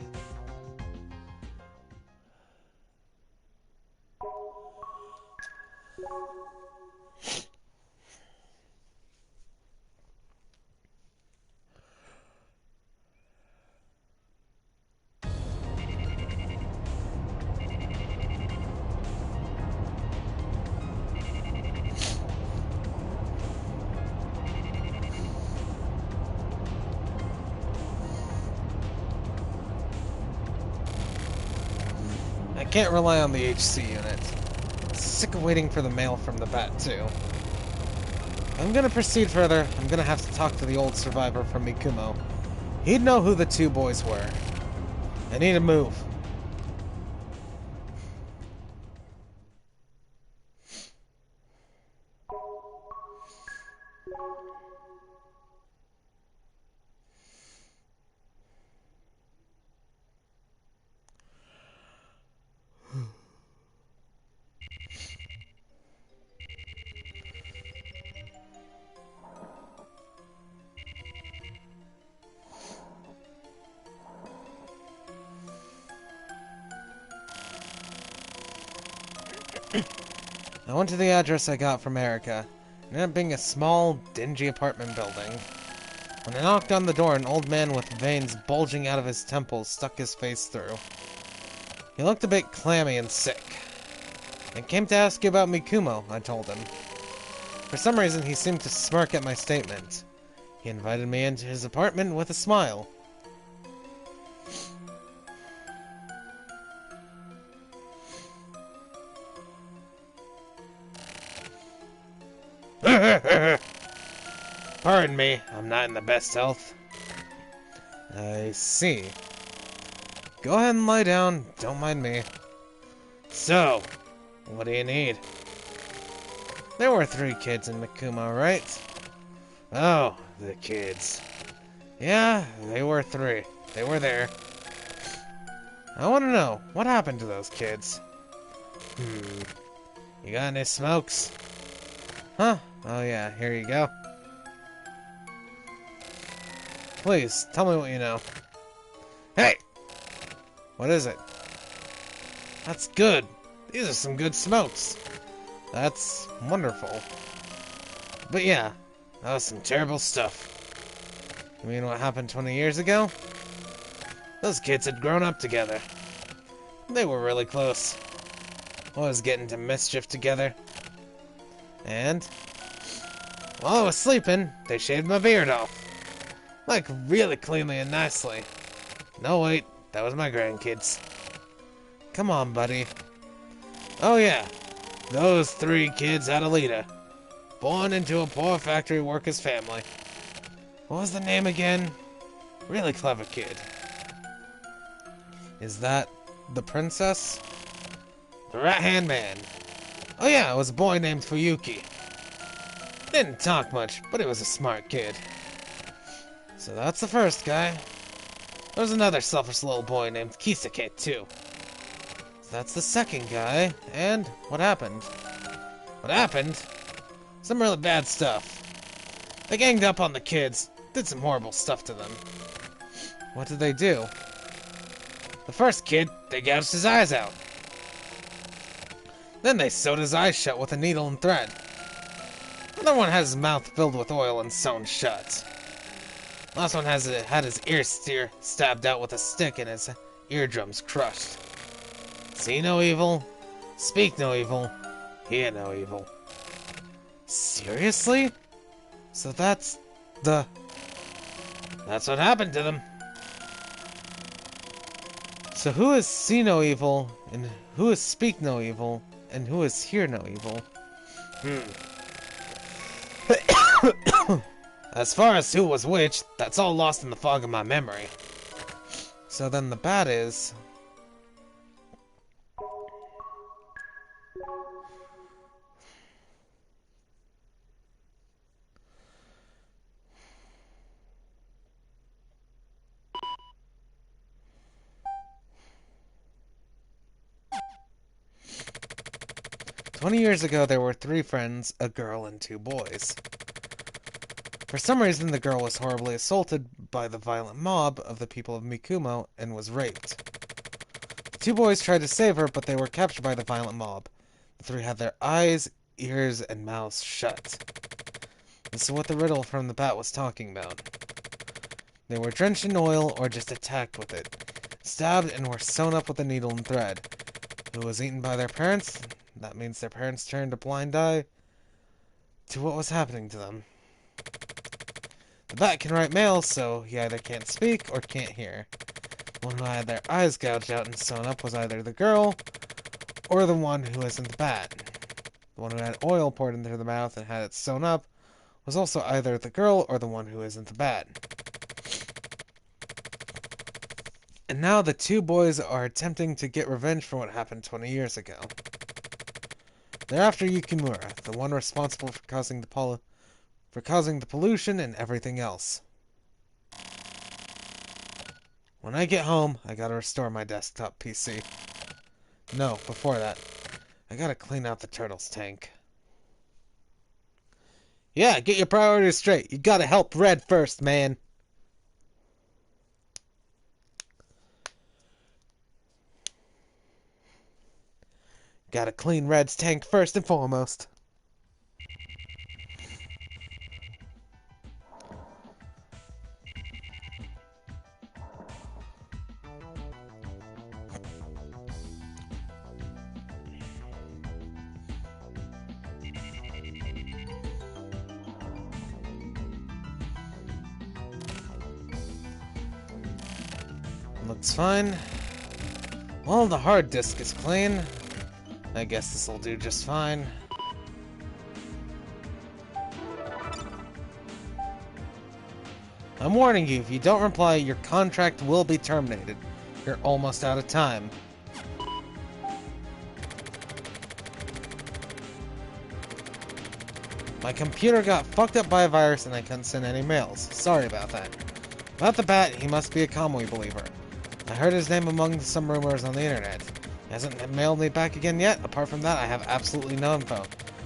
I can't rely on the HC unit. Sick of waiting for the mail from the bat, too. If I'm gonna proceed further, I'm gonna have to talk to the old survivor from Mikumo. He'd know who the 2 boys were. I need to move. I went to the address I got from Erica. It ended up being a small, dingy apartment building. When I knocked on the door, an old man with veins bulging out of his temples stuck his face through. He looked a bit clammy and sick. I came to ask you about Mikumo, I told him. For some reason, he seemed to smirk at my statement. He invited me into his apartment with a smile. Pardon me, I'm not in the best health. I see. Go ahead and lie down, don't mind me. So, what do you need? There were 3 kids in Mikumo, right? Oh, the kids. Yeah, they were 3. They were there. I want to know, what happened to those kids? You got any smokes? Huh? Oh yeah, here you go. Please, tell me what you know. Hey! What is it? That's good. These are some good smokes. That's wonderful. But yeah, that was some terrible stuff. You mean what happened 20 years ago? Those kids had grown up together. They were really close. Always getting into mischief together. And while I was sleeping, they shaved my beard off. Like, really cleanly and nicely. No, wait, that was my grandkids. Come on, buddy. Oh yeah, those 3 kids had a leader. Born into a poor factory worker's family. What was the name again? Really clever kid. Is that the princess? The right-hand man. Oh yeah, it was a boy named Fuyuki. Didn't talk much, but he was a smart kid. So that's the first guy. There was another selfish little boy named Kisuke, too. So that's the second guy. And what happened? What happened? Some really bad stuff. They ganged up on the kids, did some horrible stuff to them. What did they do? The first kid, they gouged his eyes out. Then they sewed his eyes shut with a needle and thread. Another one had his mouth filled with oil and sewn shut. Last one had his ear stabbed out with a stick and his eardrums crushed. See no evil, speak no evil, hear no evil. Seriously? So that's what happened to them. So who is see no evil, and who is speak no evil, and who is hear no evil? As far as who was which, that's all lost in the fog of my memory. So then the bad is... "20 years ago, there were 3 friends, a girl and 2 boys. For some reason, the girl was horribly assaulted by the violent mob of the people of Mikumo and was raped. The 2 boys tried to save her, but they were captured by the violent mob. The 3 had their eyes, ears, and mouths shut. This is what the riddle from the bat was talking about. They were drenched in oil or just attacked with it, stabbed and were sewn up with a needle and thread. Who was eaten by their parents? That means their parents turned a blind eye to what was happening to them. The bat can write mail, so he either can't speak or can't hear. The one who had their eyes gouged out and sewn up was either the girl or the one who isn't the bat. The one who had oil poured into the mouth and had it sewn up was also either the girl or the one who isn't the bat. And now the 2 boys are attempting to get revenge for what happened 20 years ago. They're after Yukimura, the one responsible for causing the pollution and everything else. When I get home, I gotta restore my desktop PC. No, before that, I gotta clean out the turtle's tank. Yeah, get your priorities straight. You gotta help Red first, man. Gotta clean Red's tank first and foremost. Looks fine. Well, the hard disk is clean. I guess this'll do just fine. I'm warning you, if you don't reply, your contract will be terminated. You're almost out of time. My computer got fucked up by a virus and I couldn't send any mails. Sorry about that. About the bat, he must be a Kamui believer. I heard his name among some rumors on the internet. He hasn't mailed me back again yet. Apart from that, I have absolutely no info.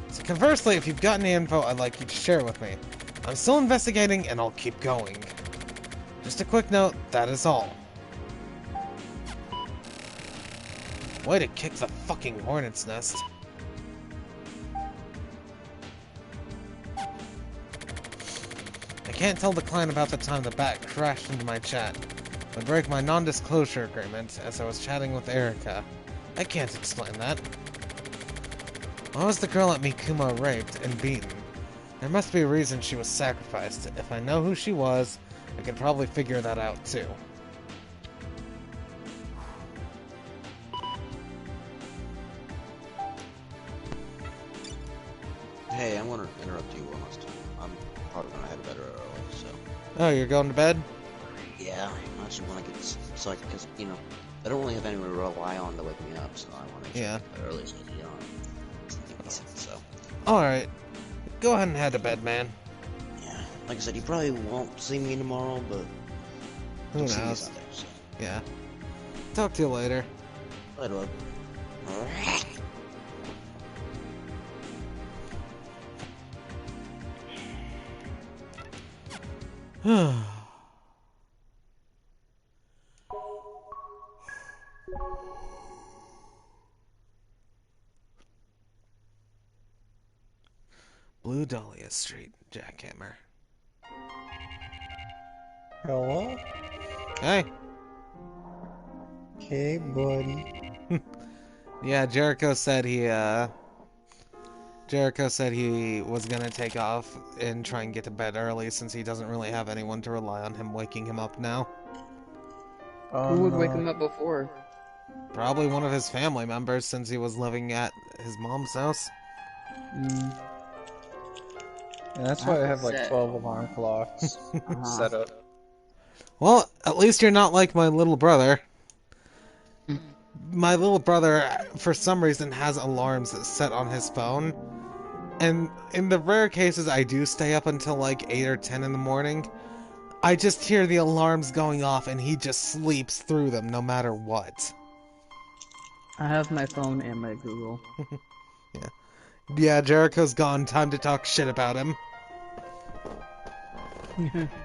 So conversely, if you've got any info, I'd like you to share it with me. I'm still investigating, and I'll keep going. Just a quick note, that is all. Way to kick the fucking hornet's nest. I can't tell the client about the time the bat crashed into my chat. It would break my non-disclosure agreement as I was chatting with Erica. I can't explain that. Why was the girl at Mikuma raped and beaten? There must be a reason she was sacrificed. If I know who she was, I could probably figure that out too. Hey, I want to interrupt you one last time. I'm probably gonna head to bed early, so. Oh, you're going to bed? Yeah, I actually want to get so I because I don't really have anyone to rely on to wake me up, so I want to Yeah. get early so I can get on. So. Alright. Go ahead and head to bed, man. Yeah, like I said, you probably won't see me tomorrow, but Who you'll see me knows? Sunday, so. Yeah. Talk to you later. Later, bud. Blue Dahlia Street, Jackhammer. Hello? Hey. Okay, buddy. Yeah, Jericho said he was gonna take off and try and get to bed early since he doesn't really have anyone to rely on him waking him up now. Who would wake him up before? Probably one of his family members since he was living at his mom's house. Mm. And that's why I have like Set. 12 alarm clocks set up. Well, at least you're not like my little brother. My little brother, for some reason, has alarms set on his phone. And in the rare cases I do stay up until like 8 or 10 in the morning, I just hear the alarms going off and he just sleeps through them no matter what. I have my phone and my Google. Yeah, Jericho's gone. Time to talk shit about him.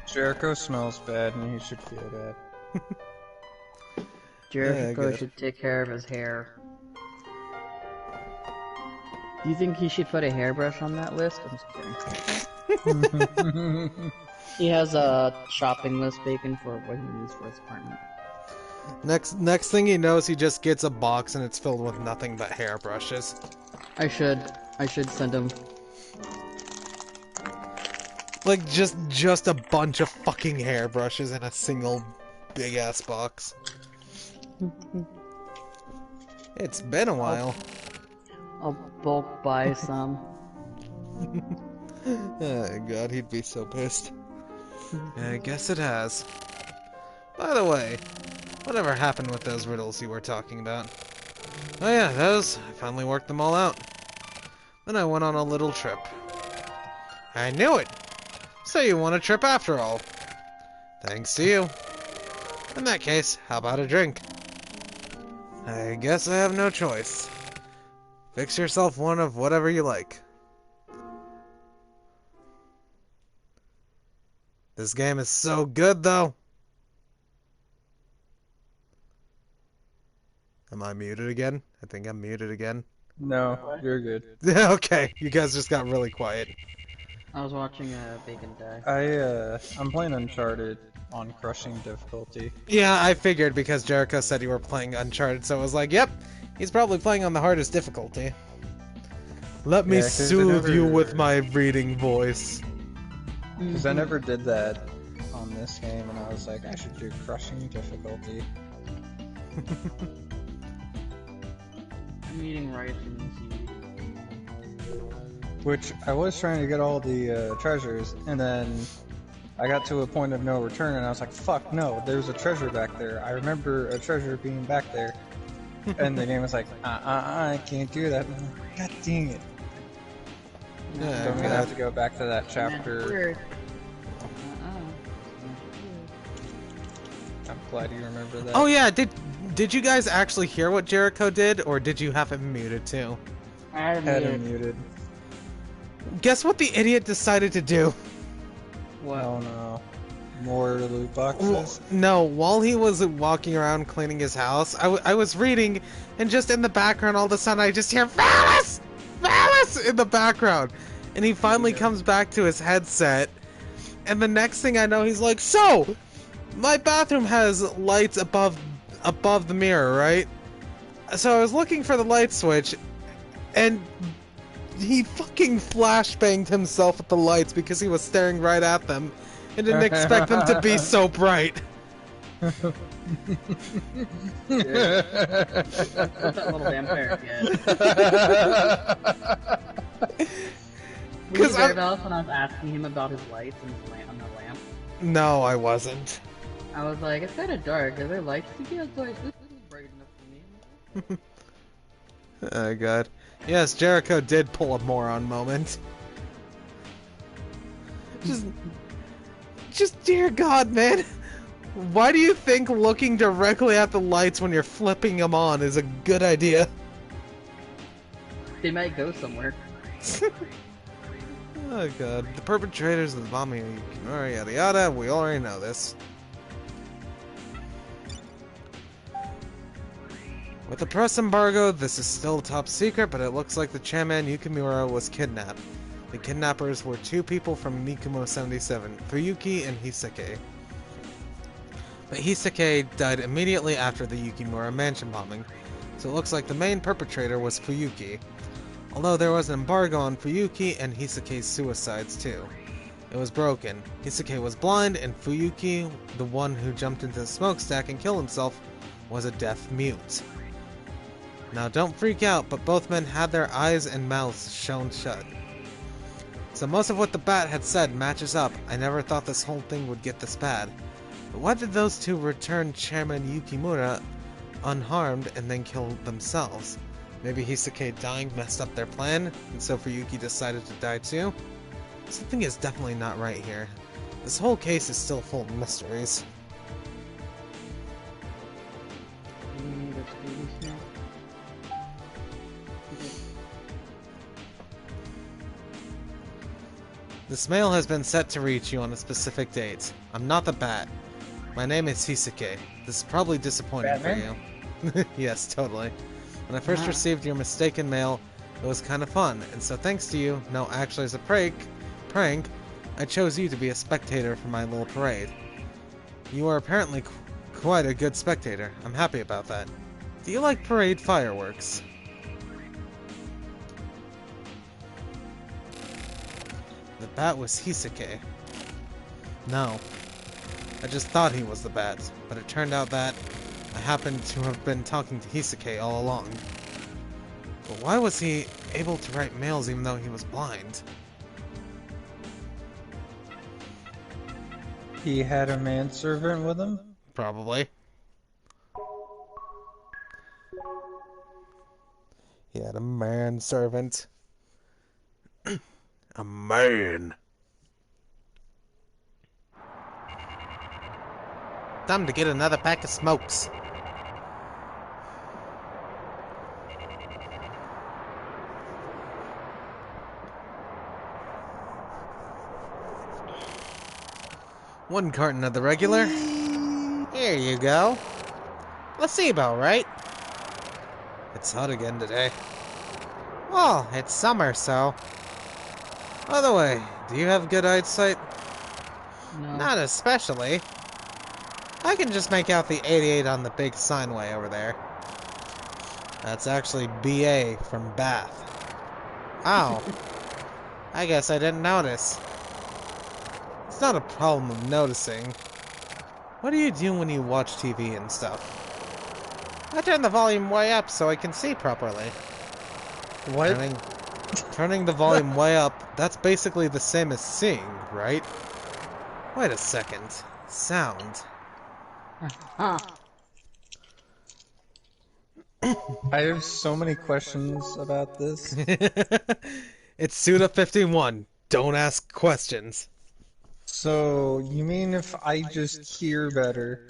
Jericho smells bad and he should feel bad. Jericho good. should take care of his hair. Do you think he should put a hairbrush on that list? I'm just kidding. He has a shopping list bacon for what he needs for his apartment. Next thing he knows, he just gets a box and it's filled with nothing but hairbrushes. I should send him. Like, just a bunch of fucking hairbrushes in a single big-ass box. It's been a while. I'll bulk buy some. Oh god, he'd be so pissed. I guess it has. By the way, whatever happened with those riddles you were talking about? Oh yeah, those. I finally worked them all out. Then I went on a little trip. I knew it! So you want a trip after all. Thanks to you. In that case, how about a drink? I guess I have no choice. Fix yourself one of whatever you like. This game is so good, though. Am I muted again? I think I'm muted again. No, you're good. Okay, you guys just got really quiet. I was watching Bacon die. I'm playing Uncharted on crushing difficulty. Yeah, I figured because Jericho said you were playing Uncharted, so I was like, yep, he's probably playing on the hardest difficulty. Let me Yeah, 'cause I soothe you never- with my reading voice. Because I never did that on this game, and I was like, I should do crushing difficulty. I'm eating rice and seaweed. Which, I was trying to get all the treasures, and then I got to a point of no return, and I was like, fuck no, there's a treasure back there. I remember a treasure being back there. And the game was like, I can't do that. And I'm like, God dang it. Yeah, So I'm gonna have to go back to that chapter. Weird. I'm glad you remember that. Oh yeah, did you guys actually hear what Jericho did, or did you have him muted too? I had Had it him muted. Guess what the idiot decided to do? What? Oh no. More loot boxes? No, while he was walking around cleaning his house, I was reading, and just in the background, all of a sudden, I just hear Valice! Valice! In the background. And he finally comes back to his headset, and the next thing I know, he's like, so, my bathroom has lights above the mirror, right? So I was looking for the light switch, and he fucking flashbanged himself at the lights because he was staring right at them and didn't expect them to be so bright. What's that little vampire kid? Were you there, Valice, when I was asking him about his lights and his lamp on the lamp? No, I wasn't. I was like, it's kind of dark. Are there lights? Yeah, it's like, this isn't bright enough for me. Oh god. Yes, Jericho did pull a moron moment. Just dear God, man. Why do you think looking directly at the lights when you're flipping them on is a good idea? They might go somewhere. Oh god. The perpetrators of the bombing, yada yada, we already know this. With the press embargo, this is still top secret, but it looks like the chairman Yukimura was kidnapped. The kidnappers were two people from Mikumo 77, Fuyuki and Hisake. But Hisake died immediately after the Yukimura mansion bombing, so it looks like the main perpetrator was Fuyuki. Although there was an embargo on Fuyuki and Hisake's suicides too. It was broken. Hisake was blind, and Fuyuki, the one who jumped into the smokestack and killed himself, was a deaf mute. Now don't freak out, but both men had their eyes and mouths shown shut. So most of what the bat had said matches up. I never thought this whole thing would get this bad. But why did those two return Chairman Yukimura unharmed and then kill themselves? Maybe Hisake dying messed up their plan, and so Fuyuki decided to die too? Something is definitely not right here. This whole case is still full of mysteries. This mail has been set to reach you on a specific date. I'm not the bat. My name is Hisake. This is probably disappointing Batman? for you. Yes, totally. When I first received your mistaken mail, it was kind of fun, and so thanks to you, no, actually as a prank, I chose you to be a spectator for my little parade. You are apparently quite a good spectator. I'm happy about that. Do you like parade fireworks? The bat was Hisake. No. I just thought he was the bat, but it turned out that I happened to have been talking to Hisake all along. But why was he able to write mails even though he was blind? He had a manservant with him? Probably. He had a manservant. A man. Time to get another pack of smokes. One carton of the regular. Here you go. Placebo, right? It's hot again today. Well, it's summer, so. By the way, do you have good eyesight? No. Not especially. I can just make out the 88 on the big sign way over there. That's actually BA from Bath. Ow. I guess I didn't notice. It's not a problem of noticing. What do you do when you watch TV and stuff? I turn the volume way up so I can see properly. What? Turning the volume way up, that's basically the same as seeing, right? Wait a second. Sound. Huh. I have so many questions about this. It's Suda 51. Don't ask questions. So, you mean if I just hear better,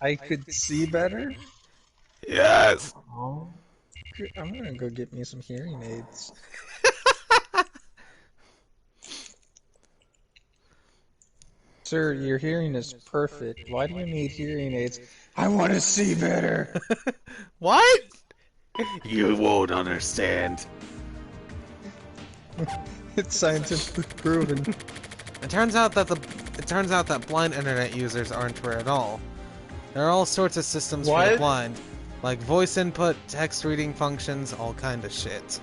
I could see better? Yes! Oh. I'm gonna go get me some hearing aids. Sir, your hearing is perfect. Why do you need hearing aids? I want to see better! What? You won't understand. It's scientifically proven. It turns out that blind internet users aren't rare at all. There are all sorts of systems for the What? blind, like voice input, text reading functions, all kind of shit.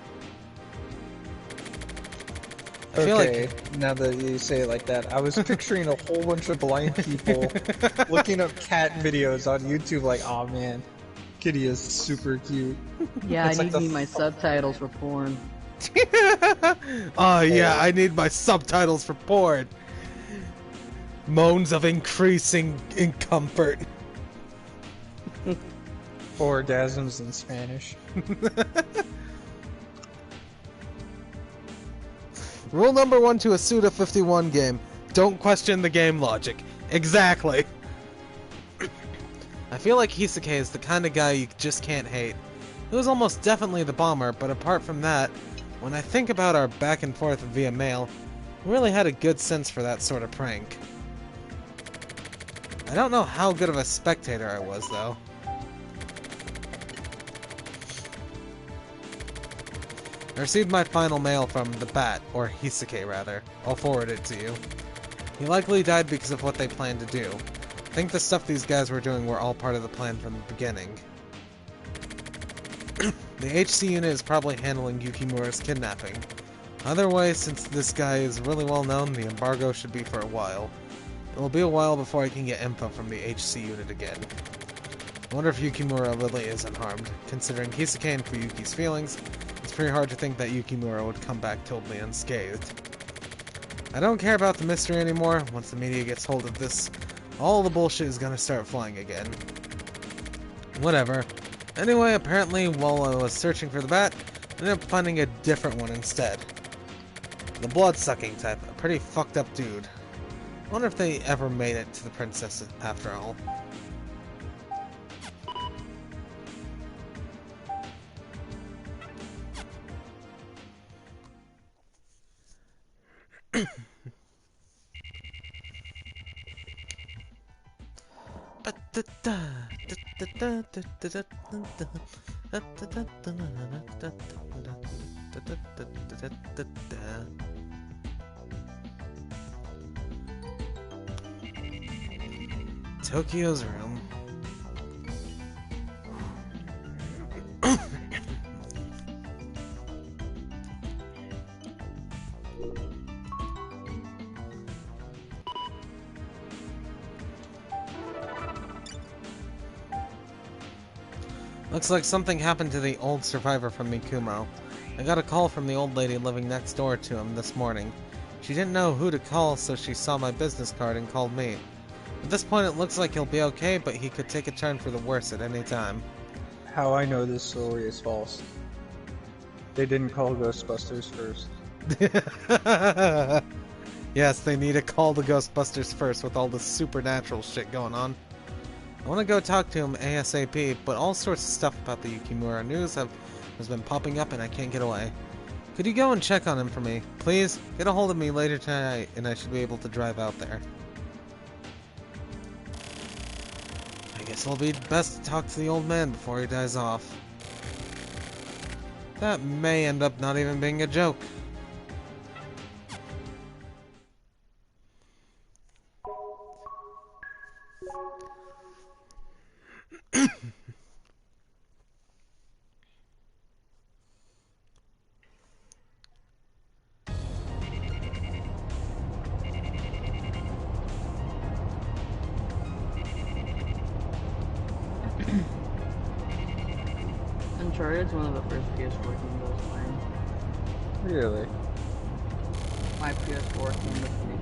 I feel Okay, now that you say it like that, I was picturing a whole bunch of blind people looking up cat videos on YouTube like, oh man, Kitty is super cute. Yeah, I It's like need the me my subtitles for porn. Oh yeah, I need my subtitles for porn. Moans of increasing in comfort. orgasms in Spanish. Rule number 1 to a Suda 51 game. Don't question the game logic. Exactly. I feel like Hisake is the kind of guy you just can't hate. He was almost definitely the bomber, but apart from that, when I think about our back and forth via mail, we really had a good sense for that sort of prank. I don't know how good of a spectator I was, though. I received my final mail from the Bat, or Hisake rather. I'll forward it to you. He likely died because of what they planned to do. I think the stuff these guys were doing were all part of the plan from the beginning. The HC unit is probably handling Yukimura's kidnapping. Either way, since this guy is really well known, the embargo should be for a while. It will be a while before I can get info from the HC unit again. I wonder if Yukimura really is unharmed. Considering Hisake and Fuyuki's feelings, it's pretty hard to think that Yukimura would come back totally unscathed. I don't care about the mystery anymore. Once the media gets hold of this, all the bullshit is gonna start flying again. Whatever. Anyway, apparently, while I was searching for the Bat, I ended up finding a different one instead. The blood-sucking type, a pretty fucked up dude. I wonder if they ever made it to the princess after all. Tokyo's room. Looks like something happened to the old survivor from Mikumo. I got a call from the old lady living next door to him this morning. She didn't know who to call, so she saw my business card and called me. At this point it looks like he'll be okay, but he could take a turn for the worse at any time. How I know this story is false. They didn't call Ghostbusters first. Yes, they need to call the Ghostbusters first with all this supernatural shit going on. I want to go talk to him ASAP, but all sorts of stuff about the Yukimura news has been popping up and I can't get away. Could you go and check on him for me? Please? Get a hold of me later tonight and I should be able to drive out there. I guess it'll be best to talk to the old man before he dies off. That may end up not even being a joke. Uncharted's one of the first PS4 games I was playing. Really? My PS4 came with me.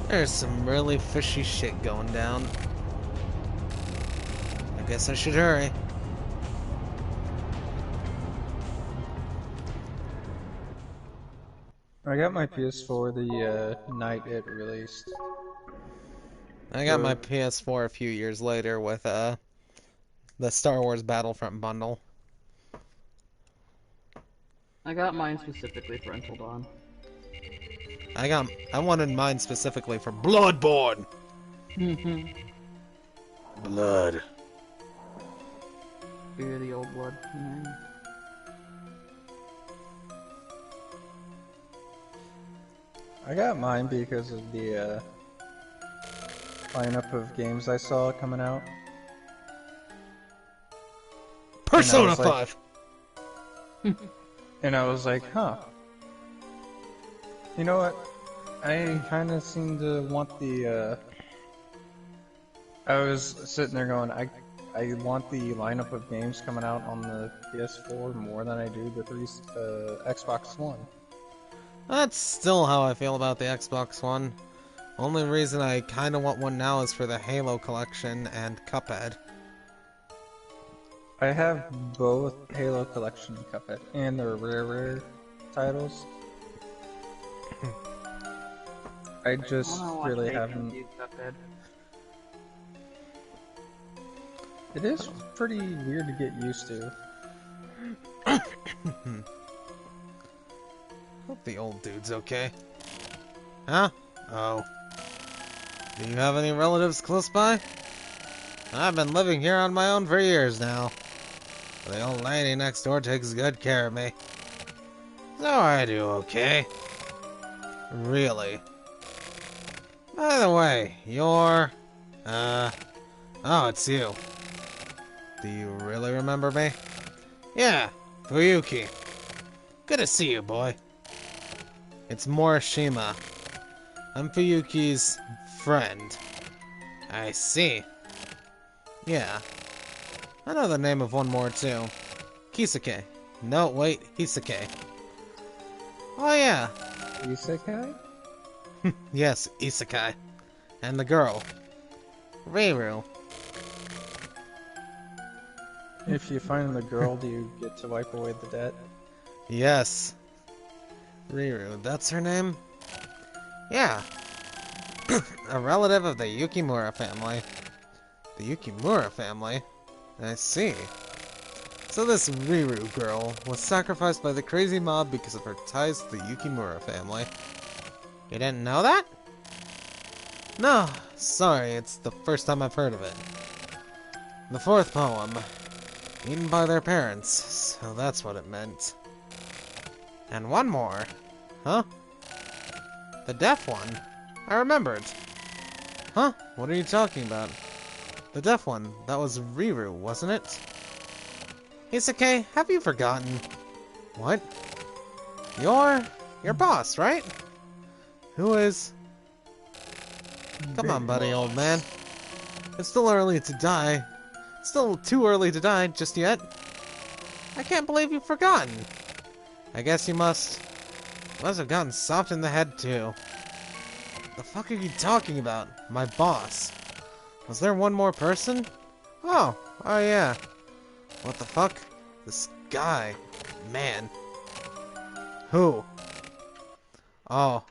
There's some really fishy shit going down. I guess I should hurry. I got my PS4 the night it released. I got my PS4 a few years later with the Star Wars Battlefront bundle. I got mine specifically for Until Dawn. I wanted mine specifically for Bloodborne. Blood. Fear the old blood. I got mine because of the lineup of games I saw coming out. Persona like- 5. And I was like, huh. You know what? I kind of seem to want the, I was sitting there going, I want the lineup of games coming out on the PS4 more than I do the Xbox One. That's still how I feel about the Xbox One. Only reason I kind of want one now is for the Halo collection and Cuphead. I have both Halo Collection and Cuphead, and the rare titles. I just really haven't. It is pretty weird to get used to. Hope the old dude's okay. Huh? Oh. Do you have any relatives close by? I've been living here on my own for years now. The old lady next door takes good care of me. So I do okay. Really. By the way, you're... Oh, it's you. Do you really remember me? Yeah, Fuyuki. Good to see you, boy. It's Morishima. I'm Fuyuki's friend. I see. Yeah. I know the name of one more, too. Kisuke. No, wait, Hisuke. Oh, yeah. Isekai? Yes, Isekai. And the girl. Riru. If you find the girl, do you get to wipe away the debt? Yes. Riru, that's her name? Yeah. A relative of the Yukimura family. The Yukimura family? I see. So this Riru girl was sacrificed by the crazy mob because of her ties to the Yukimura family. You didn't know that? No, sorry, it's the first time I've heard of it. The fourth poem. Eaten by their parents, so that's what it meant. And one more. Huh? The deaf one? I remembered. Huh? What are you talking about? The deaf one. That was Riru, wasn't it? Isuke, have you forgotten? What? Your boss, right? Who is... Come on, buddy, old man. It's still early to die. It's still too early to die just yet. I can't believe you've forgotten. I guess you must have gotten soft in the head, too. The fuck are you talking about? My boss. Was there one more person? Oh yeah. What the fuck? This guy. Man. Who? Oh.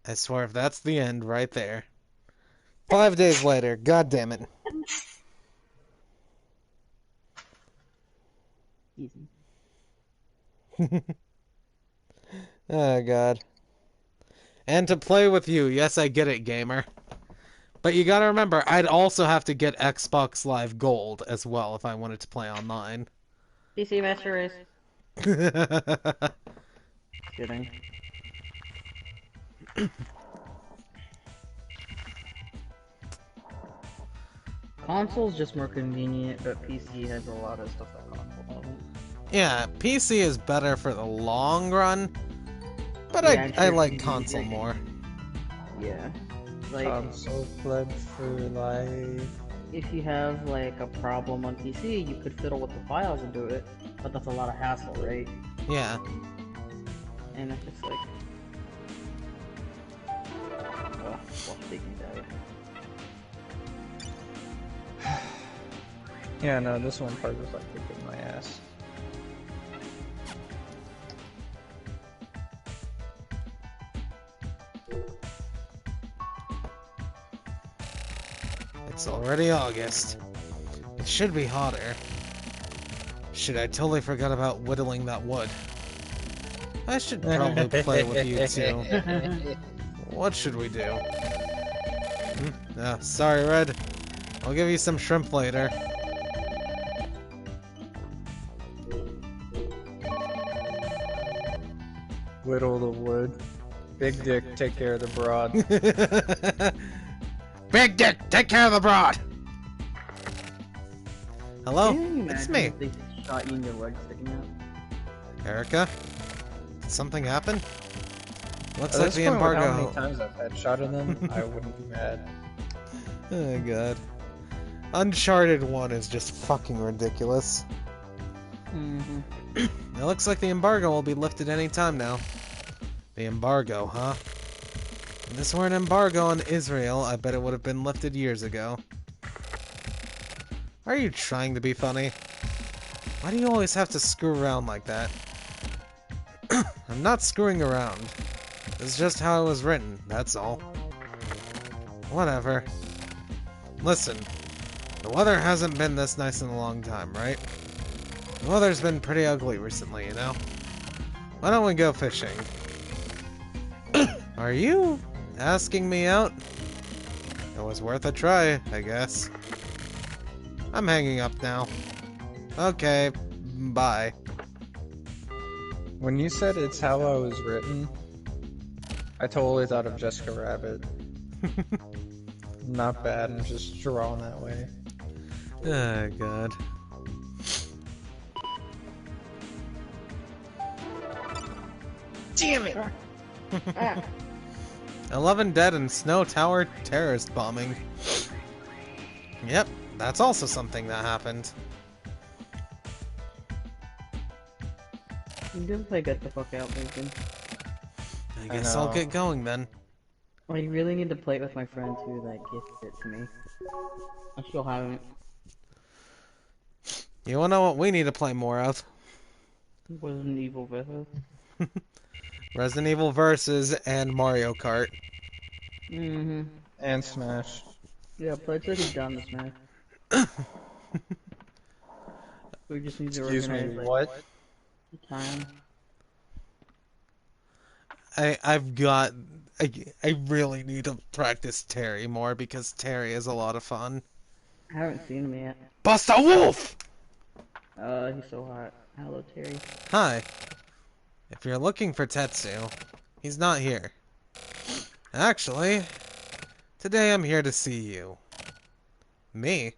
I swear if that's the end right there. 5 days later, god damn it. Easy. Oh god. And to play with you, yes I get it, gamer. But you gotta remember, I'd also have to get Xbox Live Gold as well if I wanted to play online. PC Master Race. Kidding. Console's just more convenient, but PC has a lot of stuff that console doesn't. Yeah, PC is better for the long run, but Yeah, I sure, like PC console is- more. Yeah. Like, Console pled for life. if you have, like, a problem on PC, you could fiddle with the files and do it, but that's a lot of hassle, right? Yeah. And it's just like... well, speaking died. Yeah, no, this one part was like kicking my ass. It's already August. It should be hotter. Shit, I totally forgot about whittling that wood. I should probably play with you too. What should we do? Sorry, Red. I'll give you some shrimp later. Whittle the wood. Big dick, take care of the broad. Big Dick, take care of the broad! Hello, Can you it's imagine me. if they shot you in your leg sticking out? Erica? Did something happen? Looks At like this the point, with how embargo. many times I've headshotted them, I wouldn't be mad. Oh god. Uncharted 1 is just fucking ridiculous. Mm-hmm. It looks like the embargo will be lifted any time now. The embargo, huh? If this were an embargo on Israel, I bet it would have been lifted years ago. Are you trying to be funny? Why do you always have to screw around like that? I'm not screwing around. It's just how it was written, that's all. Whatever. Listen, the weather hasn't been this nice in a long time, right? The weather's been pretty ugly recently, you know? Why don't we go fishing? Are you asking me out? It was worth a try, I guess. I'm hanging up now. Okay, bye. When you said it's how I was written, I totally thought of Jessica Rabbit. Not bad, I'm just drawn that way. Oh, God. Damn it! 11 dead in Snow Tower terrorist bombing. Yep, that's also something that happened. You didn't play Get the Fuck Out, Bacon. I guess I'll know. get going then. I really need to play it with my friend who gifted it to me. I still haven't. You wanna know what we need to play more of? Resident Evil Vessel. Resident Evil Versus and Mario Kart. Mm-hmm. And Smash. Yeah, played so he's down to Smash. We just need to Excuse me, organize what? time. I really need to practice Terry more because Terry is a lot of fun. I haven't seen him yet. Busta Wolf! He's so hot. Hello, Terry. Hi. If you're looking for Tetsu, he's not here. Actually, today I'm here to see you. Me?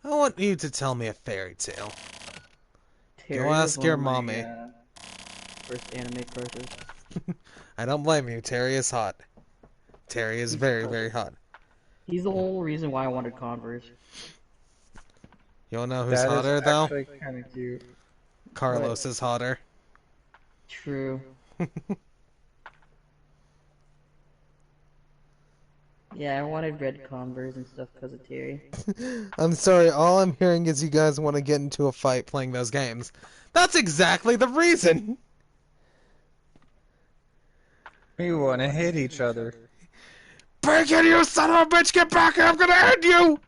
I want you to tell me a fairy tale. Terry ask was your one of mommy. my, first anime crushes. I don't blame you, Terry is hot. Terry is very, very hot. He's the whole reason why I wanted Converse. You wanna know who's That hotter, is though? actually kind of cute. Carlos is hotter. True. Yeah, I wanted red Converse and stuff because of Terry. I'm sorry, all I'm hearing is you guys want to get into a fight playing those games. That's exactly the reason! We want to hit each other. Bacon, you son of a bitch, get back here, I'm gonna end you!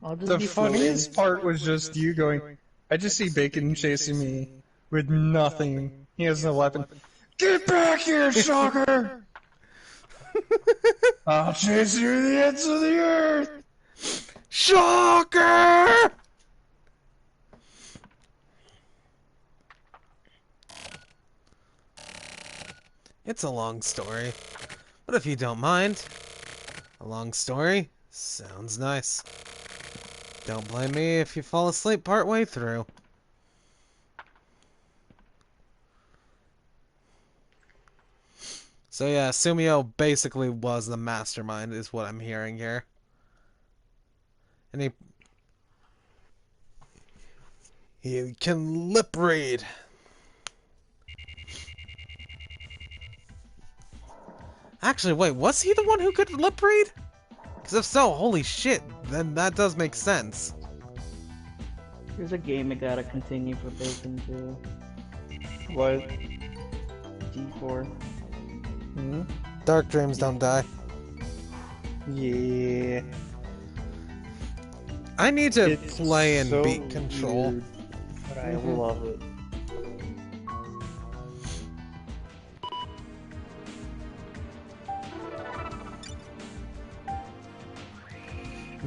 I'll just The be funniest part was just you going, I just see Bacon chasing me with nothing. He has no weapon. Get back here, Shocker! I'll chase you to the ends of the earth! Shocker! It's a long story, but if you don't mind, a long story sounds nice. Don't blame me if you fall asleep partway through. So yeah, Sumio basically was the mastermind, is what I'm hearing here. And he can lip read. Actually, wait, was he the one who could lip read? Because if so, holy shit, then that does make sense. There's a game I gotta continue for Bacon too. What? D4. Hmm? Dark dreams don't die. Yeah. I need to It's play and so beat Control. weird, but I love it.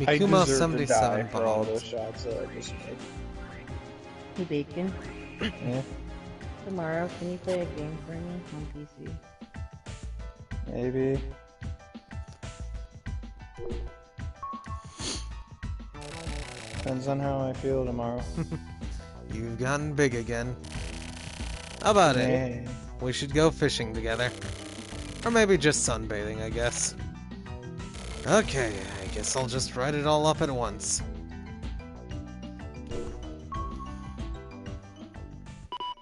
I Mikumo deserve to die 77 for all bombs. those shots that I just made. Hey Bacon, Yeah, tomorrow can you play a game for me on PC? maybe. Depends on how I feel tomorrow. You've gotten big again. How about it? Man. We should go fishing together. Or maybe just sunbathing, I guess. Okay, I guess I'll just write it all up at once.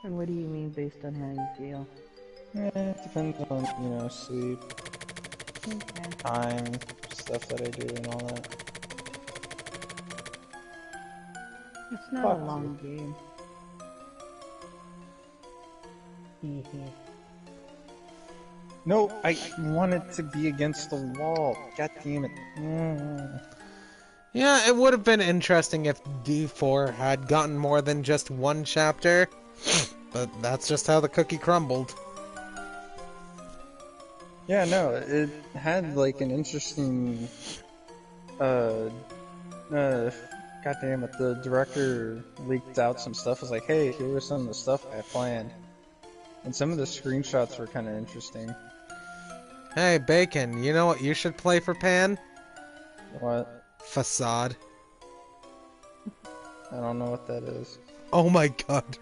And what do you mean based on how you feel? It depends on, you know, sleep, Okay. time, stuff that I do and all that. It's not Fuck a long game. No, I want it to be against the wall. God damn it. Yeah, it would have been interesting if D4 had gotten more than just one chapter, but that's just how the cookie crumbled. Yeah, no, it had like an interesting, God damn it, the director leaked out some stuff. Was like, hey, here was some of the stuff I planned. And some of the screenshots were kind of interesting. Hey, Bacon, you know what you should play for Pan? What? Facade. I don't know what that is. Oh my god.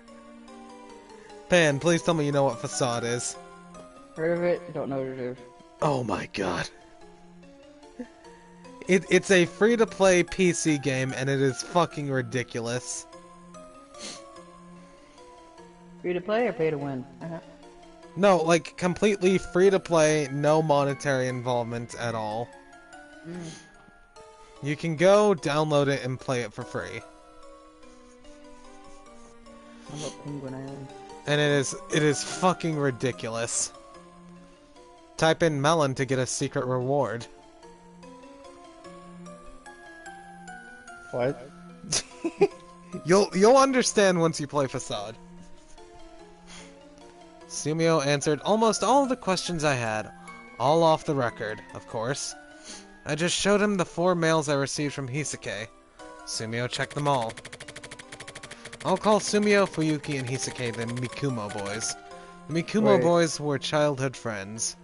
Pan, please tell me you know what Facade is. Heard of it? Don't know what it is. Oh my god. It's a free-to-play PC game, and it is fucking ridiculous. Free to play or pay to win? No, like, completely free-to-play, no monetary involvement at all. You can go, download it, and play it for free. How about Penguin Island? And it is fucking ridiculous. Type in melon to get a secret reward. What? You'll understand once you play Facade. Sumio answered almost all of the questions I had, all off the record, of course. I just showed him the 4 mails I received from Hisake. Sumio checked them all. I'll call Sumio, Fuyuki, and Hisake the Mikumo boys. The Mikumo Wait. boys were childhood friends.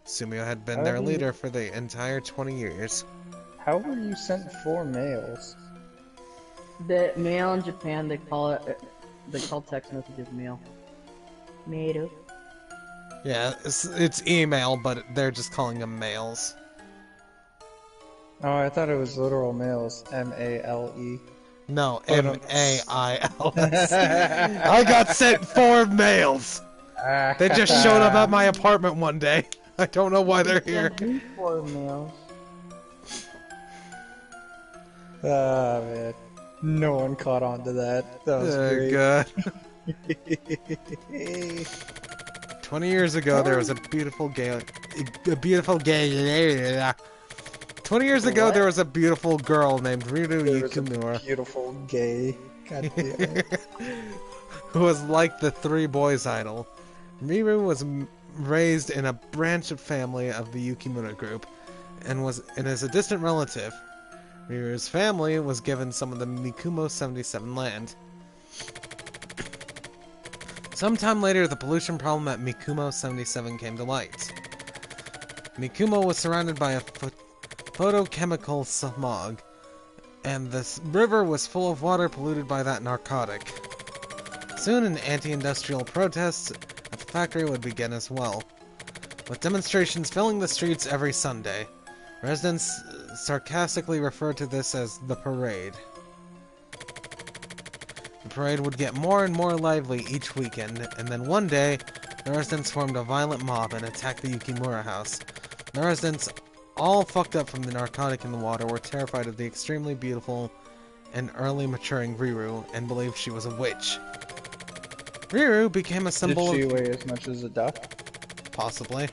Sumio had been How their do you- leader for the entire 20 years. How were you sent 4 mails? The mail in Japan, they call text messages mail. Mail. Yeah, it's email, but they're just calling them mails. Oh, I thought it was literal mails. M-A-L-E. No, Oh, no. M-A-I-L-S. I got sent 4 mails! They just showed up at my apartment one day. I don't know why they're here. Yeah, 4 mails. Ah, man. No one caught on to that. That was great. God. 20 years ago, there was a beautiful gay... 20 years ago, there was a beautiful girl named Riru There was a Yukumura, beautiful gay. God damn it. who was like the 3 boys idol. Riru was raised in a branch of family of the Yukimura group, and is a distant relative. Riru's family was given some of the Mikumo 77 land. Sometime later, the pollution problem at Mikumo 77 came to light. Mikumo was surrounded by a photochemical smog, and the river was full of water polluted by that narcotic. Soon, an anti-industrial protest at the factory would begin as well, with demonstrations filling the streets every Sunday. Residents sarcastically referred to this as the parade. The parade would get more and more lively each weekend, and then one day, the residents formed a violent mob and attacked the Yukimura house. The residents, all fucked up from the narcotic in the water, were terrified of the extremely beautiful and early maturing Riru, and believed she was a witch. Riru became a symbol Did she of... weigh as much as a duck? Possibly.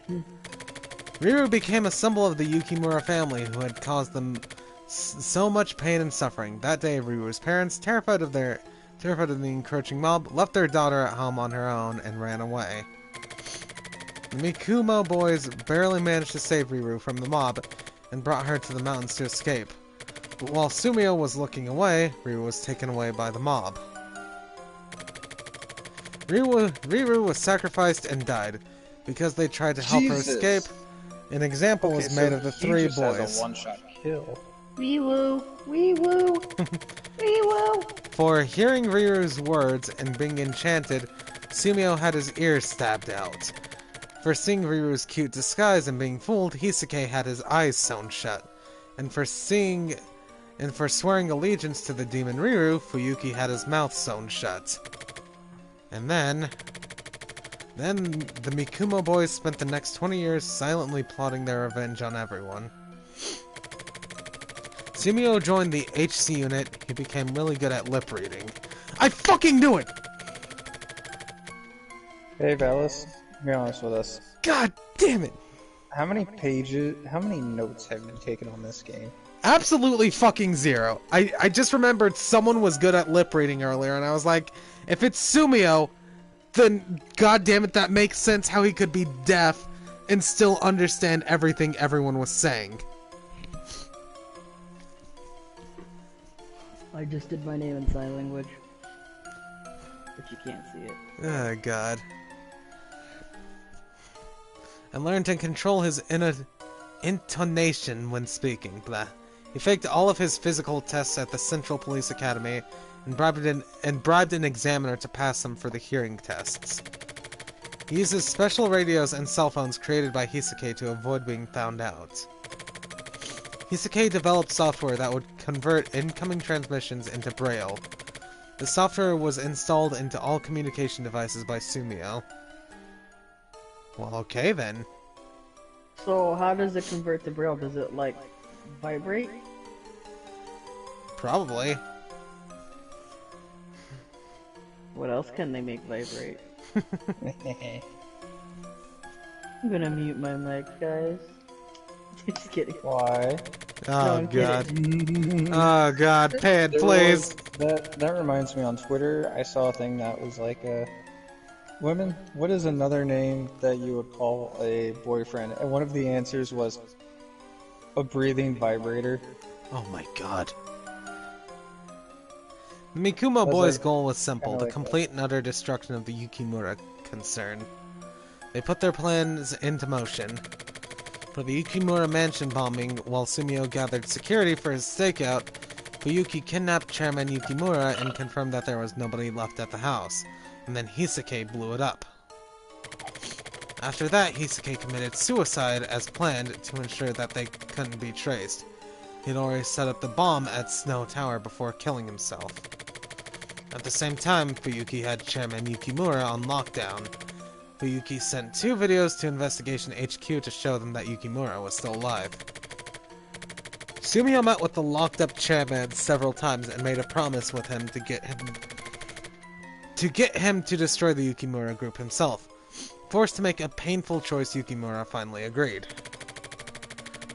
Riru became a symbol of the Yukimura family who had caused them so much pain and suffering. That day, Riru's parents, terrified of the encroaching mob, left their daughter at home on her own and ran away. The Mikumo boys barely managed to save Riru from the mob and brought her to the mountains to escape. But while Sumio was looking away, Riru was taken away by the mob. Riru was sacrificed and died because they tried to help her Jesus. escape. An example was made of the 3 Has a boys. one-shot kill. Wee woo, wee woo, wee woo. For hearing Riru's words and being enchanted, Sumio had his ears stabbed out. For seeing Riru's cute disguise and being fooled, Hisake had his eyes sewn shut. And for swearing allegiance to the demon Riru, Fuyuki had his mouth sewn shut. And then the Mikumo boys spent the next 20 years silently plotting their revenge on everyone. Sumio joined the HC unit. He became really good at lip reading. I fucking knew it! Hey, Valice, be honest with us. God damn it! How many notes have you taken on this game? Absolutely fucking zero. I just remembered someone was good at lip reading earlier, and I was like, if it's Sumio, then god damn it, that makes sense how he could be deaf and still understand everything everyone was saying. I just did my name in sign language. But you can't see it. Oh god. And learned to control his intonation when speaking. Blah. He faked all of his physical tests at the Central Police Academy and bribed an examiner to pass them for the hearing tests. He uses special radios and cell phones created by Hisake to avoid being found out. Hisake developed software that would convert incoming transmissions into Braille. The software was installed into all communication devices by Sumio. Well, okay then. So how does it convert to Braille? Does it, like, vibrate? Probably. What else can they make vibrate? I'm gonna mute my mic, guys. Just kidding. Why? Oh I'm god. kidding. Oh god, pay it, please. That reminds me, on Twitter, I saw a thing that was like women, what is another name that you would call a boyfriend? And one of the answers was a breathing vibrator. Oh my god. The Mikumo boys' goal was simple, the complete and utter destruction of the Yukimura concern. They put their plans into motion. For the Yukimura mansion bombing, while Sumio gathered security for his stakeout, Fuyuki kidnapped Chairman Yukimura and confirmed that there was nobody left at the house, and then Hisake blew it up. After that, Hisake committed suicide as planned to ensure that they couldn't be traced. He'd already set up the bomb at Snow Tower before killing himself. At the same time, Fuyuki had Chairman Yukimura on lockdown. Fuyuki sent 2 videos to Investigation HQ to show them that Yukimura was still alive. Sumio met with the locked-up chairman several times and made a promise with him to get him to destroy the Yukimura group himself. Forced to make a painful choice, Yukimura finally agreed.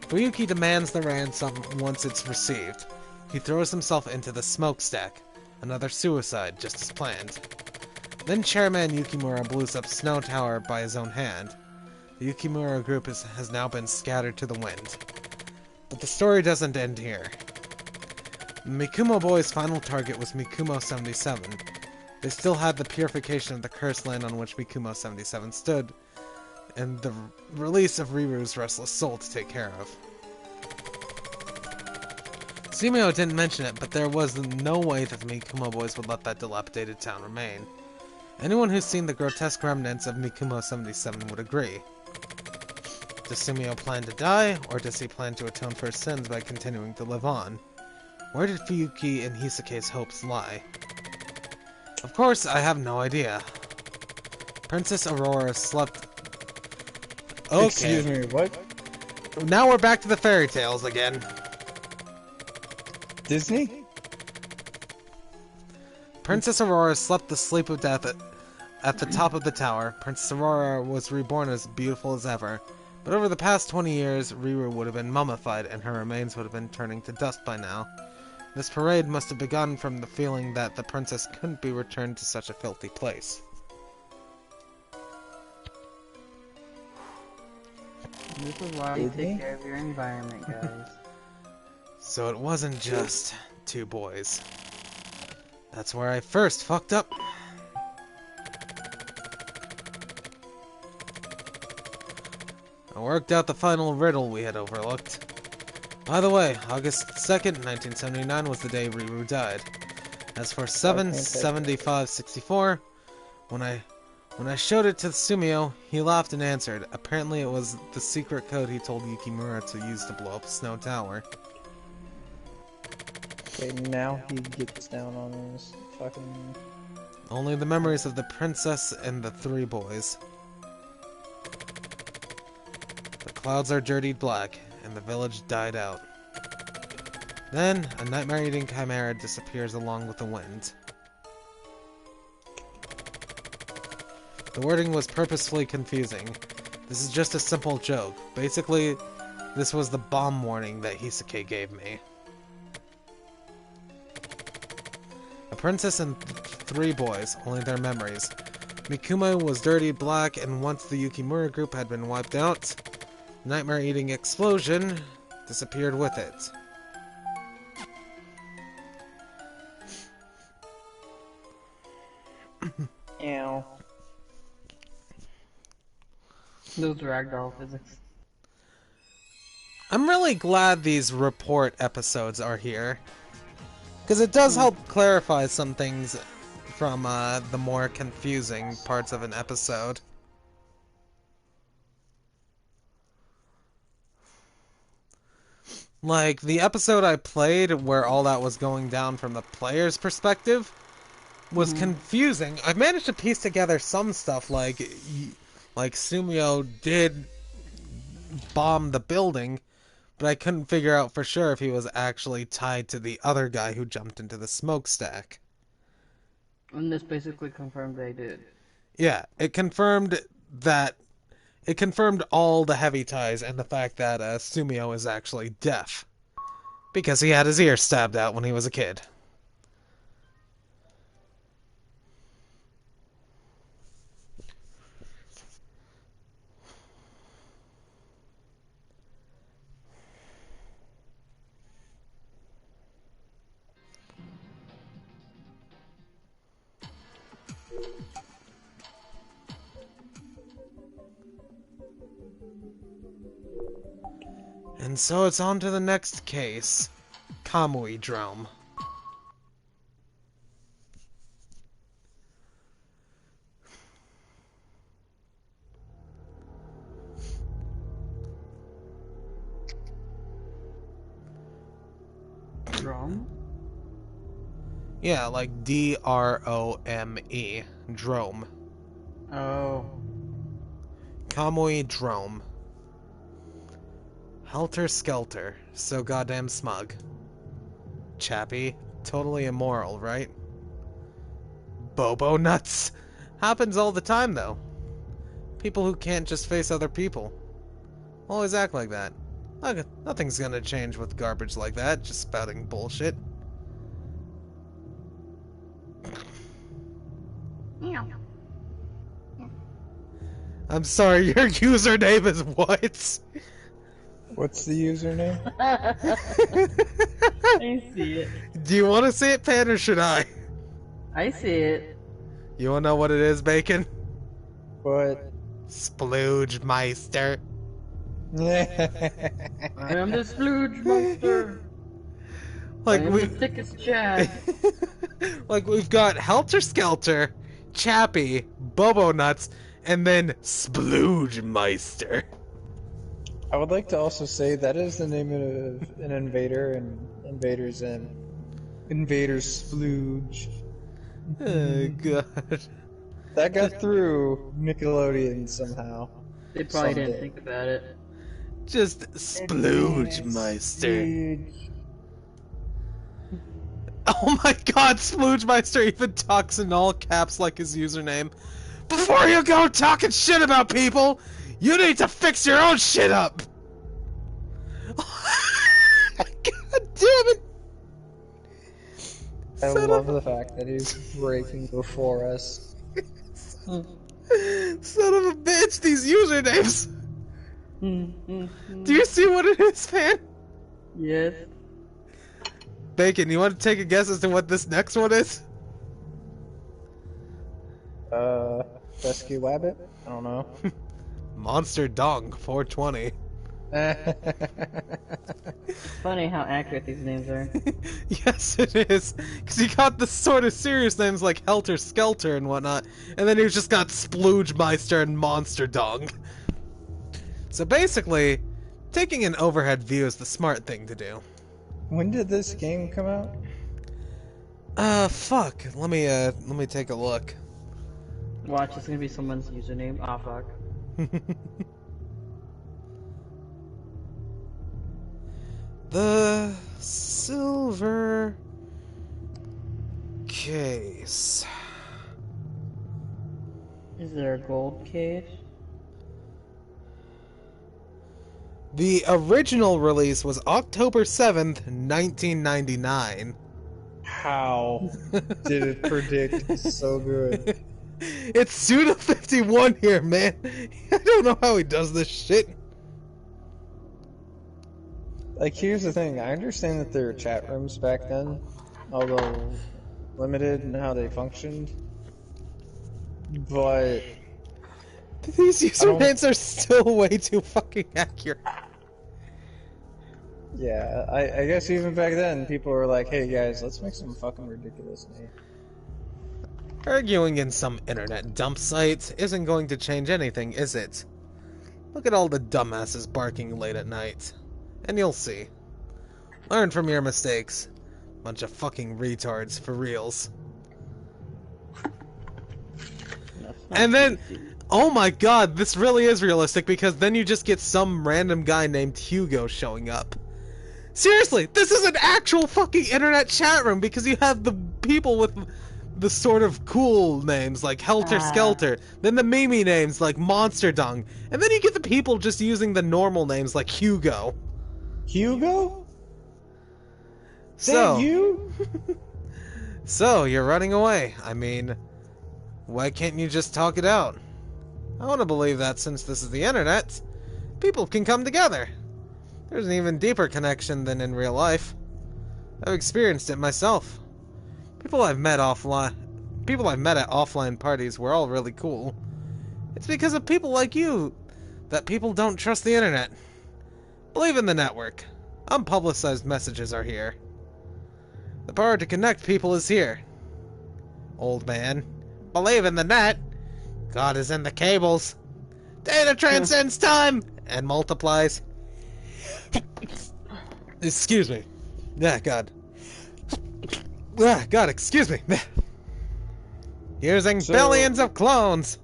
Fuyuki demands the ransom once it's received. He throws himself into the smokestack. Another suicide, just as planned. Then Chairman Yukimura blows up Snow Tower by his own hand. The Yukimura group has now been scattered to the wind. But the story doesn't end here. The Mikumo boys' final target was Mikumo 77. They still had the purification of the cursed land on which Mikumo 77 stood, and the release of Riru's restless soul to take care of. Sumio didn't mention it, but there was no way that the Mikumo boys would let that dilapidated town remain. Anyone who's seen the grotesque remnants of Mikumo 77 would agree. Does Sumio plan to die, or does he plan to atone for his sins by continuing to live on? Where did Fuyuki and Hisake's hopes lie? Of course, I have no idea. Princess Aurora slept... Okay. Excuse me, what? Now we're back to the fairy tales again. Disney? Princess Aurora slept the sleep of death at the top of the tower. Princess Aurora was reborn as beautiful as ever. But over the past 20 years, Riru would have been mummified and her remains would have been turning to dust by now. This parade must have begun from the feeling that the princess couldn't be returned to such a filthy place. This is why you take care of your environment, guys. So it wasn't just 2 boys. That's where I first fucked up. I worked out the final riddle we had overlooked. By the way, August 2nd, 1979 was the day Riru died. As for 77564, when I showed it to Sumio, he laughed and answered. Apparently it was the secret code he told Yukimura to use to blow up Snow Tower. Okay, now he gets down on his fucking... Only the memories of the princess and the 3 boys. The clouds are dirtied black, and the village died out. Then, a nightmare-eating chimera disappears along with the wind. The wording was purposefully confusing. This is just a simple joke. Basically, this was the bomb warning that Hisake gave me. A princess and 3 boys, only their memories. Mikuma was dirtied black, and once the Yukimura group had been wiped out, the nightmare-eating explosion disappeared with it. Ew. Those ragdoll physics. I'm really glad these report episodes are here, because it does help clarify some things from the more confusing parts of an episode. Like, the episode I played where all that was going down from the player's perspective was confusing. I managed to piece together some stuff, like Sumio did bomb the building, but I couldn't figure out for sure if he was actually tied to the other guy who jumped into the smokestack. And this basically confirmed they did. Yeah, it confirmed all the heavy ties and the fact that Sumio is actually deaf. Because he had his ear stabbed out when he was a kid. And so it's on to the next case. Kamui Drome. Drome? Yeah, like D-R-O-M-E. Drome. Oh. Kamui Drome. Helter Skelter. So goddamn smug. Chappy. Totally immoral, right? Bobo nuts. Happens all the time, though. People who can't just face other people. Always act like that. Look, nothing's gonna change with garbage like that, just spouting bullshit. I'm sorry, your username is what? What's the username? I see it. Do you want to say it, Pan, or should I? I see it. You wanna know what it is, Bacon? What? Splooge Meister. I am the Splooge Monster. Like I am we, the thickest Chad. like we've got Helter Skelter, Chappy, Bobo Nuts, and then Splooge Meister. I would like to also say that is the name of an invader, and Invader's in Invader's Splooge. Oh god. That got through Nickelodeon somehow. They probably Someday. didn't think about it. Just Splooge Meister. Splooge. Oh my god, Splooge Meister even talks in all caps like his username. Before you go talking shit about people, you need to fix your own shit up! God damn it! I Son love of the fact that he's breaking before us. Son of a bitch, these usernames! Do you see what it is, fan? Yes. Bacon, you want to take a guess as to what this next one is? Rescue Wabbit? I don't know. Monster Dong 420. Funny how accurate these names are. Yes, it is. Because he got the sort of serious names like Helter Skelter and whatnot, and then he just got Sploogmeister and Monster Dong. So basically, taking an overhead view is the smart thing to do. When did this game come out? Fuck. Let me take a look. Watch, it's gonna be someone's username. Ah, fuck. The silver case. Is there a gold case? The original release was October 7th, 1999. How did it predict so good? It's Suda51 here, man. I don't know how he does this shit. Like, here's the thing. I understand that there were chat rooms back then, although limited in how they functioned. But these usernames are still way too fucking accurate. yeah, I guess even back then, people were like, "Hey guys, let's make some fucking ridiculous name." Arguing in some internet dump site isn't going to change anything, is it? Look at all the dumbasses barking late at night. And you'll see. Learn from your mistakes. Bunch of fucking retards, for reals. And then, oh my god, this really is realistic because then you just get some random guy named Hugo showing up. Seriously, this is an actual fucking internet chat room because you have the people with the sort of cool names like Helter Skelter, then the meme names like Monster Dung, and then you get the people just using the normal names like Hugo. Hugo? So, That you? so you're running away. I mean, why can't you just talk it out? I want to believe that since this is the internet, people can come together. There's an even deeper connection than in real life. I've experienced it myself. People I've met at offline parties were all really cool. It's because of people like you that people don't trust the internet. Believe in the network. Unpublicized messages are here. The power to connect people is here. Old man, believe in the net. God is in the cables. Data transcends time and multiplies. Excuse me. Yeah, God. God, excuse me. Using billions of clones.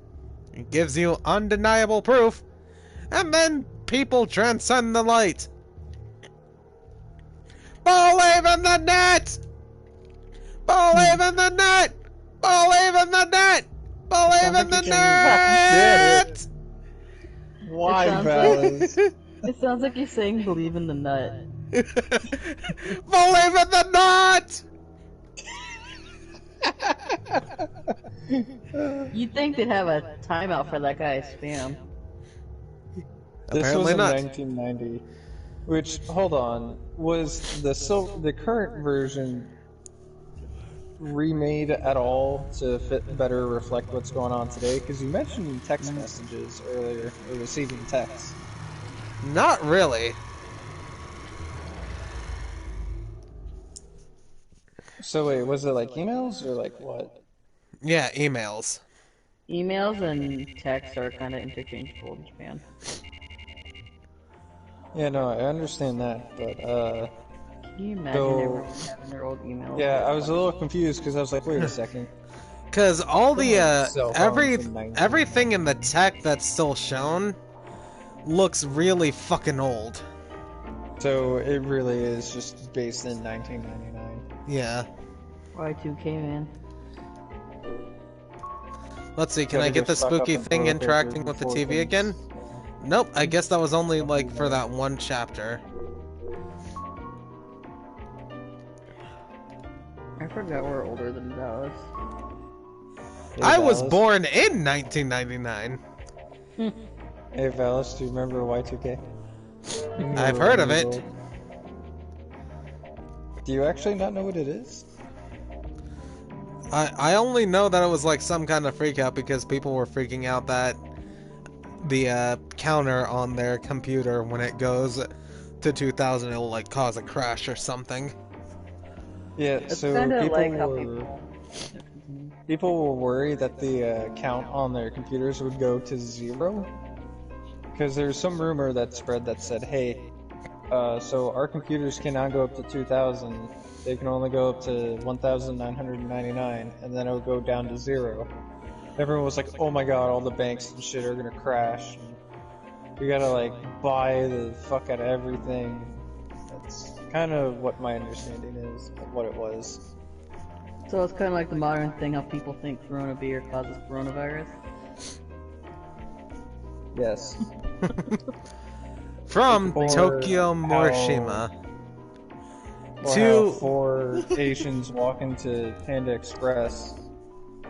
It gives you undeniable proof. And then people transcend the light. Believe in the net! Believe in the net! Believe in the net! Believe in the net! Why, sounds Valice? It sounds like you're saying believe in the nut. Believe in the nut! You'd think they'd have a timeout for that guy's spam. This was Apparently in not. 1990. Which, hold on, was the current version remade at all to better reflect what's going on today? Because you mentioned text messages earlier, or receiving text. Not really. So wait, was it like emails or like what? Yeah, emails. Emails and texts are kind of interchangeable in Japan. Yeah, no, I understand that, but Can you imagine So- everyone having their old emails? yeah, I was a little confused because I was like, wait a second. Cause all the Cell phones in 1990. everything in the tech that's still shown looks really fucking old. So it really is just based in 1999. Yeah. Y2K, man. Let's see, can Gotta I get the stuck up spooky in thing toilet paper interacting with the before TV things- again? Nope, I guess that was only like for that one chapter. I forgot we're older than Dallas. Hey, I was Valice? born in 1999. Hey Valice, do you remember Y2K? I've heard of it. Do you actually not know what it is? I only know that it was like some kind of freak out because people were freaking out that the counter on their computer when it goes to 2000, it'll like cause a crash or something. Yeah, It's so kind of people like how were people were worried that the count on their computers would go to 0 because there's some rumor that spread that said, "Hey, so our computers cannot go up to 2000. They can only go up to 1999, and then it'll go down to 0." Everyone was like, "Oh my god, all the banks and shit are gonna crash. And we gotta like buy the fuck out of everything." That's kind of what my understanding is of what it was. So it's kind of like the modern thing how people think Corona beer causes coronavirus. Yes. From Or Tokyo how- Morishima Or to how 4 Asians walk into Panda Express.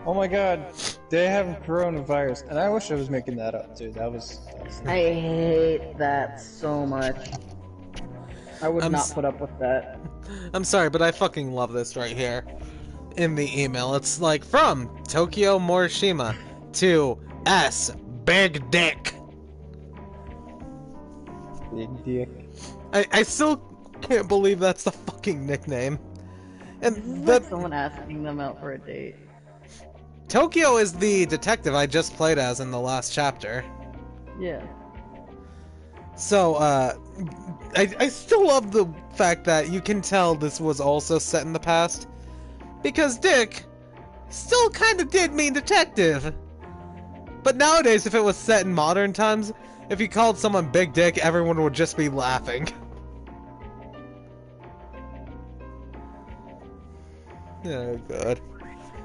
Oh my god, they have coronavirus. And I wish I was making that up too. That was I hate that so much. I would I'm not s- put up with that. I'm sorry, but I fucking love this right here. In the email, it's like from Tokyo Morishima to S Big Dick. big dick. I still can't believe that's the fucking nickname. This is And like that someone asking them out for a date. Tokyo is the detective I just played as in the last chapter. Yeah. So, I still love the fact that you can tell this was also set in the past. Because Dick still kind of did mean detective. But nowadays, if it was set in modern times, if you called someone Big Dick, everyone would just be laughing. Oh, God.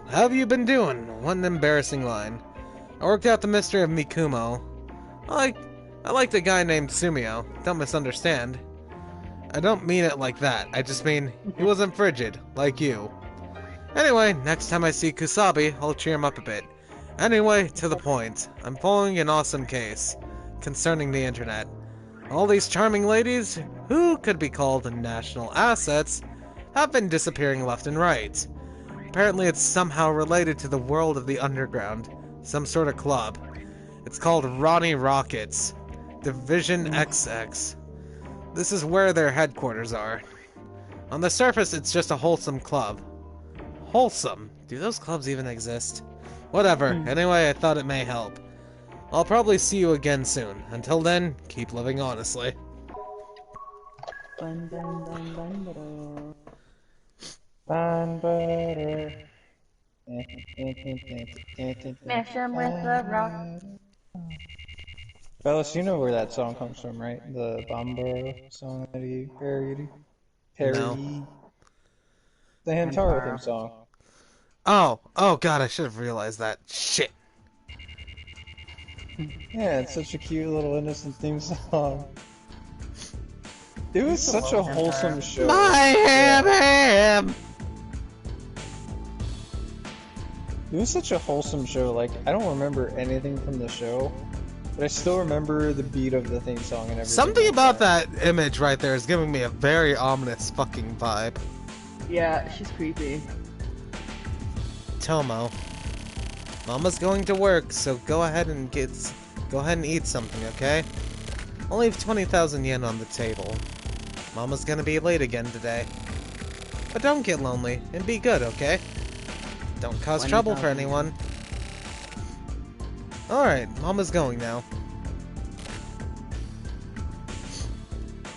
How have you been doing? What an embarrassing line. I worked out the mystery of Mikumo. I liked a guy named Sumio. Don't misunderstand. I don't mean it like that. I just mean he wasn't frigid, like you. Anyway, next time I see Kusabi, I'll cheer him up a bit. Anyway, to the point. I'm following an awesome case concerning the internet. All these charming ladies, who could be called national assets, have been disappearing left and right. Apparently it's somehow related to the world of the underground, some sort of club. It's called Ronnie Rockets, Division XX. This is where their headquarters are. On the surface, it's just a wholesome club. Wholesome? Do those clubs even exist? Whatever, anyway, I thought it may help. I'll probably see you again soon. Until then, keep living honestly. Dun, dun, dun, dun, dun. Fun butter. Smash 'em with a rock. Valice, you know where that song comes from, right? The Bombo song that he parodied? No. The Hamtaro theme song. Oh god, I should have realized that. Shit. Yeah, it's such a cute little innocent theme song. It was such a wholesome show. My ham! It was such a wholesome show. Like, I don't remember anything from the show, but I still remember the beat of the theme song and everything. Something like about that image right there is giving me a very ominous fucking vibe. Yeah, she's creepy. Tomo. Mama's going to work, so go ahead and eat something, okay? I'll leave 20,000 yen on the table. Mama's gonna be late again today. But don't get lonely, and be good, okay? Don't cause trouble for 20,000 anyone. Alright, Mama's going now.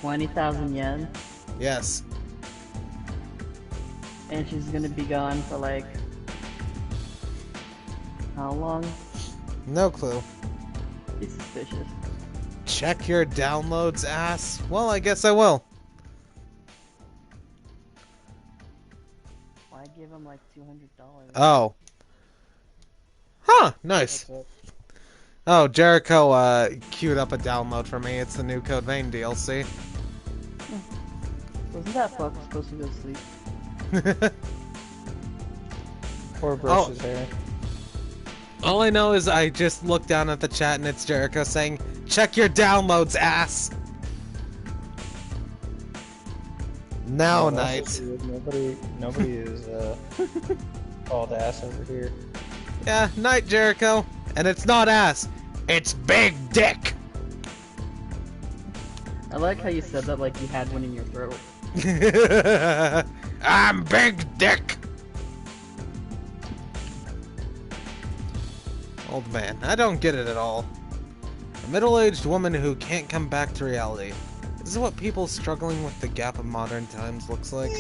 20,000 yen. Yes. And she's gonna be gone for like... how long? No clue. Be suspicious. Check your downloads, ass? Well, I guess I will. Why give him like $200? Oh. Huh, nice. Oh, Jericho queued up a download for me. It's the new Code Vein DLC. Wasn't that fuck supposed to go to sleep? Or brush his hair. All I know is I just looked down at the chat and it's Jericho saying, check your downloads, ass! Now, No, that's Knight. weird. Nobody is called ass over here. Yeah, Knight, Jericho. And it's not ass. It's Big Dick! I like how you said that like you had one in your throat. I'm Big Dick! Old man, I don't get it at all. A middle-aged woman who can't come back to reality. This is what people struggling with the gap of modern times looks like.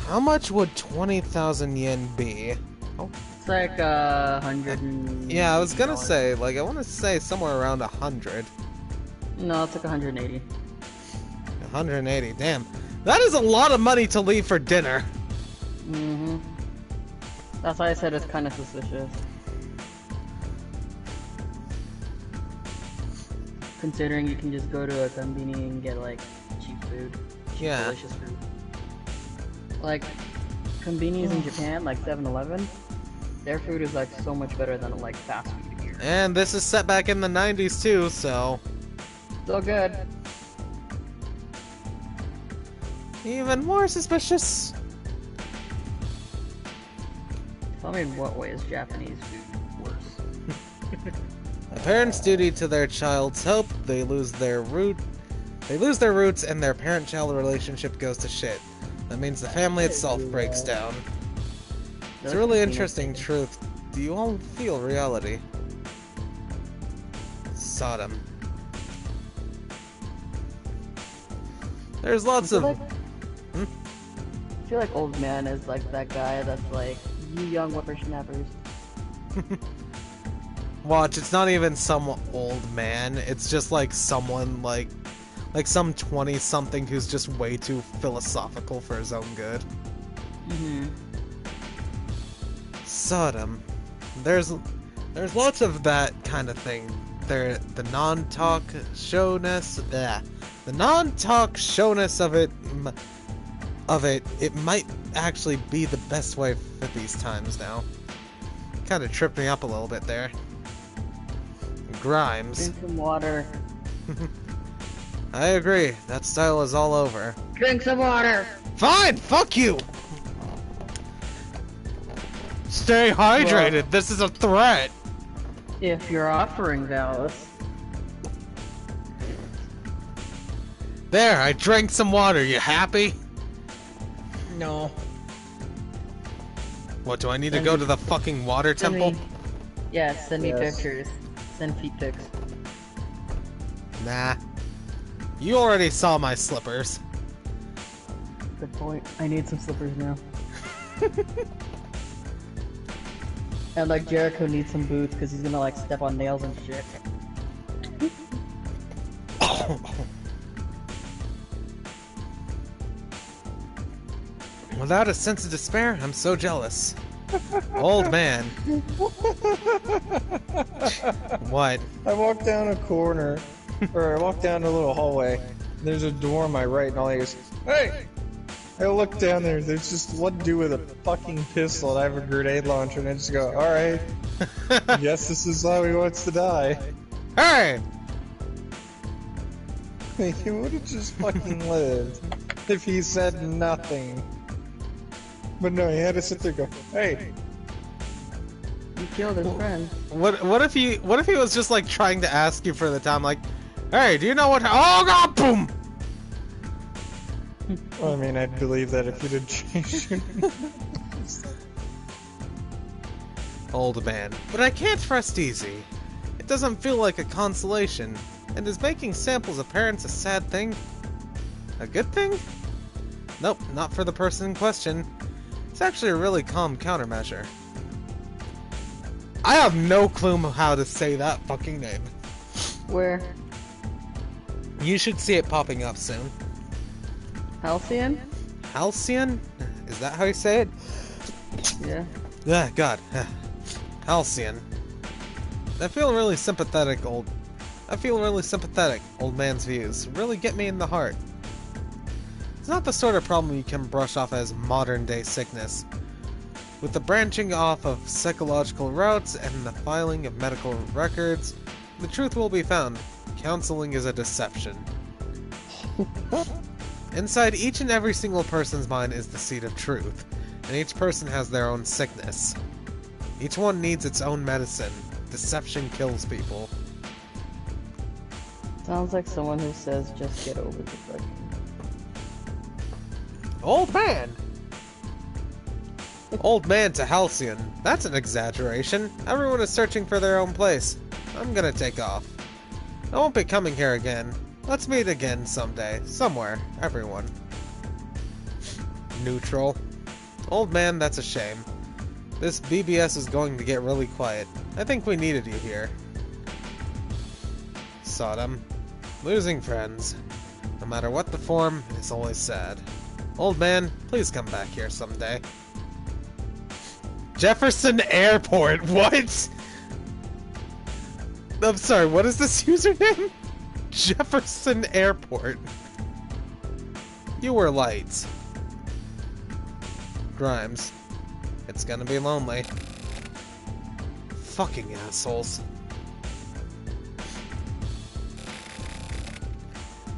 How much would 20,000 yen be? Oh. It's like 100 and... Yeah, I was gonna say, like, I want to say somewhere around 100. No, it's like 180. 180, damn. That is a lot of money to leave for dinner. Mm-hmm. That's why I said it's kind of suspicious. Considering you can just go to a conveni and get, like, cheap food. Cheap, Yeah. delicious food. Like, convenies in Japan, like 7-Eleven, their food is, like, so much better than, like, fast food here. And this is set back in the 90s too, so... So good. Even more suspicious. Tell me in what way is Japanese food worse? A parent's duty to their child's hope, they lose their roots and their parent-child relationship goes to shit. That means the family itself breaks down. It's a really interesting truth. Do you all feel reality? Sodom. There's lots of... I feel like Old Man is like that guy that's like, you young whippersnappers. Watch, it's not even some old man, it's just like someone like some 20-something who's just way too philosophical for his own good. Mm-hmm. Sodom. There's lots of that kind of thing. The non-talk showness, the non-talk showness of it might actually be the best way for these times now. Kind of tripped me up a little bit there. Grimes. Drink some water. I agree. That style is all over. Drink some water! Fine! Fuck you! Stay hydrated! Well, this is a threat! if you're offering Valice. There, I drank some water. You happy? No. What, do I need to go to the fucking water temple? Send me pictures. Send feet pics. Nah. You already saw my slippers. Good point. I need some slippers now. And like Jericho needs some boots because he's gonna like step on nails and shit. Without a sense of despair, I'm so jealous. Old man. What? I walk down a corner, or I walk down a little hallway. There's a door on my right, and all I hear is, "Hey!" I look down there. There's just one dude with a fucking pistol, and I have a grenade launcher, and I just go, "All right, guess this is how he wants to die." Hey! He would have just fucking lived if he said nothing. But no, he had to sit there and go, "Hey." He killed his friend. What if he was just like trying to ask you for the time, like, hey, do you know what? Oh god, boom! Well, I mean, I'd believe that if you did change. Old man. But I can't rest easy. It doesn't feel like a consolation. And is making samples of parents a sad thing? A good thing? Nope, not for the person in question. It's actually a really calm countermeasure. I have no clue how to say that fucking name. Where? You should see it popping up soon. Halcyon? Halcyon? Is that how you say it? Yeah. Ah, God. Halcyon. I feel really sympathetic, old man's views. Really get me in the heart. It's not the sort of problem you can brush off as modern-day sickness. With the branching off of psychological routes and the filing of medical records, the truth will be found. Counseling is a deception. Inside each and every single person's mind is the seed of truth. and each person has their own sickness. Each one needs its own medicine. Deception kills people. Sounds like someone who says, just get over the fucking... Old man! Old man to Halcyon. That's an exaggeration. Everyone is searching for their own place. I'm gonna take off. I won't be coming here again. Let's meet again someday. Somewhere. Everyone. Neutral. Old man, that's a shame. This BBS is going to get really quiet. I think we needed you here. Sodom. Losing friends. No matter what the form, it's always sad. Old man, please come back here someday. Jefferson Airport, what? I'm sorry, what is this username? Jefferson Airport. You were light. Grimes. It's gonna be lonely. Fucking assholes.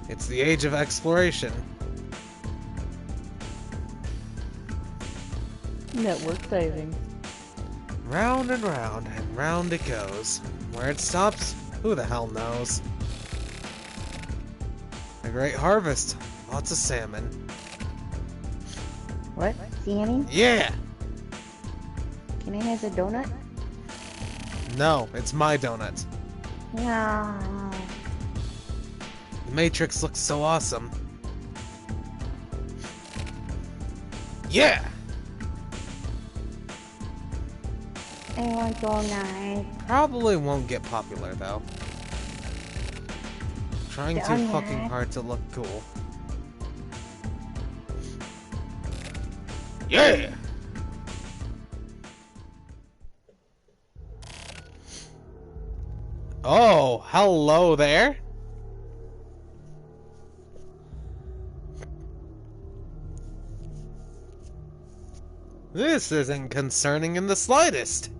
It's the age of exploration. Network diving. Round and round it goes. Where it stops, who the hell knows? A great harvest. Lots of salmon. What? Salmon? Yeah! Can I have a donut? No, it's my donut. No. The Matrix looks so awesome. Yeah! I want donut. Probably won't get popular though. Trying too Donut. fucking hard to look cool. Yeah! Oh, hello there. This isn't concerning in the slightest.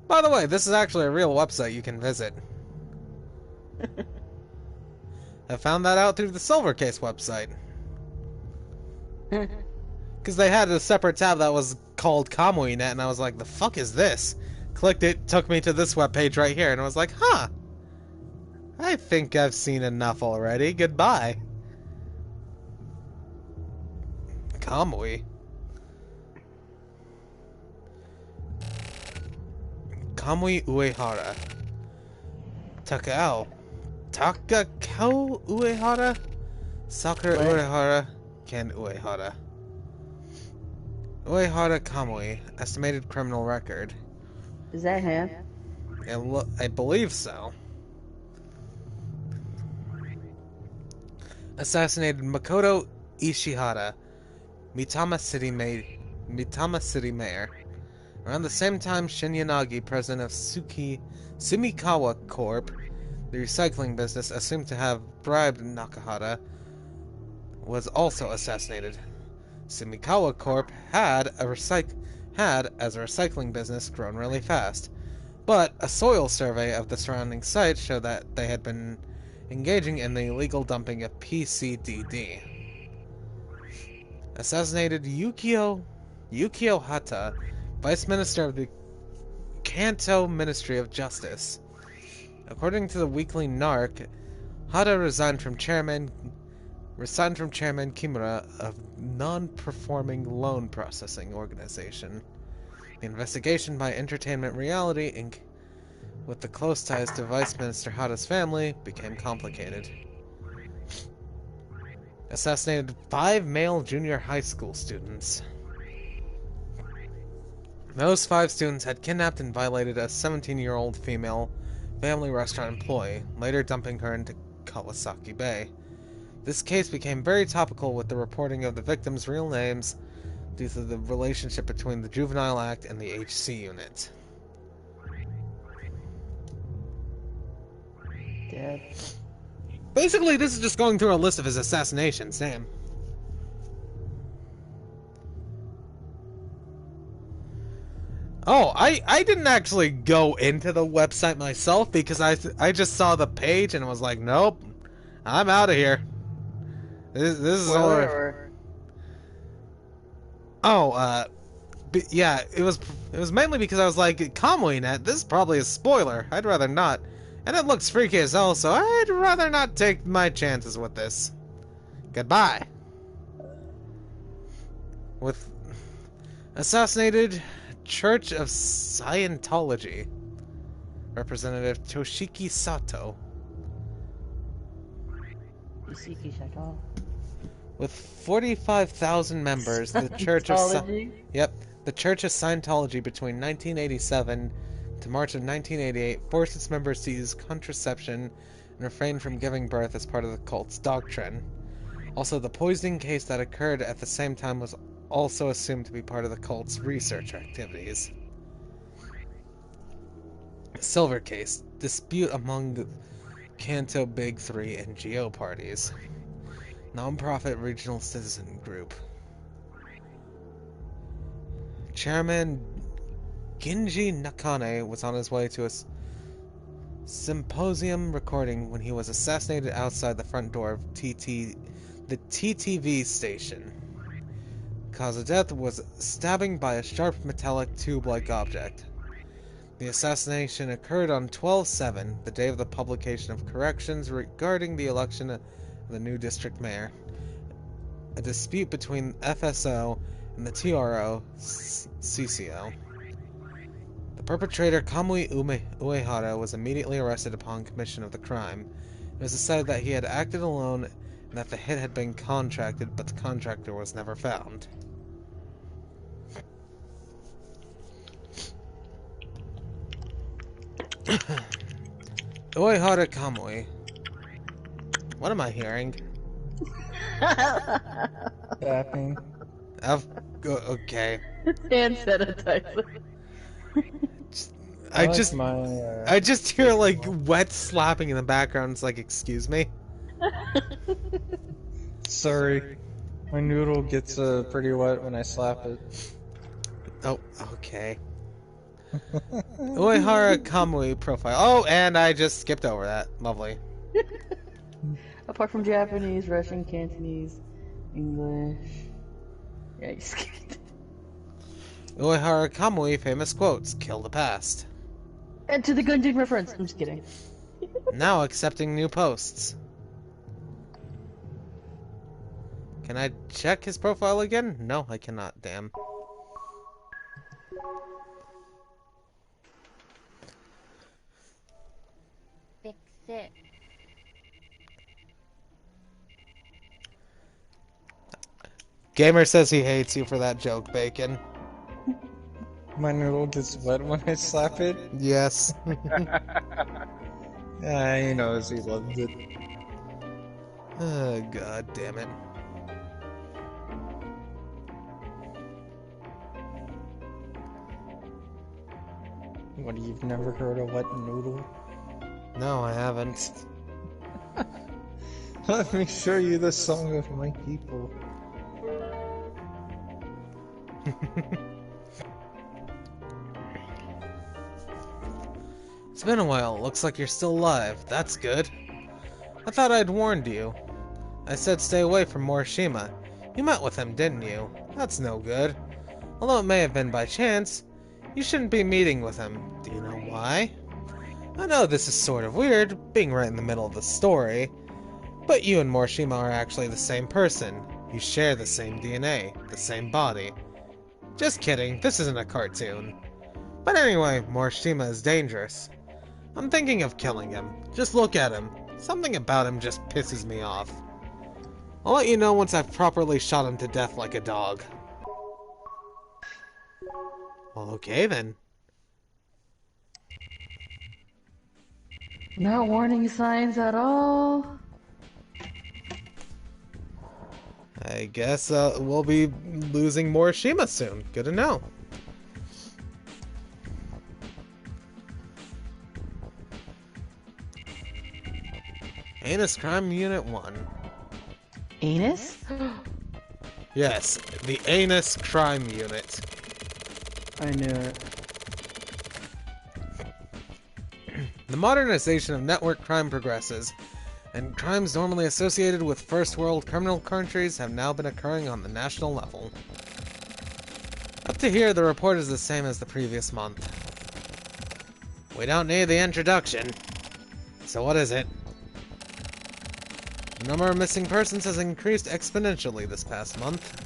By the way, this is actually a real website you can visit. I found that out through the Silvercase website. Because they had a separate tab that was called KamuiNet, and I was like, the fuck is this? Clicked it, took me to this webpage right here, and I was like, huh. I think I've seen enough already. Goodbye. Kamui. Kamui Uehara. Takao. Takakao Uehara? Sakura What? Uehara. Ken Uehara. Uehara Kamui. Estimated criminal record. Is that him? I believe so. Assassinated Makoto Ishihara, Mitama City Mayor. Around the same time, Shinyanagi, president of Sumikawa Corp., the recycling business assumed to have bribed Nakahara, was also assassinated. Sumikawa Corp. had, as a recycling business, grown really fast, but a soil survey of the surrounding site showed that they had been engaging in the illegal dumping of PCDD. Assassinated Yukio Hata, Vice Minister of the Kanto Ministry of Justice. According to the weekly Narc, Hata resigned from Chairman Kimura of Non-Performing Loan Processing Organization. The investigation by Entertainment Reality Inc., with the close ties to Vice Minister Hata's family, became complicated. Assassinated 5 male junior high school students. Those 5 students had kidnapped and violated a 17-year-old female family restaurant employee, later dumping her into Kawasaki Bay. This case became very topical with the reporting of the victims' real names due to the relationship between the Juvenile Act and the HC unit. Dead. Basically, this is just going through a list of his assassinations, damn. Oh, I didn't actually go into the website myself because I just saw the page and was like, nope, I'm out of here. This is all. Spoiler or... Oh, yeah, it was mainly because I was like, Kamui-net, this is probably a spoiler. I'd rather not. And it looks freaky as hell, so I'd rather not take my chances with this. Goodbye. With assassinated Church of Scientology Representative Toshiki Sato. With 45,000 members, the Church of the Church of Scientology between 1987 to March of 1988 forced its members to use contraception and refrain from giving birth as part of the cult's doctrine. Also, the poisoning case that occurred at the same time was also assumed to be part of the cult's research activities. Silver case: dispute among the Kanto Big Three NGO parties. Non-profit regional citizen group. Chairman Ginji Nakane was on his way to a symposium recording when he was assassinated outside the front door of the TTV station. Cause of death was stabbing by a sharp metallic tube-like object. The assassination occurred on 12/7, the day of the publication of corrections regarding the election of the new district mayor. A dispute between FSO and the TRO CCO. The perpetrator, Kamui Uehara, was immediately arrested upon commission of the crime. It was decided that he had acted alone and that the hit had been contracted, but the contractor was never found. Uehara Kamui. What am I hearing? Tapping. Okay. Hand sanitizer. I like just my, I just hear like wet slapping in the background. It's like, excuse me. Sorry. My noodle gets pretty wet when I slap it. Oh, okay. Uehara Kamui profile. Oh, and I just skipped over that. Lovely. Apart from Japanese, Russian, Cantonese, English. Yeah, you skipped. Uehara Kamui famous quotes. Kill the past. And to the Gundam reference. I'm just kidding. Now accepting new posts. Can I check his profile again? No, I cannot. Damn. Fix it. Gamer says he hates you for that joke, Bacon. My noodle gets wet when I slap it. Yes. Yeah, he knows he loves it. Oh, god damn it. What, you've never heard a wet noodle? No, I haven't. Let me show you the song of my people. It's been a while. Looks like you're still alive. That's good. I thought I'd warned you. I said stay away from Morishima. You met with him, didn't you? That's no good. Although it may have been by chance, you shouldn't be meeting with him. Do you know why? I know this is sort of weird, being right in the middle of the story, but you and Morishima are actually the same person. You share the same DNA, the same body. Just kidding, this isn't a cartoon. But anyway, Morishima is dangerous. I'm thinking of killing him. Just look at him. Something about him just pisses me off. I'll let you know once I've properly shot him to death like a dog. Well, okay then. Not warning signs at all. I guess we'll be losing Morishima soon. Good to know. Anus Crime Unit 1. Anus? Yes, the Anus Crime Unit. I knew it. The modernization of network crime progresses, and crimes normally associated with first world criminal countries have now been occurring on the national level. Up to here, the report is the same as the previous month. We don't need the introduction. So what is it? The number of missing persons has increased exponentially this past month.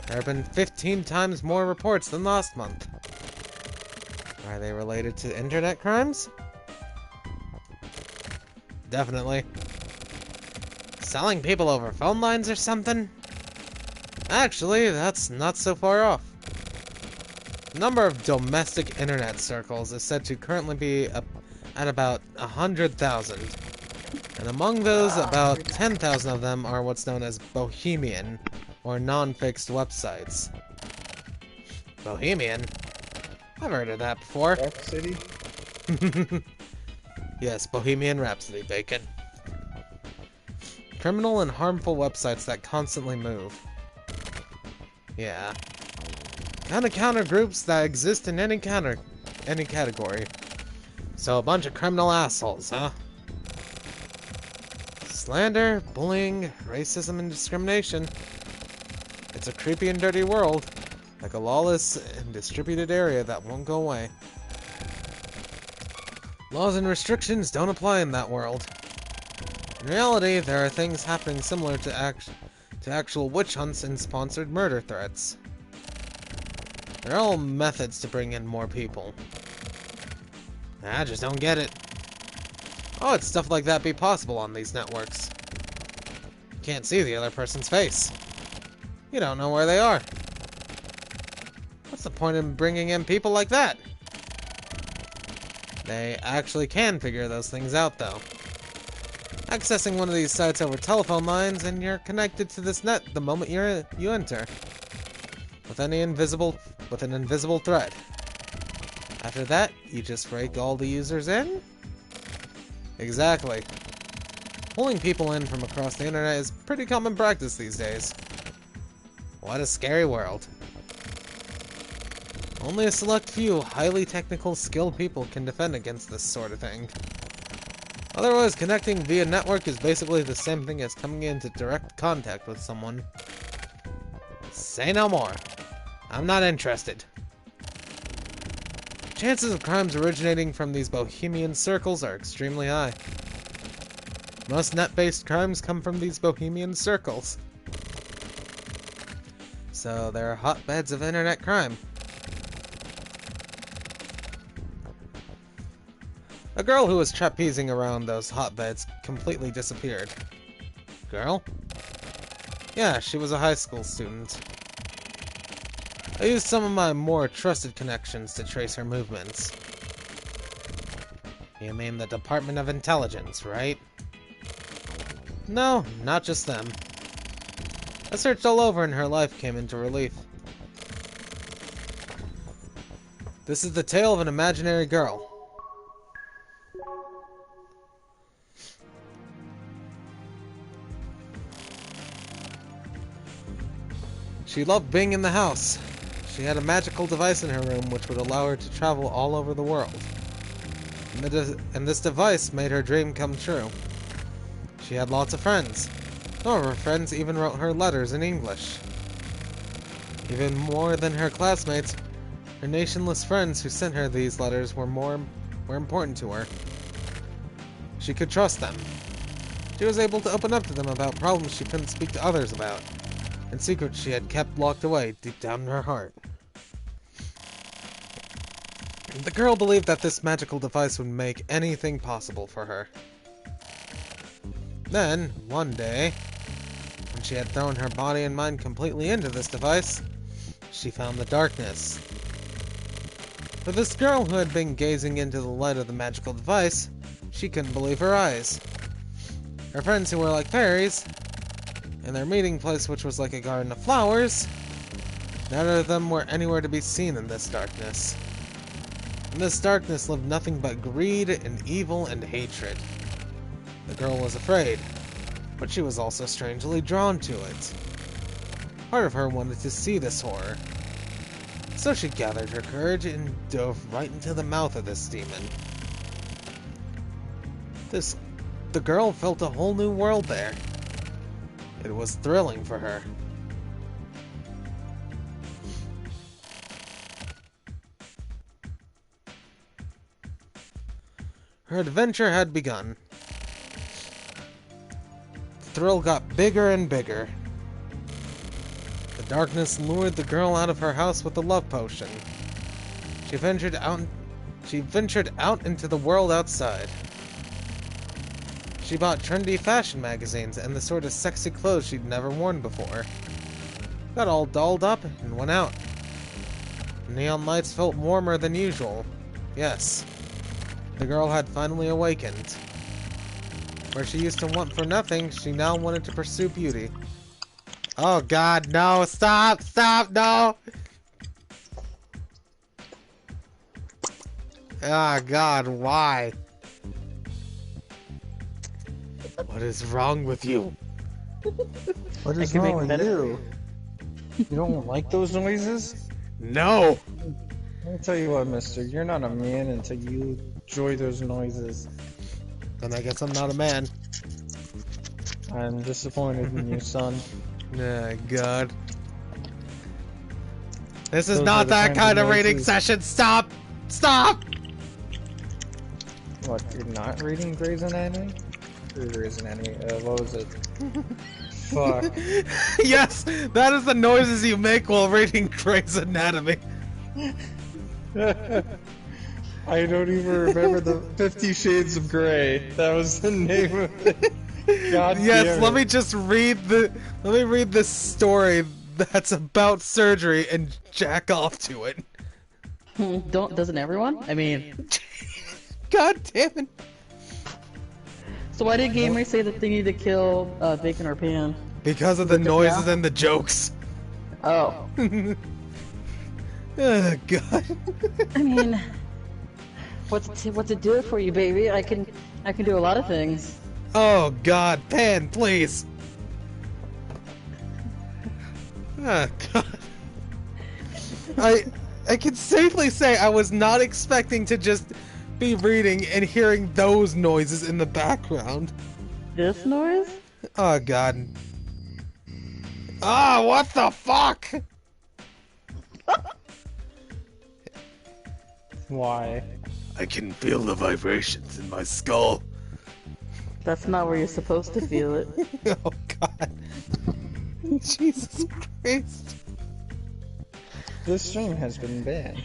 There have been 15 times more reports than last month. Are they related to internet crimes? Definitely. Selling people over phone lines or something? Actually, that's not so far off. The number of domestic internet circles is said to currently be at about 100,000. And among those, about 10,000 of them are what's known as Bohemian, or non-fixed websites. Bohemian? I've heard of that before. Dark City? Yes, Bohemian Rhapsody, Bacon. Criminal and harmful websites that constantly move. Yeah. Kind of counter groups that exist in any category. So a bunch of criminal assholes, huh? Slander, bullying, racism, and discrimination. It's a creepy and dirty world, like a lawless and distributed area that won't go away. Laws and restrictions don't apply in that world. In reality, there are things happening similar to actual witch hunts and sponsored murder threats. They're all methods to bring in more people. I just don't get it. Oh, it's stuff like that be possible on these networks. You can't see the other person's face. You don't know where they are. What's the point in bringing in people like that? They actually can figure those things out, though. Accessing one of these sites over telephone lines, and you're connected to this net the moment you enter. With an invisible thread. After that, you just rake all the users in? Exactly. Pulling people in from across the internet is pretty common practice these days. What a scary world. Only a select few highly technical, skilled people can defend against this sort of thing. Otherwise, connecting via network is basically the same thing as coming into direct contact with someone. Say no more. I'm not interested. Chances of crimes originating from these bohemian circles are extremely high. Most net-based crimes come from these bohemian circles. So they're hotbeds of internet crime. A girl who was trapezing around those hotbeds completely disappeared. Girl? Yeah, she was a high school student. I used some of my more trusted connections to trace her movements. You mean the Department of Intelligence, right? No, not just them. I searched all over and her life came into relief. This is the tale of an imaginary girl. She loved being in the house. She had a magical device in her room which would allow her to travel all over the world. And this device made her dream come true. She had lots of friends. Some of her friends even wrote her letters in English. Even more than her classmates, her nationless friends who sent her these letters were important to her. She could trust them. She was able to open up to them about problems she couldn't speak to others about, and secrets she had kept locked away deep down in her heart. The girl believed that this magical device would make anything possible for her. Then, one day, when she had thrown her body and mind completely into this device, she found the darkness. For this girl who had been gazing into the light of the magical device, she couldn't believe her eyes. Her friends who were like fairies, and their meeting place which was like a garden of flowers, none of them were anywhere to be seen in this darkness. In this darkness lived nothing but greed and evil and hatred. The girl was afraid, but she was also strangely drawn to it. Part of her wanted to see this horror. So she gathered her courage and dove right into the mouth of this demon. This the girl felt a whole new world there. It was thrilling for her. Her adventure had begun. The thrill got bigger and bigger. The darkness lured the girl out of her house with the love potion. She ventured out into the world outside. She bought trendy fashion magazines and the sort of sexy clothes she'd never worn before. Got all dolled up and went out. The neon lights felt warmer than usual. Yes, the girl had finally awakened. Where she used to want for nothing, she now wanted to pursue beauty. Oh god, no! Stop! Stop! No! Ah, god, why? What is wrong with you? What is can wrong make with better. you? You don't like those noises? No! Let me tell you what, mister. You're not a man until you enjoy those noises. Then I guess I'm not a man. I'm disappointed in you, son. Ah, god. This is Those are not the that kinds kind of of reading noises- session! Stop! Stop! What, you're not reading Grey's Anatomy? Or Grey's Anatomy, what was it? Fuck. Yes! That is the noises you make while reading Grey's Anatomy. I don't even remember the 50 Shades of Grey. That was the name of it. God Yes, damn let it. me just read this story that's about surgery and jack off to it. Doesn't everyone? I mean, God damn it. so why did gamers say that they need to kill Bacon or Pan? Because of the noises and the jokes. Oh, Oh god. I mean, what's it do for you, baby? I can do a lot of things. Oh god, Pan, please. Oh god. I can safely say I was not expecting to just be reading and hearing those noises in the background. This noise? Oh god. Ah, what the fuck? Why? I can feel the vibrations in my skull. That's not where you're supposed to feel it. Oh god. Jesus Christ. This stream has been banned.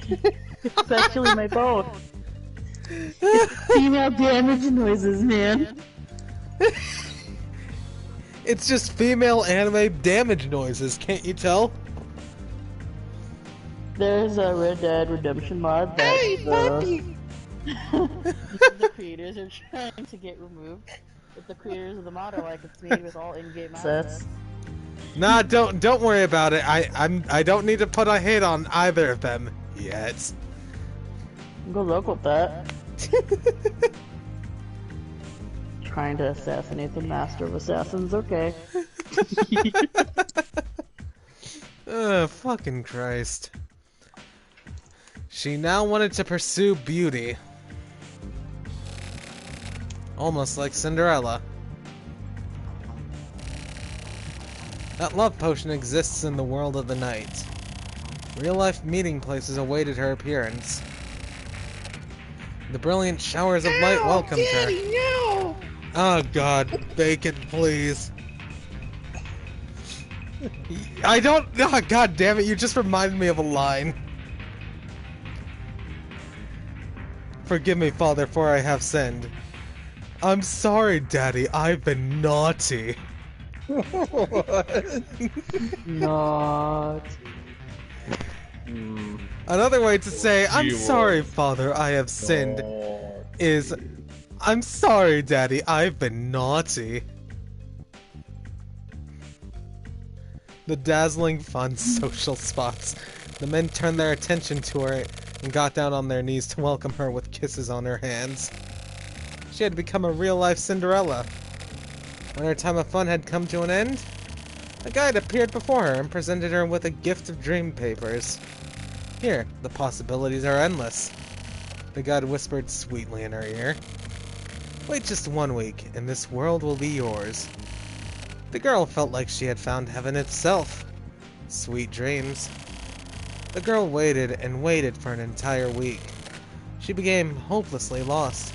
It's actually my phone. It's female damage noises, man. It's just female anime damage noises, can't you tell? There's a Red Dead Redemption mod that the creators are trying to get removed. But the creators of the mod are like, it's made with all in-game assets. Nah, don't worry about it. I don't need to put a hit on either of them yet. Good luck with that. Trying to assassinate the master of assassins, okay. Fucking Christ. She now wanted to pursue beauty. Almost like Cinderella. That love potion exists in the world of the night. Real-life meeting places awaited her appearance. The brilliant showers of light welcomed her. No! Oh god, Bacon, please. I don't. Oh, god damn it! You just reminded me of a line. Forgive me, Father, for I have sinned. I'm sorry, Daddy. I've been naughty. Not. Another way to say I'm sorry, Father, I have sinned is I'm sorry, Daddy. I've been naughty. The dazzling, fun social spots. The men turned their attention to her and got down on their knees to welcome her with kisses on her hands. She had become a real-life Cinderella. When her time of fun had come to an end, a guide appeared before her and presented her with a gift of dream papers. Here, the possibilities are endless, the guide whispered sweetly in her ear. Wait just 1 week, and this world will be yours. The girl felt like she had found heaven itself. Sweet dreams. The girl waited and waited for an entire week. She became hopelessly lost,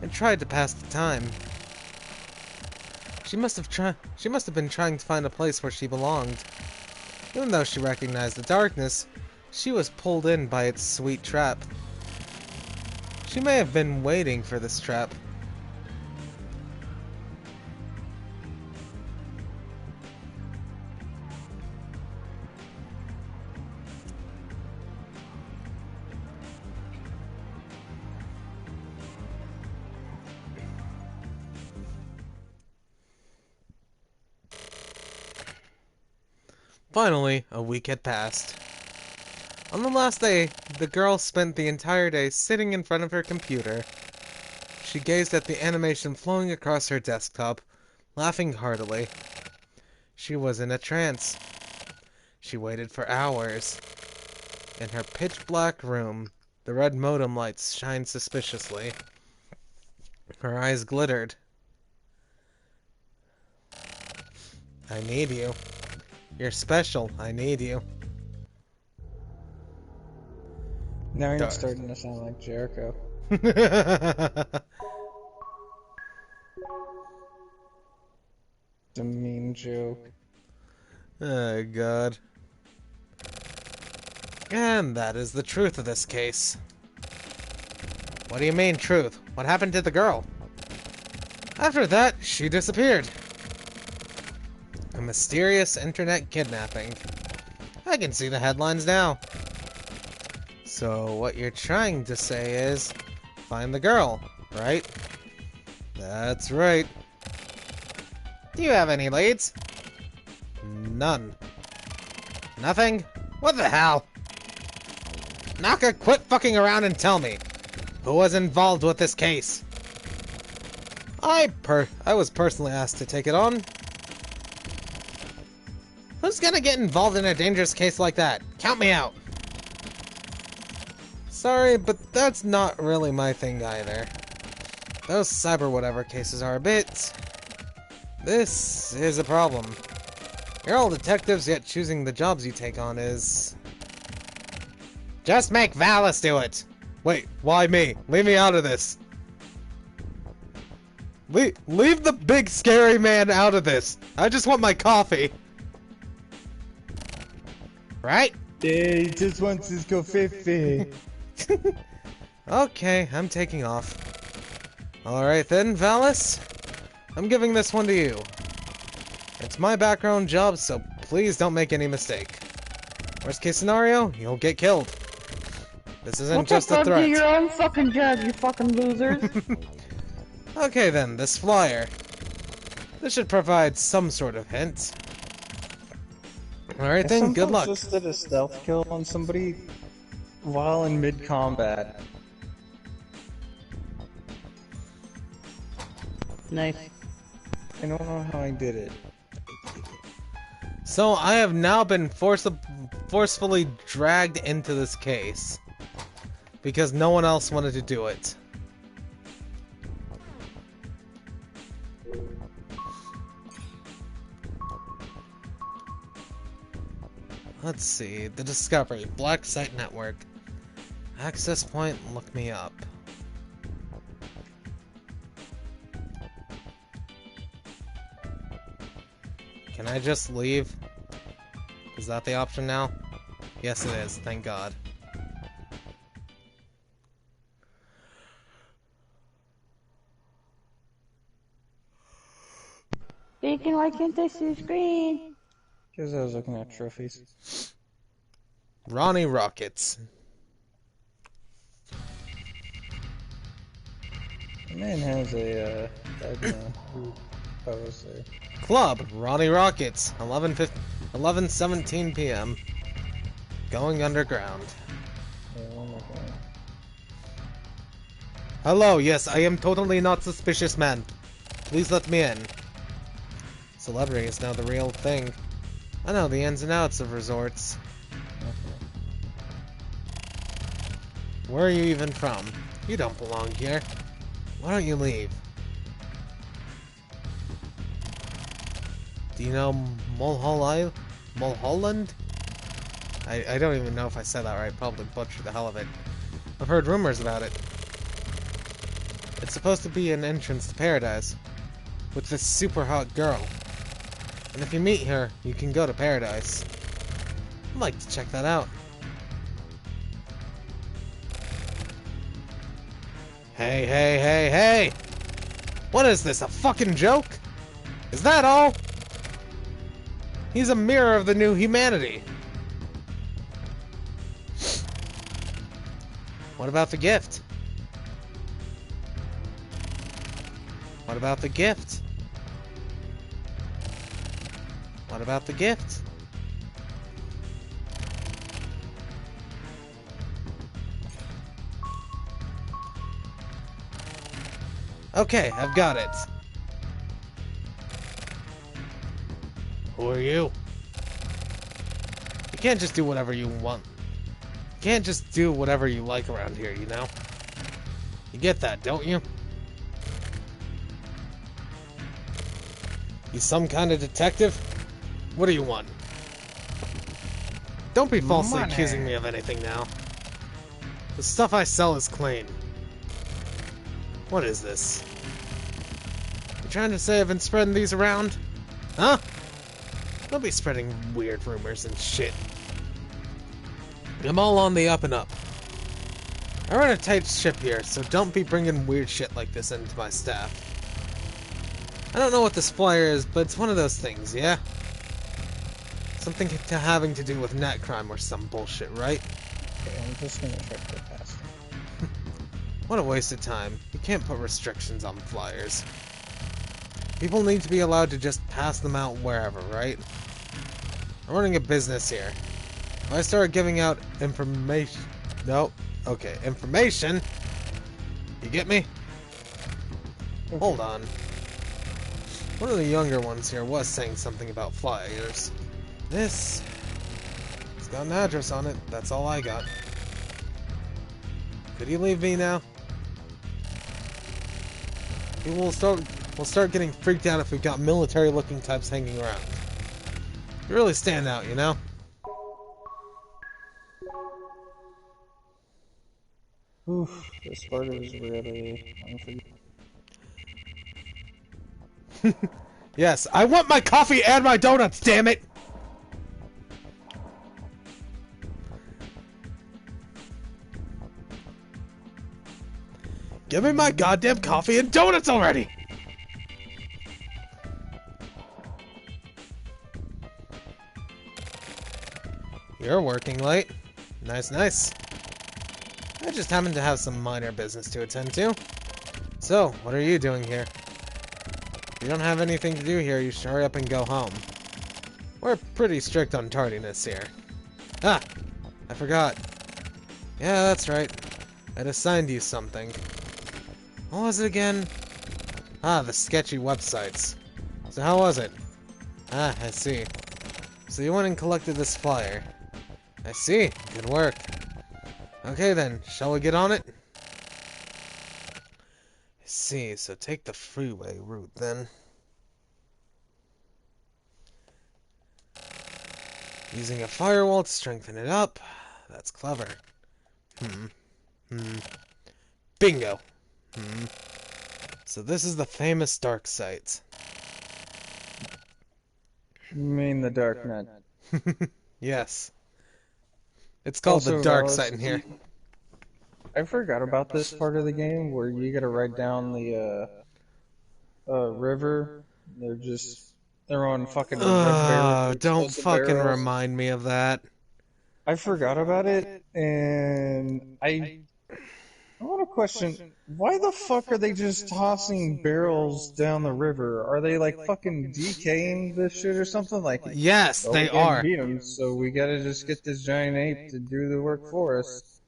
and tried to pass the time. She must have been trying to find a place where she belonged. Even though she recognized the darkness, she was pulled in by its sweet trap. She may have been waiting for this trap. Finally, a week had passed. On the last day, the girl spent the entire day sitting in front of her computer. She gazed at the animation flowing across her desktop, laughing heartily. She was in a trance. She waited for hours. In her pitch-black room, the red modem lights shined suspiciously. Her eyes glittered. I need you. You're special. I need you. Now you're starting to sound like Jericho. It's a mean joke. Oh, God. And that is the truth of this case. What do you mean, truth? What happened to the girl? After that, she disappeared. A mysterious internet kidnapping. I can see the headlines now. So, what you're trying to say is, find the girl, right? That's right. Do you have any leads? None. Nothing? What the hell? Naka, quit fucking around and tell me. Who was involved with this case? I was personally asked to take it on. Who's gonna get involved in a dangerous case like that? Count me out. Sorry, but that's not really my thing either. Those cyber whatever cases are a bit... This is a problem. You're all detectives, yet choosing the jobs you take on is... Just make Valice do it! Wait, why me? Leave me out of this. Leave the big scary man out of this. I just want my coffee. Right? Yeah, he just wants his coffee. Okay, I'm taking off. Alright then, Valice. I'm giving this one to you. It's my background job, so please don't make any mistake. Worst case scenario, you'll get killed. This isn't just a threat. Do your own fucking job, you fucking losers. Okay then, this flyer. This should provide some sort of hint. Alright then, good luck. Just did a stealth kill on somebody while in mid-combat. Nice. I don't know how I did it. So I have now been forcefully dragged into this case. Because no one else wanted to do it. Let's see, the discovery, Black Site Network. Access point, look me up. Can I just leave? Is that the option now? Yes it is, thank God. Bacon, why can't I see the screen? Because I was looking at trophies. Ronnie Rockets. The man has a, I don't know who posed there. Club, Ronnie Rockets, 11:17 p.m. Going underground. Yeah, oh my God. Hello, yes, I am totally not suspicious, man. Please let me in. Celebrity is now the real thing. I know the ins and outs of resorts. Where are you even from? You don't belong here. Why don't you leave? Do you know Mulholland? I don't even know if I said that right. Probably butchered the hell of it. I've heard rumors about it. It's supposed to be an entrance to paradise with this super hot girl. And if you meet her, you can go to paradise. I'd like to check that out. Hey, hey, hey, hey! What is this, a fucking joke? Is that all? He's a mirror of the new humanity. What about the gift? What about the gift? What about the gift? Okay, I've got it. Who are you? You can't just do whatever you want. You can't just do whatever you like around here, you know? You get that, don't you? You some kind of detective? What do you want? Don't be falsely accusing me of anything now. The stuff I sell is clean. What is this? You trying to say I've been spreading these around? Huh? Don't be spreading weird rumors and shit. I'm all on the up and up. I run a tight ship here, so don't be bringing weird shit like this into my staff. I don't know what this flyer is, but it's one of those things, yeah? Something having to do with net crime or some bullshit, right? Okay, I'm just gonna try to get past him. What a waste of time. You can't put restrictions on flyers. People need to be allowed to just pass them out wherever, right? I'm running a business here. If I start giving out information... No. Okay, information? You get me? Hold on. One of the younger ones here was saying something about flyers. This... It's got an address on it. That's all I got. Could you leave me now? People will start getting freaked out if we've got military-looking types hanging around. You really stand out, you know? Oof, this part is really unforgettable. Yes, I want my coffee and my donuts, damn it! Give me my goddamn coffee and donuts already! You're working late. Nice, nice. I just happen to have some minor business to attend to. So, what are you doing here? If you don't have anything to do here, you should hurry up and go home. We're pretty strict on tardiness here. Ah! I forgot. Yeah, that's right. I'd assigned you something. What was it again? Ah, the sketchy websites. So how was it? Ah, I see. So you went and collected this flyer. I see. Good work. Okay then, shall we get on it? I see, so take the freeway route then. Using a firewall to strengthen it up. That's clever. Bingo. So this is the famous dark site. You mean the Darknet? Yes. It's called Also, the dark Valice, site in here. I forgot about this part of the game where you gotta ride down the river. They're on fucking red barrels. Don't explosive fucking barrels. remind me of that. I forgot about it, and I want to question, why the fuck are they just tossing barrels down the river? Are they like fucking decaying this shit or something? Like, Yes, oh, they we can't are. beat 'em, so we gotta just get this giant ape to do the work for us.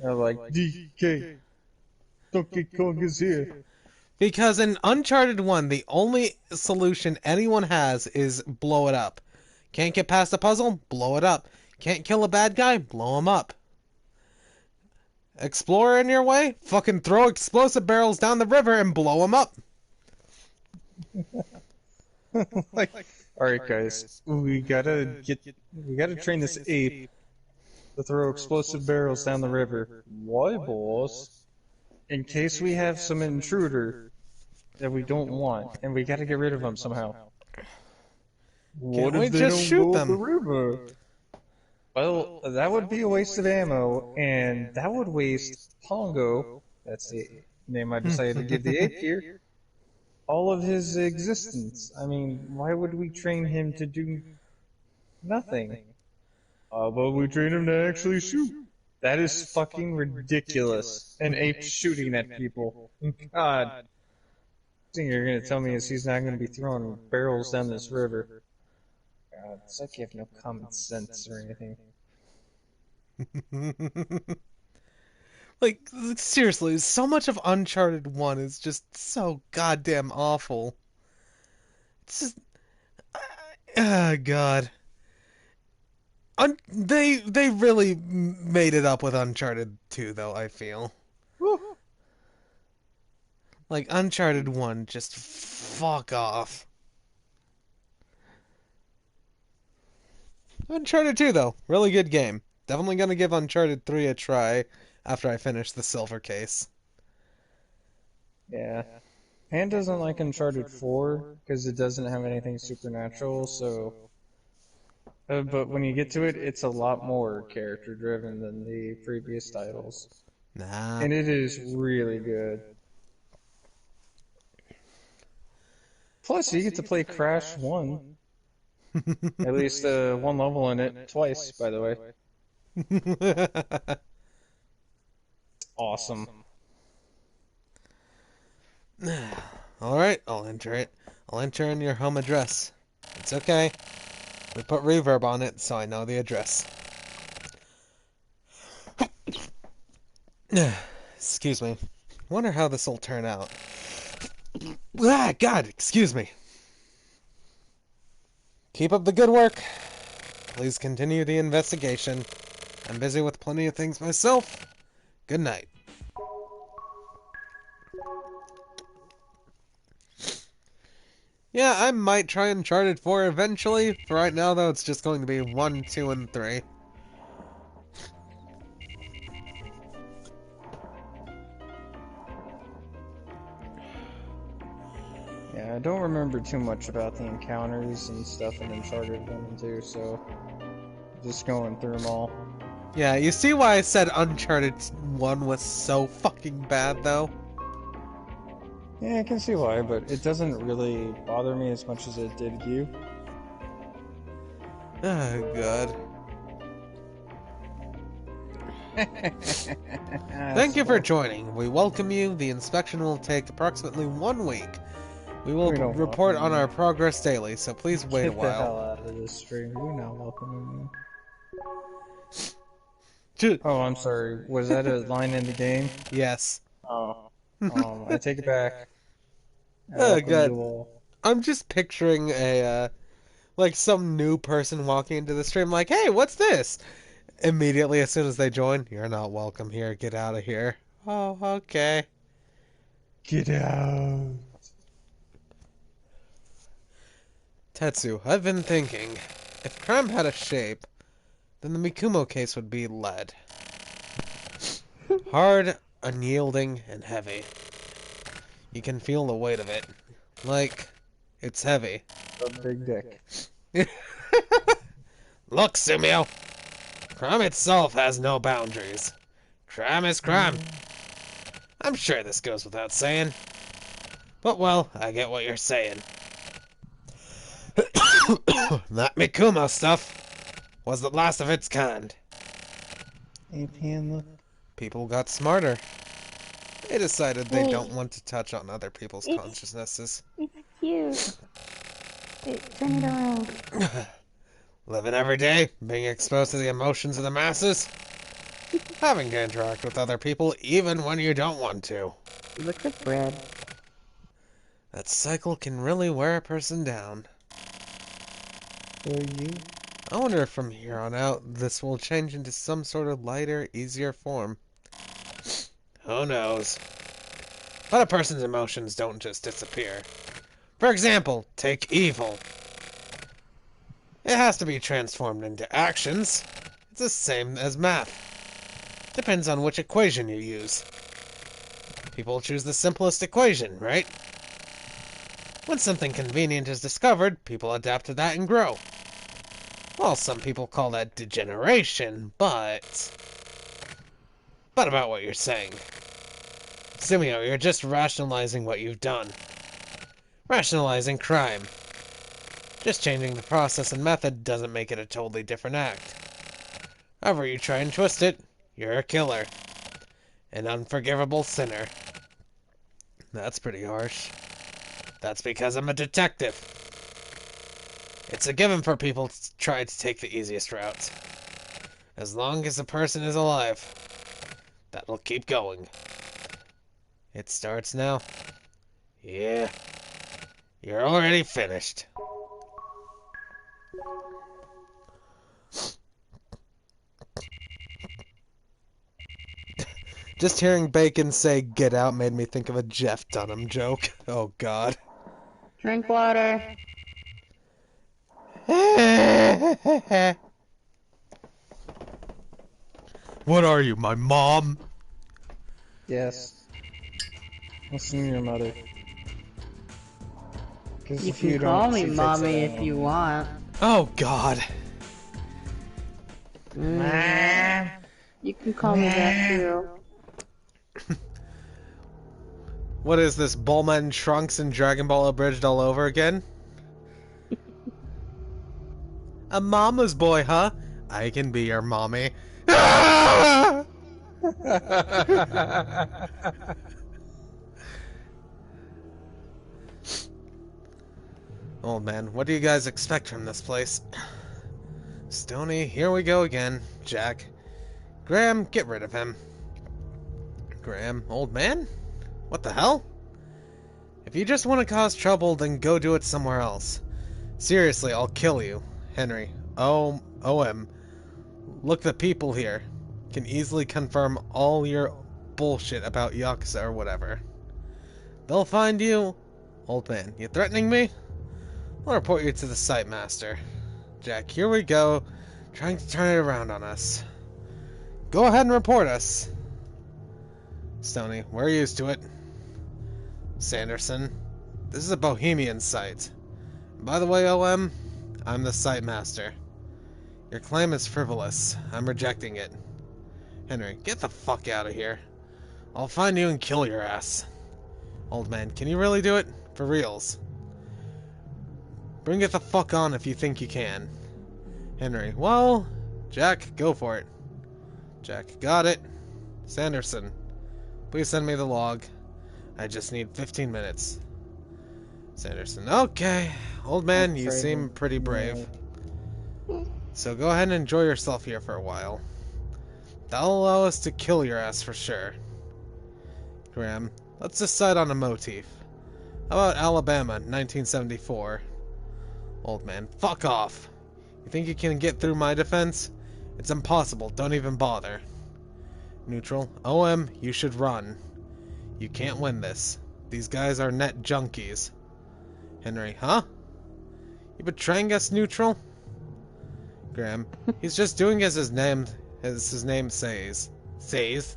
They're like, DK, Donkey Kong is here. Because in Uncharted 1, the only solution anyone has is blow it up. Can't get past a puzzle? Blow it up. Can't kill a bad guy? Blow him up. Explorer in your way? Fucking throw explosive barrels down the river and blow them up. Like, alright guys, we gotta train this ape to throw explosive barrels down the river. Why, boss? In case we have some intruder that we don't want, and we gotta get rid of them somehow. What we if they just don't shoot go up the them? river? Well, that would be a waste of ammo, and that would waste Pongo, that's the name I decided to give the ape here, all of his existence. I mean, why would we train him to do nothing? How about we train him to actually shoot? That is fucking ridiculous. An ape shooting at people. God. The thing you're gonna tell me is he's not gonna be throwing barrels down this river. God, it's like you have no common sense or anything. Like, seriously, so much of Uncharted 1 is just so goddamn awful. It's just... God. They really made it up with Uncharted 2, though, I feel. Like, Uncharted 1, just fuck off. Uncharted 2, though, really good game. Definitely gonna give Uncharted 3 a try after I finish the silver case. Yeah. Pan doesn't like Uncharted 4 because it doesn't have anything supernatural, so... but when you get to it, it's a lot more character-driven than the previous titles. Nah. And it is really good. Plus, you get to play Crash 1. At least one level in it, twice, by the way. Awesome. Alright, I'll enter it. I'll enter in your home address. It's okay. We put reverb on it, so I know the address. Excuse me. Wonder how this will turn out. Ah, God, excuse me. Keep up the good work. Please continue the investigation. I'm busy with plenty of things myself. Good night. Yeah, I might try Uncharted 4 eventually. For right now, though, it's just going to be 1, 2, and 3. Yeah, I don't remember too much about the encounters and stuff in Uncharted 1 and 2, so... just going through them all. Yeah, you see why I said Uncharted 1 was so fucking bad, though? Yeah, I can see why, but it doesn't really bother me as much as it did you. Oh, God. Thank you for joining. We welcome you. The inspection will take approximately 1 week. We will report on our progress daily, so please wait a while. Get the hell out of this stream. We're not welcoming you. Oh, I'm sorry. Was that a line in the game? Yes. Oh. I take it back. Oh, God. I'm just picturing like some new person walking into the stream like, hey, what's this? Immediately, as soon as they join, you're not welcome here. Get out of here. Oh, okay. Get out. Tetsu, I've been thinking. If crime had a shape, then the Mikumo case would be lead. Hard, unyielding, and heavy. You can feel the weight of it. Like, it's heavy. A big dick. Look, Sumio! Crime itself has no boundaries. Crime is crime. I'm sure this goes without saying. But, well, I get what you're saying. That Mikumo stuff was the last of its kind. Hey, Pan, look. People got smarter. They decided they don't want to touch on other people's consciousnesses. It's cute. Wait, turn it around. Living every day, being exposed to the emotions of the masses. Having to interact with other people even when you don't want to. You look like bread. That cycle can really wear a person down. I wonder if from here on out, this will change into some sort of lighter, easier form. Who knows? But a person's emotions don't just disappear. For example, take evil. It has to be transformed into actions. It's the same as math. Depends on which equation you use. People choose the simplest equation, right? When something convenient is discovered, people adapt to that and grow. Well, some people call that degeneration, but about what you're saying. Sumio, you're just rationalizing what you've done. Rationalizing crime. Just changing the process and method doesn't make it a totally different act. However you try and twist it, you're a killer. An unforgivable sinner. That's pretty harsh. That's because I'm a detective. It's a given for people to try to take the easiest route. As long as the person is alive, that'll keep going. It starts now. Yeah. You're already finished. Just hearing Bacon say "get out" made me think of a Jeff Dunham joke. Oh god. Drink water. What are you, my mom? Yes. Listen to your mother. 'Cause You if can you call don't, me she takes mommy it if out. you want. Oh god. You can call me that too. What is this, Bulma and Trunks and Dragon Ball Abridged all over again? A mama's boy, huh? I can be your mommy. Old man, what do you guys expect from this place? Stony, here we go again. Jack. Graham, get rid of him. Graham, old man? What the hell? If you just want to cause trouble, then go do it somewhere else. Seriously, I'll kill you. Henry. OM. Look, the people here can easily confirm all your bullshit about Yakuza or whatever. They'll find you. Old man, you threatening me? I'll report you to the site master. Jack, here we go. Trying to turn it around on us. Go ahead and report us. Stony, we're used to it. Sanderson, this is a Bohemian site. By the way, OM, I'm the site master. Your claim is frivolous. I'm rejecting it. Henry, get the fuck out of here. I'll find you and kill your ass. Old man, can you really do it? For reals. Bring it the fuck on if you think you can. Henry, well, Jack, go for it. Jack, got it. Sanderson, please send me the log. I just need 15 minutes. Sanderson, okay. Old man, you seem pretty brave. So go ahead and enjoy yourself here for a while. That'll allow us to kill your ass for sure. Graham, let's decide on a motif. How about Alabama, 1974? Old man, fuck off. You think you can get through my defense? It's impossible, don't even bother. Neutral, OM, you should run. You can't win this. These guys are net junkies. Henry, huh? You betraying us, Neutral? Graham, he's just doing as his name says. Says?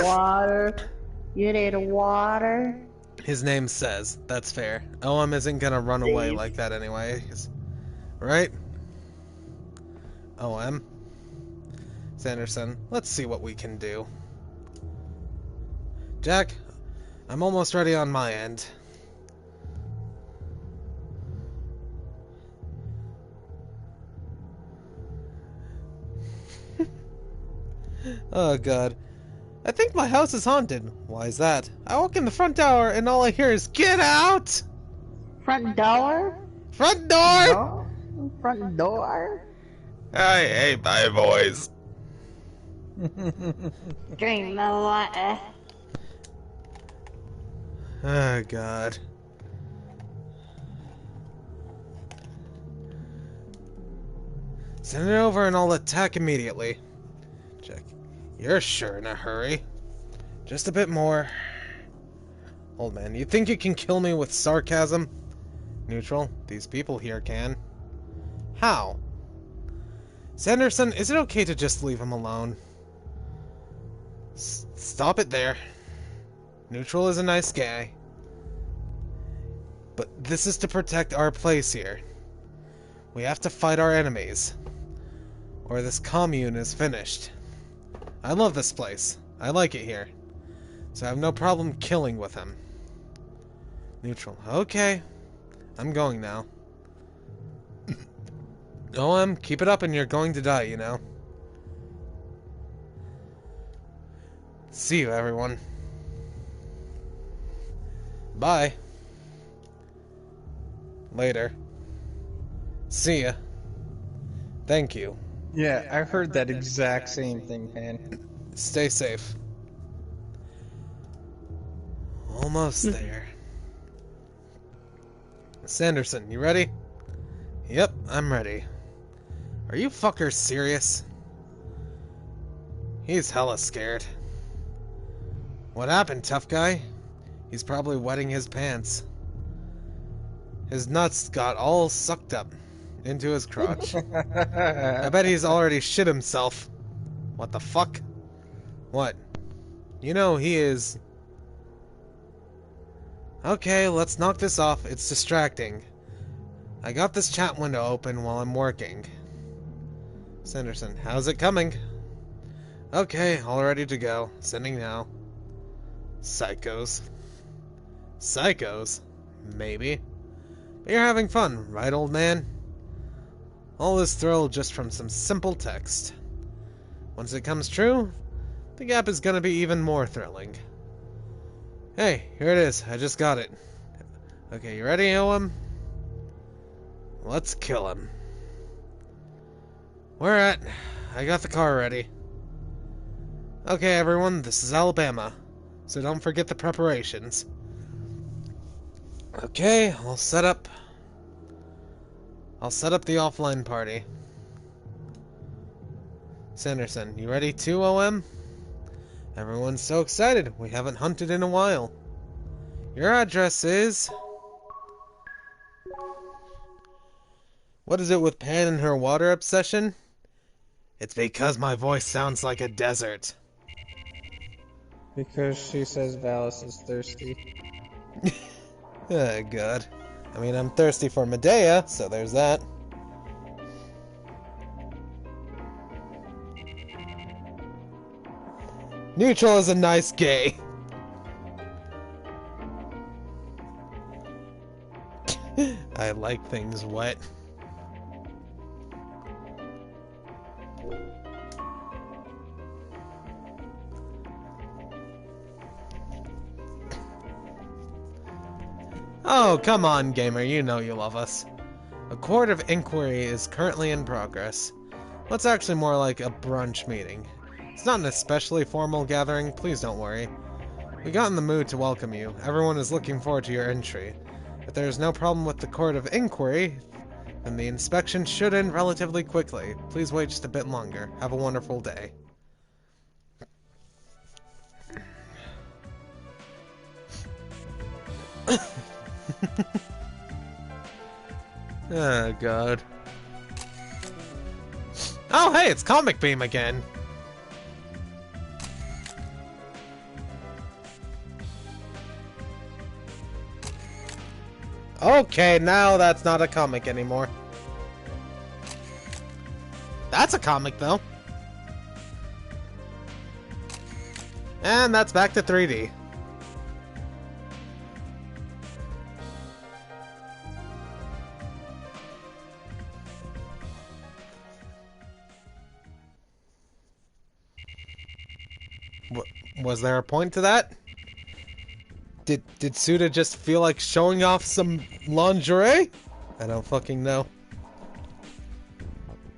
Water. You need water. His name says. That's fair. OM isn't gonna run away like that anyway. Right? OM? Sanderson, let's see what we can do. Jack, I'm almost ready on my end. Oh god. I think my house is haunted. Why is that? I walk in the front door and all I hear is "Get out!" Front door? Front door! No. Front door? Hey, bye boys. Drink the water. Oh god. Send it over and I'll attack immediately. Check. You're sure in a hurry. Just a bit more. Old man, you think you can kill me with sarcasm? Neutral, these people here can. How? Sanderson, is it okay to just leave him alone? Stop it there. Neutral is a nice guy. But this is to protect our place here. We have to fight our enemies, or this commune is finished. I love this place. I like it here. So I have no problem killing with him. Neutral. Okay. I'm going now. OM, keep it up and you're going to die, you know. See you, everyone. Bye. Later. See ya. Thank you. Yeah, I heard that exact same thing, man. Stay safe. Almost there. Sanderson, you ready? Yep, I'm ready. Are you fuckers serious? He's hella scared. What happened, tough guy? He's probably wetting his pants. His nuts got all sucked up into his crotch. I bet he's already shit himself. What the fuck? What? You know he is... Okay, let's knock this off. It's distracting. I got this chat window open while I'm working. Sanderson, how's it coming? Okay, all ready to go. Sending now. Psychos. Psychos? Maybe. But you're having fun, right, old man? All this thrill just from some simple text. Once it comes true, the gap is gonna be even more thrilling. Hey, here it is. I just got it. Okay, you ready, OM? Let's kill him. Where at? I got the car ready. Okay, everyone, this is Alabama, so don't forget the preparations. Okay, I'll set up the offline party. Sanderson, you ready too, OM? Everyone's so excited. We haven't hunted in a while. Your address is... What is it with Pan and her water obsession? It's because my voice sounds like a desert. Because she says Valice is thirsty. Oh, God. I mean, I'm thirsty for Medea, so there's that. Neutral is a nice gay. I like things wet. Oh, come on, gamer, you know you love us. A court of inquiry is currently in progress. What's actually more like a brunch meeting. It's not an especially formal gathering, please don't worry. We got in the mood to welcome you. Everyone is looking forward to your entry. If there is no problem with the court of inquiry, then the inspection should end relatively quickly. Please wait just a bit longer. Have a wonderful day. Oh, God. Oh, hey, it's Comic Beam again. Okay, now that's not a comic anymore. That's a comic, though. And that's back to 3D. Was there a point to that? Did Suda just feel like showing off some lingerie? I don't fucking know.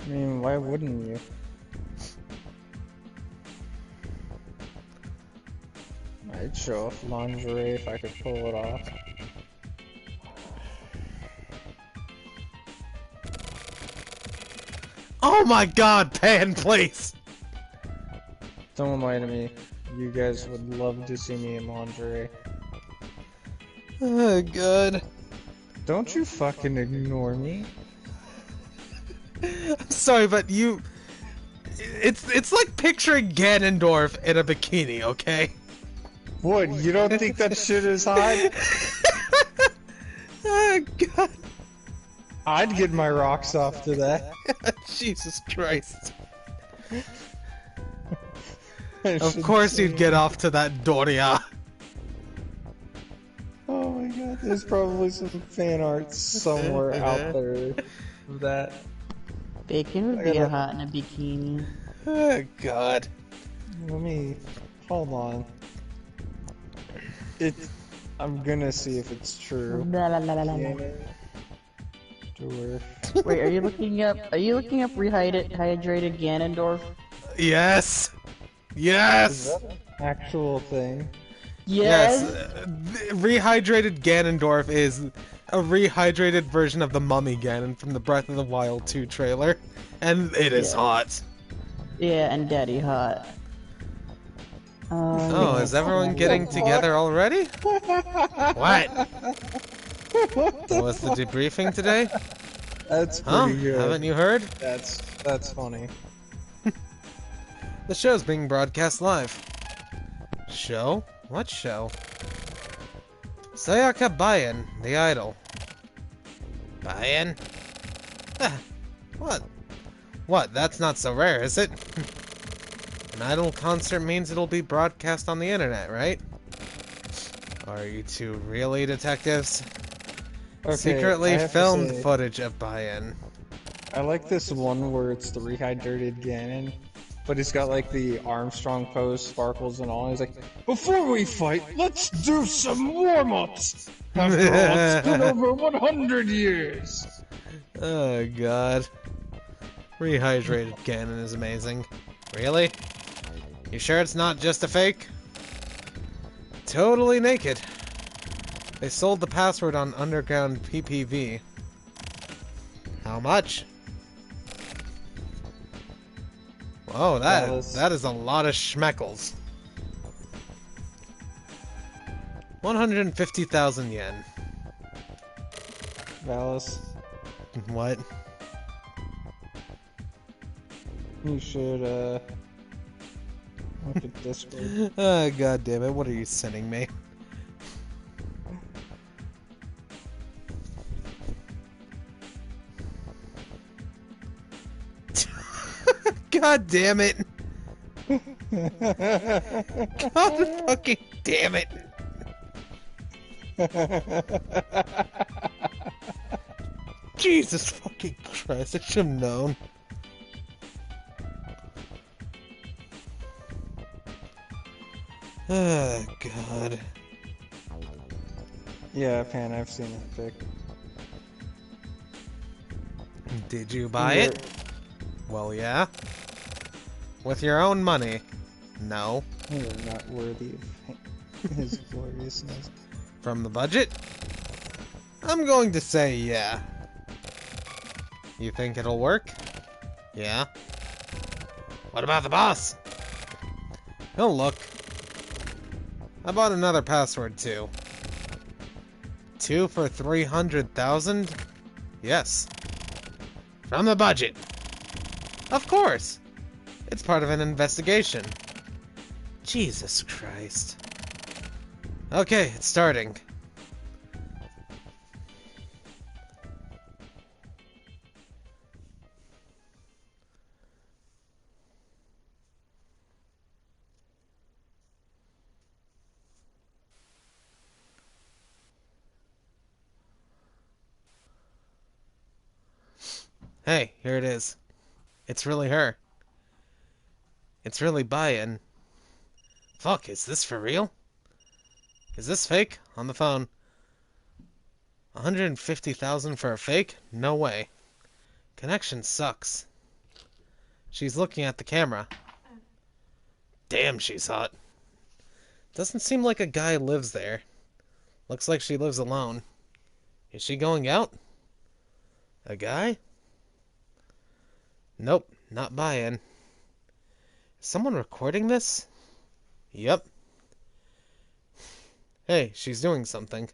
I mean, why wouldn't you? I'd show off lingerie if I could pull it off. Oh my God, Pan, please! Don't lie to me. You guys would love to see me in lingerie. Oh, God. Don't you fucking ignore me. I'm sorry, but you... It's like picturing Ganondorf in a bikini, okay? What, you don't think that shit is hot? Oh, God. I'd get my rocks off to that. Jesus Christ. I Of should course say. you'd get off to that Doria. Oh my god, there's probably some fan art somewhere out there of that. Bacon would I be gotta- hot in a bikini. Oh, God. Let me... hold on. I'm gonna see if it's true. La, la, la, la, la, la. Dwarf. Wait, are you looking up? Are you looking up rehydrated Ganondorf? Yes! Is Yes! that an actual thing? Yes! Yes. Rehydrated Ganondorf is a rehydrated version of the Mummy Ganon from the Breath of the Wild 2 trailer. And it is Yeah. hot. Yeah, and Daddy hot. Oh, is everyone getting together already? What? Was the debriefing today? That's Huh? pretty good. Haven't you heard? That's funny. The show's being broadcast live. Show? What show? Sayaka Bayan, the idol. Bayan? Ah, what? What? That's not so rare, is it? An idol concert means it'll be broadcast on the internet, right? Are you two really detectives? Okay, I Secretly have to filmed say, footage of Bayan. I like this one where it's the rehydrated Ganon, but he's got like the Armstrong pose, sparkles and all. He's like, before we fight, let's do some warm-ups! After all, it's been over 100 years! Oh, God. Rehydrated Ganon is amazing. Really? You sure it's not just a fake? Totally naked. They sold the password on Underground PPV. How much? Whoa, that is a lot of schmeckles. 150,000 yen. Valice, What? you should, look at Discord. Oh, God damn it, what are you sending me? God damn it! God fucking damn it! Jesus fucking Christ, I should have known. Oh, God. Yeah, Pan, I've seen that pic. Did you buy it? Well, yeah. With your own money? No. You're not worthy of his gloriousness. From the budget? I'm going to say yeah. You think it'll work? Yeah. What about the boss? He'll look. I bought another password too. 2 for 300,000? Yes. From the budget. Of course. It's part of an investigation. Jesus Christ. Okay, it's starting. Hey, here it is. It's really her. It's really Bayan. Fuck, is this for real? Is this fake? On the phone. 150,000 for a fake? No way. Connection sucks. She's looking at the camera. Damn, she's hot. Doesn't seem like a guy lives there. Looks like she lives alone. Is she going out? A guy? Nope, not Bayan. Is someone recording this? Yep. Hey, she's doing something.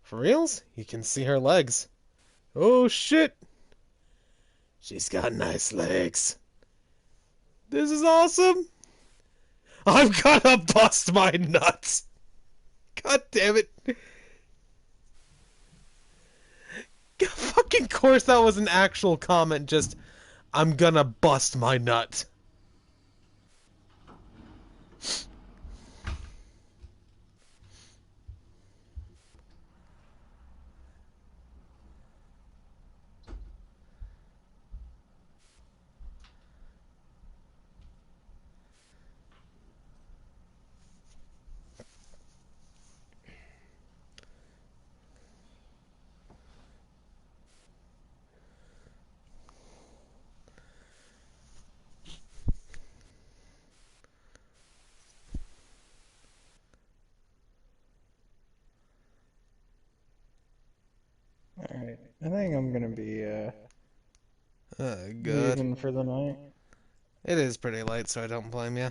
For reals? You can see her legs. Oh shit! She's got nice legs. This is awesome! I'm gonna bust my nuts! God damn it. Fucking course that was an actual comment, just, I'm gonna bust my nut. Alright, I think I'm gonna be, Good. leaving for the night. It is pretty late, so I don't blame you.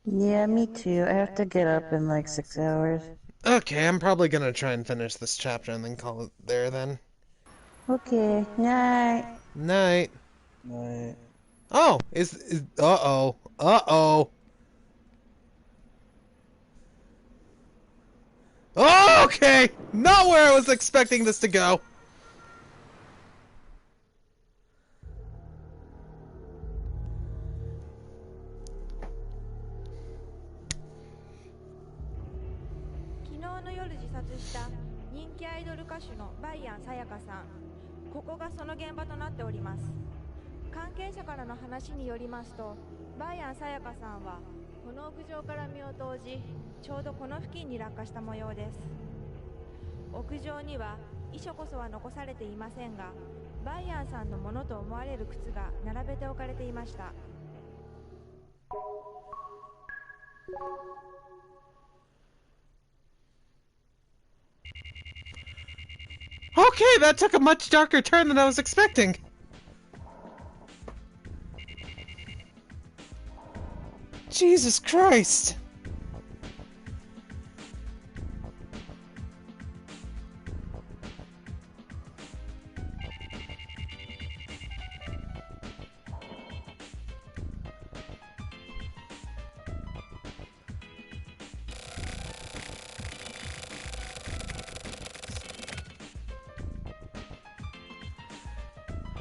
Yeah, me too. I have to get up in like 6 hours. Okay, I'm probably gonna try and finish this chapter and then call it there then. Okay, night. Night. Night. Oh, uh-oh. Uh-oh. Oh, okay! Not where I was expecting this to go.人気アイドル歌手のバイアンさやかさん、ここがその現場となっております。関係者からの話によりますと、バイアンさやかさんはこの屋上から身を投じ、ちょうどこの付近に落下した模様です。屋上には遺書こそは残されていませんが、バイアンさんのものと思われる靴が並べて置かれていました。Okay, that took a much darker turn than I was expecting. Jesus Christ.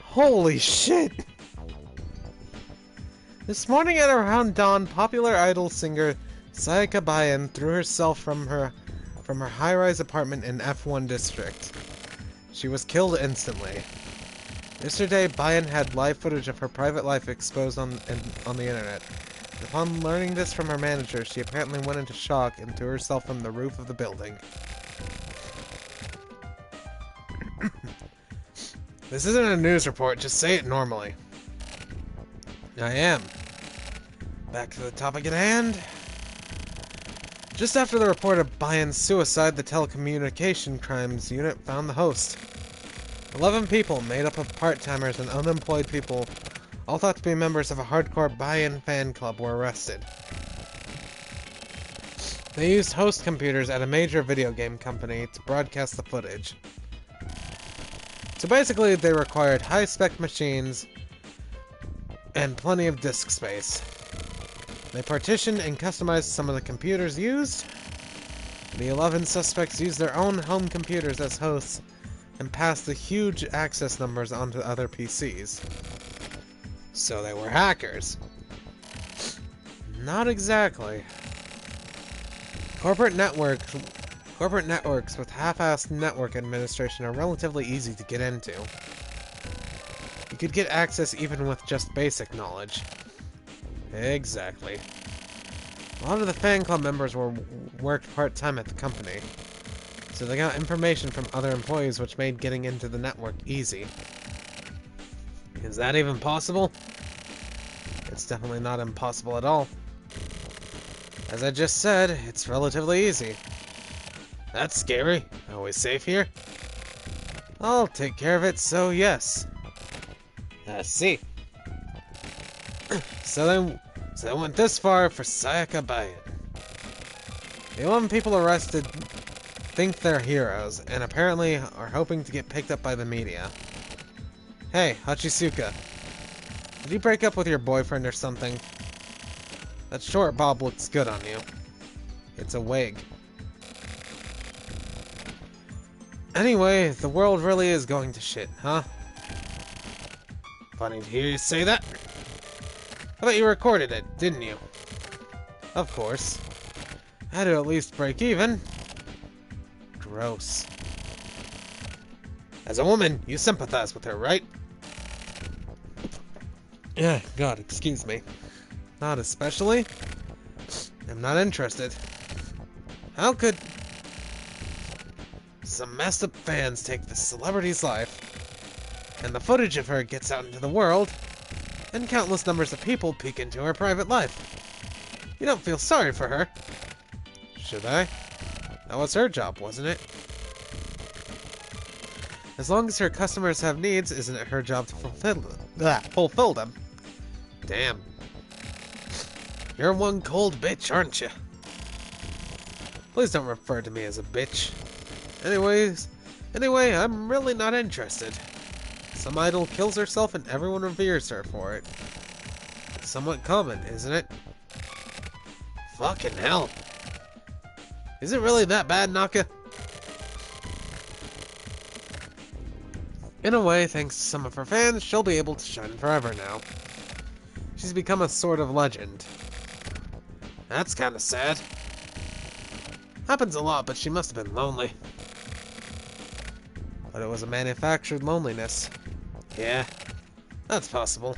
Holy shit! This morning at around dawn, popular idol singer Sayaka Bayan threw herself from her high-rise apartment in F1 district. She was killed instantly. Yesterday, Bayan had live footage of her private life exposed on the internet. Upon learning this from her manager, she apparently went into shock and threw herself from the roof of the building. This isn't a news report, just say it normally. I am. Back to the topic at hand. Just after the report of Bayan's suicide, the telecommunication crimes unit found the host. 11 people, made up of part-timers and unemployed people, all thought to be members of a hardcore Bayan fan club, were arrested. They used host computers at a major video game company to broadcast the footage. So basically, they required high-spec machines and plenty of disk space. They partitioned and customized some of the computers used. The 11 suspects used their own home computers as hosts and passed the huge access numbers onto other PCs. So they were hackers. Not exactly. Corporate networks with half-assed network administration are relatively easy to get into. You could get access even with just basic knowledge. Exactly. A lot of the fan club members worked part-time at the company, so they got information from other employees which made getting into the network easy. Is that even possible? It's definitely not impossible at all. As I just said, it's relatively easy. That's scary. Always safe here? I'll take care of it, so yes. I see. So then, So I went this far for Sayaka Bayan. The 11 people arrested think they're heroes, and apparently are hoping to get picked up by the media. Hey, Hachisuka. Did you break up with your boyfriend or something? That short bob looks good on you. It's a wig. Anyway, the world really is going to shit, huh? Funny to hear you say that. I bet you recorded it, didn't you? Of course. Had to at least break even. Gross. As a woman, you sympathize with her, right? Yeah, God, excuse me. Not especially. I'm not interested. How could some messed up fans take the celebrity's life, and the footage of her gets out into the world, and countless numbers of people peek into her private life? You don't feel sorry for her. Should I? That was her job, wasn't it? As long as her customers have needs, isn't it her job to fulfill them? Damn. You're one cold bitch, aren't you? Please don't refer to me as a bitch. Anyway, I'm really not interested. Some idol kills herself and everyone reveres her for it. It's somewhat common, isn't it? Fucking hell. Is it really that bad, Naka? In a way, thanks to some of her fans, she'll be able to shine forever now. She's become a sort of legend. That's kinda sad. Happens a lot, but she must have been lonely. But it was a manufactured loneliness. Yeah, that's possible.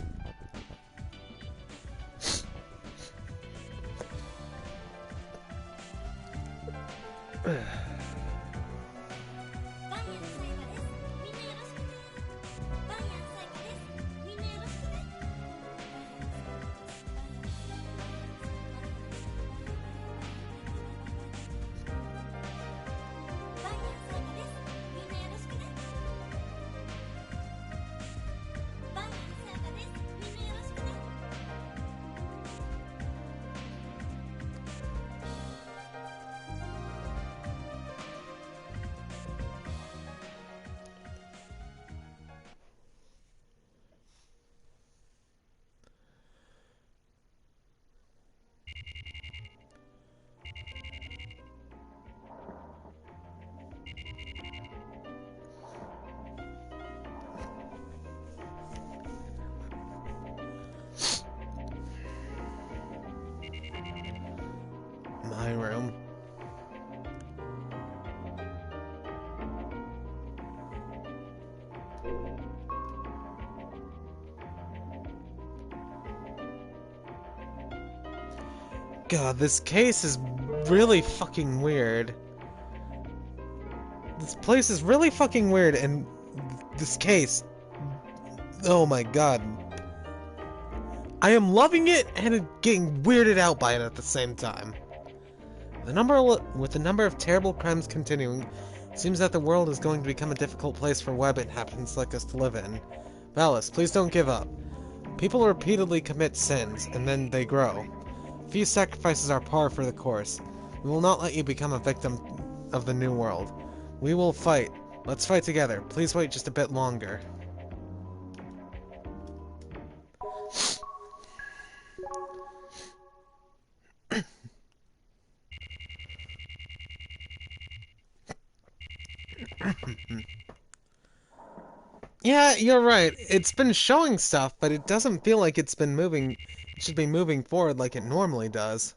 My room. God, this case is really fucking weird. This place is really fucking weird, and this case... Oh my god. I am loving it and getting weirded out by it at the same time. With the number of terrible crimes continuing, it seems that the world is going to become a difficult place for web inhabitants like us to live in. Valice, please don't give up. People repeatedly commit sins, and then they grow. Few sacrifices are par for the course. We will not let you become a victim of the new world. We will fight. Let's fight together. Please wait just a bit longer. Yeah, you're right. It's been showing stuff, but it doesn't feel like it's been moving. It should be moving forward like it normally does.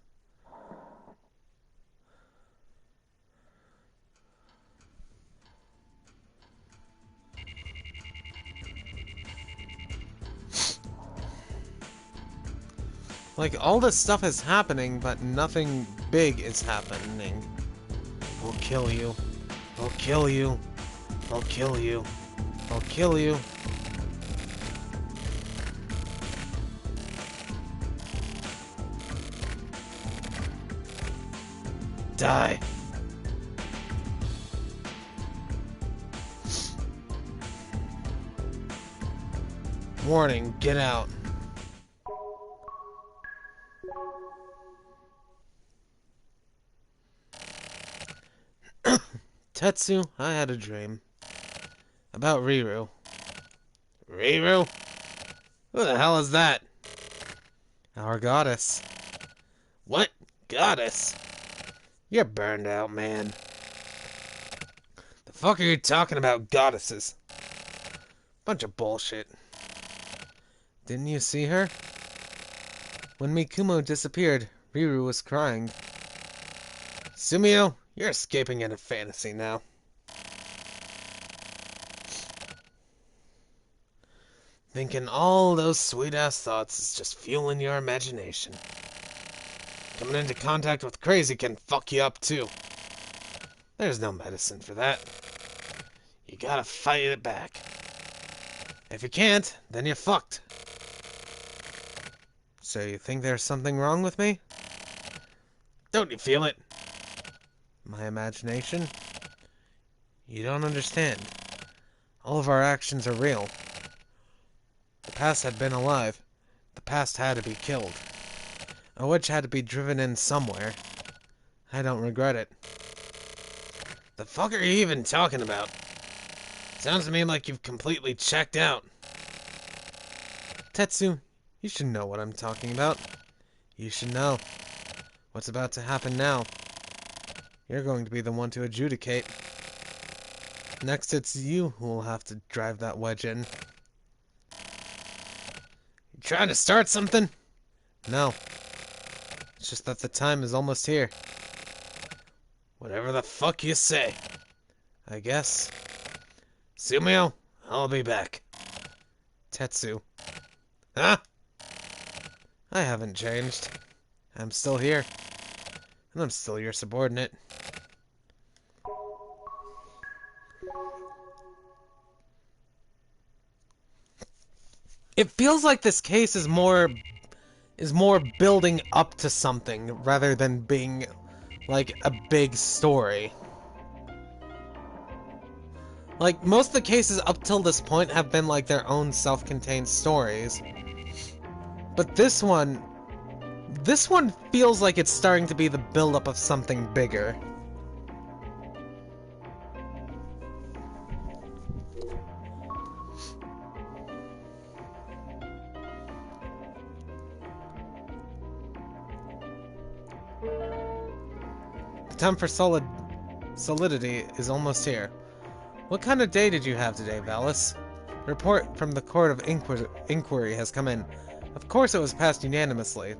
Like, all this stuff is happening, but nothing big is happening. I'll kill you. I'll kill you. I'll kill you. I'll kill you. Die. Warning, get out. Tetsu, I had a dream. About Riru. Riru? Who the hell is that? Our goddess. What? Goddess? You're burned out, man. The fuck are you talking about, goddesses? Bunch of bullshit. Didn't you see her? When Mikumo disappeared, Riru was crying. Sumio, you're escaping in a fantasy now. Thinking all those sweet-ass thoughts is just fueling your imagination. Coming into contact with crazy can fuck you up, too. There's no medicine for that. You gotta fight it back. If you can't, then you're fucked. So you think there's something wrong with me? Don't you feel it? My imagination? You don't understand. All of our actions are real. The past had been alive. The past had to be killed. A witch had to be driven in somewhere. I don't regret it. The fuck are you even talking about? Sounds to me like you've completely checked out. Tetsu, you should know what I'm talking about. You should know. What's about to happen now? You're going to be the one to adjudicate. Next, it's you who will have to drive that wedge in. You trying to start something? No. It's just that the time is almost here. Whatever the fuck you say. I guess. Sumio, I'll be back. Tetsu. Huh? I haven't changed. I'm still here. And I'm still your subordinate. It feels like this case is more building up to something rather than being like a big story. Like, most of the cases up till this point have been like their own self-contained stories. But this one feels like it's starting to be the build-up of something bigger. The time for solidity is almost here. What kind of day did you have today, Valice? A report from the Court of Inquiry has come in. Of course it was passed unanimously.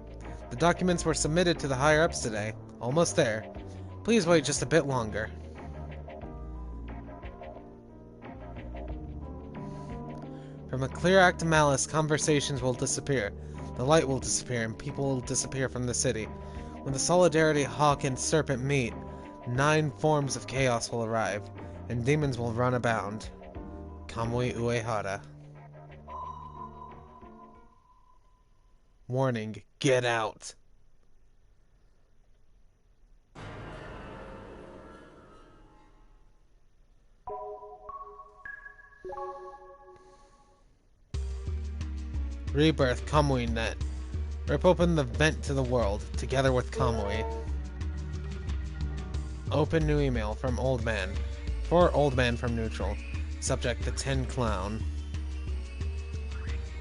The documents were submitted to the higher-ups today. Almost there. Please wait just a bit longer. From a clear act of malice, conversations will disappear. The light will disappear, and people will disappear from the city. When the Solidarity Hawk and Serpent meet, 9 forms of chaos will arrive, and demons will run abound. Kamui Uehara. Warning, get out. Rebirth Kamui Net. Rip open the vent to the world, together with Kamui. Open new email from Old Man. For Old Man from Neutral. Subject the Tin Clown.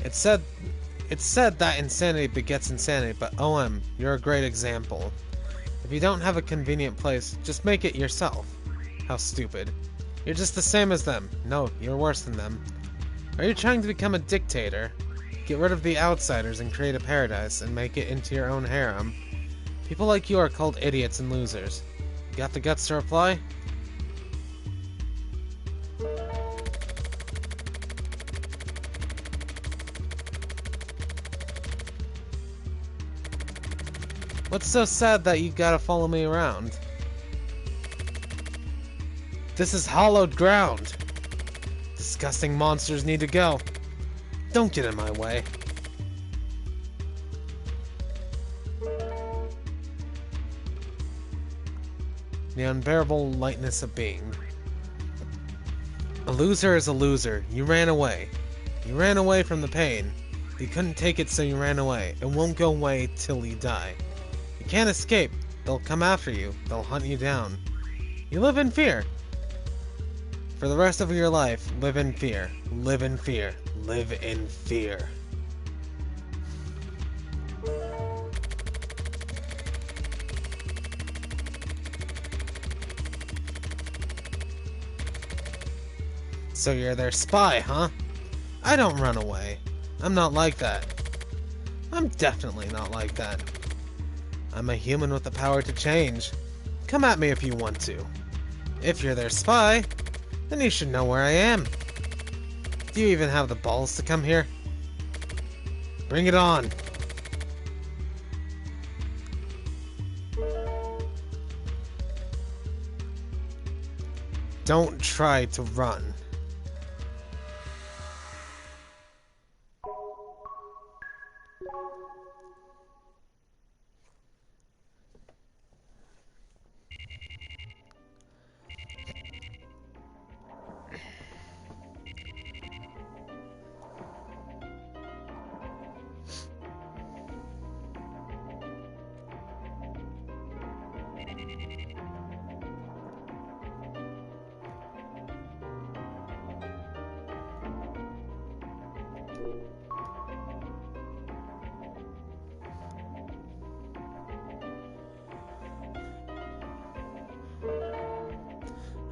It's said that insanity begets insanity, but OM, you're a great example. If you don't have a convenient place, just make it yourself. How stupid. You're just the same as them. No, you're worse than them. Are you trying to become a dictator? Get rid of the outsiders and create a paradise, and make it into your own harem. People like you are called idiots and losers. You got the guts to reply? What's so sad that you gotta follow me around? This is hallowed ground. Disgusting monsters need to go. Don't get in my way. The unbearable lightness of being. A loser is a loser. You ran away. You ran away from the pain. You couldn't take it, so you ran away. It won't go away till you die. You can't escape. They'll come after you. They'll hunt you down. You live in fear. For the rest of your life, live in fear. Live in fear. Live in fear. So you're their spy, huh? I don't run away. I'm not like that. I'm definitely not like that. I'm a human with the power to change. Come at me if you want to. If you're their spy, then you should know where I am. Do you even have the balls to come here? Bring it on. Don't try to run.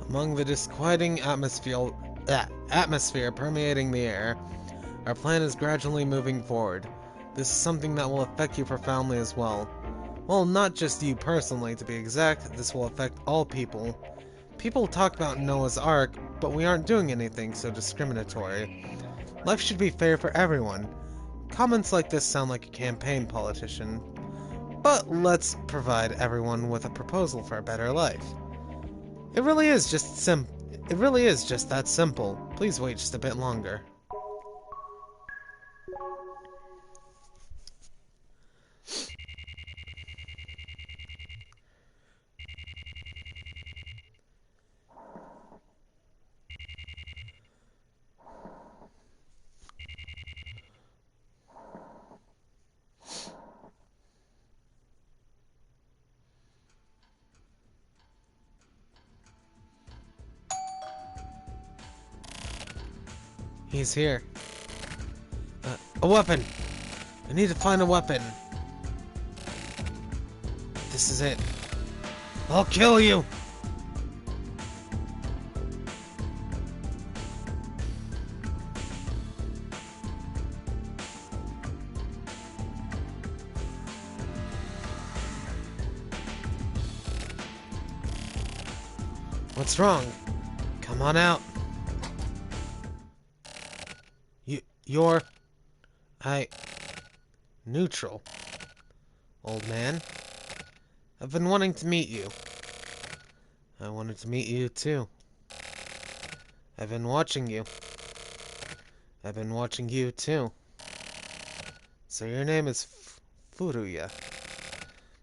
Among the disquieting atmosphere permeating the air, our plan is gradually moving forward. This is something that will affect you profoundly as well. Well, not just you personally, to be exact, this will affect all people. People talk about Noah's Ark, but we aren't doing anything so discriminatory. Life should be fair for everyone. Comments like this sound like a campaign politician. But let's provide everyone with a proposal for a better life. It really is just that simple. Please wait just a bit longer. He's here. A weapon! I need to find a weapon. This is it. I'll kill you! What's wrong? Come on out. You're... neutral. Old man. I've been wanting to meet you. I wanted to meet you too. I've been watching you. I've been watching you too. So your name is Furuya.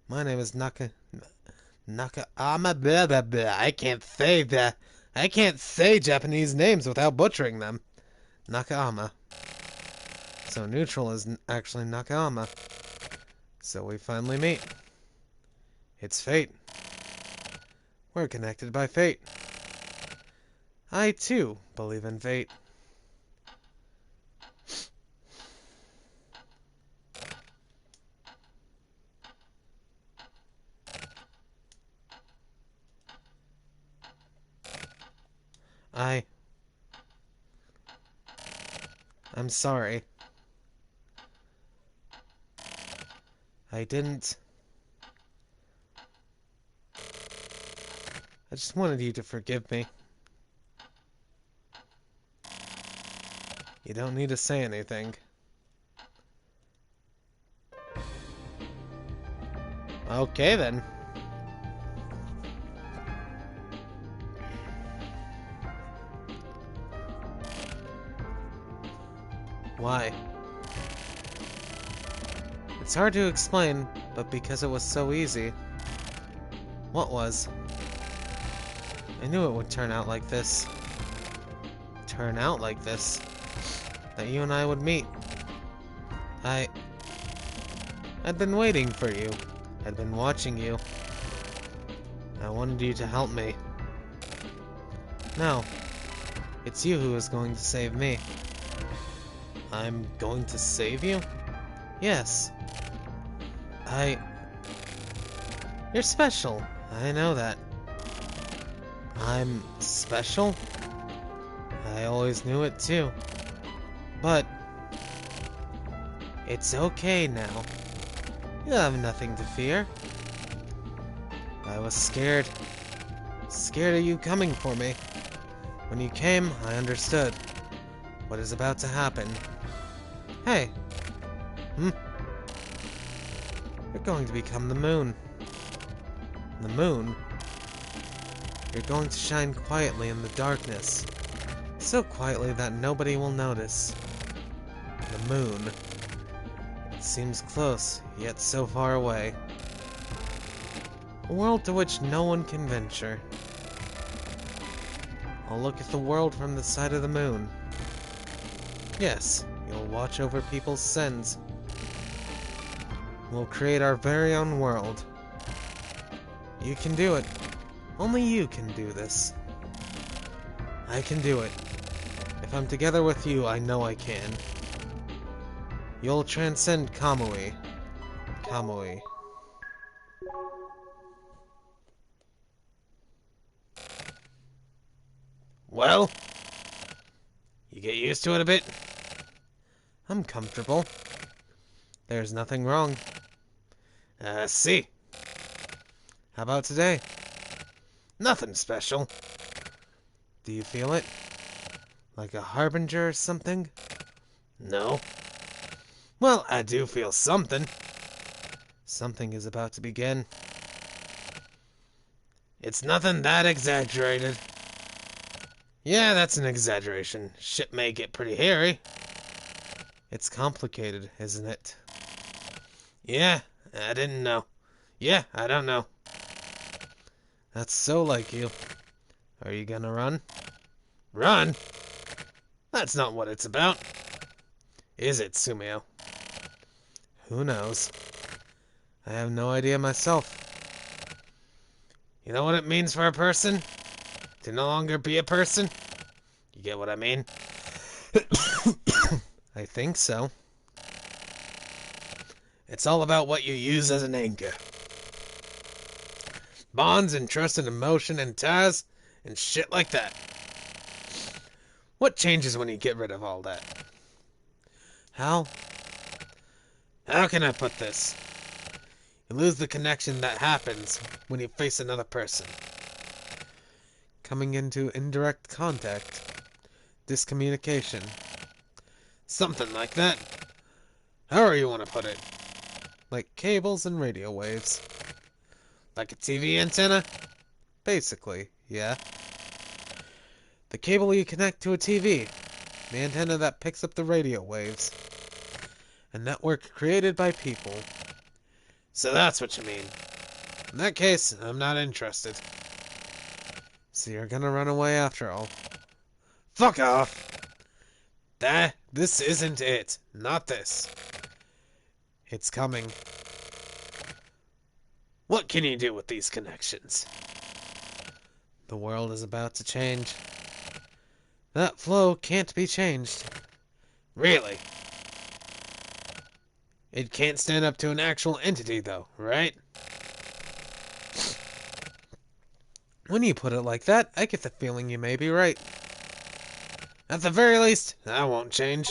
My name is Nakaama. Blah, blah, blah. I can't say that. I can't say Japanese names without butchering them. Nakaama. So neutral is actually Nakaama. So we finally meet. It's fate. We're connected by fate. I too believe in fate. I'm sorry. I didn't... I just wanted you to forgive me. You don't need to say anything. Okay then. Why? It's hard to explain, but because it was so easy. What was? I knew it would turn out like this. Turn out like this. That you and I would meet. I'd been waiting for you. I'd been watching you. I wanted you to help me. Now, It's you who is going to save me. I'm going to save you? Yes. You're special. I know that. I'm special? I always knew it too. But it's okay now. You have nothing to fear. I was scared. Scared of you coming for me. When you came, I understood what is about to happen. Hey. You're going to become the moon. The moon? You're going to shine quietly in the darkness. So quietly that nobody will notice. The moon. It seems close, yet so far away. A world to which no one can venture. I'll look at the world from the side of the moon. Yes, you'll watch over people's sins. We'll create our very own world. You can do it. Only you can do this. I can do it. If I'm together with you, I know I can. You'll transcend Kamui. Kamui. Well? You get used to it a bit? I'm comfortable. There's nothing wrong. See. How about today? Nothing special. Do you feel it? Like a harbinger or something? No. Well, I do feel something. Something is about to begin. It's nothing that exaggerated. Yeah, that's an exaggeration. Shit may get pretty hairy. It's complicated, isn't it? Yeah, I didn't know. Yeah, I don't know. That's so like you. Are you gonna run? Run? That's not what it's about. Is it, Sumio? Who knows? I have no idea myself. You know what it means for a person? To no longer be a person? You get what I mean? I think so. It's all about what you use as an anchor. Bonds and trust and emotion and ties and shit like that. What changes when you get rid of all that? How can I put this? You lose the connection that happens when you face another person. Coming into indirect contact. Discommunication. Something like that. However you want to put it. Like cables and radio waves. Like a TV antenna? Basically, yeah. The cable you connect to a TV. The antenna that picks up the radio waves. A network created by people. So that's what you mean. In that case, I'm not interested. So you're gonna run away after all. Fuck off! This isn't it. Not this. It's coming. What can you do with these connections? The world is about to change. That flow can't be changed. Really? It can't stand up to an actual entity, though, right? When you put it like that, I get the feeling you may be right. At the very least, that won't change.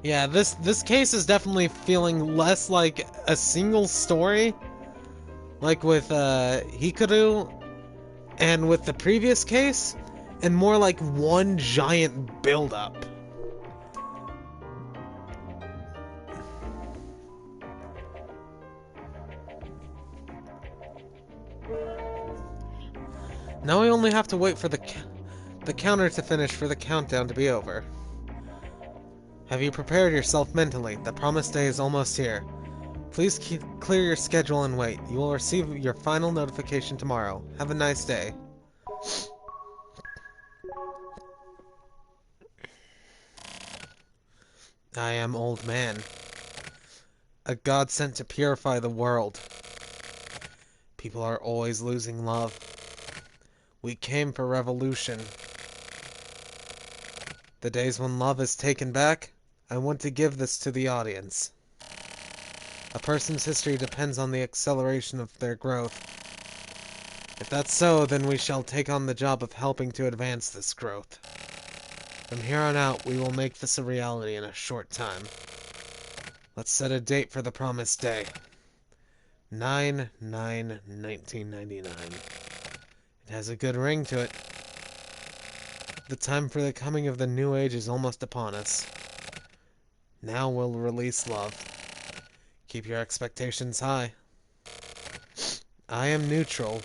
Yeah, this case is definitely feeling less like a single story, like with Hikaru and with the previous case, and more like one giant build-up. Now we only have to wait for the counter to finish for the countdown to be over. Have you prepared yourself mentally? The promised day is almost here. Please clear your schedule and wait. You will receive your final notification tomorrow. Have a nice day. I am Old Man. A god sent to purify the world. People are always losing love. We came for revolution. The days when love is taken back, I want to give this to the audience. A person's history depends on the acceleration of their growth. If that's so, then we shall take on the job of helping to advance this growth. From here on out, we will make this a reality in a short time. Let's set a date for the promised day. 9/9/1999. It has a good ring to it. The time for the coming of the new age is almost upon us. Now we'll release love. Keep your expectations high. I am Neutral,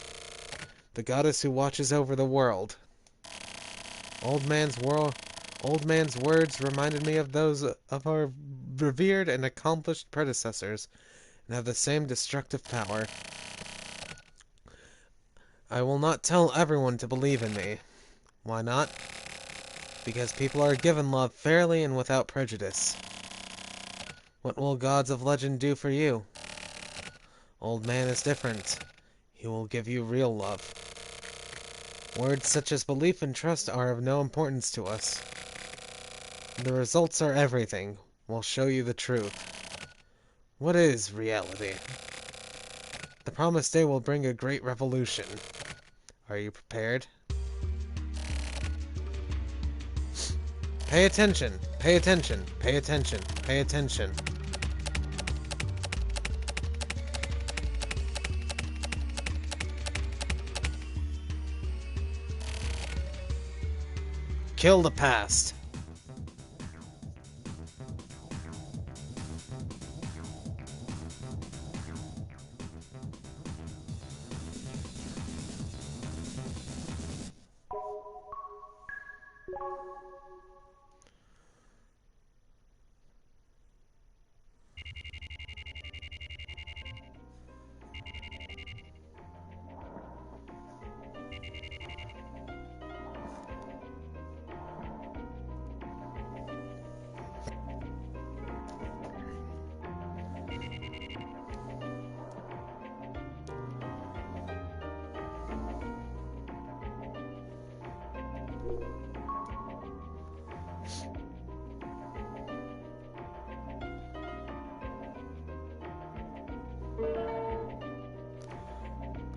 the goddess who watches over the world. Old Man's words reminded me of those of our revered and accomplished predecessors, and have the same destructive power. I will not tell everyone to believe in me. Why not? Because people are given love fairly and without prejudice. What will gods of legend do for you? Old Man is different. He will give you real love. Words such as belief and trust are of no importance to us. The results are everything. We'll show you the truth. What is reality? The promised day will bring a great revolution. Are you prepared? Pay attention! Pay attention! Pay attention! Pay attention! Kill the past.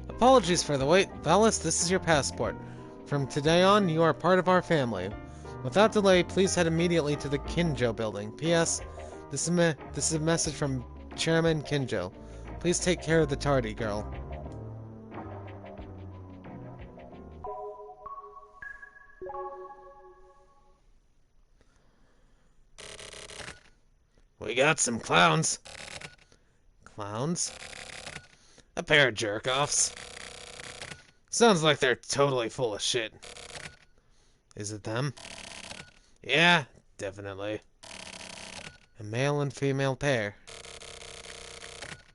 Apologies for the wait. Valice, this is your passport. From today on, you are part of our family. Without delay, please head immediately to the Kinjo building. P.S. This is a message from Chairman Kinjo. Please take care of the tardy girl. We got some clowns. Clowns? A pair of jerk-offs. Sounds like they're totally full of shit. Is it them? Yeah, definitely. A male and female pair.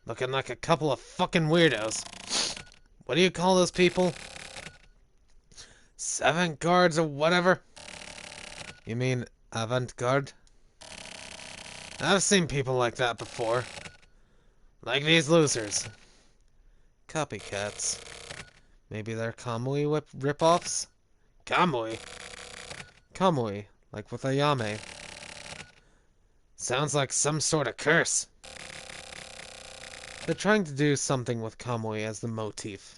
Looking like a couple of fucking weirdos. What do you call those people? Avant-gardes or whatever? You mean avant-garde? I've seen people like that before. Like these losers. Copycats. Maybe they're Kamui rip-offs? Kamui? Kamui, like with Ayame. Sounds like some sort of curse. They're trying to do something with Kamui as the motif.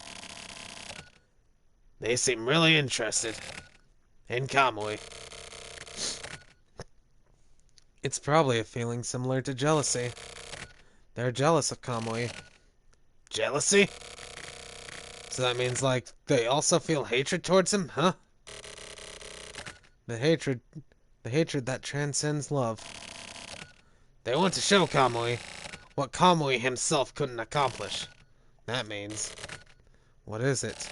They seem really interested in Kamui. It's probably a feeling similar to jealousy. They're jealous of Kamui. Jealousy? So that means, like, they also feel hatred towards him, huh? The hatred that transcends love. They want to show Kamui what Kamui himself couldn't accomplish. That means... what is it?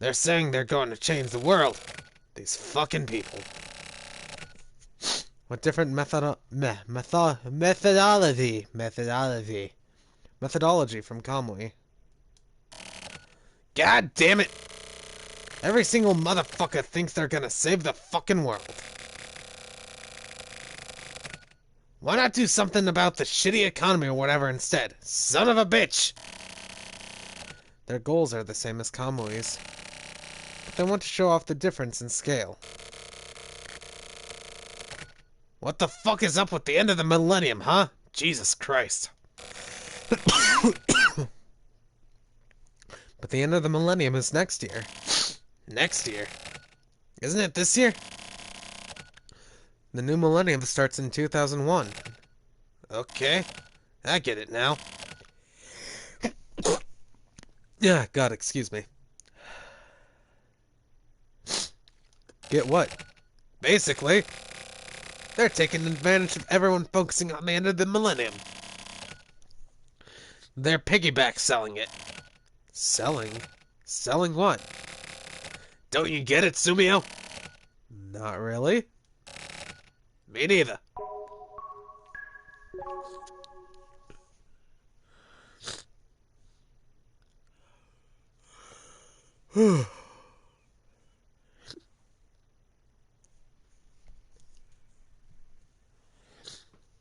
They're saying they're going to change the world. These fucking people. What different methodology from Kamui. God damn it! Every single motherfucker thinks they're gonna save the fucking world. Why not do something about the shitty economy or whatever instead? Son of a bitch! Their goals are the same as Kamui's, but they want to show off the difference in scale. What the fuck is up with the end of the millennium, huh? Jesus Christ. But the end of the millennium is next year. Next year? Isn't it this year? The new millennium starts in 2001. Okay, I get it now. Yeah, God, excuse me. Get what? Basically, they're taking advantage of everyone focusing on the end of the millennium. They're piggyback selling it. Selling? Selling what? Don't you get it, Sumio? Not really. Me neither.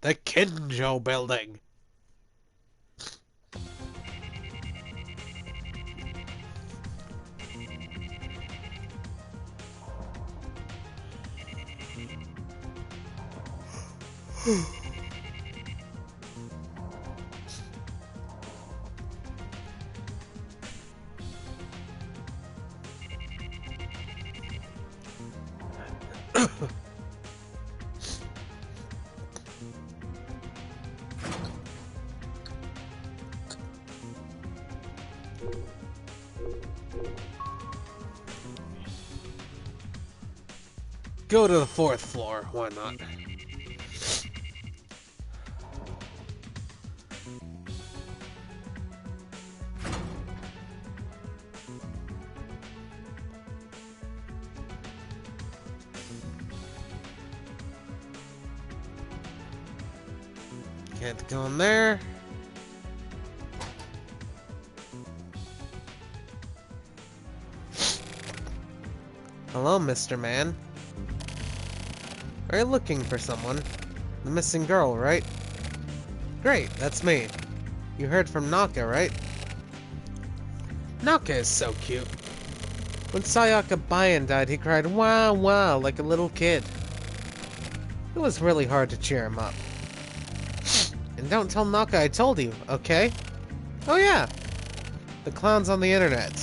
The Kinjo building. Go to the 4th floor, why not? Can't go in there. Hello, Mr. Man. Are you looking for someone? The missing girl, right? Great, that's me. You heard from Naka, right? Naka is so cute. When Sayaka Bayan died, he cried, "Wow, wow," like a little kid. It was really hard to cheer him up. And don't tell Naka I told you, okay? Oh yeah! The clowns on the internet.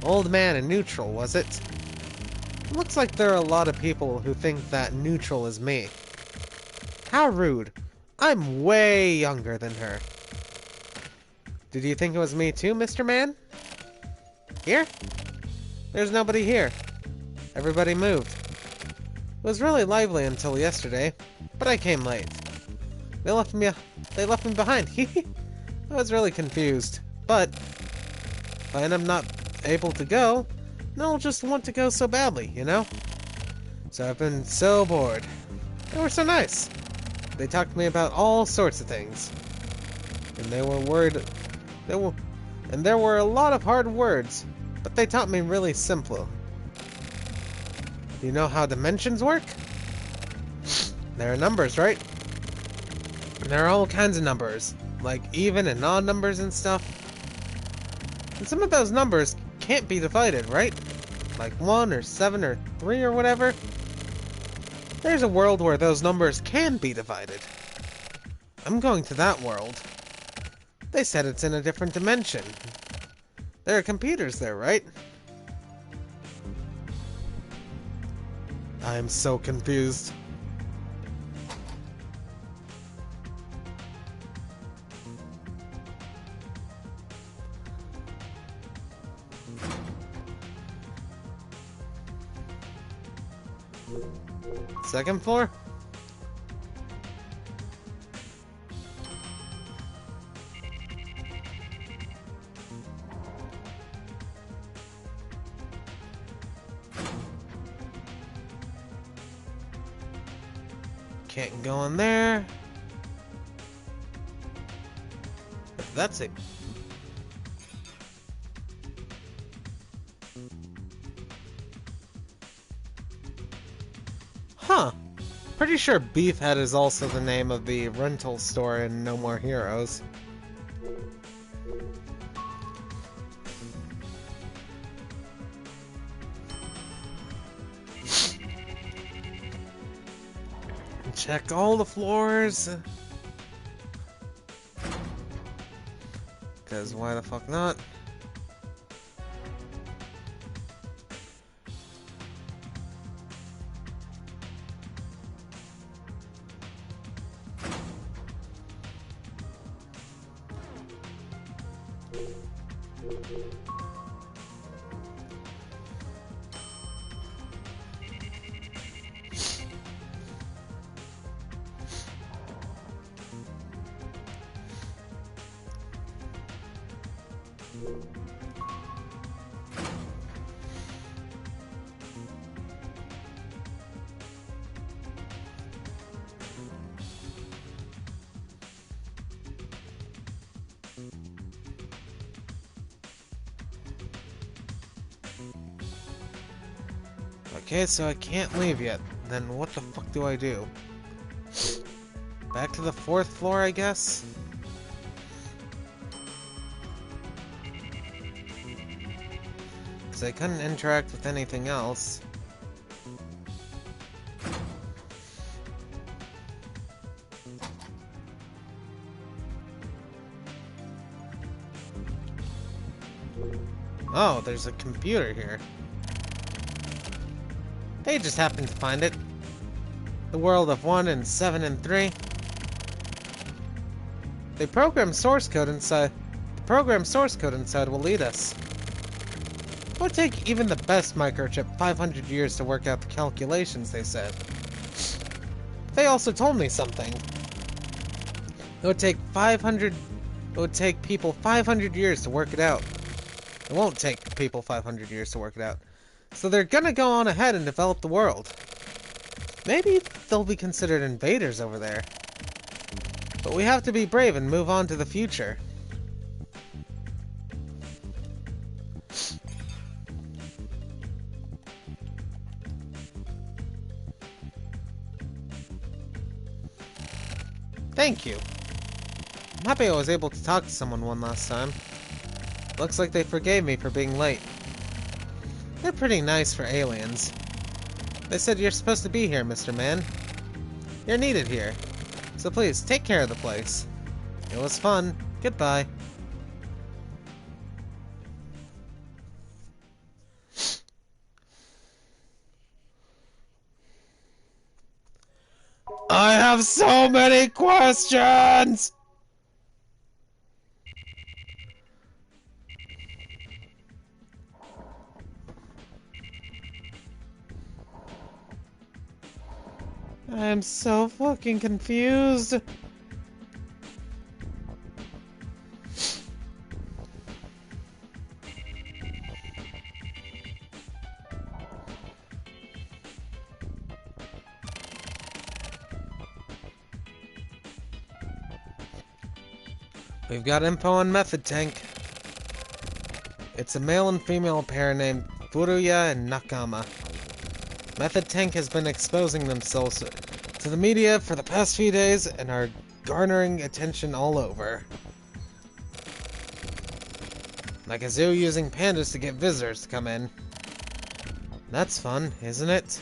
Old Man and Neutral, was it? It looks like there are a lot of people who think that Neutral is me. How rude. I'm way younger than her. Did you think it was me too, Mr. Man? Here? There's nobody here. Everybody moved. It was really lively until yesterday, but I came late. They left me behind. I was really confused, but if I end up not able to go, then I'll just want to go so badly, you know? So I've been so bored. They were so nice. They talked to me about all sorts of things. And they were worried. There were a lot of hard words, but they taught me really simple. Do you know how dimensions work? There are numbers, right? There are all kinds of numbers, like even and odd numbers and stuff. And some of those numbers can't be divided, right? Like 1 or 7 or 3 or whatever. There's a world where those numbers can be divided. I'm going to that world. They said it's in a different dimension. There are computers there, right? I am so confused. Second floor? Can't go in there. That's it. Huh. Pretty sure Beefhead is also the name of the rental store in No More Heroes. Check all the floors. Because why the fuck not? Okay, so I can't leave yet. Then what the fuck do I do? Back to the 4th floor, I guess? Because I couldn't interact with anything else. Oh, there's a computer here. They just happened to find it. The world of 1 and 7 and 3. The program source code inside will lead us. It would take even the best microchip 500 years to work out the calculations, they said. They also told me something. It would take people 500 years to work it out. It won't take people 500 years to work it out. So they're gonna go on ahead and develop the world. Maybe they'll be considered invaders over there. But we have to be brave and move on to the future. Thank you. I'm happy I was able to talk to someone one last time. Looks like they forgave me for being late. They're pretty nice for aliens. They said you're supposed to be here, Mr. Man. You're needed here. So please, take care of the place. It was fun. Goodbye. I have so many questions! I'm so fucking confused. We've got info on Method Tank. It's a male and female pair named Furuya and Nakama. Method Tank has been exposing themselves to the media for the past few days and are garnering attention all over. Like a zoo using pandas to get visitors to come in. That's fun, isn't it?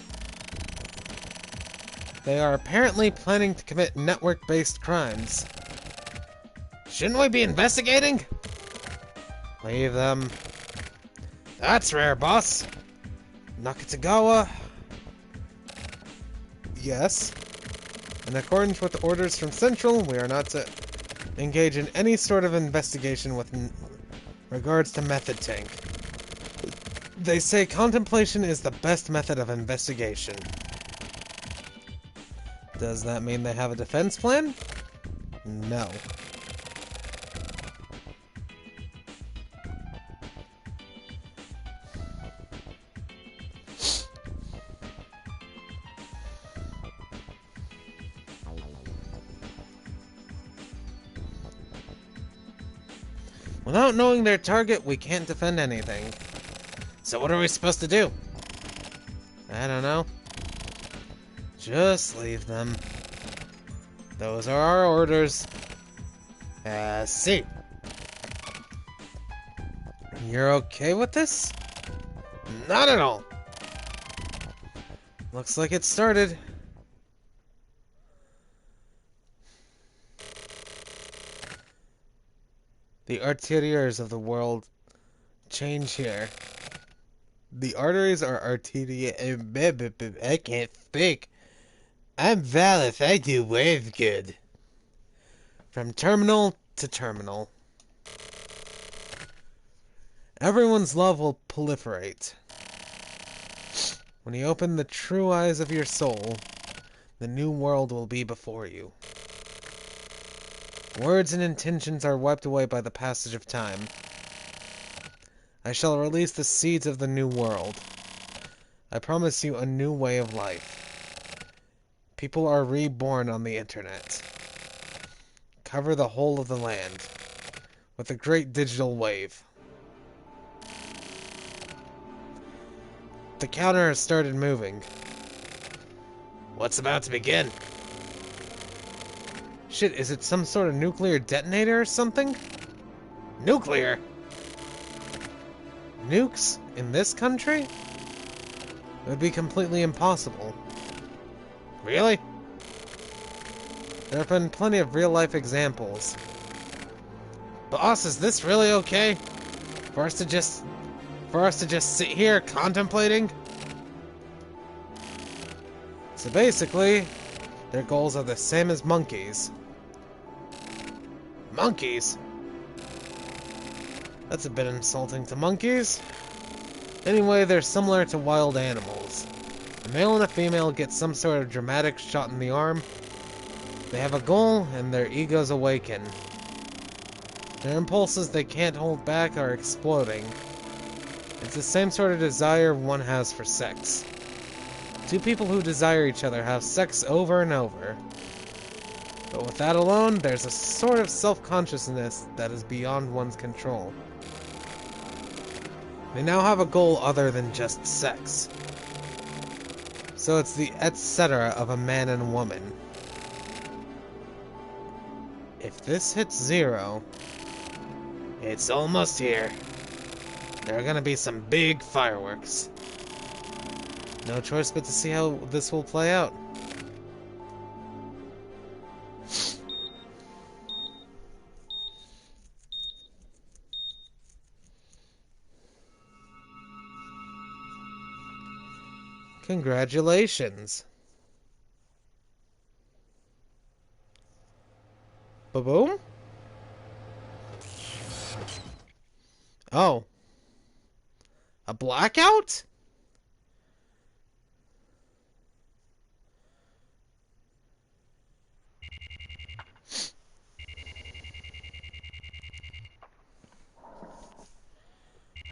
They are apparently planning to commit network-based crimes. Shouldn't we be investigating? Leave them. That's rare, boss. Nakatagawa. Yes. In accordance with orders from Central, we are not to engage in any sort of investigation with regards to Method Tank. They say contemplation is the best method of investigation. Does that mean they have a defense plan? No. Without knowing their target, we can't defend anything. So what are we supposed to do? I don't know. Just leave them. Those are our orders. See. You're okay with this? Not at all. Looks like it started. The arterials of the world change here. The arteries are arteria. I can't speak. I'm Valice. I do waves good. From terminal to terminal. Everyone's love will proliferate. When you open the true eyes of your soul, the new world will be before you. Words and intentions are wiped away by the passage of time. I shall release the seeds of the new world. I promise you a new way of life. People are reborn on the internet. Cover the whole of the land with a great digital wave. The counter has started moving. What's about to begin? Shit, is it some sort of nuclear detonator or something? Nuclear? Nukes in this country? It would be completely impossible. Really? There have been plenty of real-life examples. Boss, is this really okay? For us to just sit here contemplating? So basically, their goals are the same as monkeys. Monkeys? That's a bit insulting to monkeys. Anyway, they're similar to wild animals. A male and a female get some sort of dramatic shot in the arm. They have a goal, and their egos awaken. Their impulses they can't hold back are exploding. It's the same sort of desire one has for sex. Two people who desire each other have sex over and over. But with that alone, there's a sort of self-consciousness that is beyond one's control. They now have a goal other than just sex. So it's the etc. of a man and woman. If this hits 0, it's almost here. There are gonna be some big fireworks. No choice but to see how this will play out. Congratulations. Ba-boom? Oh. A blackout?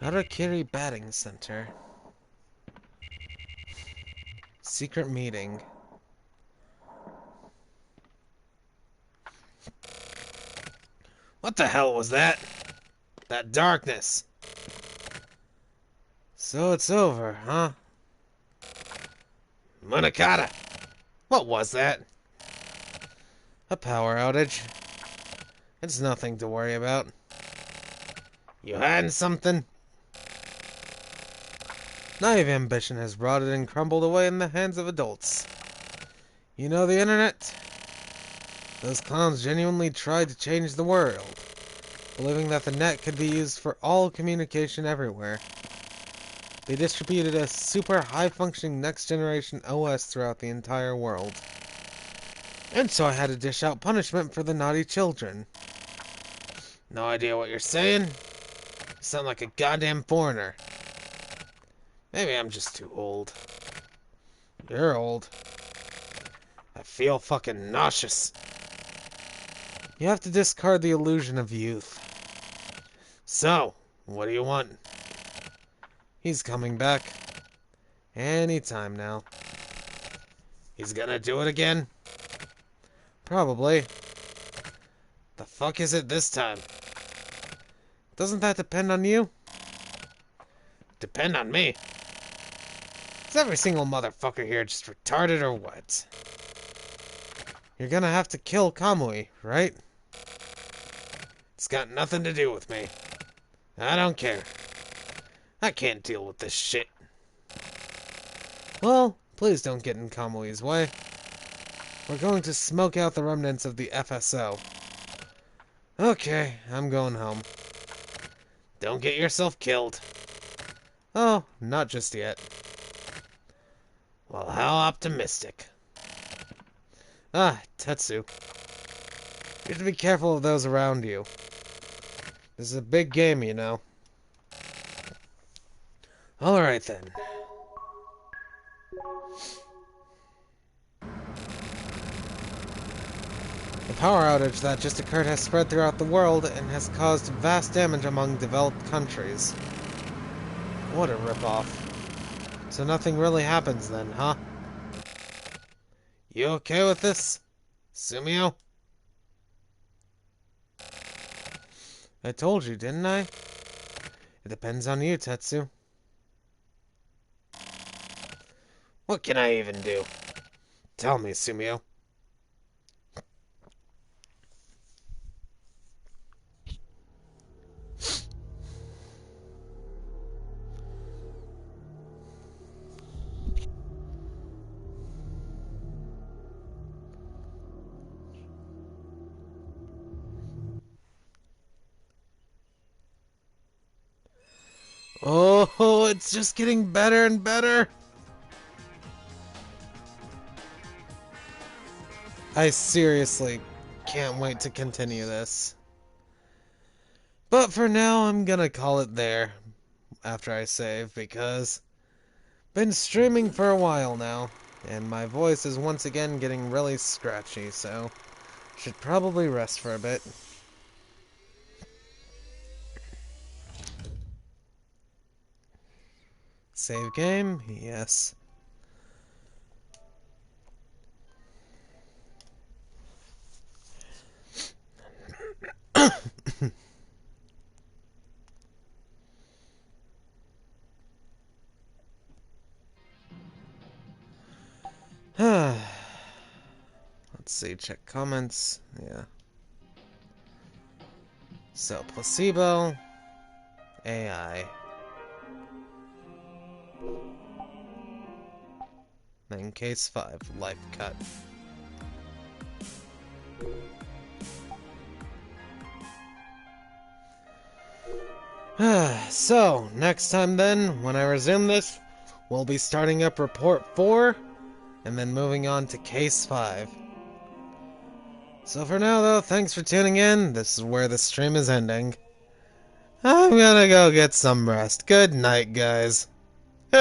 Harakiri Batting Center. Secret meeting. What the hell was that? That darkness. So it's over, huh? Munakata! What was that? A power outage. It's nothing to worry about. You hiding something? Naive ambition has rotted and crumbled away in the hands of adults. You know the internet? Those clowns genuinely tried to change the world, believing that the net could be used for all communication everywhere. They distributed a super high-functioning next-generation OS throughout the entire world. And so I had to dish out punishment for the naughty children. No idea what you're saying? You sound like a goddamn foreigner. Maybe I'm just too old. You're old. I feel fucking nauseous. You have to discard the illusion of youth. So, what do you want? He's coming back. Anytime now. He's gonna do it again? Probably. The fuck is it this time? Doesn't that depend on you? Depend on me? Is every single motherfucker here just retarded or what? You're gonna have to kill Kamui, right? It's got nothing to do with me. I don't care. I can't deal with this shit. Well, please don't get in Kamui's way. We're going to smoke out the remnants of the FSO. Okay, I'm going home. Don't get yourself killed. Oh, not just yet. Well, how optimistic. Ah, Tetsu. You have to be careful of those around you. This is a big game, you know. Alright then. The power outage that just occurred has spread throughout the world and has caused vast damage among developed countries. What a ripoff. So nothing really happens then, huh? You okay with this, Sumio? I told you, didn't I? It depends on you, Tetsu. What can I even do? Tell me, Sumio. Oh, it's just getting better and better. I seriously can't wait to continue this. But for now, I'm gonna call it there after I save, because been streaming for a while now, and my voice is once again getting really scratchy, so should probably rest for a bit. Save game? Yes. Let's see, check comments. Yeah. So, placebo, AI. Then case 5, life cut. So, next time then, when I resume this, we'll be starting up report 4, and then moving on to case 5. So for now though, thanks for tuning in. This is where the stream is ending. I'm gonna go get some rest. Good night, guys.